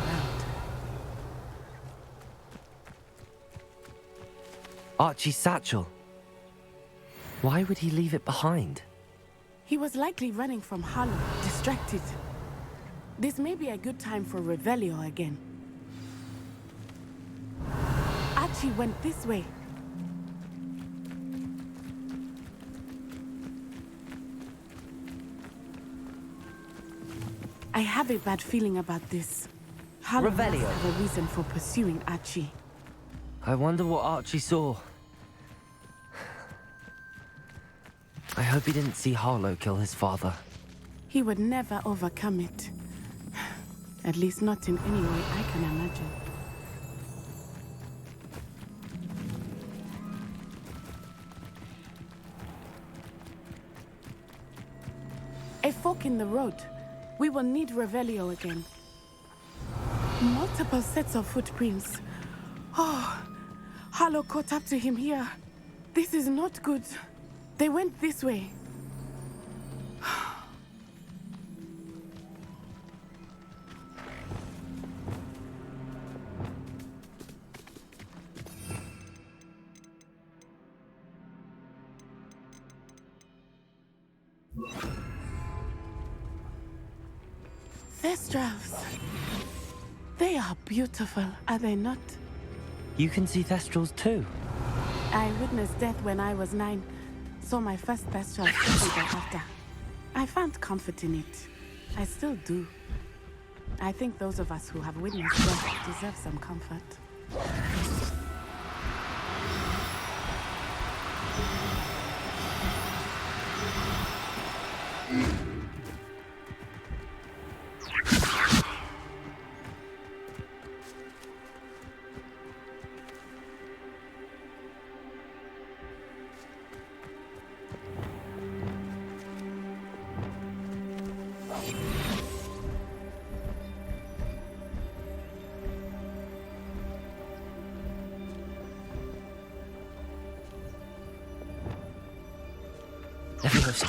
Archie's satchel. Why would he leave it behind? He was likely running from Harlow, distracted. This may be a good time for Revelio again. Archie went this way. I have a bad feeling about this. Harlow must Revelio. have a reason for pursuing Archie. I wonder what Archie saw. I hope he didn't see Harlow kill his father. He would never overcome it. At least not in any way I can imagine. A fork in the road. We will need Revelio again. Multiple sets of footprints. Oh, Harlow caught up to him here. This is not good. They went this way. Thestrals. They are beautiful, are they not? You can see Thestrals too. I witnessed death when I was 9. Saw my first Thestral shortly thereafter. I found comfort in it. I still do. I think those of us who have witnessed death deserve some comfort. Leviosa.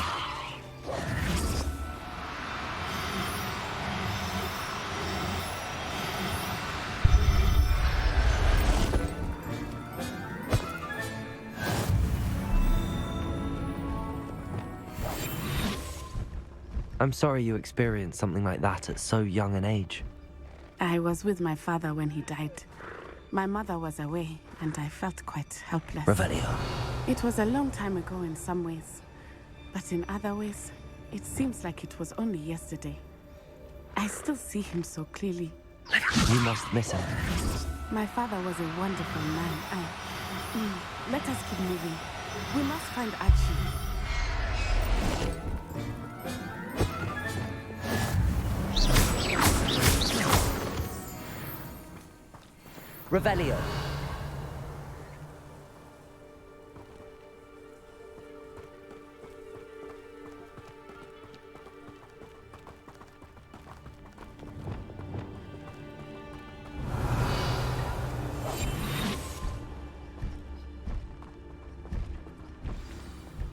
I'm sorry you experienced something like that at so young an age. I was with my father when he died. My mother was away, and I felt quite helpless. Revelio. It was a long time ago in some ways, but in other ways, it seems like it was only yesterday. I still see him so clearly. You must miss him. My father was a wonderful man. Let us keep moving. We must find Archie. Revelio.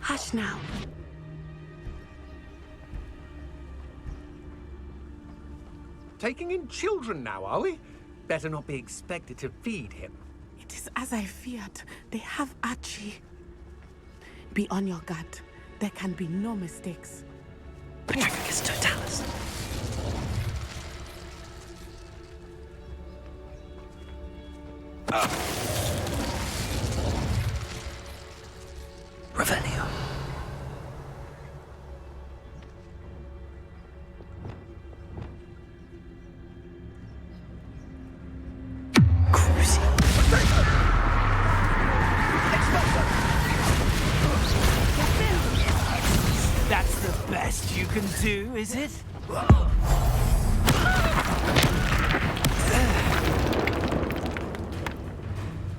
Hush now. Taking in children now, are we? Better not be expected to feed him. It is as I feared. They have Archie. Be on your guard. There can be no mistakes. Patricus Totalis. Revelio. best you can do, is it?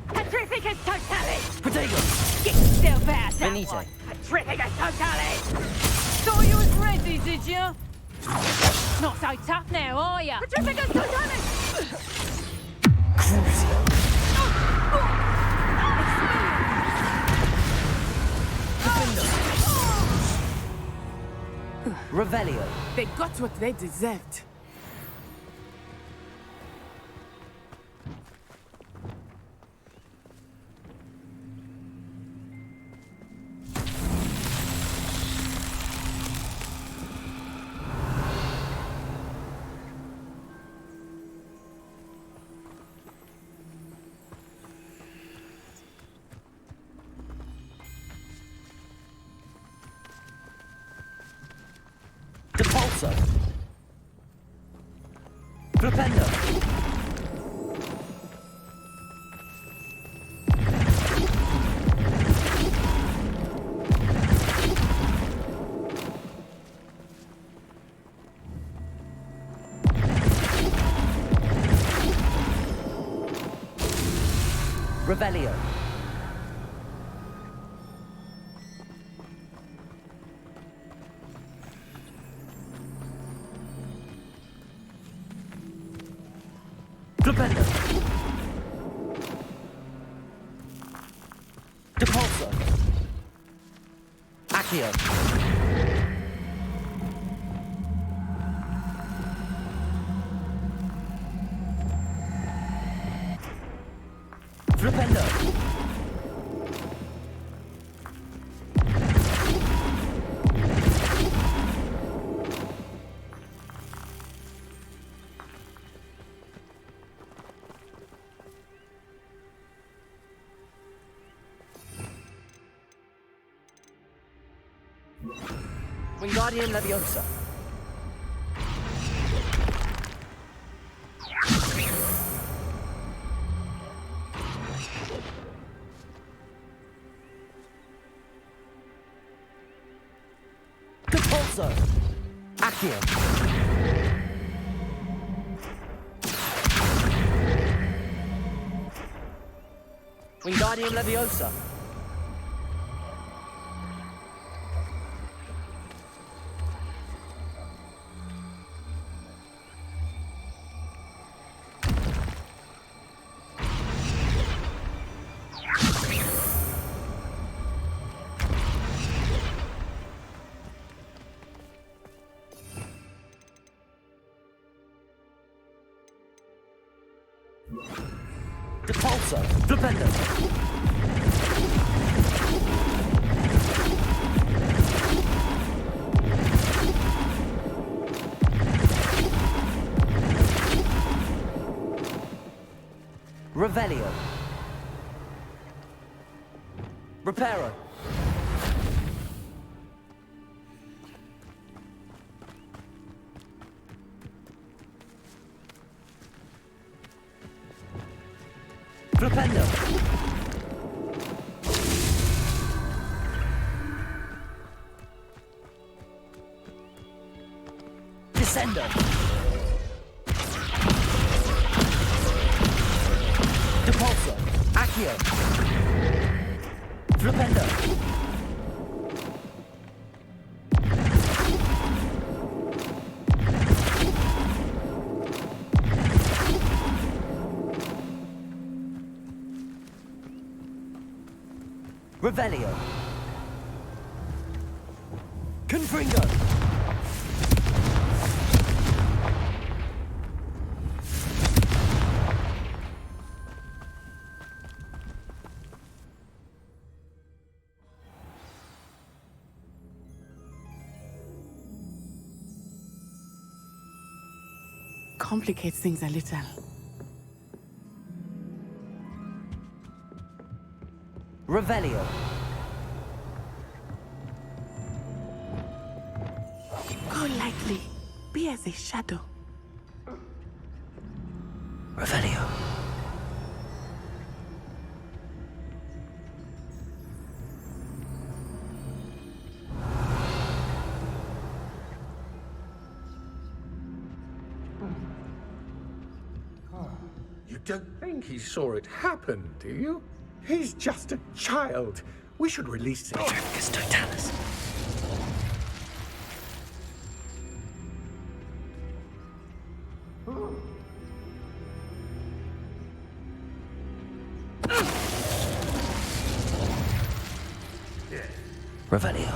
Petrificus totalis! Protego! Get yourself out, that Benito. one! Petrificus totalis! Thought you was ready, did you? Not so tough now, are ya? Petrificus totalis! Revelio. They got what they deserved. Depulso. Flipendo. Revelio. Flipendo. Depulso. Accio. Flipendo. Wingardium Leviosa. Depulso. Accio. Wingardium Leviosa. Depulso. Flipendo. Revelio. Reparo. Flipendo. Descendo. Depulso. Accio. Flipendo. Revelio. Confringo. Complicates things a little. Revelio. Go lightly. Be as a shadow. Revelio. don't think he saw it happen, do you? He's just a child. We should release him. Traficus totalis. Revelio.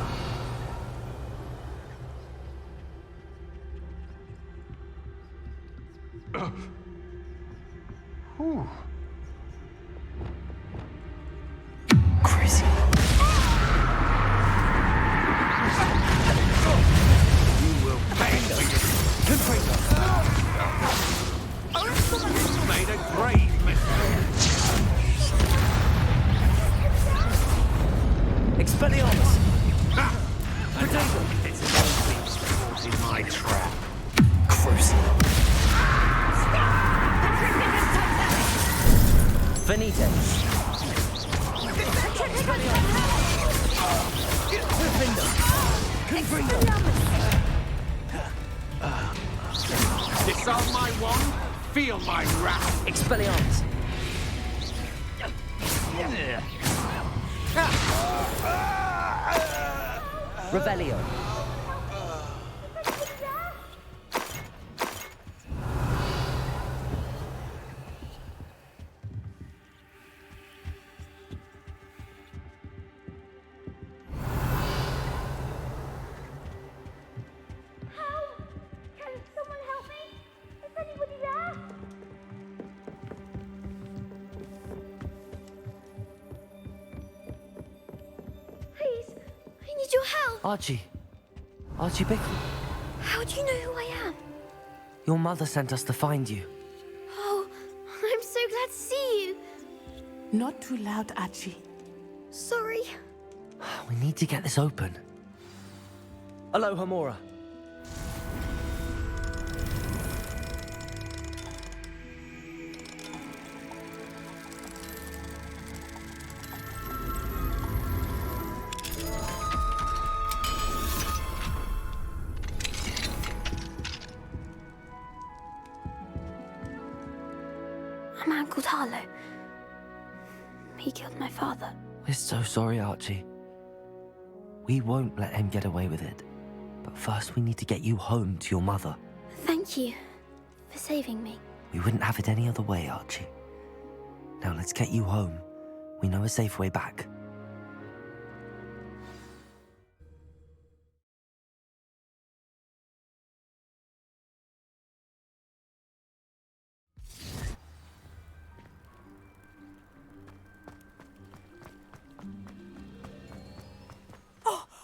Crazy. You will pay for made a grave mistake. Expelliarmus! Potato! It's always in my trap. Crucial. Venite. Disarm my wand, feel my wrath. Expelliarmus. Revelio. Your help! Archie. Archie Bickle. How do you know who I am? Your mother sent us to find you. Oh, I'm so glad to see you. Not too loud, Archie. Sorry. We need to get this open. Aloha, Mora. A man called Harlow. He killed my father. We're so sorry, Archie. We won't let him get away with it. But first we need to get you home to your mother. Thank you for saving me. We wouldn't have it any other way, Archie. Now let's get you home. We know a safe way back.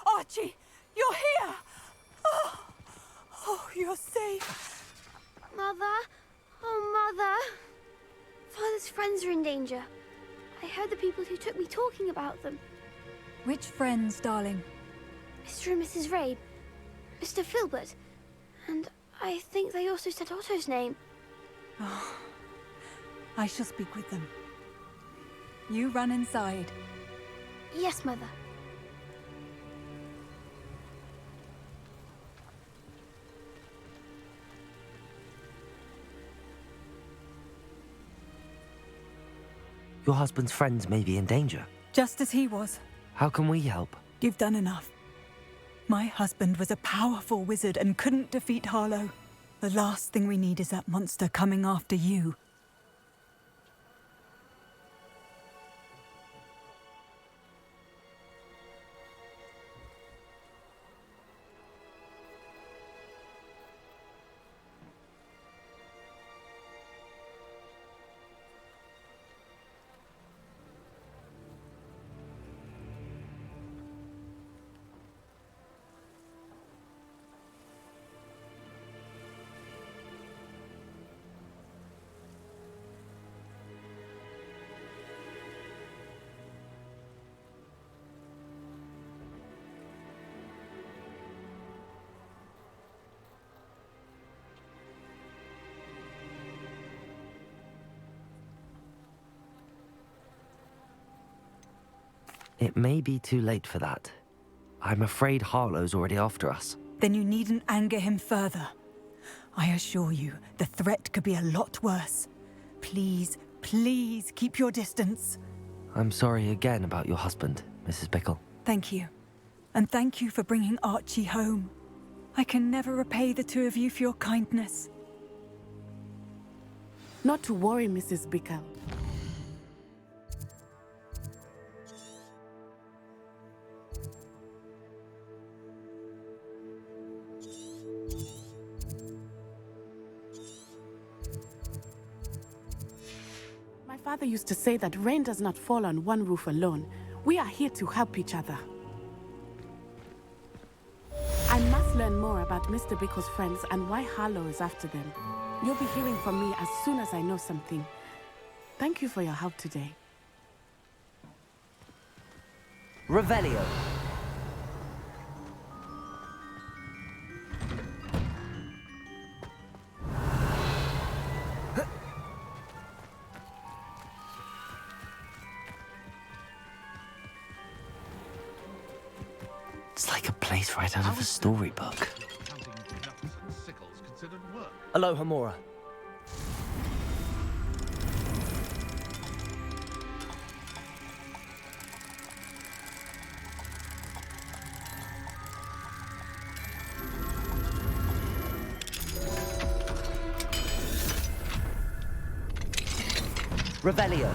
Archie, you're here! Oh, you're safe. Mother? Oh, Mother. Father's friends are in danger. I heard the people who took me talking about them. Which friends, darling? Mr. and Mrs. Rabe. Mr. Filbert. And I think they also said Otto's name. Oh, I shall speak with them. You run inside. Yes, Mother. Your husband's friends may be in danger. Just as he was. How can we help? You've done enough. My husband was a powerful wizard and couldn't defeat Harlow. The last thing we need is that monster coming after you. It may be too late for that. I'm afraid Harlow's already after us. Then you needn't anger him further. I assure you, the threat could be a lot worse. please, please keep your distance. I'm sorry again about your husband, Mrs. Bickle. Thank you. And thank you for bringing Archie home. I can never repay the two of you for your kindness. Not to worry, Mrs. Bickle. My father used to say that rain does not fall on one roof alone. We are here to help each other. I must learn more about Mr. Bickle's friends and why Harlow is after them. You'll be hearing from me as soon as I know something. Thank you for your help today. Revelio. It's like a place right out of a storybook. Aloha, Mora. Revelio.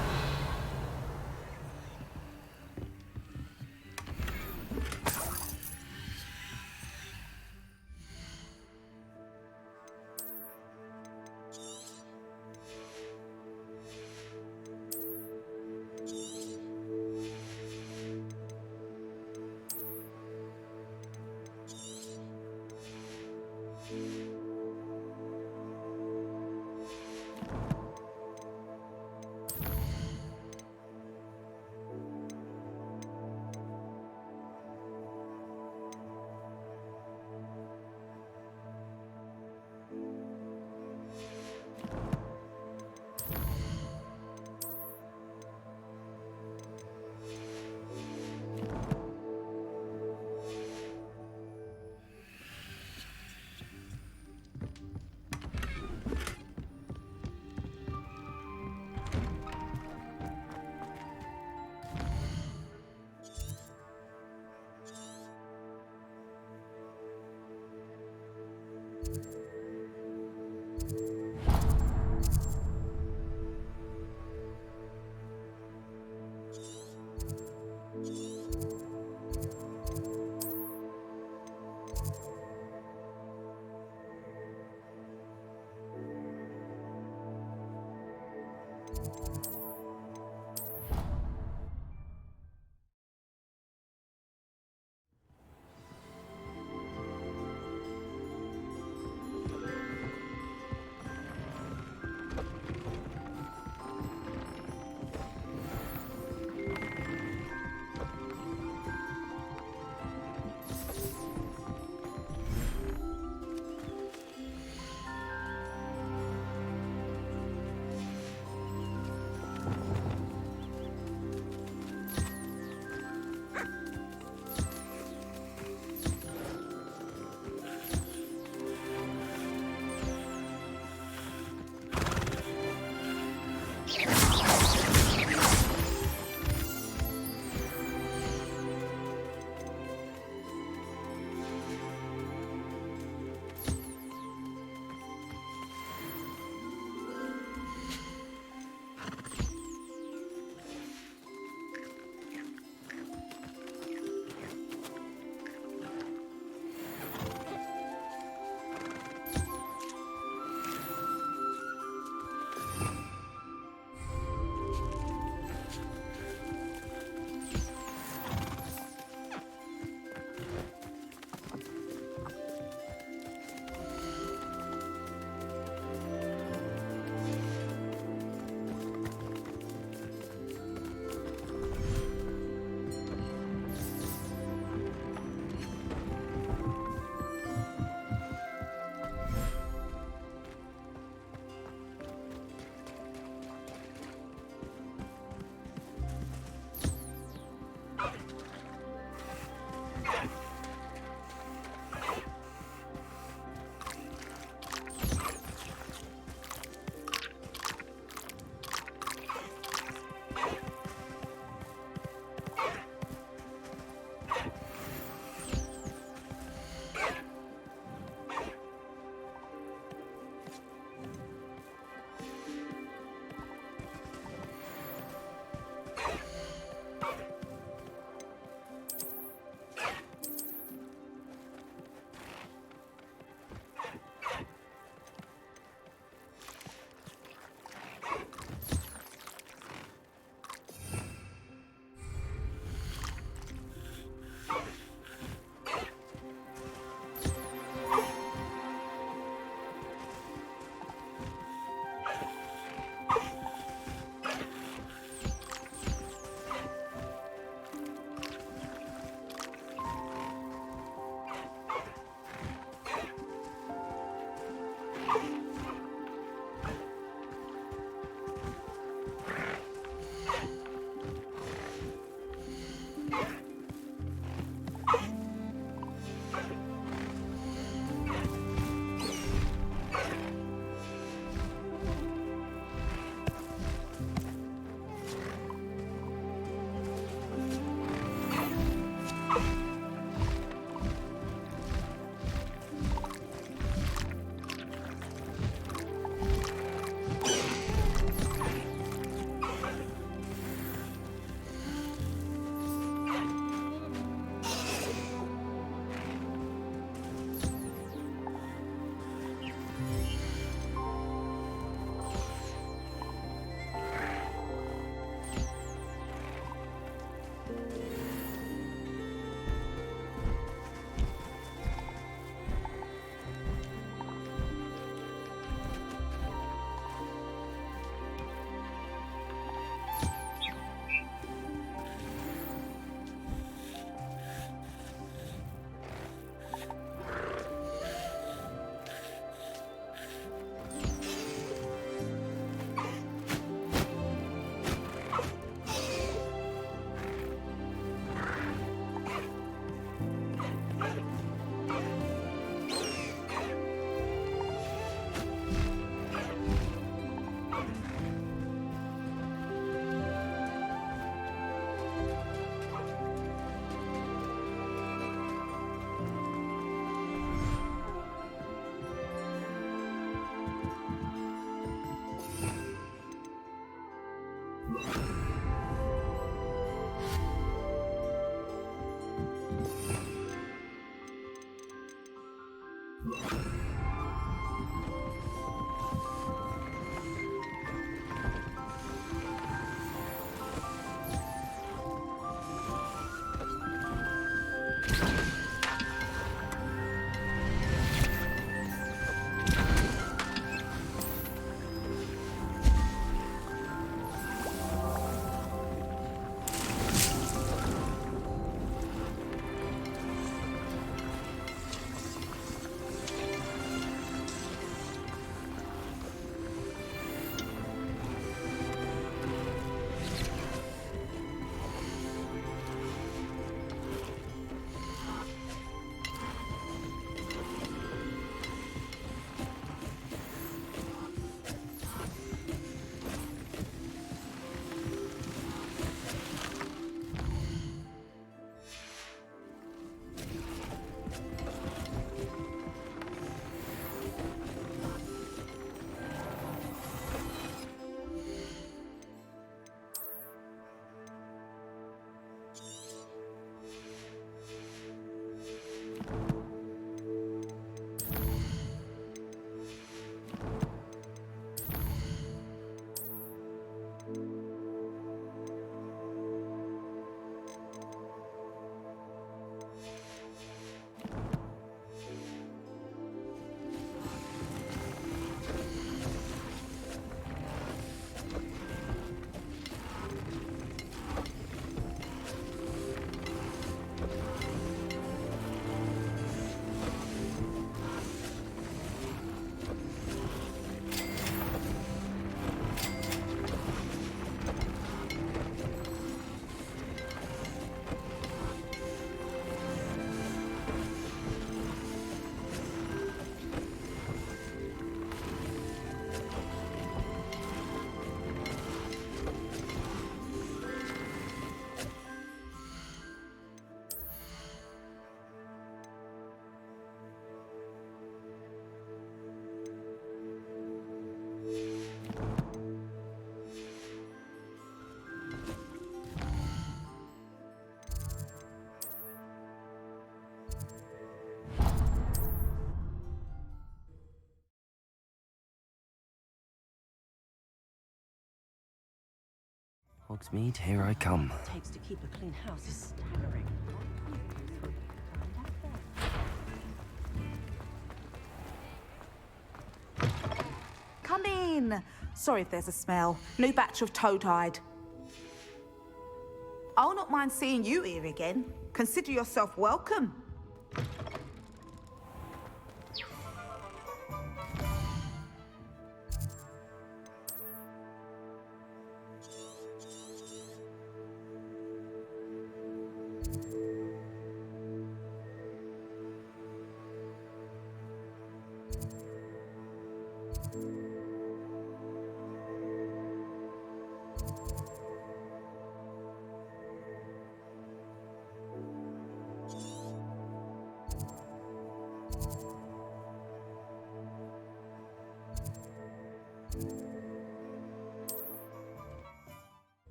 Hogsmeade, here I come. Takes to keep a clean house is staggering. Come in. Sorry if there's a smell. New batch of toad-hide. I'll not mind seeing you here again. Consider yourself welcome.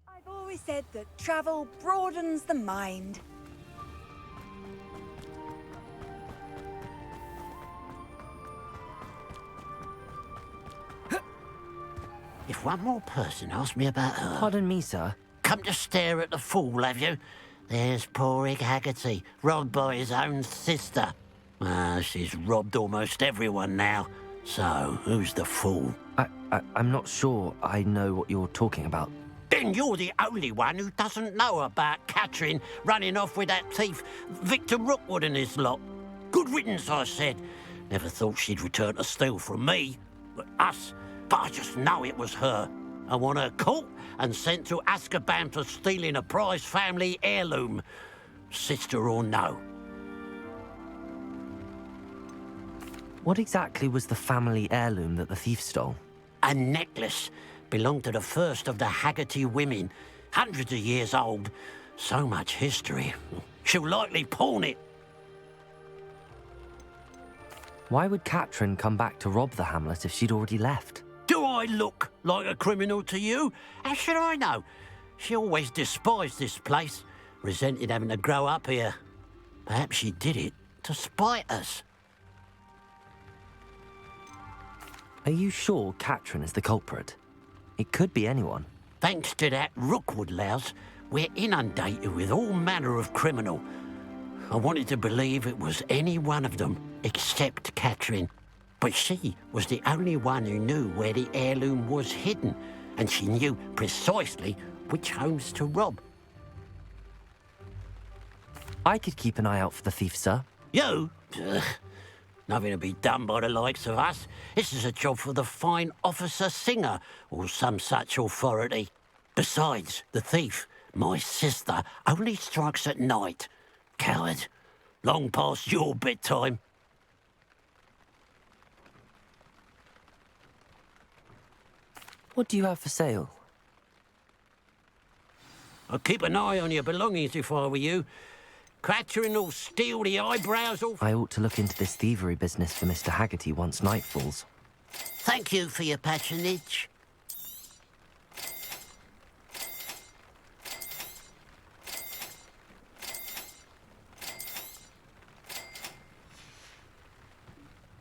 I've always said that travel broadens the mind. If one more person asks me about her... Pardon me, sir. Come to stare at the fool, have you? There's poor Egg Haggerty, robbed by his own sister. She's robbed almost everyone now. So, who's the fool? I'm not sure I know what you're talking about. Then you're the only one who doesn't know about Catherine running off with that thief, Victor Rookwood and his lot. Good riddance, I said. Never thought she'd return to steal from me. Us. But I just know it was her. I want her caught and sent to Azkaban for stealing a prize family heirloom. Sister or no. What exactly was the family heirloom that the thief stole? A necklace. Belonged to the first of the Haggerty women. Hundreds of years old. So much history. She'll likely pawn it. Why would Catherine come back to rob the hamlet if she'd already left? Do I look like a criminal to you? How should I know? She always despised this place, resented having to grow up here. Perhaps she did it to spite us. Are you sure Katrin is the culprit? It could be anyone. Thanks to that Rookwood louse, we're inundated with all manner of criminal. I wanted to believe it was any one of them, except Katrin. But she was the only one who knew where the heirloom was hidden, and she knew precisely which homes to rob. I could keep an eye out for the thief, sir. You? Ugh. Nothing to be done by the likes of us. This is a job for the fine officer Singer, or some such authority. Besides, the thief, my sister, only strikes at night. Coward. Long past your bedtime. What do you have for sale? I'd keep an eye on your belongings if I were you. Katrin will steal the eyebrows off. I ought to look into this thievery business for Mr. Haggerty once night falls. Thank you for your patronage.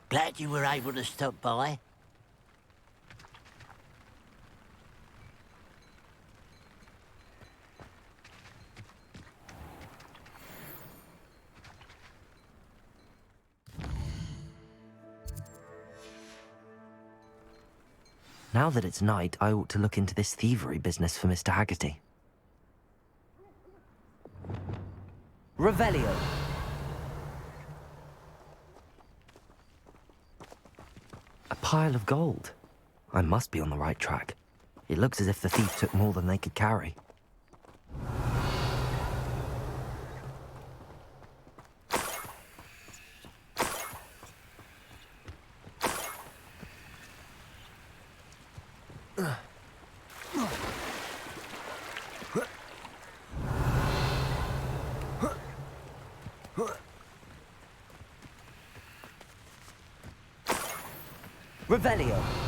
Glad you were able to stop by. Now that it's night, I ought to look into this thievery business for Mr. Haggerty. Revelio. A pile of gold. I must be on the right track. It looks as if the thief took more than they could carry. Revelio.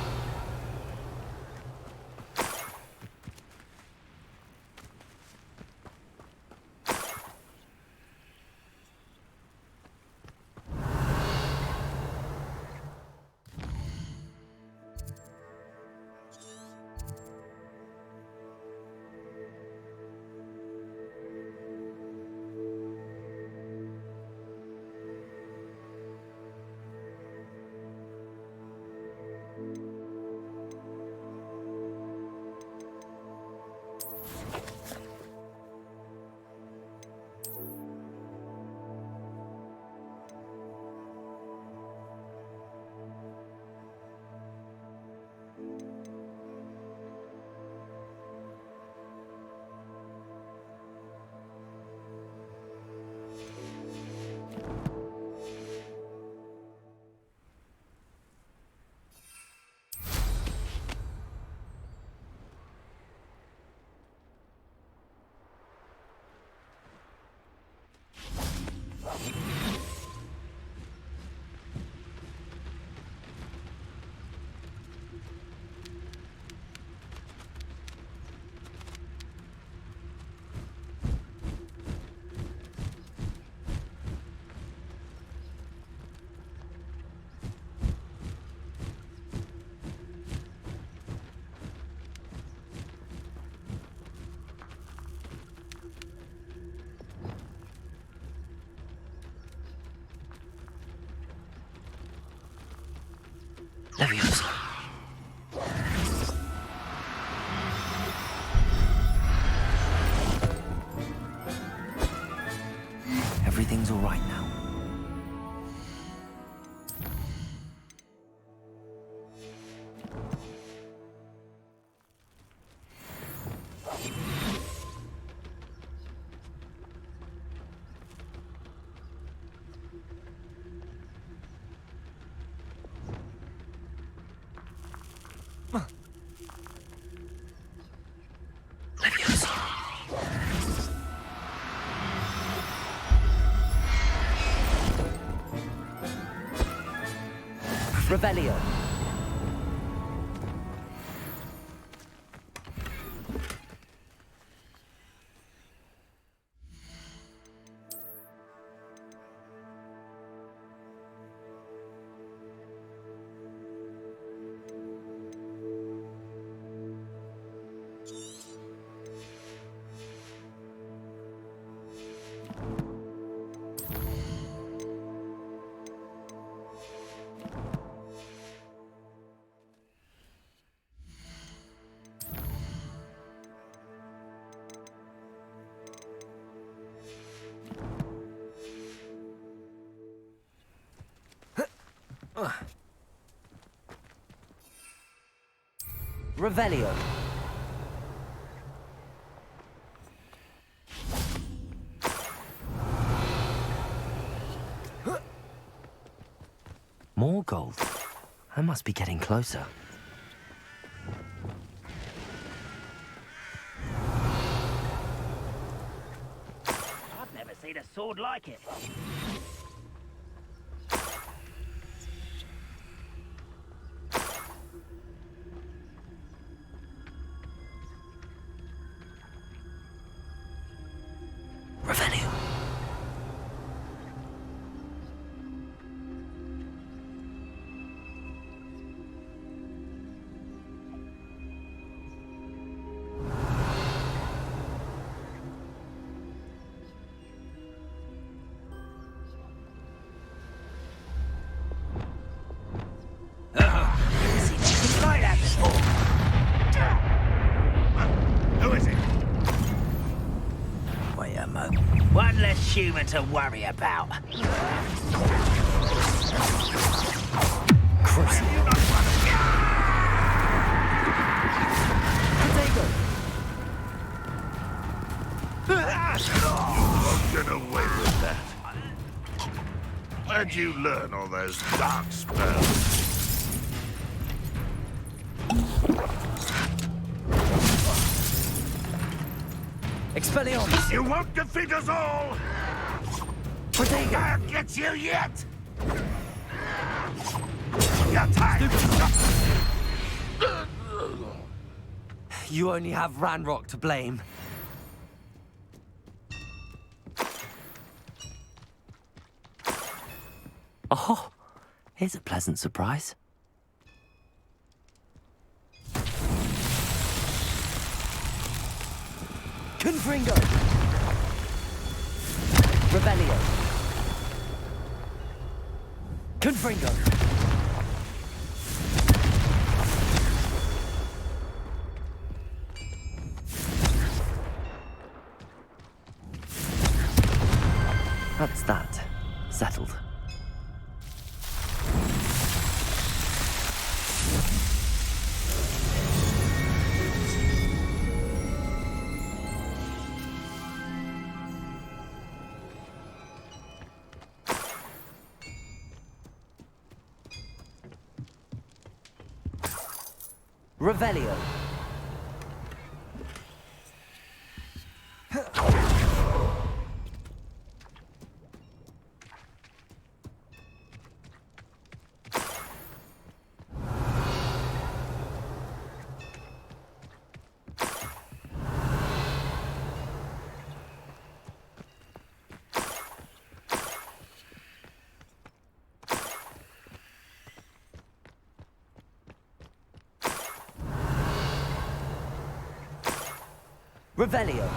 Leviosa. Everything's all right now. Revelio. Revelio. More gold. I must be getting closer. I've never seen a sword like it. Revelio. Like that before. Who is it? Wait a moment. One less human to worry about. Won't get away with that. Where'd you learn all those dark spells? Expelliarmus! You won't defeat us all! I'll get you yet! Your time! You only have Ranrock to blame. Oh, here's a pleasant surprise. Confringo! Revelio. Confringo. That's that. Settled. Revelio. Revelio.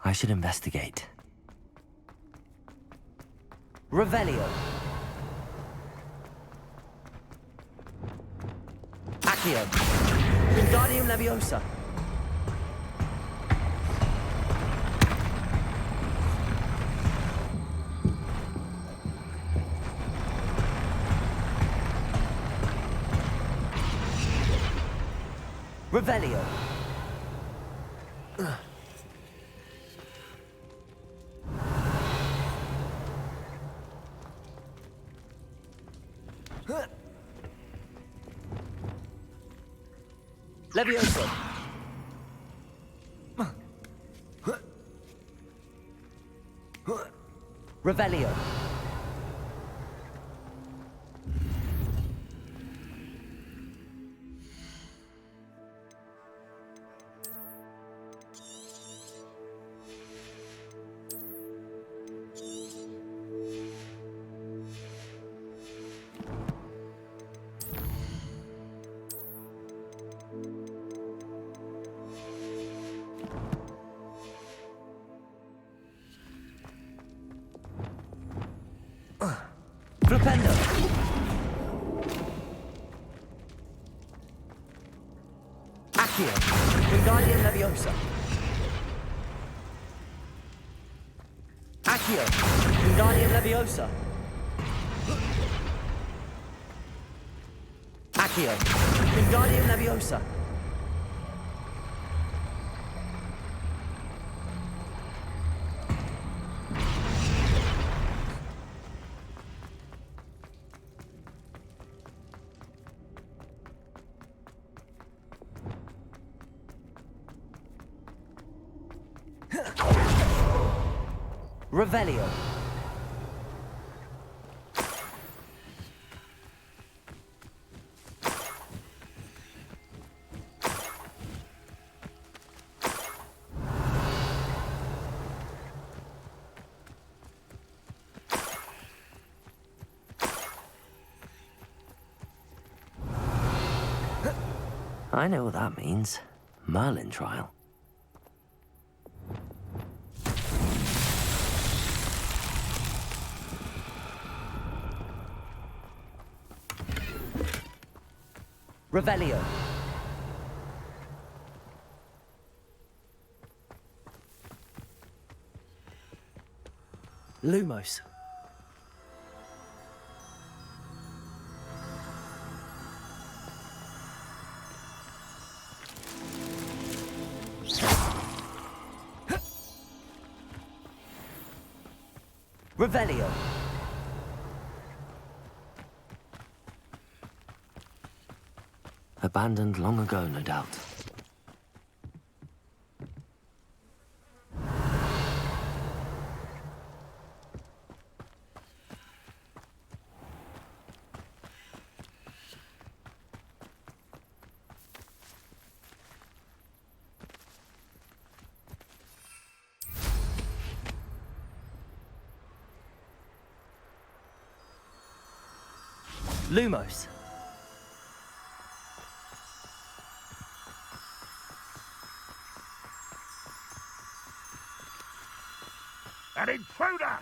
I should investigate. Revelio. Accio. Wingardium Leviosa. Revelio. Leviosa. Revelio. Flipendo. Accio. Wingardium Leviosa. Accio. Wingardium Leviosa. Accio. Wingardium Leviosa. Revelio. I know what that means. Merlin trial. Revelio. Lumos. Revelio. Abandoned long ago, no doubt. Lumos. An intruder!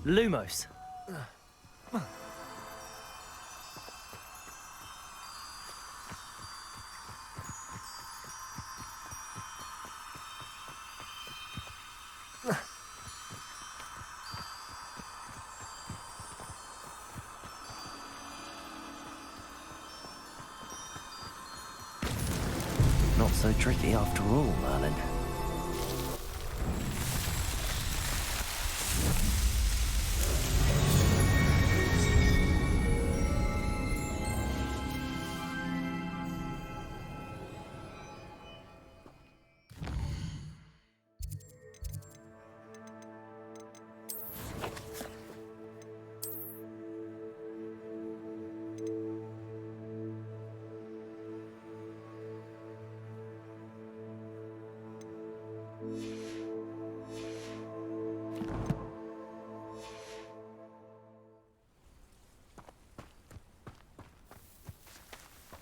Lumos. Not so tricky after all, Merlin.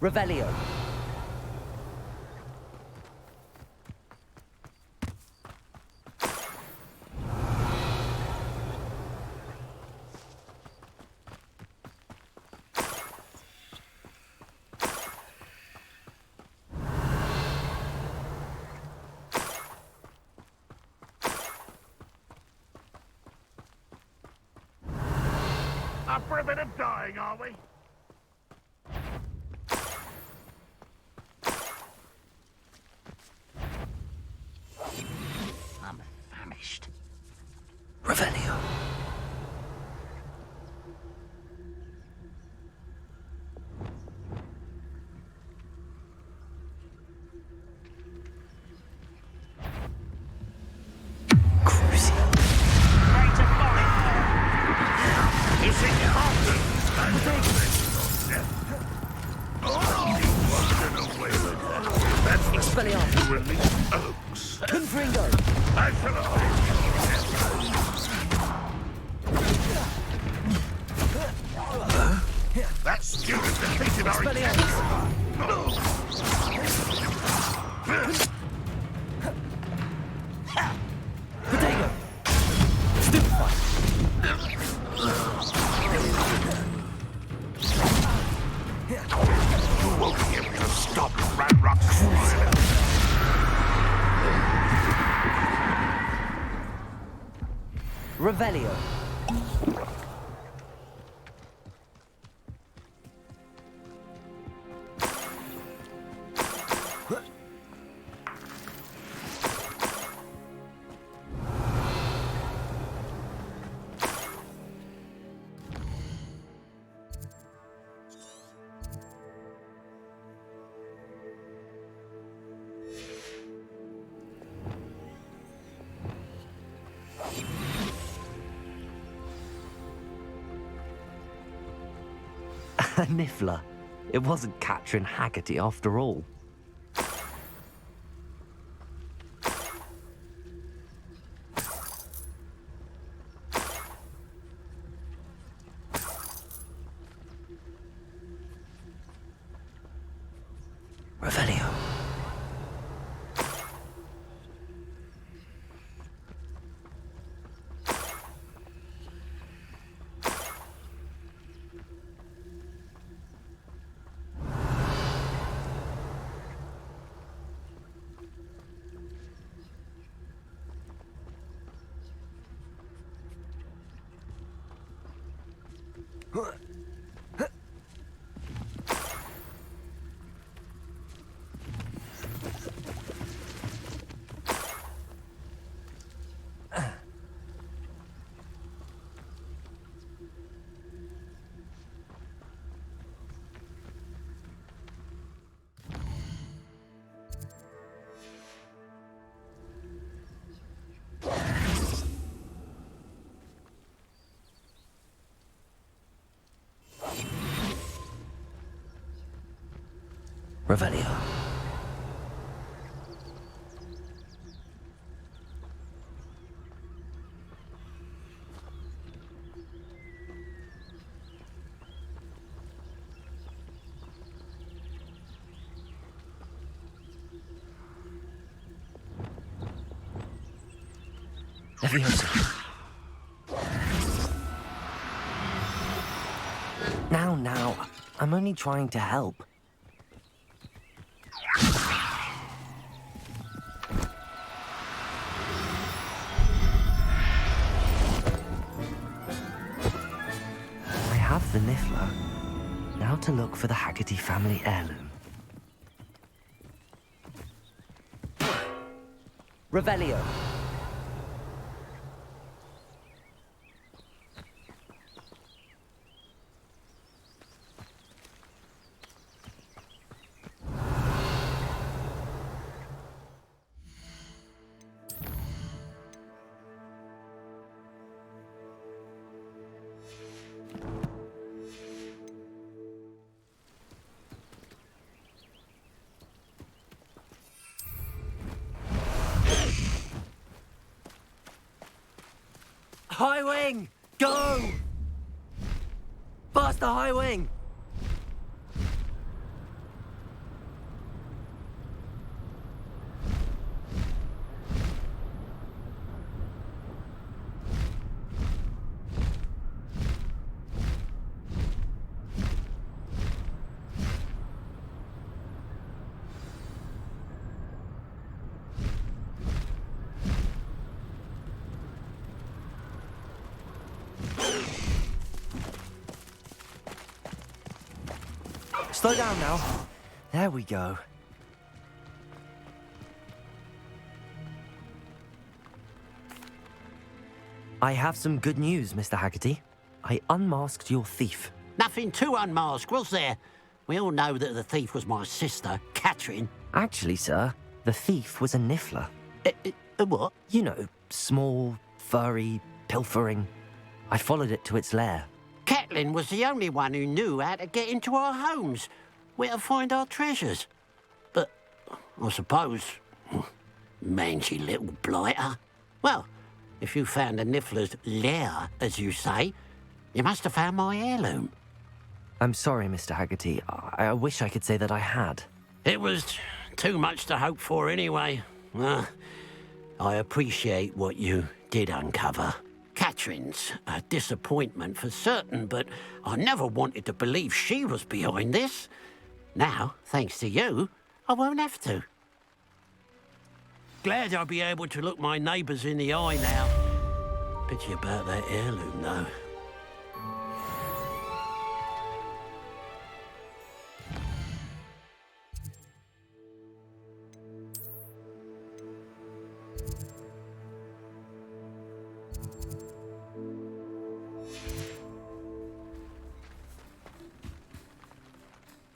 Revelio. Up for a bit of dying, are we? I'm famished. Revelio. Is it Carlton? I shall avenge you. That student defeated our Potato! Stupefy! You won't be able to stop Ranrock's fire. Revelio. A niffler. It wasn't Catherine Haggerty after all. Revelio. Revelio. Leviosa. Now, I'm only trying to help. I have the niffler. Now to look for the Haggerty family heirloom. Revelio. High wing! Go! Faster, high wing! Slow down now. There we go. I have some good news, Mr. Haggerty. I unmasked your thief. Nothing to unmask, was there? We all know that the thief was my sister, Catherine. Actually, sir, the thief was a niffler. A what? You know, small, furry, pilfering. I followed it to its lair. Catelyn was the only one who knew how to get into our homes, where to find our treasures. But I suppose Mangy little blighter. Well, if you found the Niffler's lair, as you say, you must have found my heirloom. I'm sorry, Mr. Haggerty. I wish I could say that I had. It was too much to hope for anyway. I appreciate what you did uncover. Catherine's a disappointment for certain, but I never wanted to believe she was behind this. Now, thanks to you, I won't have to. Glad I'll be able to look my neighbours in the eye now. Pity about that heirloom, though.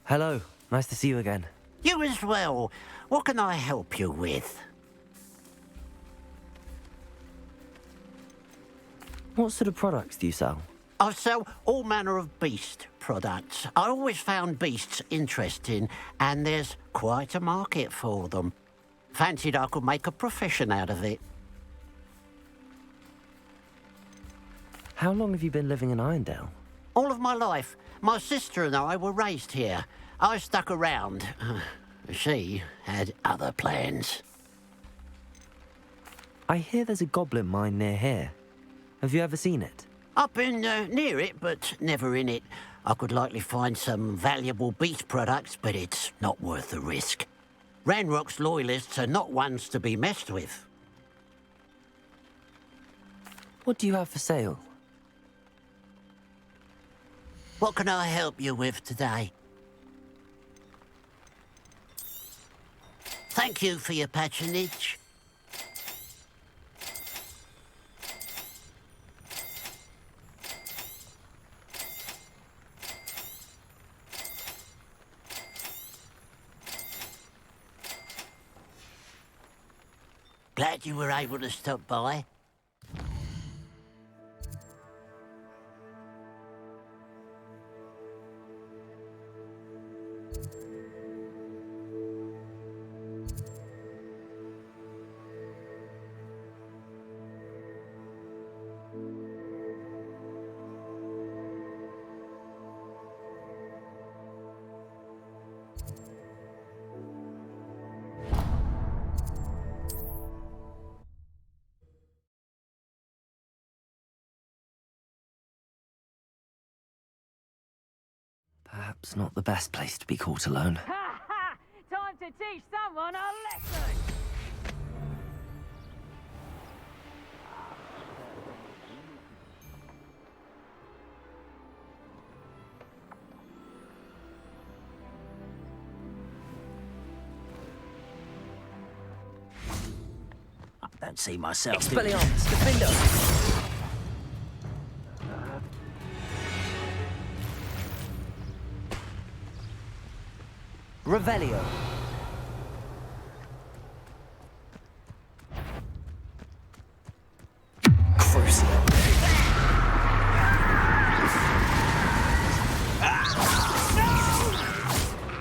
Hello. Nice to see you again. You as well. What can I help you with? What sort of products do you sell? I sell all manner of beast products. I always found beasts interesting, and there's quite a market for them. Fancied I could make a profession out of it. How long have you been living in Irondale? All of my life. My sister and I were raised here. I stuck around. She had other plans. I hear there's a goblin mine near here. Have you ever seen it? I've been near it, but never in it. I could likely find some valuable beast products, but it's not worth the risk. Ranrock's loyalists are not ones to be messed with. What do you have for sale? What can I help you with today? Thank you for your patronage. Glad you were able to stop by. Perhaps not the best place to be caught alone. Ha ha! Time to teach someone a lesson! I don't see myself. Expelliarmus, defender! Revelio. Crucio.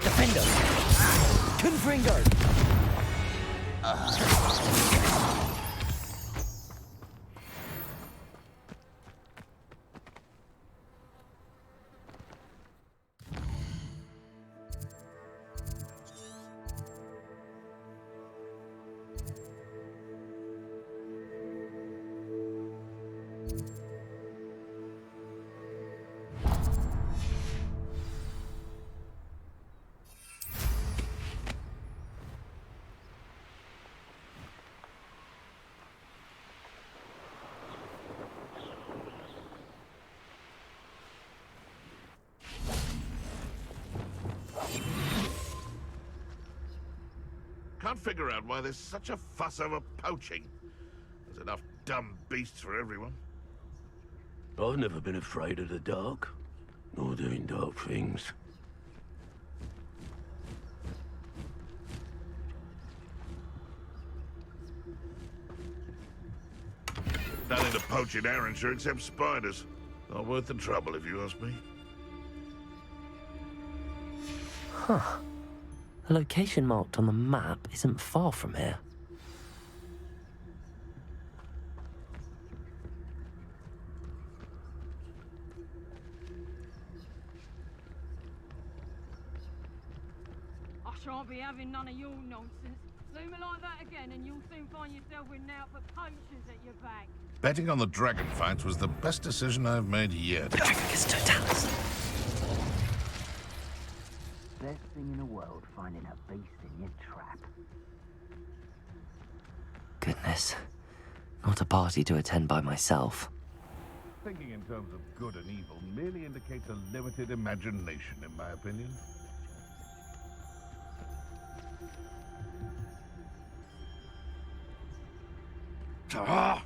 Defender! Confringo! Can't figure out why there's such a fuss over poaching. There's enough dumb beasts for everyone. I've never been afraid of the dark, nor doing dark things. Nothing to poach in Arrynshire except spiders. Not worth the trouble, if you ask me. Huh. The location marked on the map isn't far from here. shan't be having none of your nonsense. Do me like that again, and you'll soon find yourself with now for poachers at your back. Betting on the dragon fight was the best decision I've made yet. Patricus Totalis. Best thing in the world, finding a beast in your trap. Goodness. Not a party to attend by myself. Thinking in terms of good and evil merely indicates a limited imagination, in my opinion. Ah!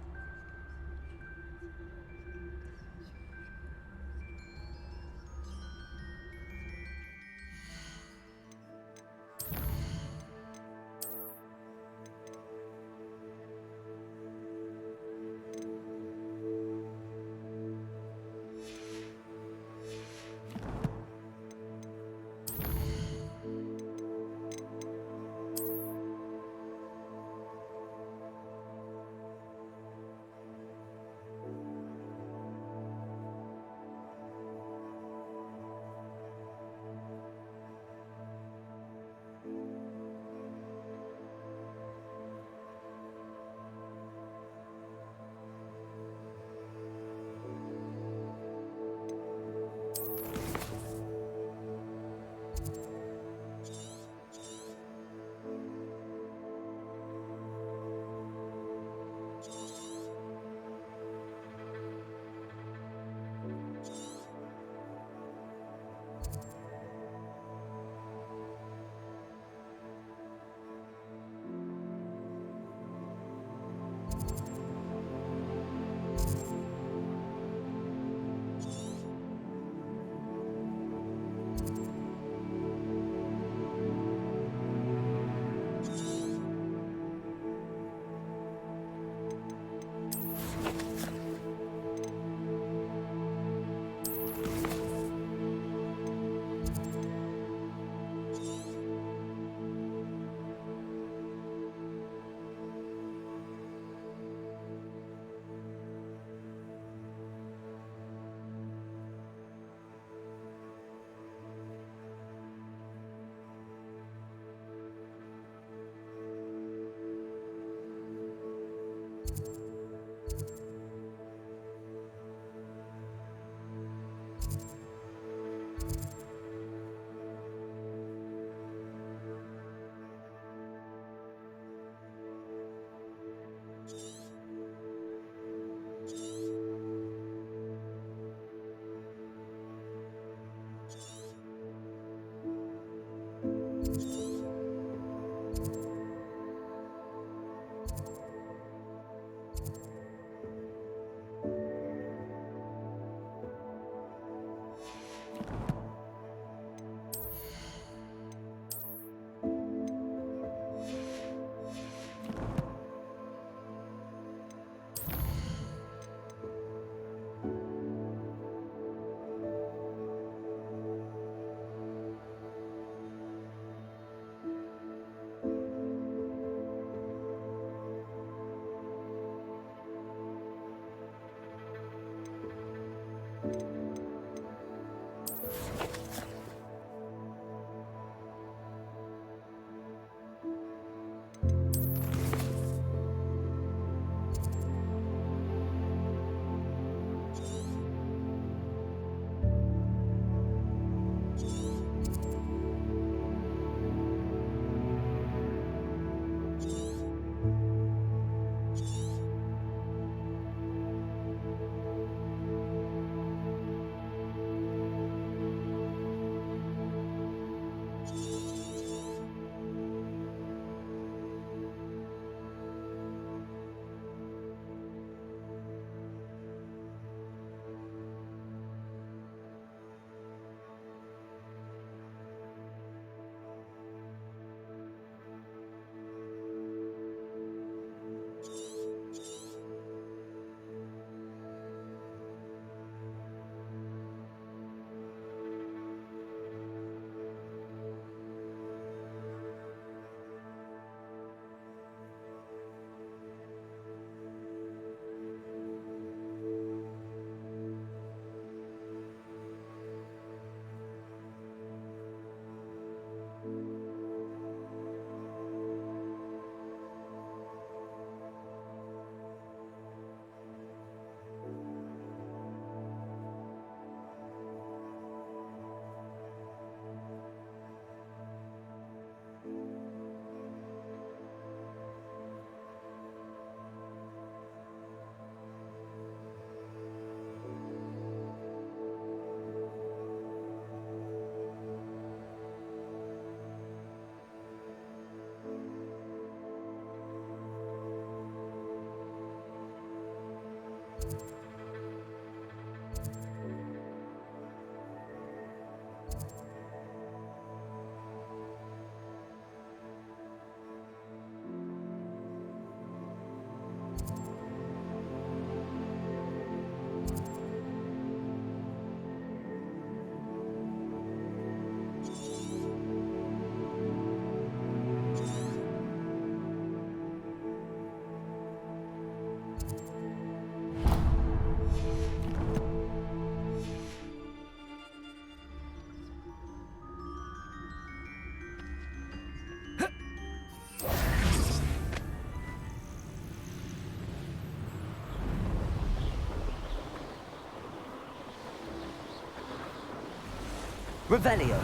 Revelio.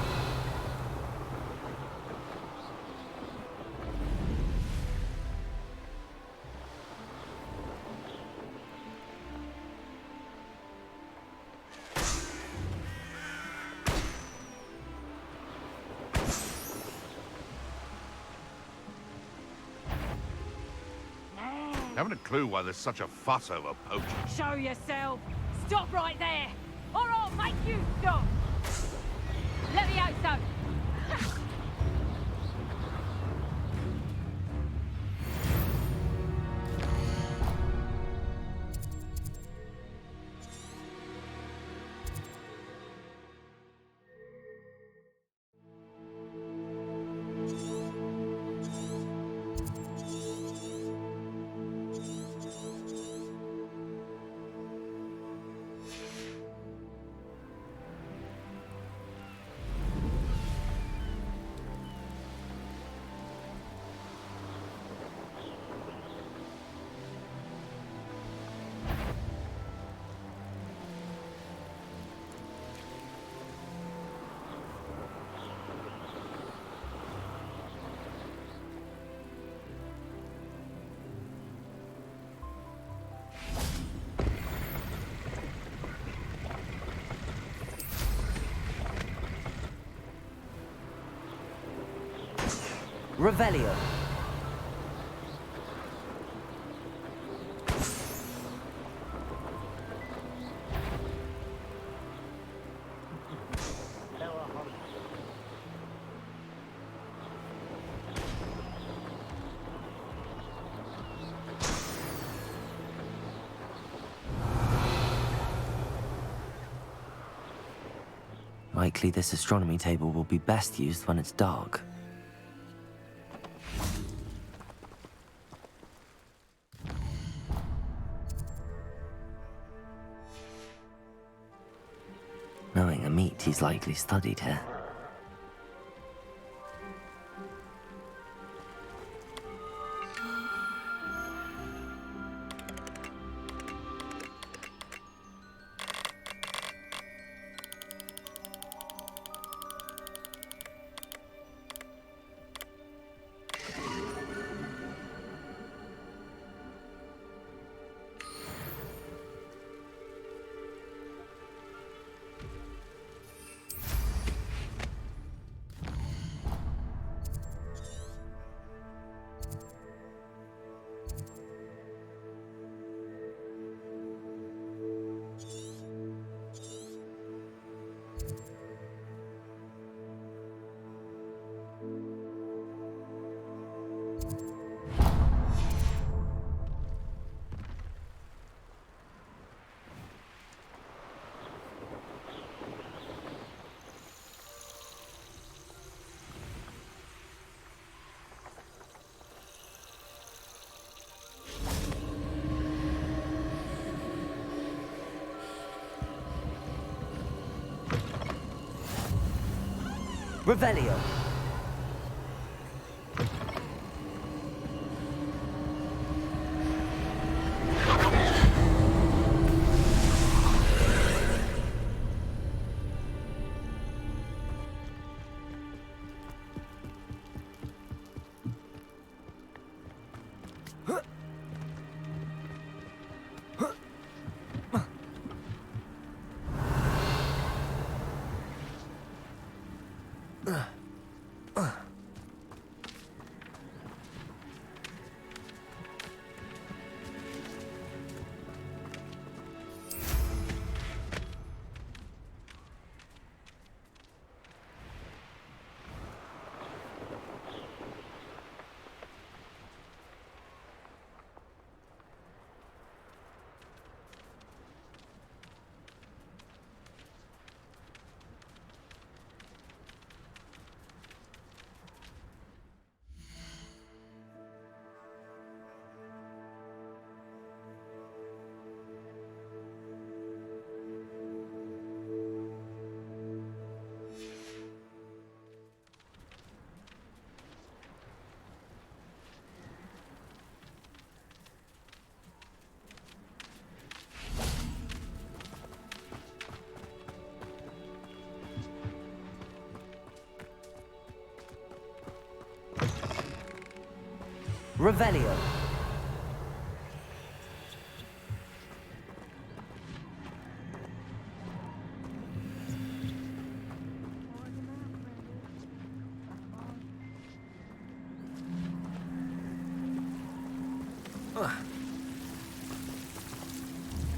Haven't a clue why there's such a fuss over poaching. Show yourself. Stop right there, or I'll make you stop. Let me out, so. Revelio. Likely this astronomy table will be best used when it's dark. Knowing Amit, he's likely studied here. Revelio. Revelio.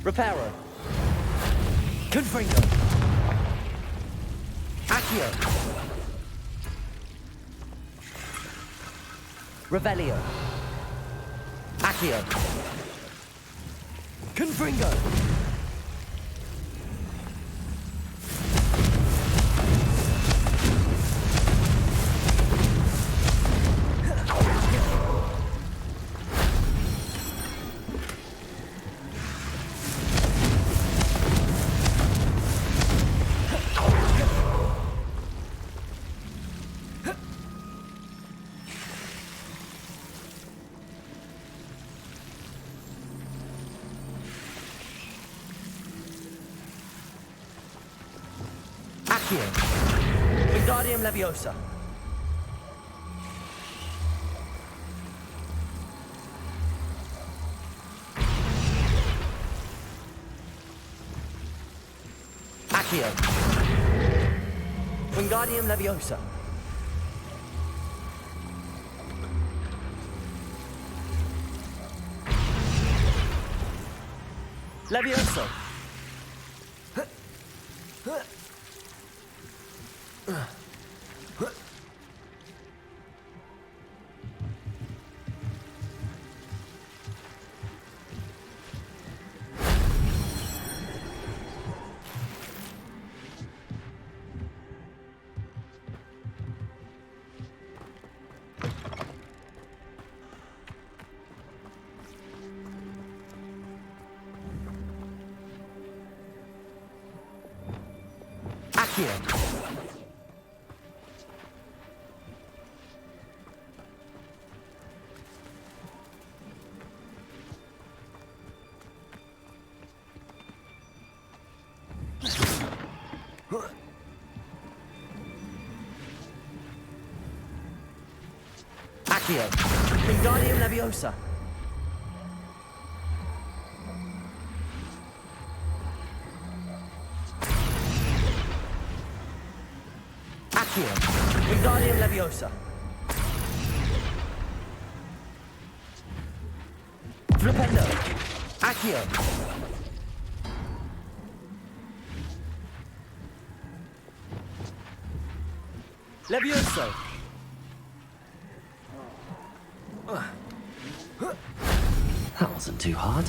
Reparo. Confringo. Accio. Revelio. Accio. Confringo. Accio. Wingardium Leviosa. Accio. Wingardium Leviosa. Levioso. Accio. Accio. Wingardium Leviosa. Accio. Wingardium Leviosa. Flipendo. Accio. Levioso. That wasn't too hard.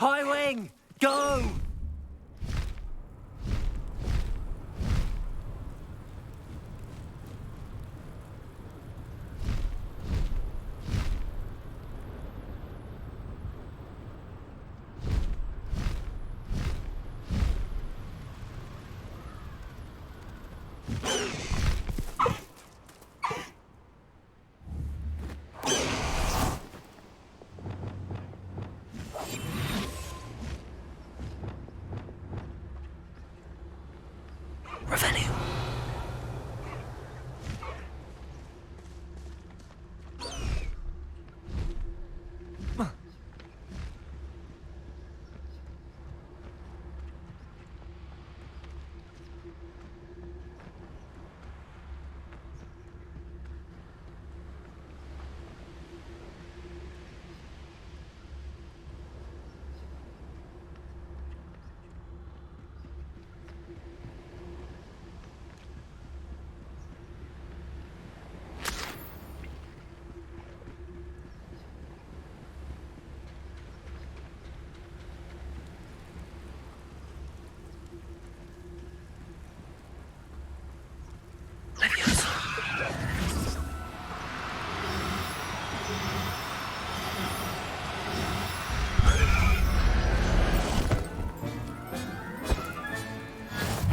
High wing, go! Revelio.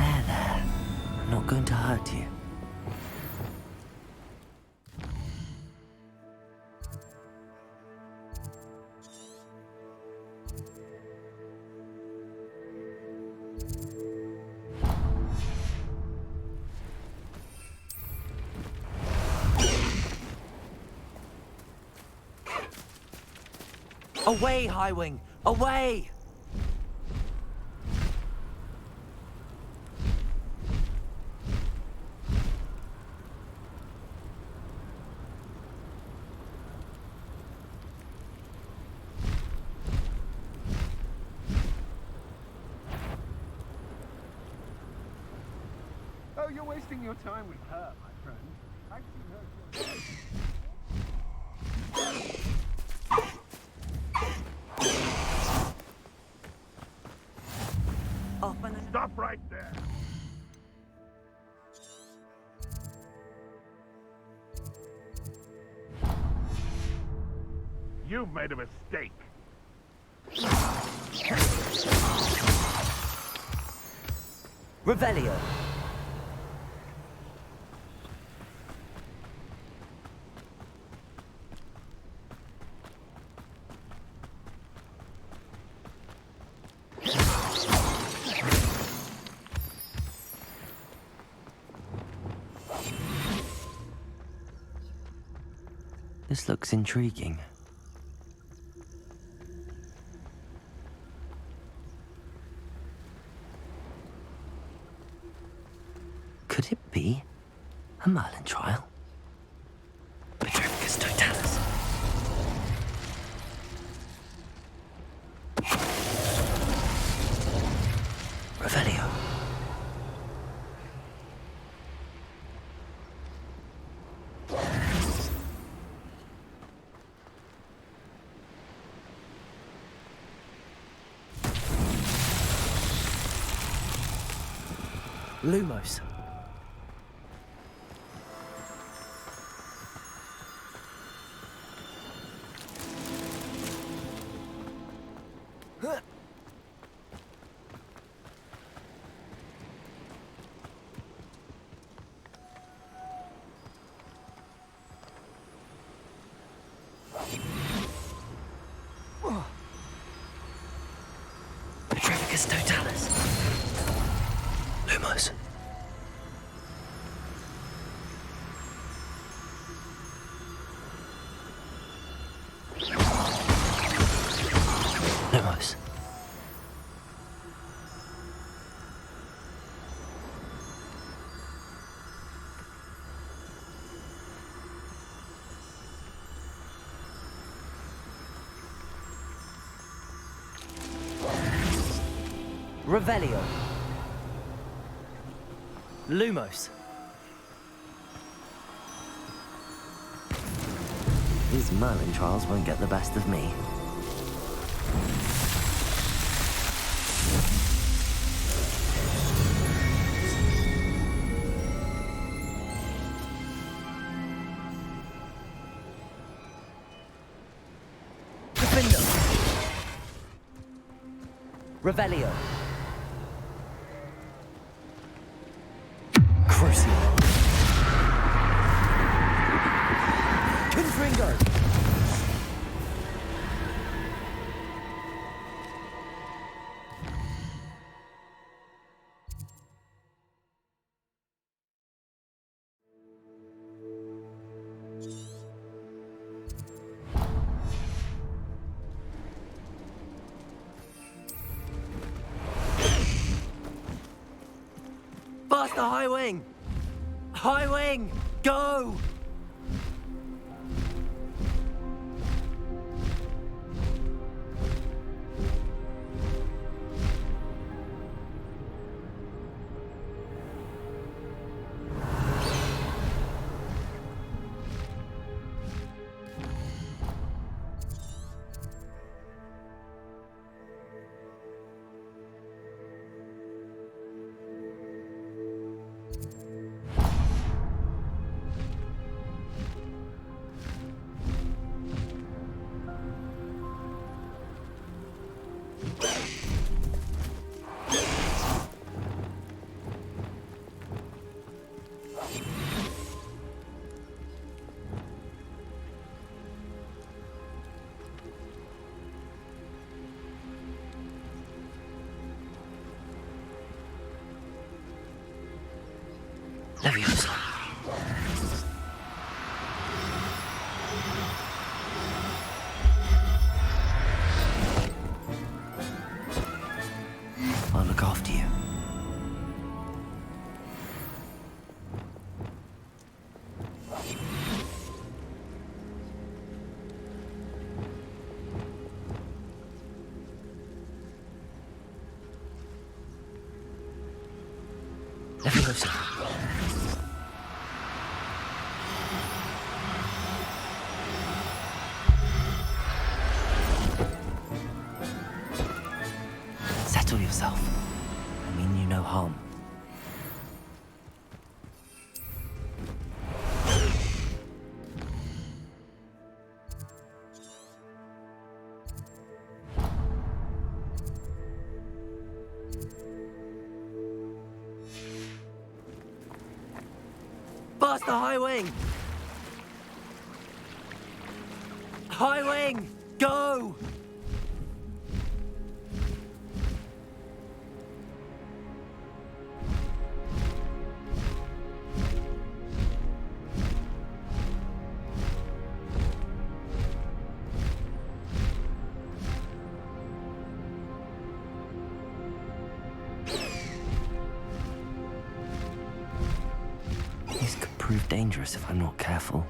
There. I'm not going to hurt you. Away, Highwing! Away! Oh, you're wasting your time with her, my friend. I've seen her. Stop right there. You've made a mistake. Revelio. This looks intriguing. Could it be a Merlin trial? Petrificus totalis. Revelio. Lumos. Petrificus totalis. Lumos. Lumos. Revelio. Lumos. These Merlin trials won't get the best of me. Defender. Revelio. Crucio. Confringo. Faster, High Wing! High Wing, go! Leviosa. I'll look after you. Leviosa. Settle yourself. I mean you no harm. Faster, High Wing! High Wing, go! This could prove dangerous if I'm not careful.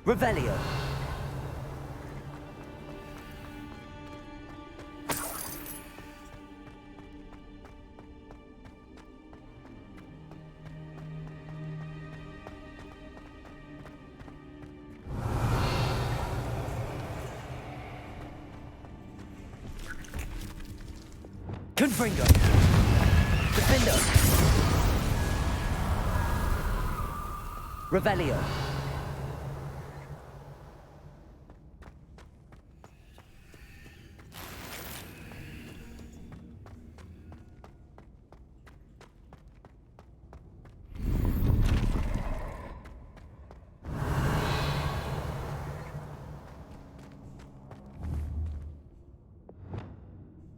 Revelio. Confringo. Defendo. Revelio.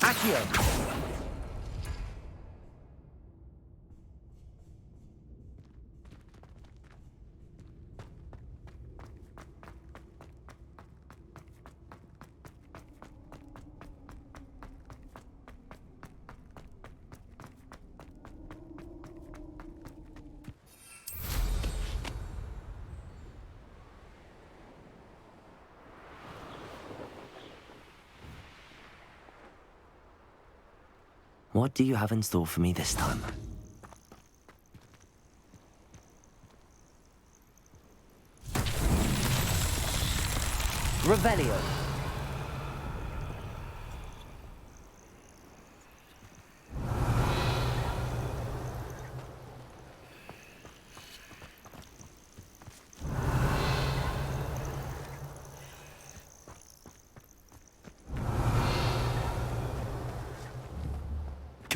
Accio. What do you have in store for me this time? Revelio.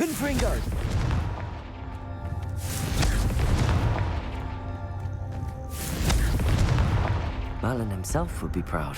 Confringo! Merlin himself would be proud.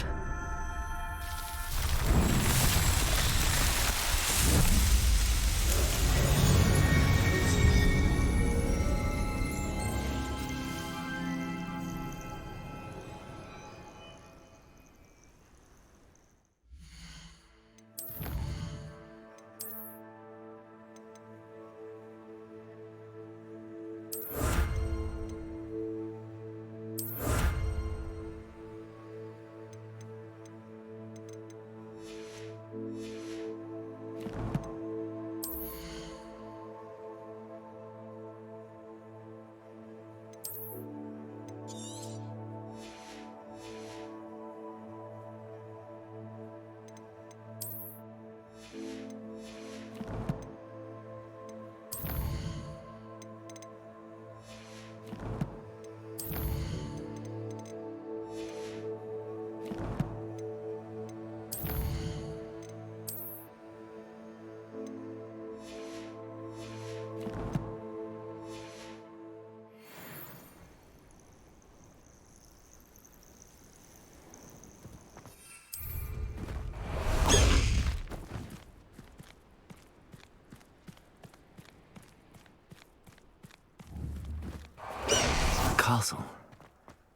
Castle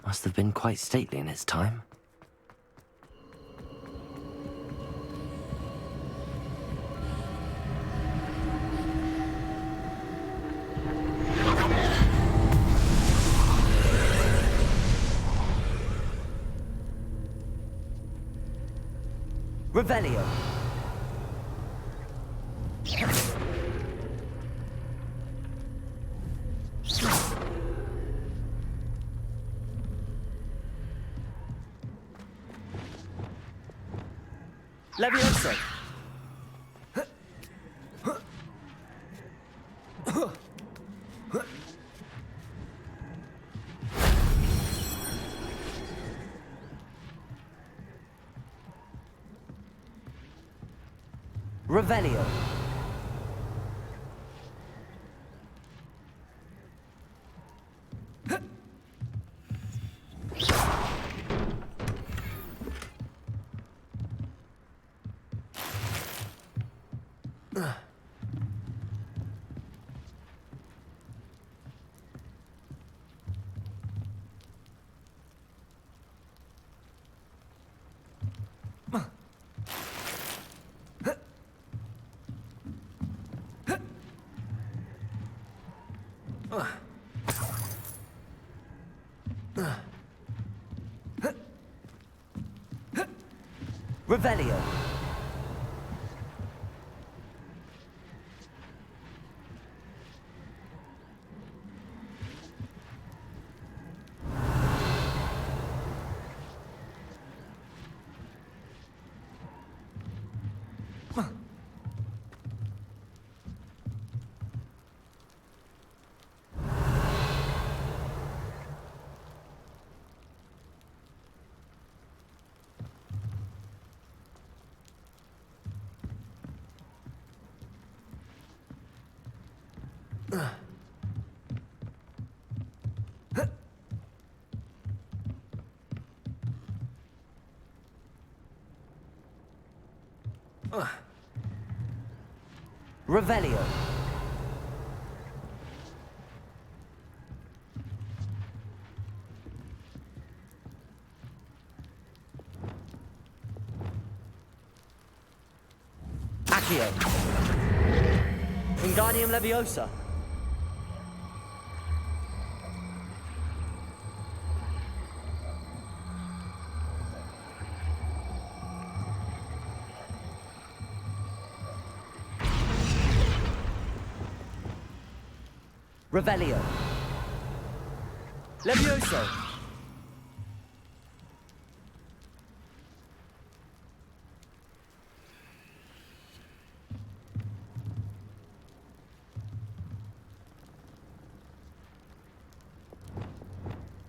must have been quite stately in its time. Revelio. Levioso. Revelio. Revelio. Revelio. Accio. Wingardium Leviosa. Revelio. Levioso.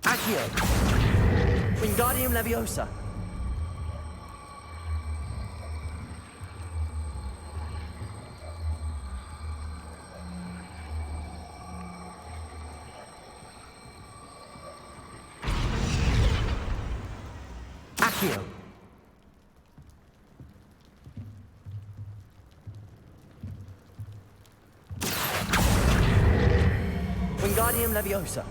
Accio. Wingardium Leviosa. Accio. Wingardium Leviosa.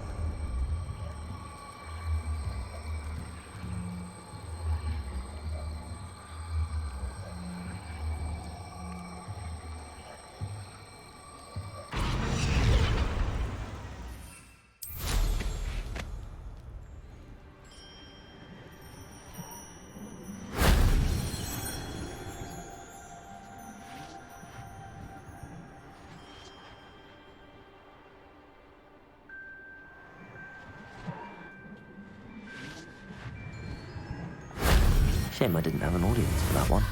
Shame I didn't have an audience for that one.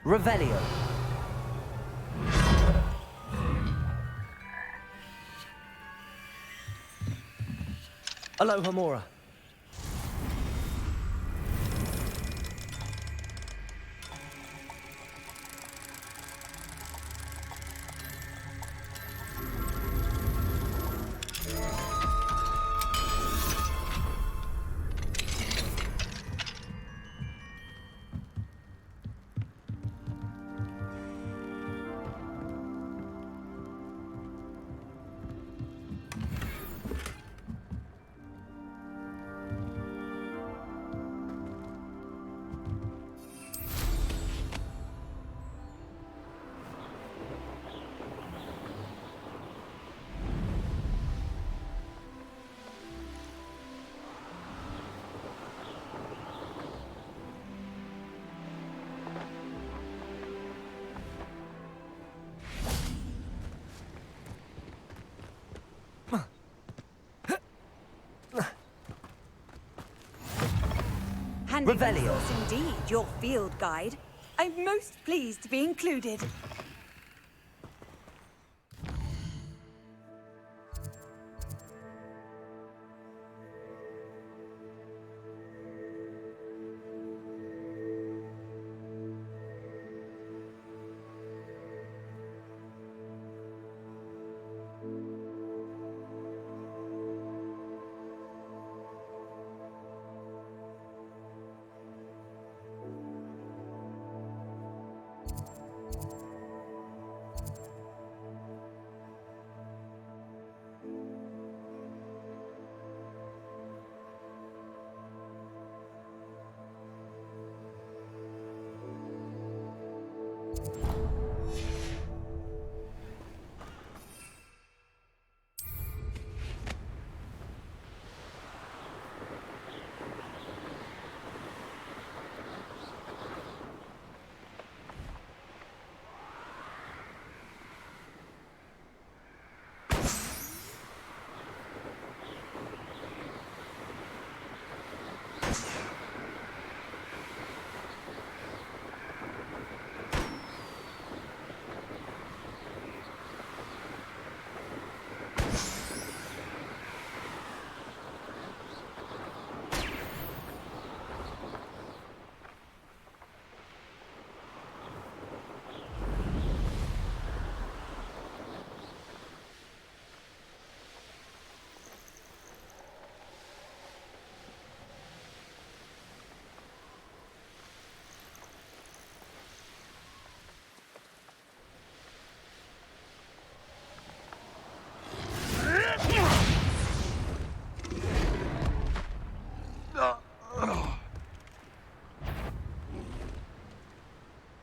Revelio. Alohomora. Handy Revelio. resource indeed, your field guide. I'm most pleased to be included.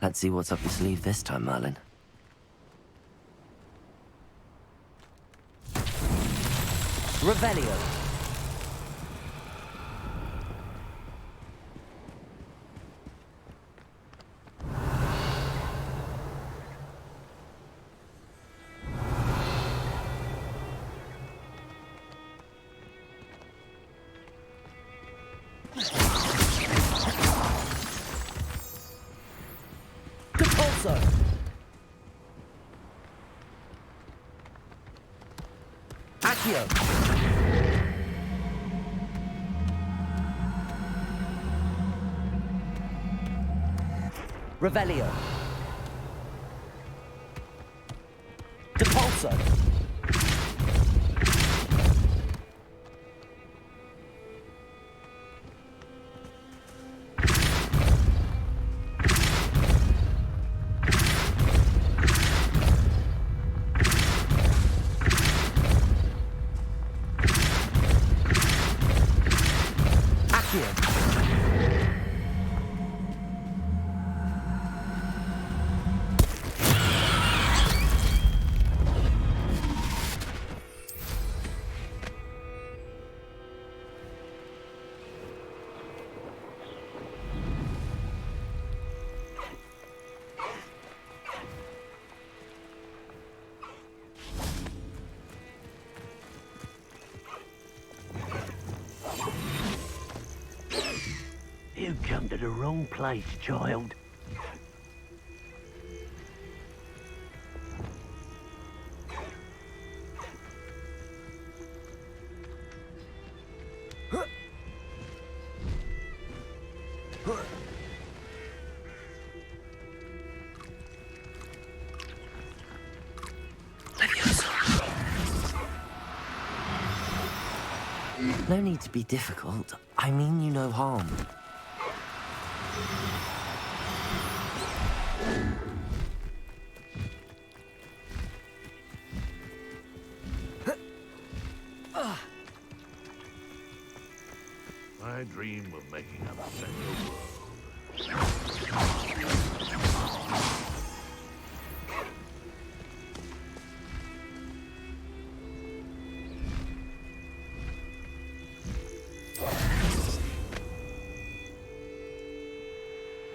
Let's see what's up your sleeve this time, Merlin. Revelio. Compulso. Accio. Revelio. Compulso. You come to the wrong place, child. No need to be difficult. I mean you no harm. I dream of making a better world.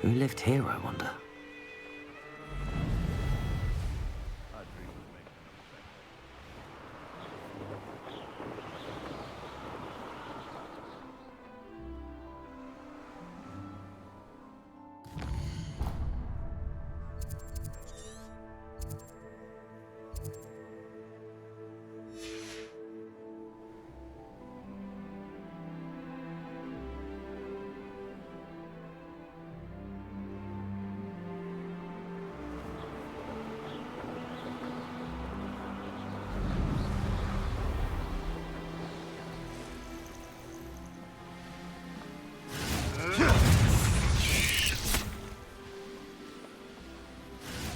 Who lived here, I wonder?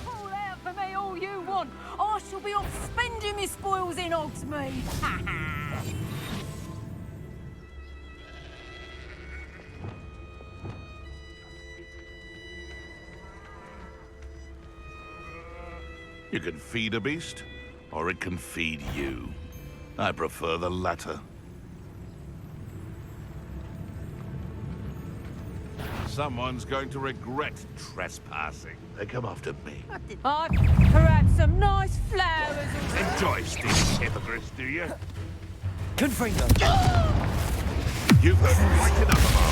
Pull out for me all you want. I shall be off spending my spoils in Hogsmeade. You can feed a beast, or it can feed you. I prefer the latter. Someone's going to regret trespassing. They come after me. I've perhaps some nice flowers. Enjoy stealing hypocrites, do you? Confringo! You've heard quite enough of our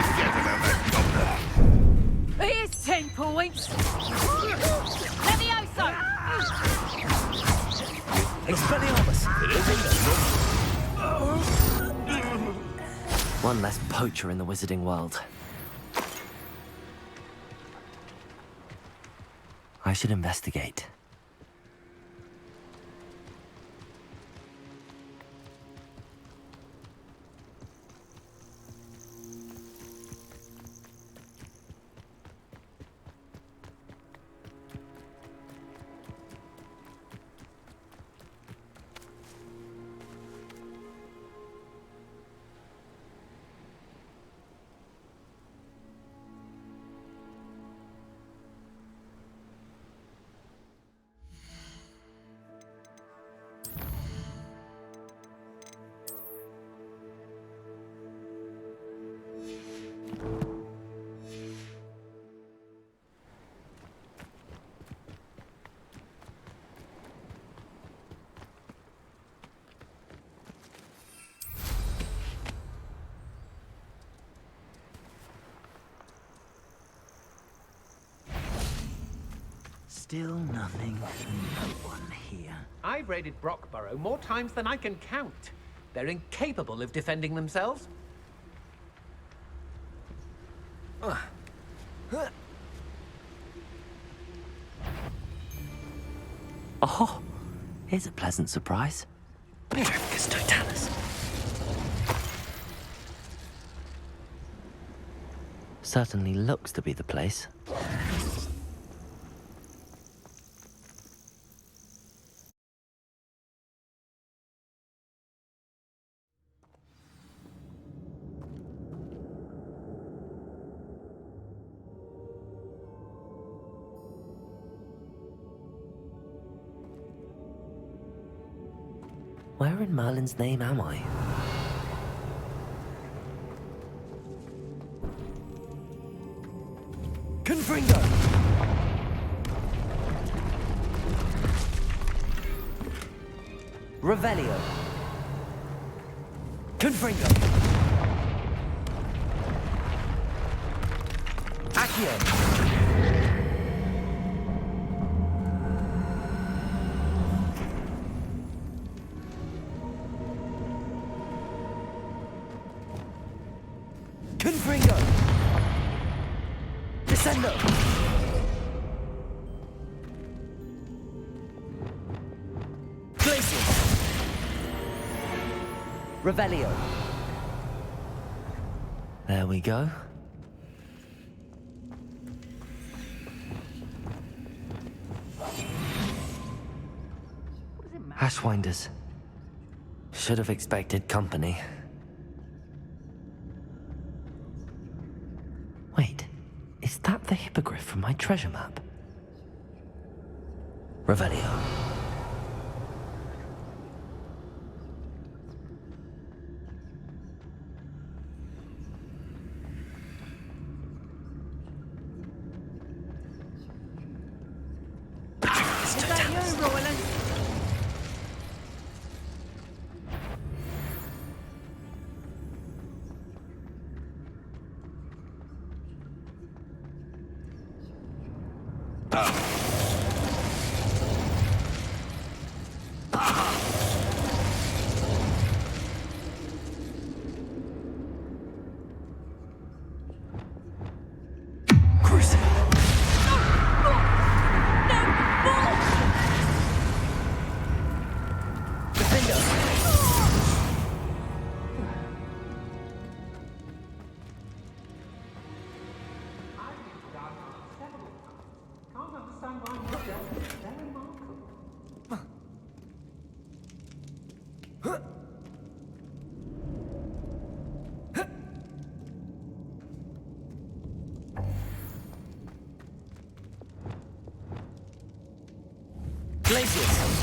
forget about that gobbler. Here's 10 points. Levioso! Expelliarmus! One less poacher in the wizarding world. I should investigate. Still nothing. No one here. I've raided Brockborough more times than I can count. They're incapable of defending themselves. Oh, here's a pleasant surprise. Totanus. Certainly looks to be the place. Where in Merlin's name am I? Confringo! Revelio! Confringo! Accio! Confringo! Descendo! Glacius! Revelio! There we go. Ashwinders. Should have expected company. Wait, is that the hippogriff from my treasure map? Revelio. Is that you, Roland? Glacius!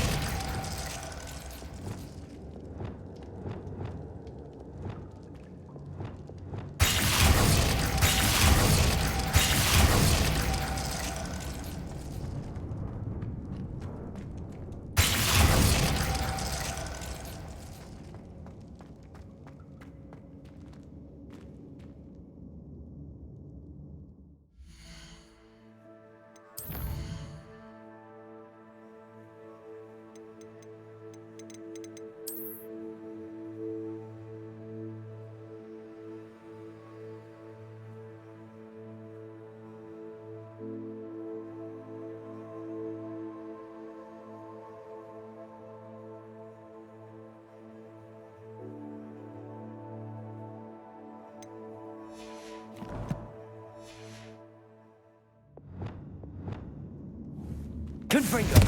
Confringo!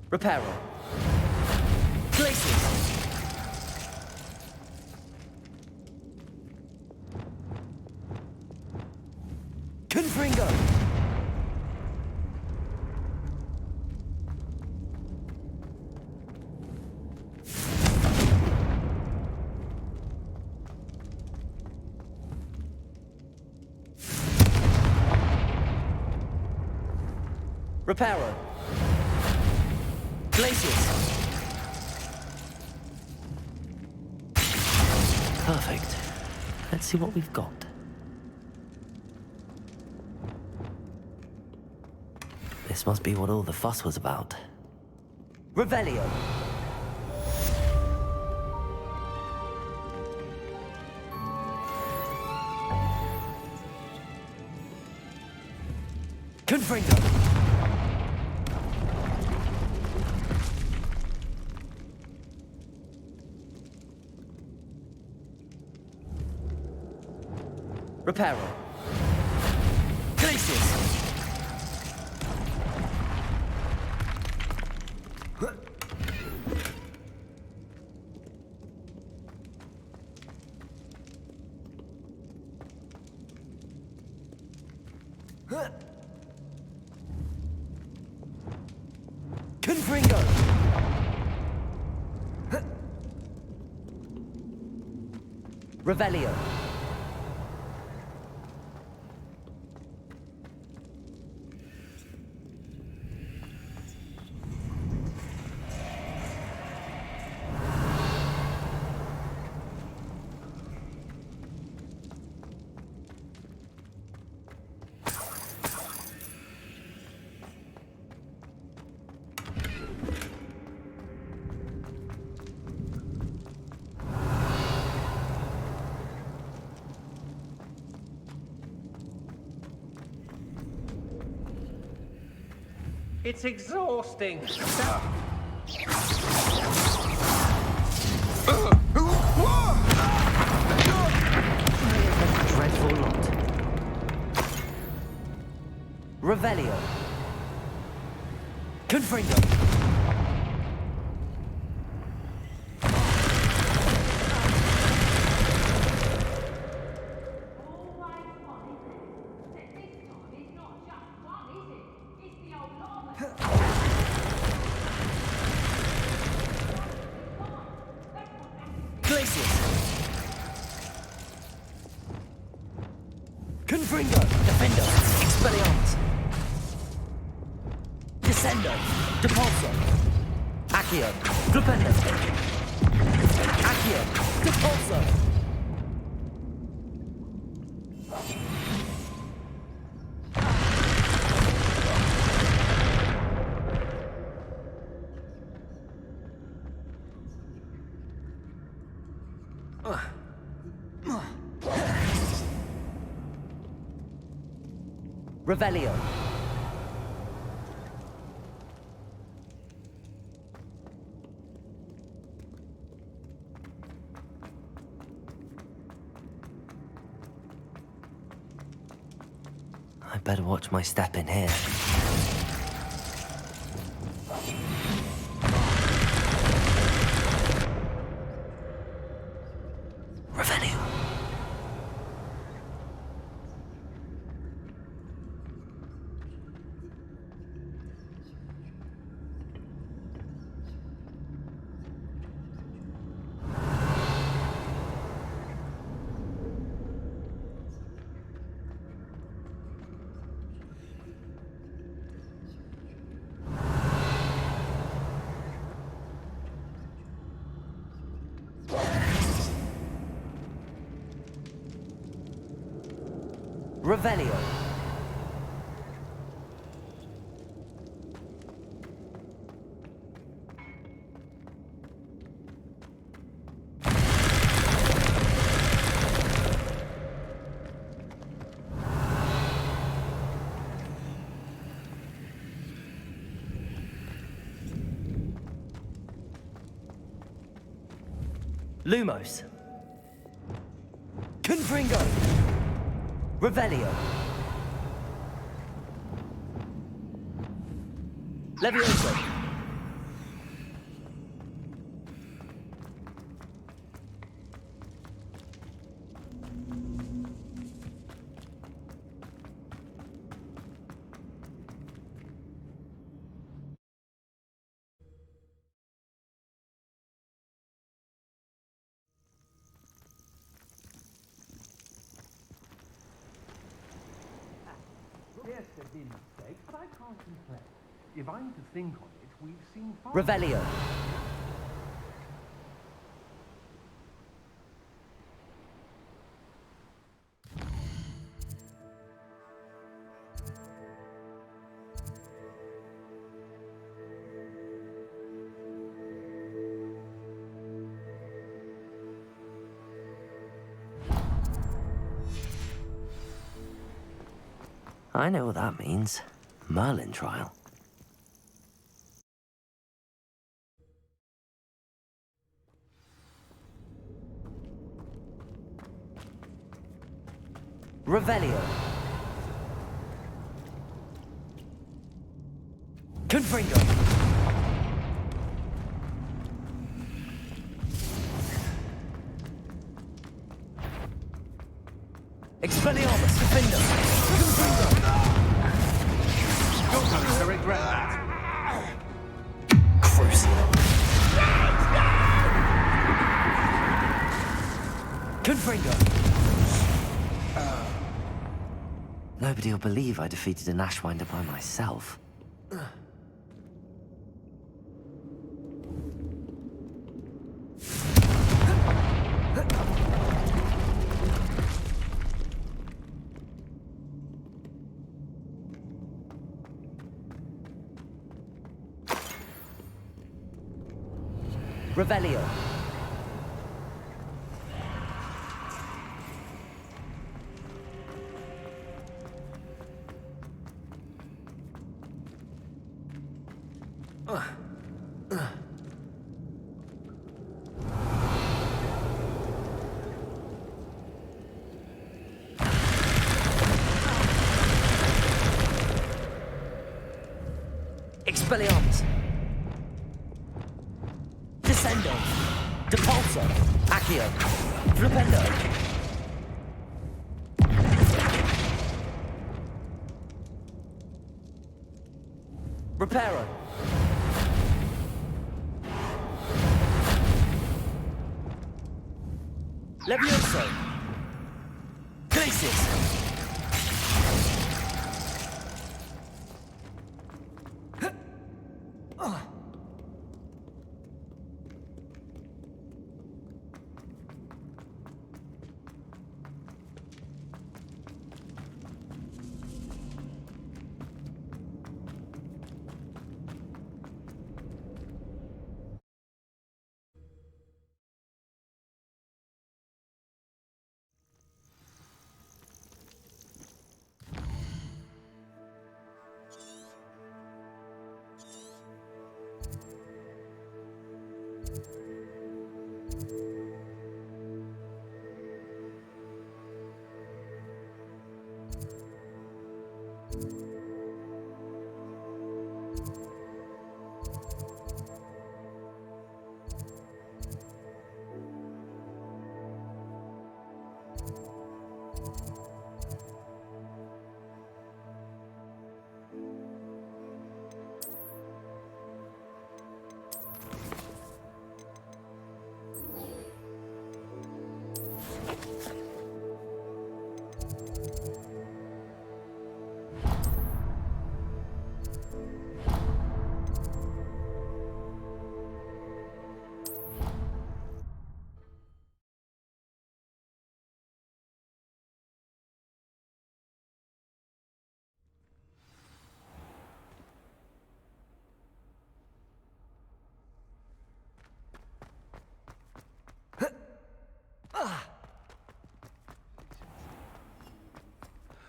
Reparo. Glacius! Confringo! Reparo. Glacius. Perfect. Let's see what we've got. This must be what all the fuss was about. Revelio. Confringo. Reparo. Glacius. Confringo. Revelio. It's exhausting. Dreadful lot. Revelio. Confringo. Glacius. Confringo. Defendo. Expelliarmus. Descendo. Depulso. Accio. Flipendo. Accio. Depulso. Revelio. I better watch my step in here. Revelio. Revelio. Lumos. Confringo. Revelio. Levioso. Yes, there's been mistakes, but I can't complain. If I'm to think on it, we've seen far... Revelio. I know what that means. Merlin trial. Revelio. Confringo. Expelliarmus. Defender. Confringo. You're going to regret that. Crucial. Confringo. Nobody will believe I defeated an Ashwinder by myself. Revelio. Expelliarmus! Descendo! Depulso! Accio! Flipendo! Reparo! Levioso! Glacius!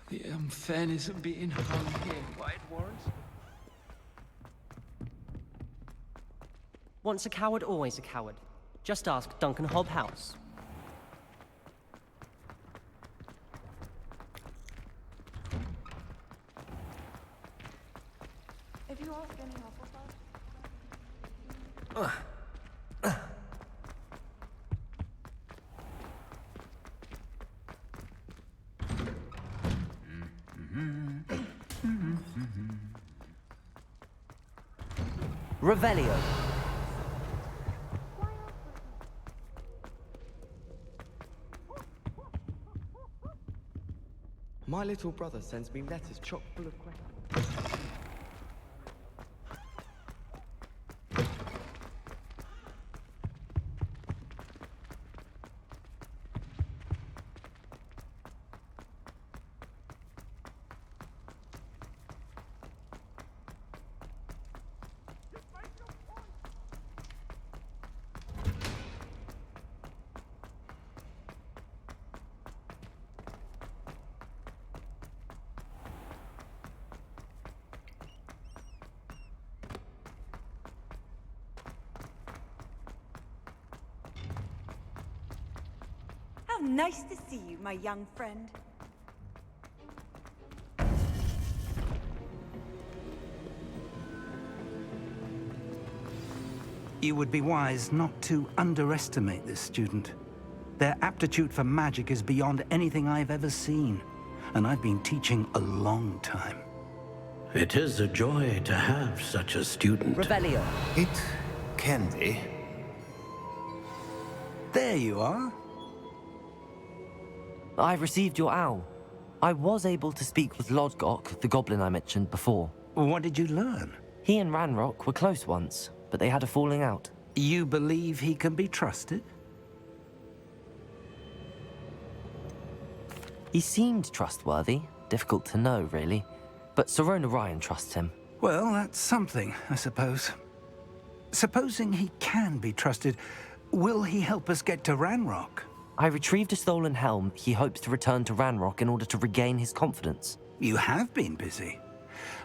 The unfairness of being hung here, White Warrens. Once a coward, always a coward. Just ask Duncan Hobhouse. If you ask any Hufflepuff... Revelio. My little brother sends me letters chock full of questions. How nice to see you, my young friend. You would be wise not to underestimate this student. Their aptitude for magic is beyond anything I've ever seen, and I've been teaching a long time. It is a joy to have such a student. Revelio. It can be. There you are. I received your owl. I was able to speak with Lodgok, the goblin I mentioned before. What did you learn? He and Ranrock were close once, but they had a falling out. You believe he can be trusted? He seemed trustworthy. Difficult to know, really. But Sirona Ryan trusts him. Well, that's something, I suppose. Supposing he can be trusted, will he help us get to Ranrock? I retrieved a stolen helm. He hopes to return to Ranrock in order to regain his confidence. You have been busy.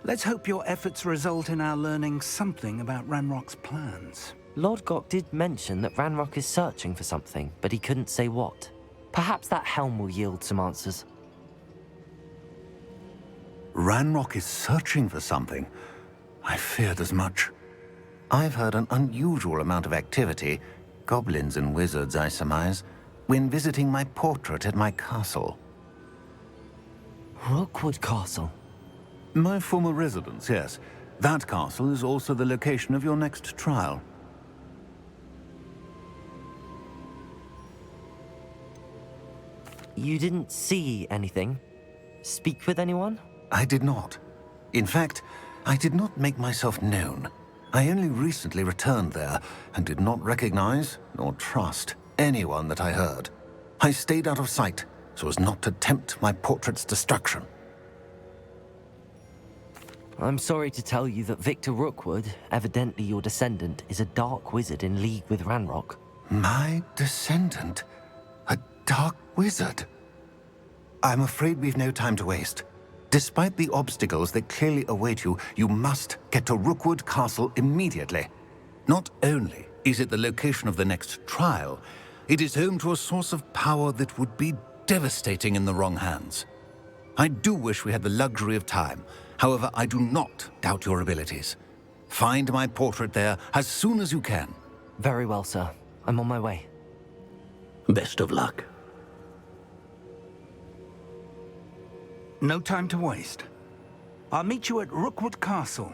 Let's hope your efforts result in our learning something about Ranrock's plans. Lodgok did mention that Ranrock is searching for something, but he couldn't say what. Perhaps that helm will yield some answers. Ranrock is searching for something? I feared as much. I've heard an unusual amount of activity, goblins and wizards, I surmise, when visiting my portrait at my castle. Rookwood Castle? My former residence, yes. That castle is also the location of your next trial. You didn't see anything? Speak with anyone? I did not. In fact, I did not make myself known. I only recently returned there and did not recognize nor trust anyone that I heard. I stayed out of sight so as not to tempt my portrait's destruction. I'm sorry to tell you that Victor Rookwood, evidently your descendant, is a dark wizard in league with Ranrock. My descendant? A dark wizard? I'm afraid we've no time to waste. Despite the obstacles that clearly await you, you must get to Rookwood Castle immediately. Not only is it the location of the next trial, it is home to a source of power that would be devastating in the wrong hands. I do wish we had the luxury of time. However, I do not doubt your abilities. Find my portrait there as soon as you can. Very well, sir. I'm on my way. Best of luck. No time to waste. I'll meet you at Rookwood Castle.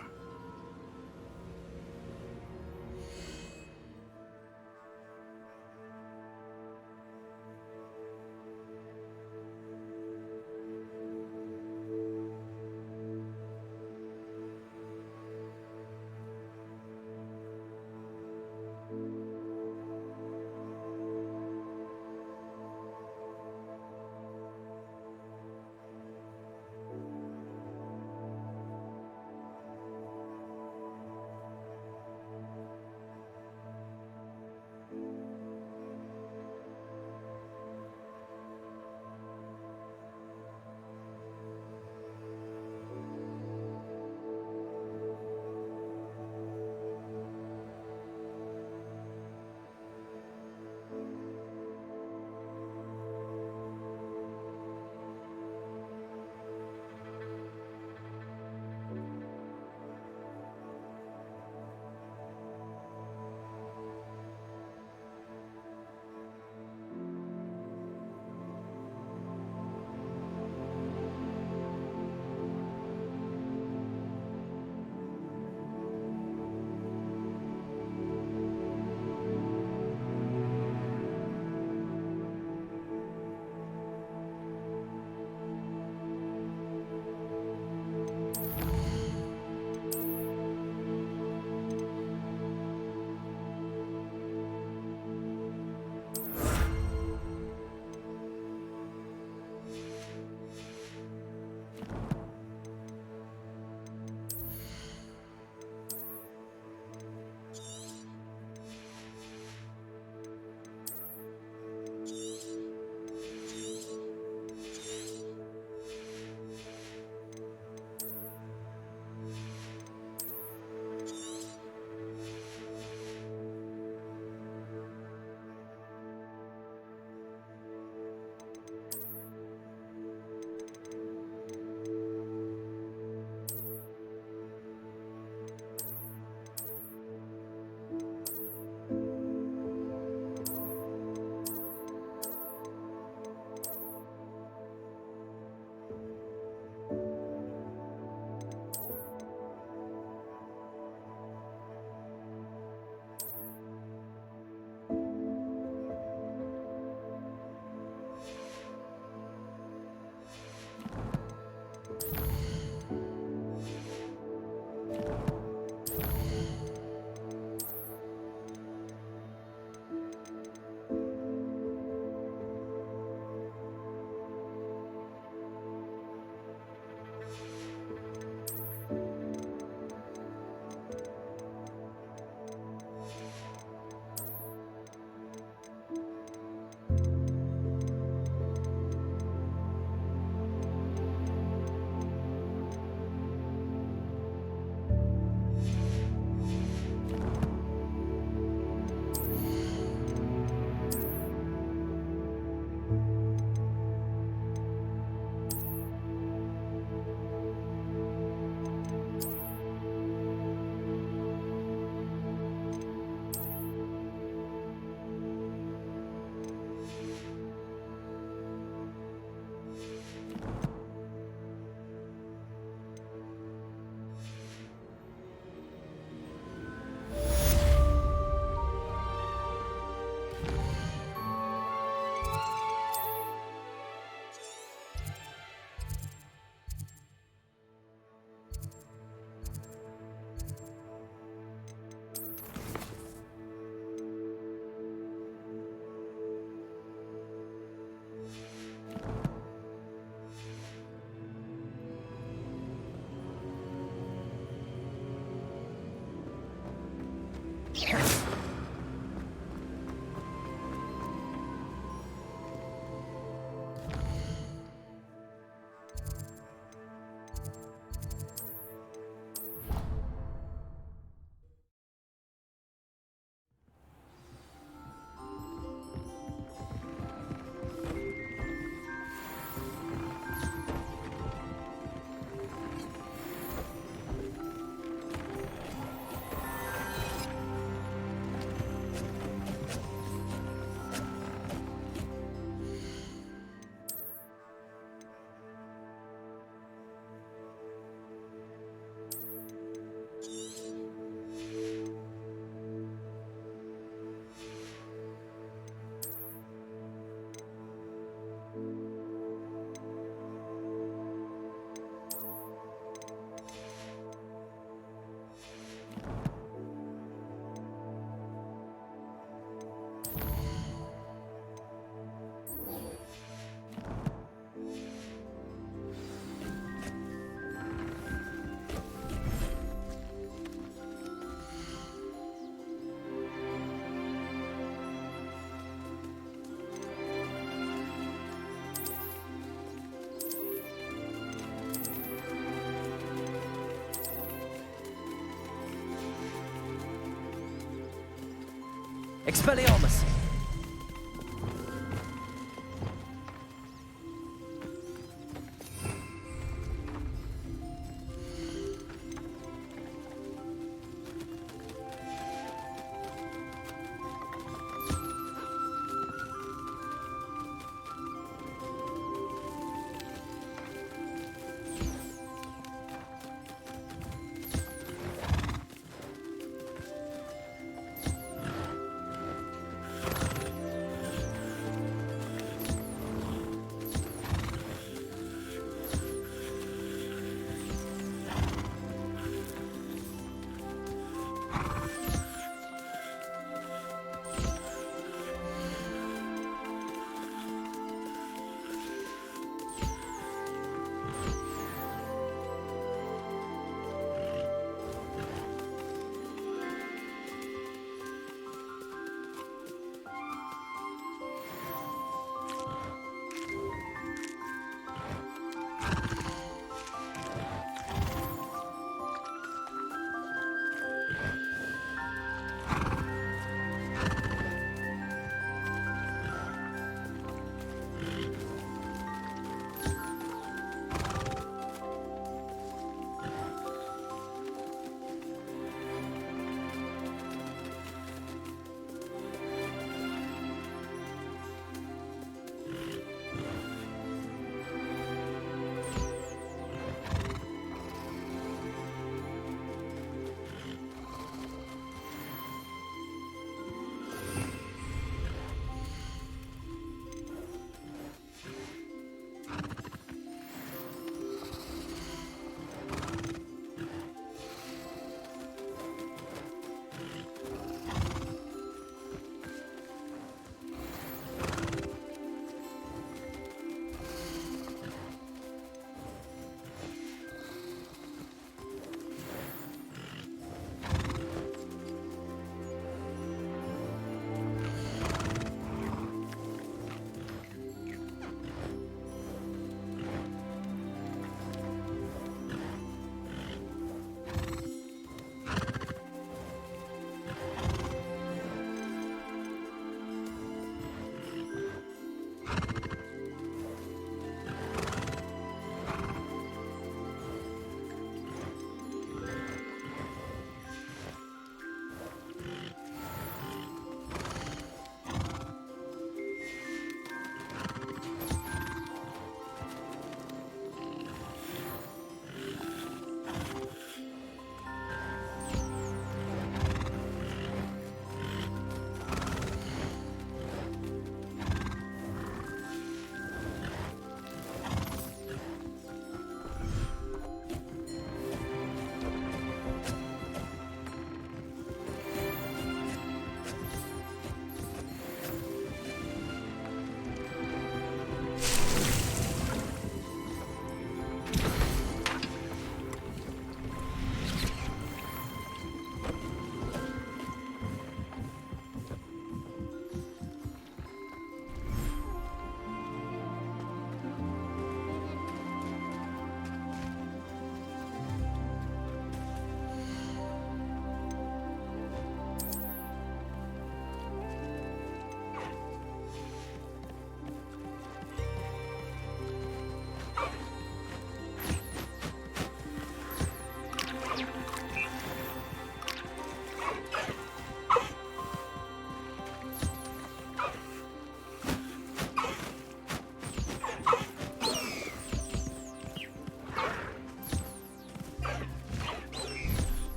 Expelliarmus!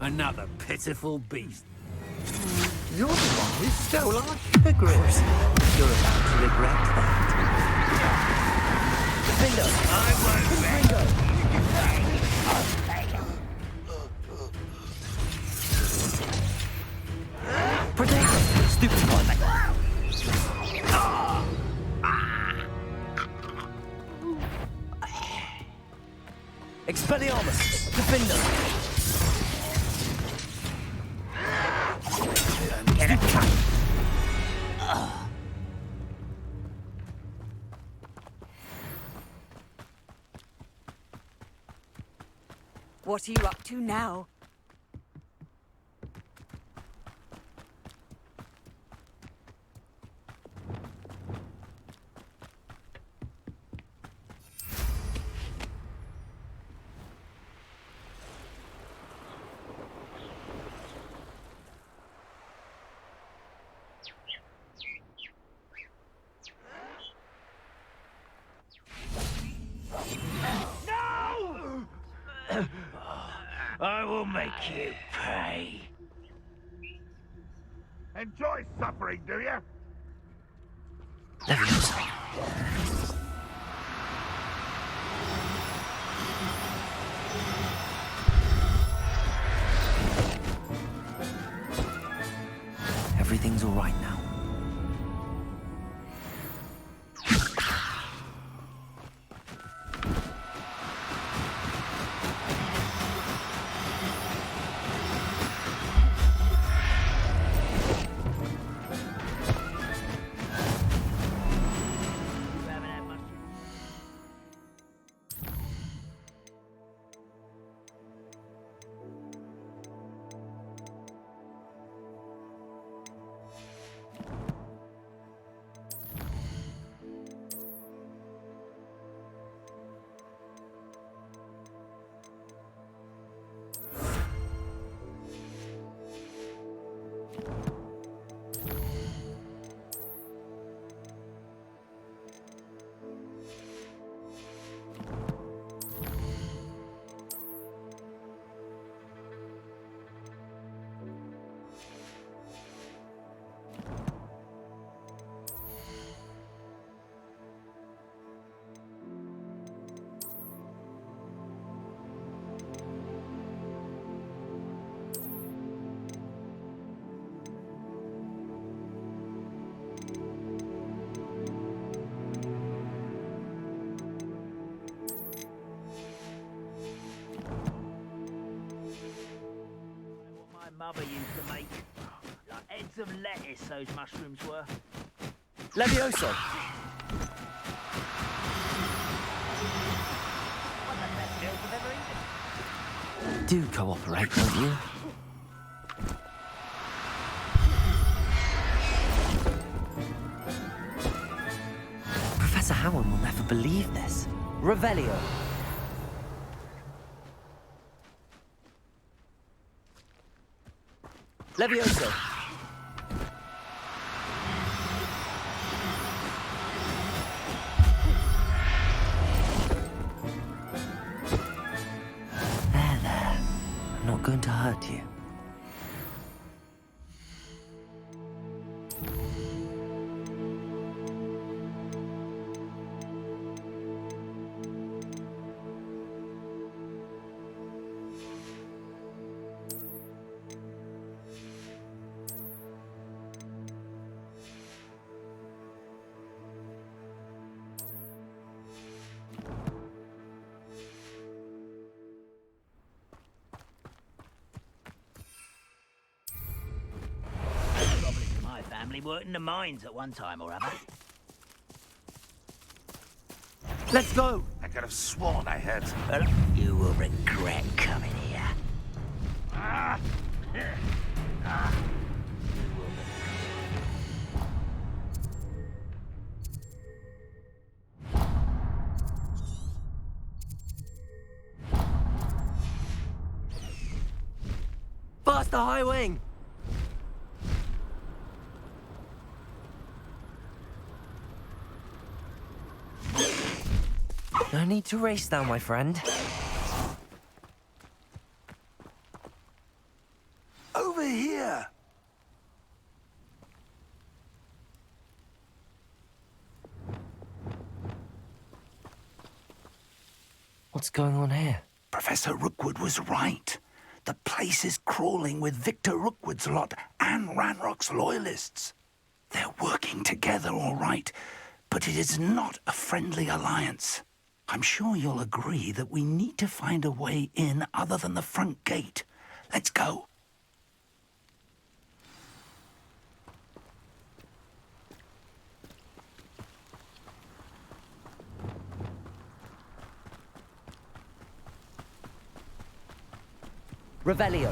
Another pitiful beast. You're the one who stole our sugar grapes. You're about to regret that. Bingo! I won't Protect us, stupid one! Expelliarmus! Defender! Get it! What are you up to now? I will make you pay. Enjoy suffering, do you? Everything's all right now. Mother used to make. Like heads of lettuce, those mushrooms were. Levioso! One of the best meals I've ever eaten. Do cooperate, don't you? Professor Howard will never believe this. Revelio. Levioso. There. I'm not going to hurt you. Family worked in the mines at one time or other. Let's go! I could have sworn I heard. Well, you will regret coming here. Faster, high wing! No need to race now, my friend. What's going on here? Professor Rookwood was right. The place is crawling with Victor Rookwood's lot and Ranrock's loyalists. They're working together, all right, but it is not a friendly alliance. I'm sure you'll agree that we need to find a way in other than the front gate. Let's go. Revelio.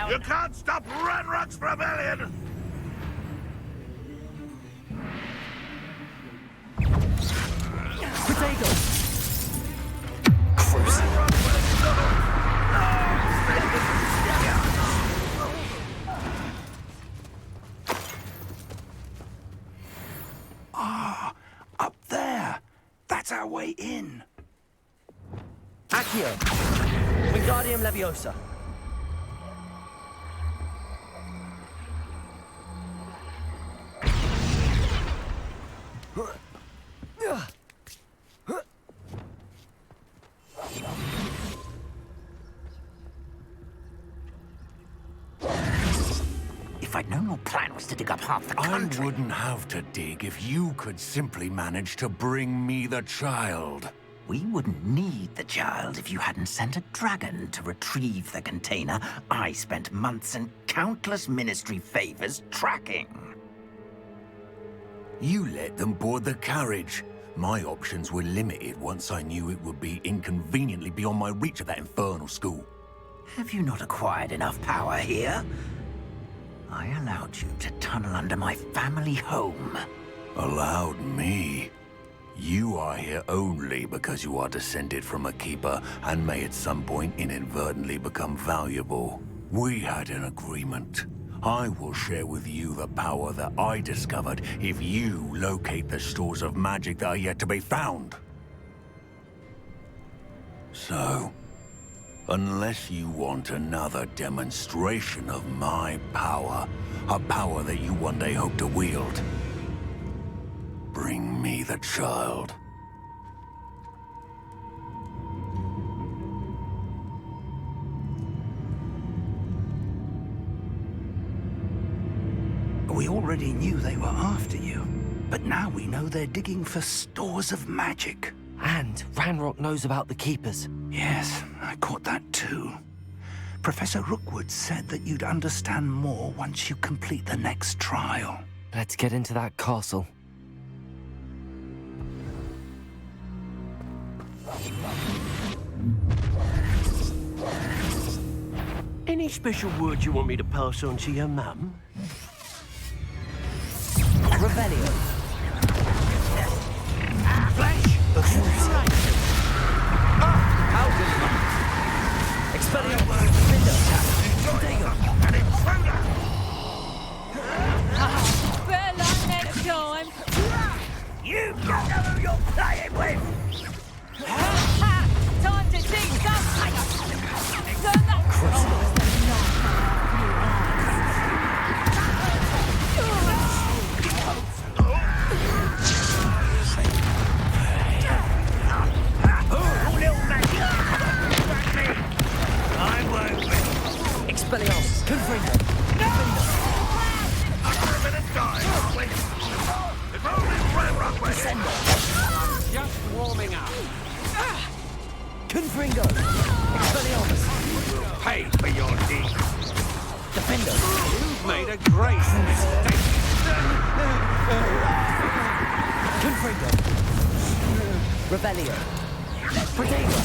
You can't stop Ranrock's rebellion! Potato! Ah, up there. That's our way in. Accio. Wingardium Leviosa. If I'd known your plan was to dig up half the country... I wouldn't have to dig if you could simply manage to bring me the child. We wouldn't need the child if you hadn't sent a dragon to retrieve the container I spent months and countless ministry favors tracking. You let them board the carriage. My options were limited once I knew it would be inconveniently beyond my reach at that infernal school. Have you not acquired enough power here? I allowed you to tunnel under my family home. Allowed me? You are here only because you are descended from a keeper and may at some point inadvertently become valuable. We had an agreement. I will share with you the power that I discovered if you locate the stores of magic that are yet to be found. So, unless you want another demonstration of my power, a power that you one day hope to wield, bring me the child. We already knew they were after you, but now we know they're digging for stores of magic. And Ranrock knows about the Keepers. Yes, I caught that too. Professor Rookwood said that you'd understand more once you complete the next trial. Let's get into that castle. Any special words you want me to pass on to your mum? Revelio. Flash! Better luck next time. You don't know who you're playing with! Time to dig something! Turn that Expelliarmus. Confringo. We're gonna die, aren't we? If only Ranrock were here! Just warming up. Confringo. Expelliarmus. We'll pay for your deeds. Defender. You've made a great mistake. Confringo. Revelio. Protego.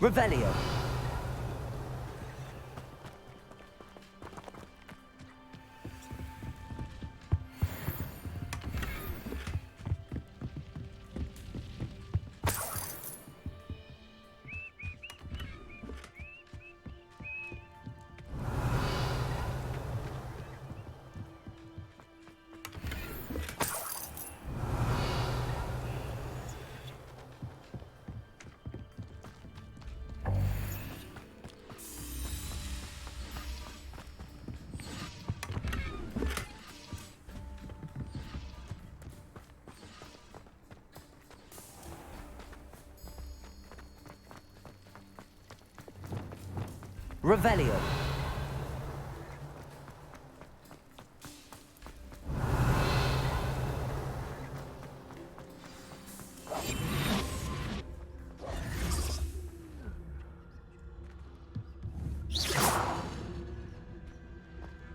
Revelio. Revelio.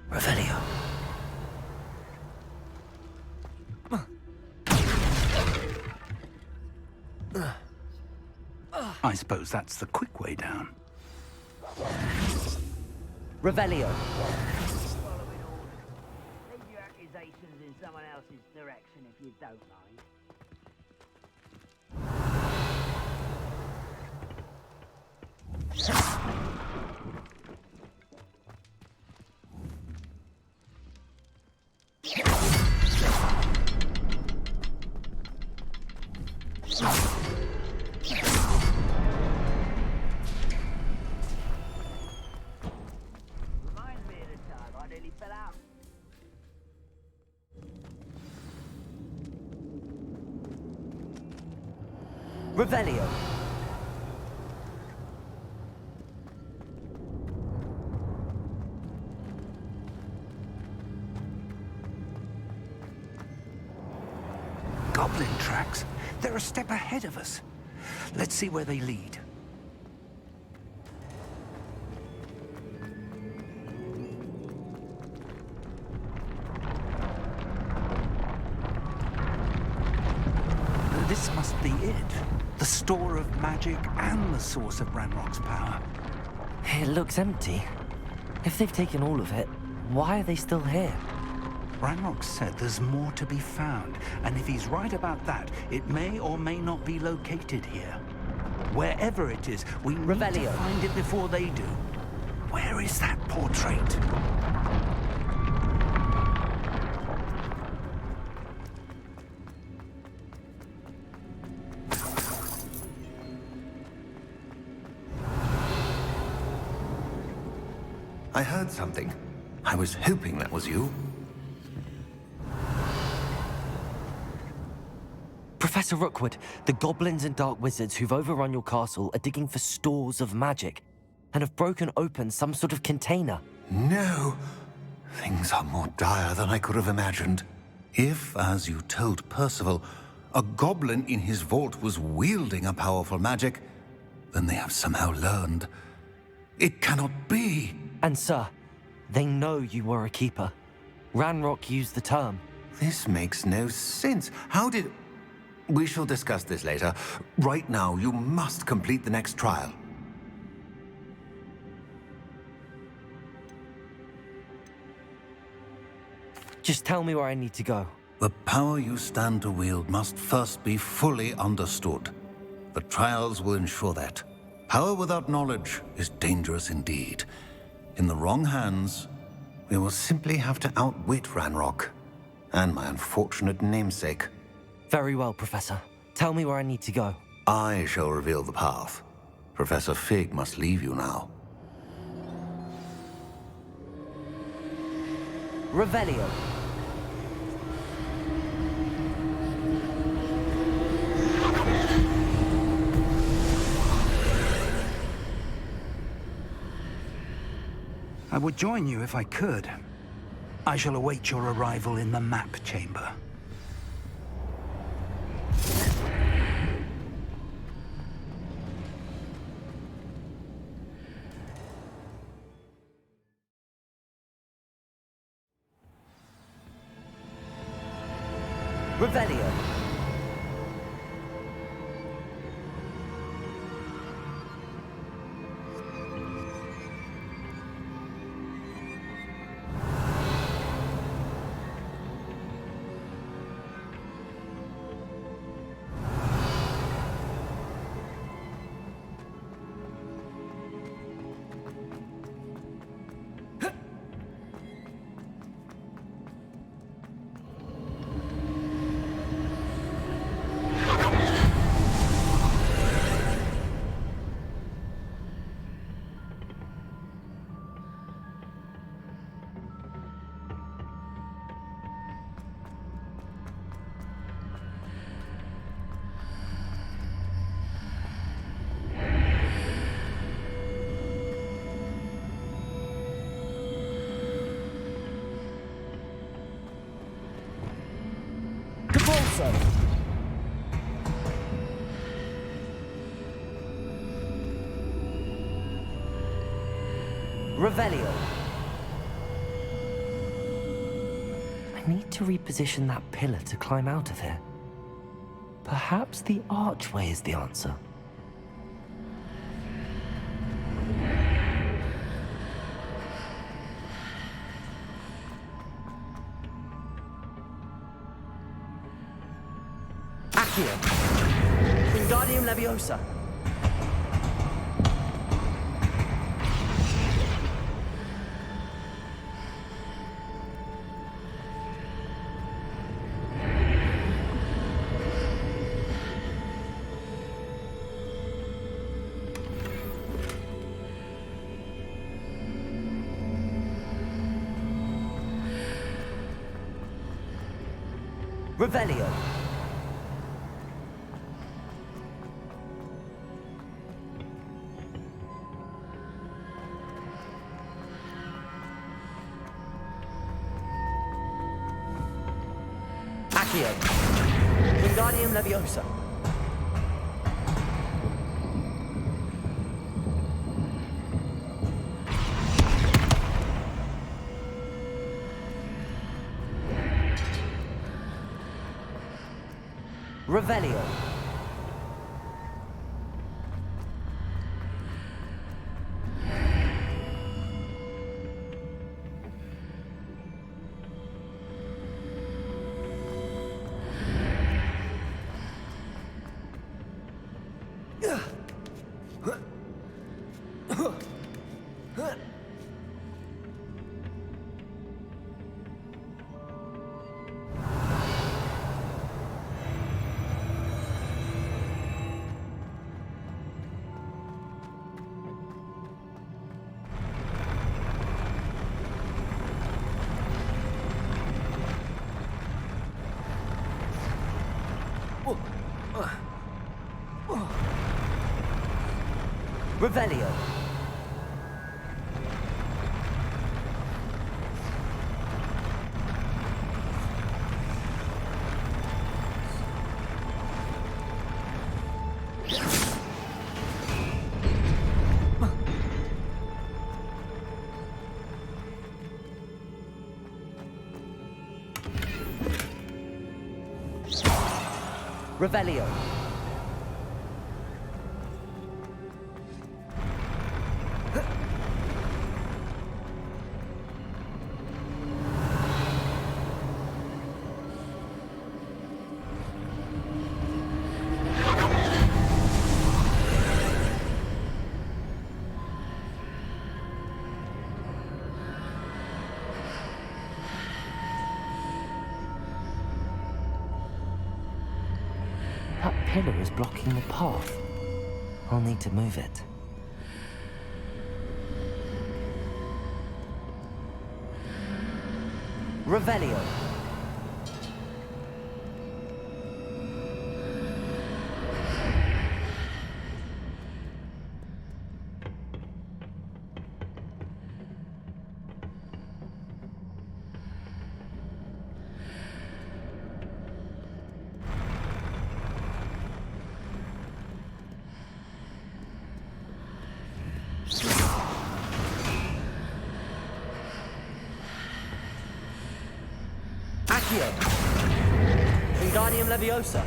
Revelio. I suppose that's the quick way down. Revelio. Leave your accusations in someone else's direction if you don't mind. Reminds me of the time I nearly fell out. Revelio. Goblin tracks. They're a step ahead of us. Let's see where they lead. This must be it. The store of magic and the source of Ranrock's power. It looks empty. If they've taken all of it, why are they still here? Ranrock said there's more to be found, and if he's right about that, it may or may not be located here. Wherever it is, we need to find it before they do. Where is that portrait? I heard something. I was hoping that was you. Professor Rookwood, the goblins and dark wizards who've overrun your castle are digging for stores of magic and have broken open some sort of container. No. Things are more dire than I could have imagined. If, as you told Percival, a goblin in his vault was wielding a powerful magic, then they have somehow learned. It cannot be. And sir, they know you were a keeper. Ranrock used the term. This makes no sense. How did... We shall discuss this later. Right now, you must complete the next trial. Just tell me where I need to go. The power you stand to wield must first be fully understood. The trials will ensure that. Power without knowledge is dangerous indeed. In the wrong hands, we will simply have to outwit Ranrock and my unfortunate namesake. Very well, Professor. Tell me where I need to go. I shall reveal the path. Professor Fig must leave you now. Revelio. I would join you if I could. I shall await your arrival in the map chamber. Revelio. so. Revelio. I need to reposition that pillar to climb out of here. Perhaps the archway is the answer. Accio. Wingardium Leviosa. Revelio. Accio. Wingardium Leviosa. Revelio. Revelio. Revelio. That pillar is blocking the path. I'll need to move it. Revelio. Accio. Wingardium Leviosa.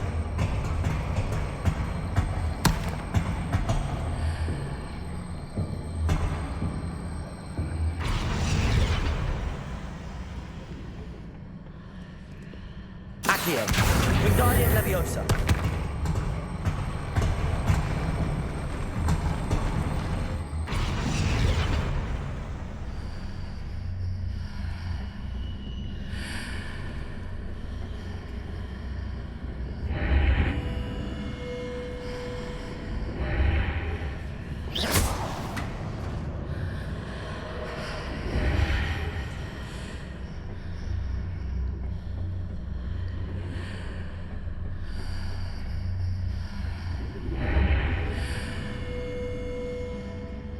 Accio. Wingardium Leviosa.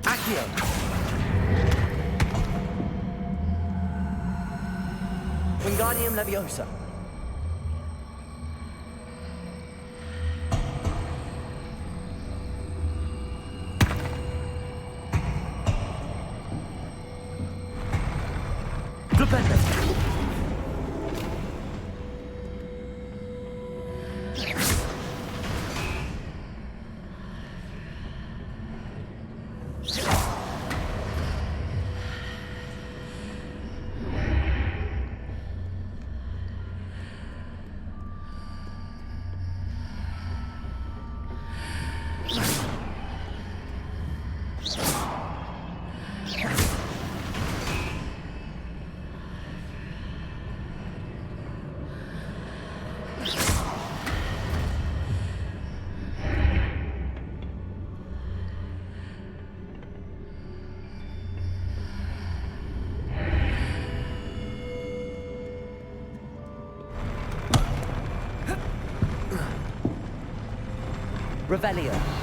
Accio. Wingardium Leviosa. Revelio.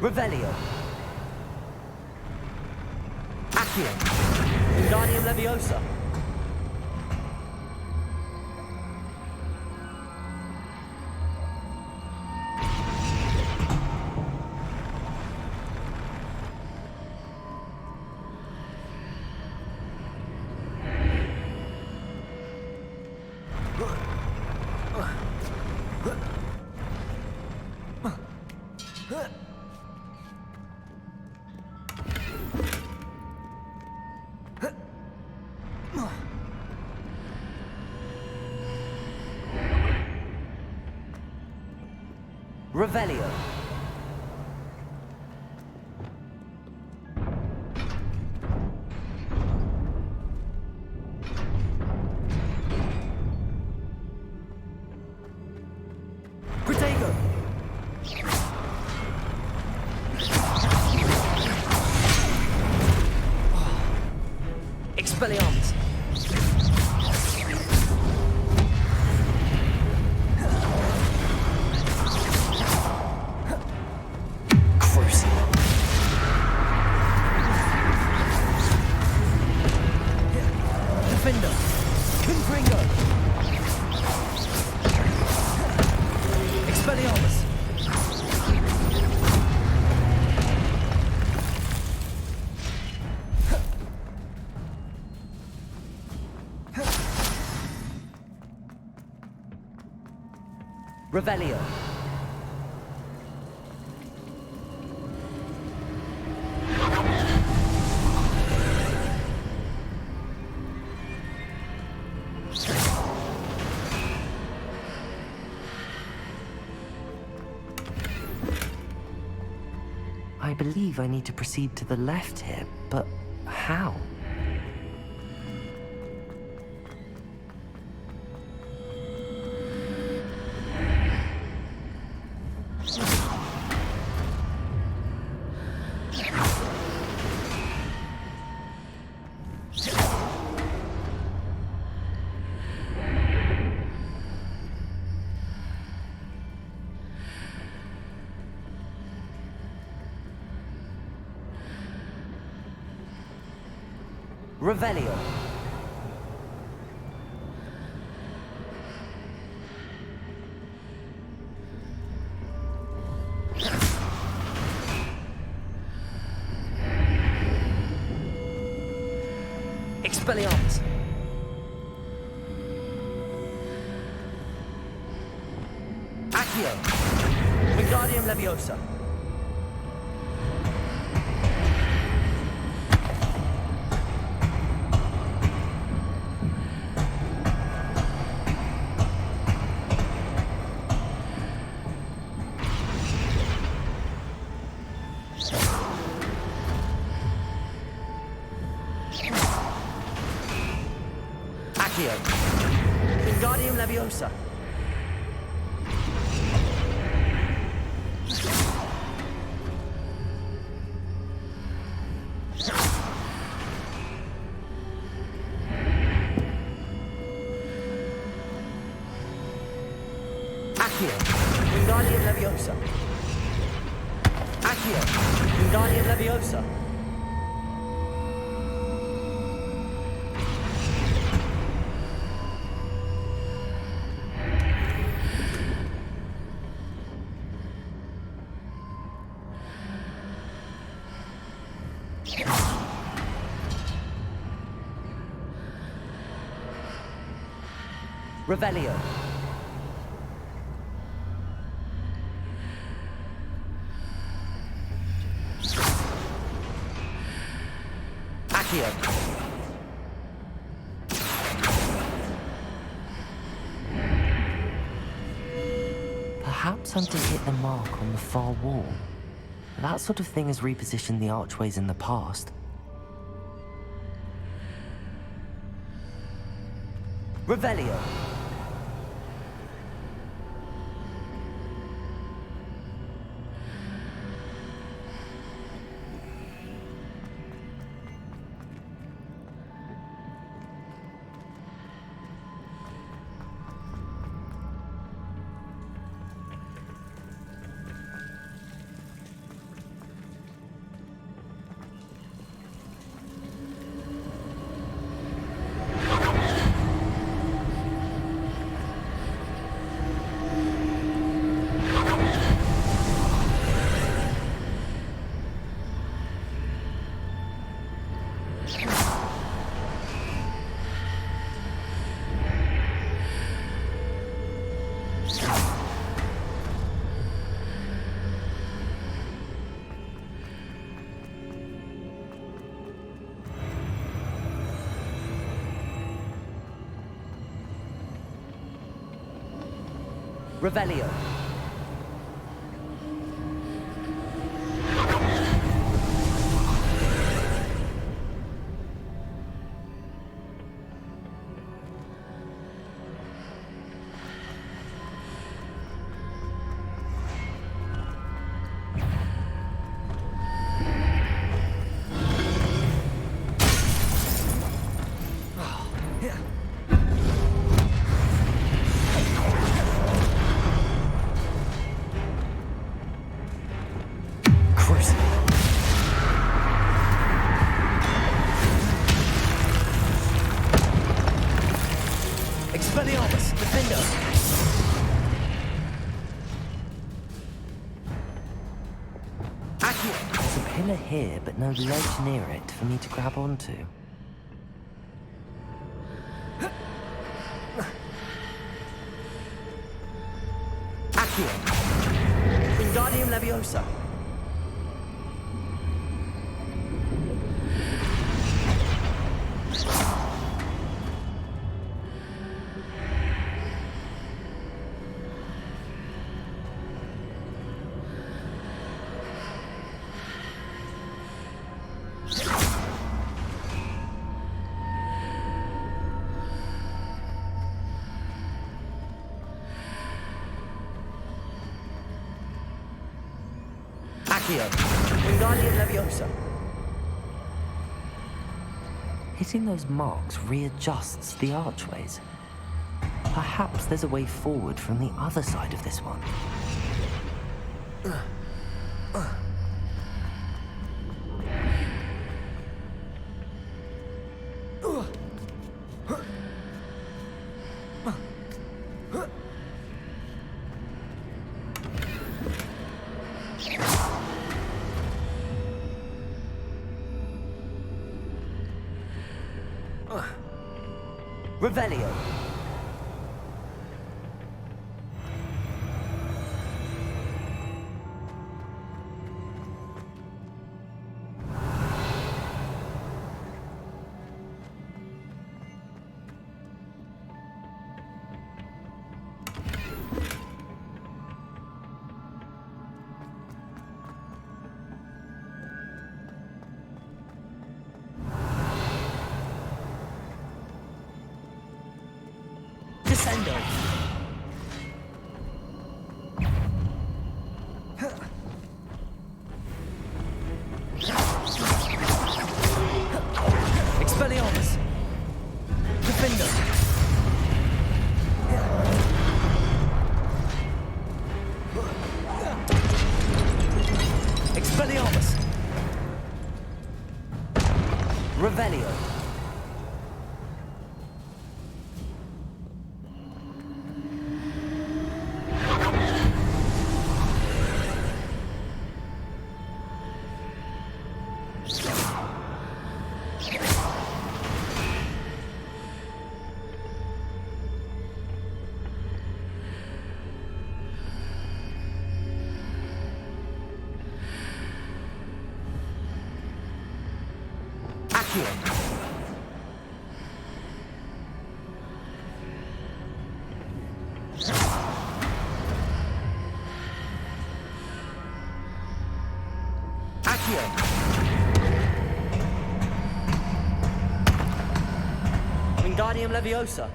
Revelio. Accio. Wingardium Leviosa. Revelio. Protego. Expelliarmus. Defender. Confringo. Expelliarmus. Revelio. I believe I need to proceed to the left here, but how? Revelio. Expelliarmus. Accio. Wingardium Leviosa. Leviosa. Accio. Wingardium Leviosa. Accio. Wingardium Leviosa. Revelio. Accio. Perhaps I'm to hit the mark on the far wall. That sort of thing has repositioned the archways in the past. Revelio. Revelio. Expelliarmus, Defender! Accio! There's a pillar here, but no ledge near it for me to grab onto. Accio! Wingardium Leviosa! Accio. Wingardium Leviosa. Hitting those marks readjusts the archways. Perhaps there's a way forward from the other side of this one. Revelio. Descendo. Expelliarmus. Defender. Expelliarmus. Revelio. Wingardium Leviosa.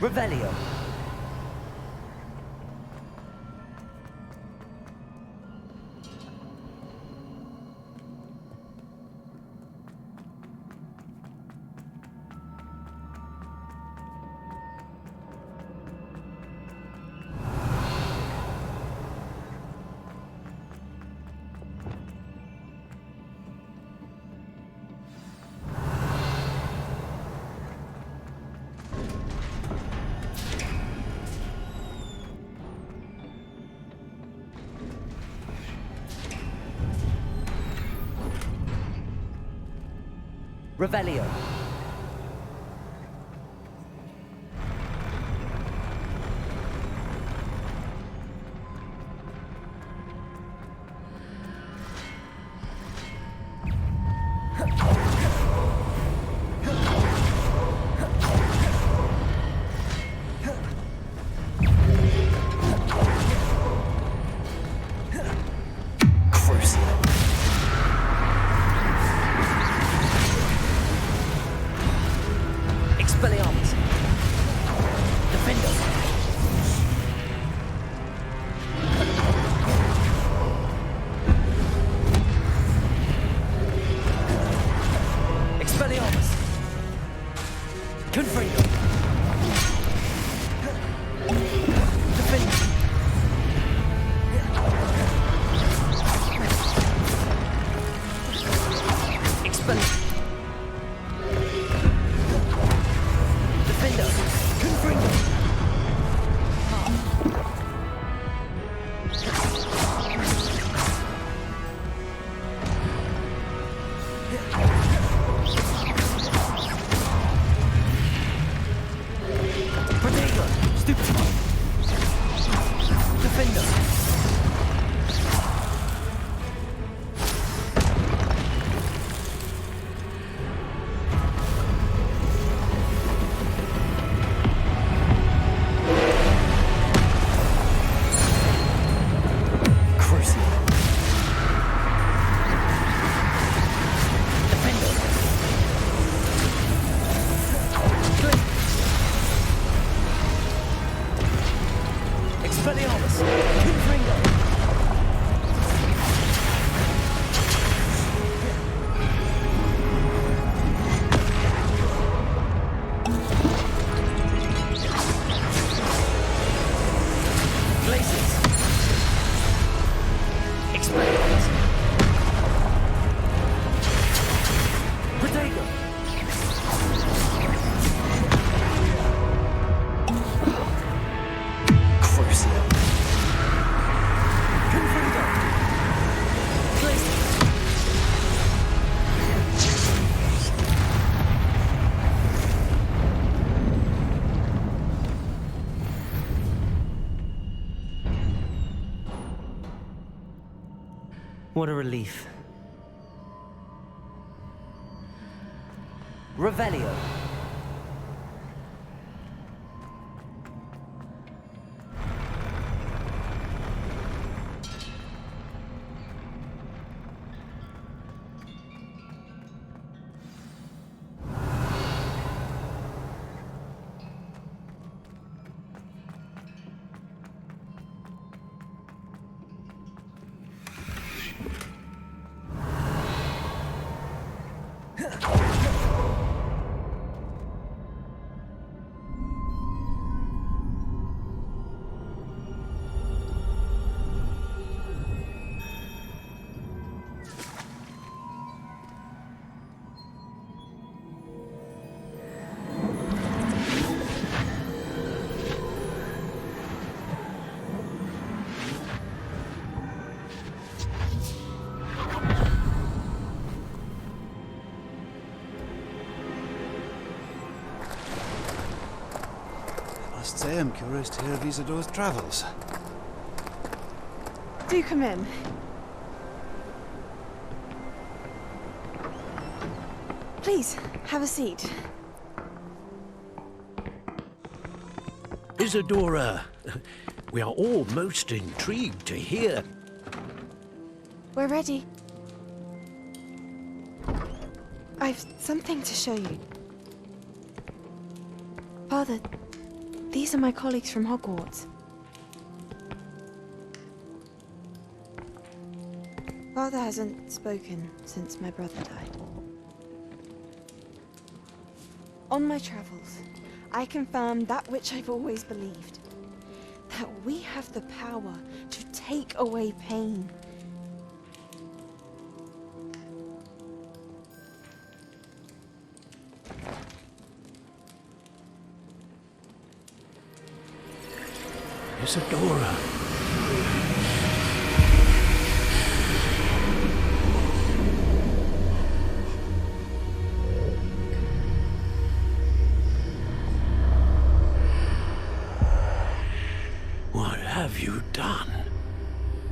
Revelio. Revelio. What a relief. Revelio. am curious to hear of Isadora's travels. Do come in. Please, have a seat. Isadora, we are all most intrigued to hear. We're ready. I've something to show you. Father, these are my colleagues from Hogwarts. Father hasn't spoken since my brother died. On my travels, I confirmed that which I've always believed. That we have the power to take away pain. Isadora. What have you done?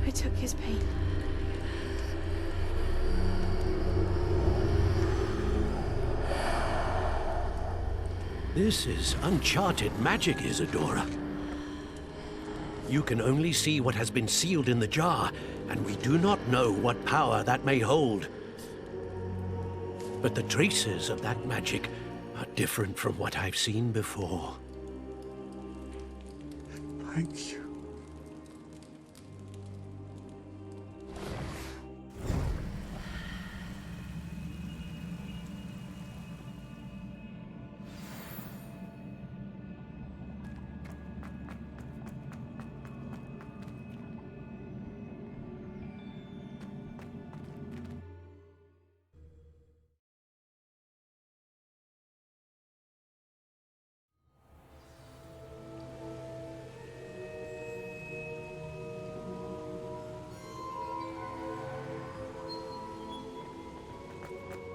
I took his pain. This is uncharted magic, Isadora. You can only see what has been sealed in the jar, and we do not know what power that may hold. But the traces of that magic are different from what I've seen before. Thank you.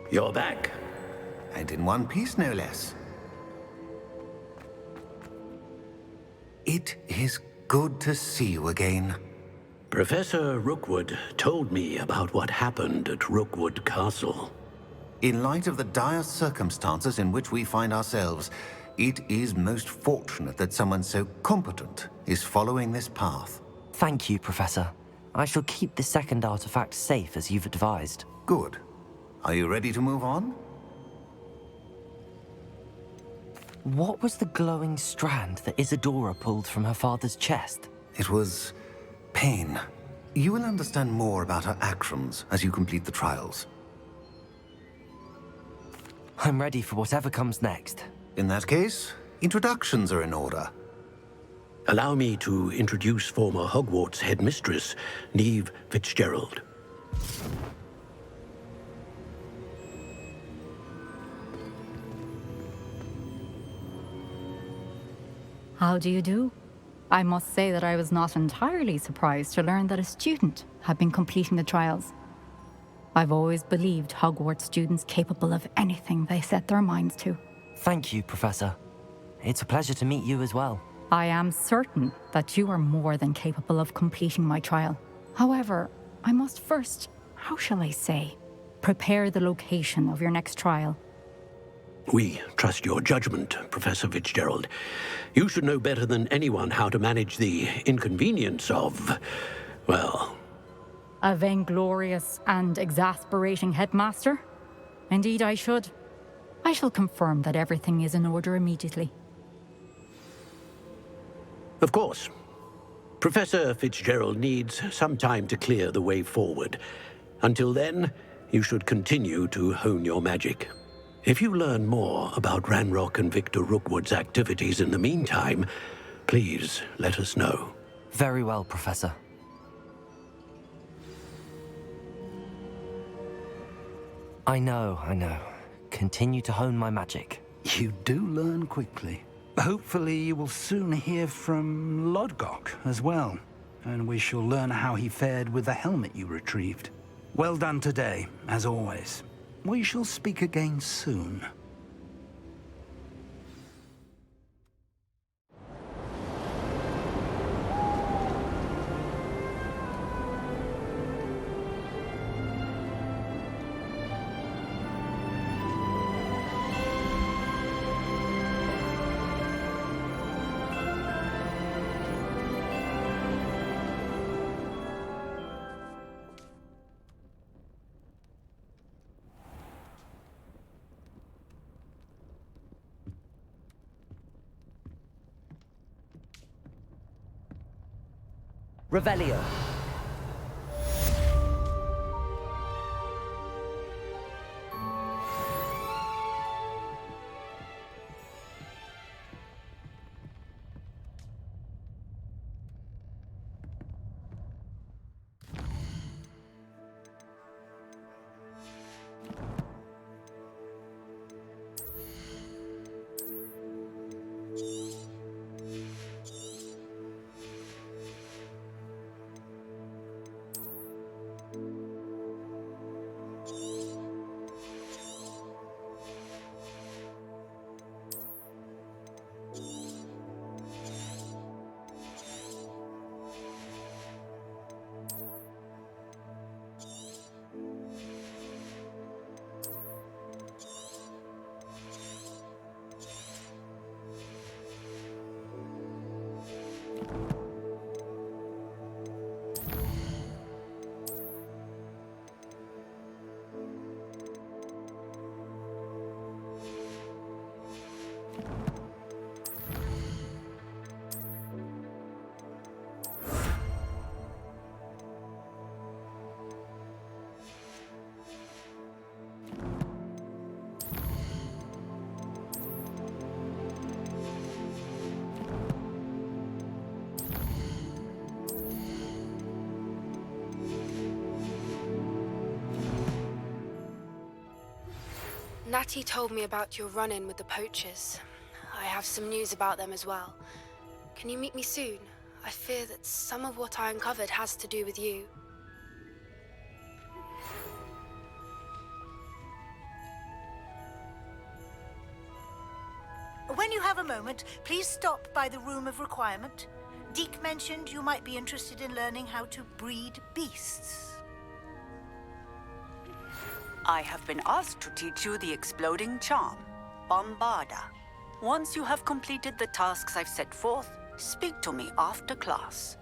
You're back. And in one piece, no less. It is good to see you again. Professor Rookwood told me about what happened at Rookwood Castle. In light of the dire circumstances in which we find ourselves, it is most fortunate that someone so competent is following this path. Thank you, Professor. I shall keep the second artifact safe as you've advised. Good. Are you ready to move on? What was the glowing strand that Isadora pulled from her father's chest? It was pain. You will understand more about her actions as you complete the trials. I'm ready for whatever comes next. In that case, introductions are in order. Allow me to introduce former Hogwarts headmistress, Neve Fitzgerald. How do you do? I must say that I was not entirely surprised to learn that a student had been completing the trials. I've always believed Hogwarts students capable of anything they set their minds to. Thank you, Professor. It's a pleasure to meet you as well. I am certain that you are more than capable of completing my trial. However, I must first, how shall I say, prepare the location of your next trial. We trust your judgment, Professor Fitzgerald. You should know better than anyone how to manage the inconvenience of, well... A vainglorious and exasperating headmaster? Indeed I should. I shall confirm that everything is in order immediately. Of course. Professor Fitzgerald needs some time to clear the way forward. Until then, you should continue to hone your magic. If you learn more about Ranrock and Victor Rookwood's activities in the meantime, please let us know. Very well, Professor. I know. Continue to hone my magic. You do learn quickly. Hopefully you will soon hear from Lodgok as well, and we shall learn how he fared with the helmet you retrieved. Well done today, as always. We shall speak again soon. Revelio. Natty told me about your run-in with the poachers. I have some news about them as well. Can you meet me soon? I fear that some of what I uncovered has to do with you. When you have a moment, please stop by the Room of Requirement. Deke mentioned you might be interested in learning how to breed beasts. I have been asked to teach you the exploding charm, Bombarda. Once you have completed the tasks I've set forth, speak to me after class.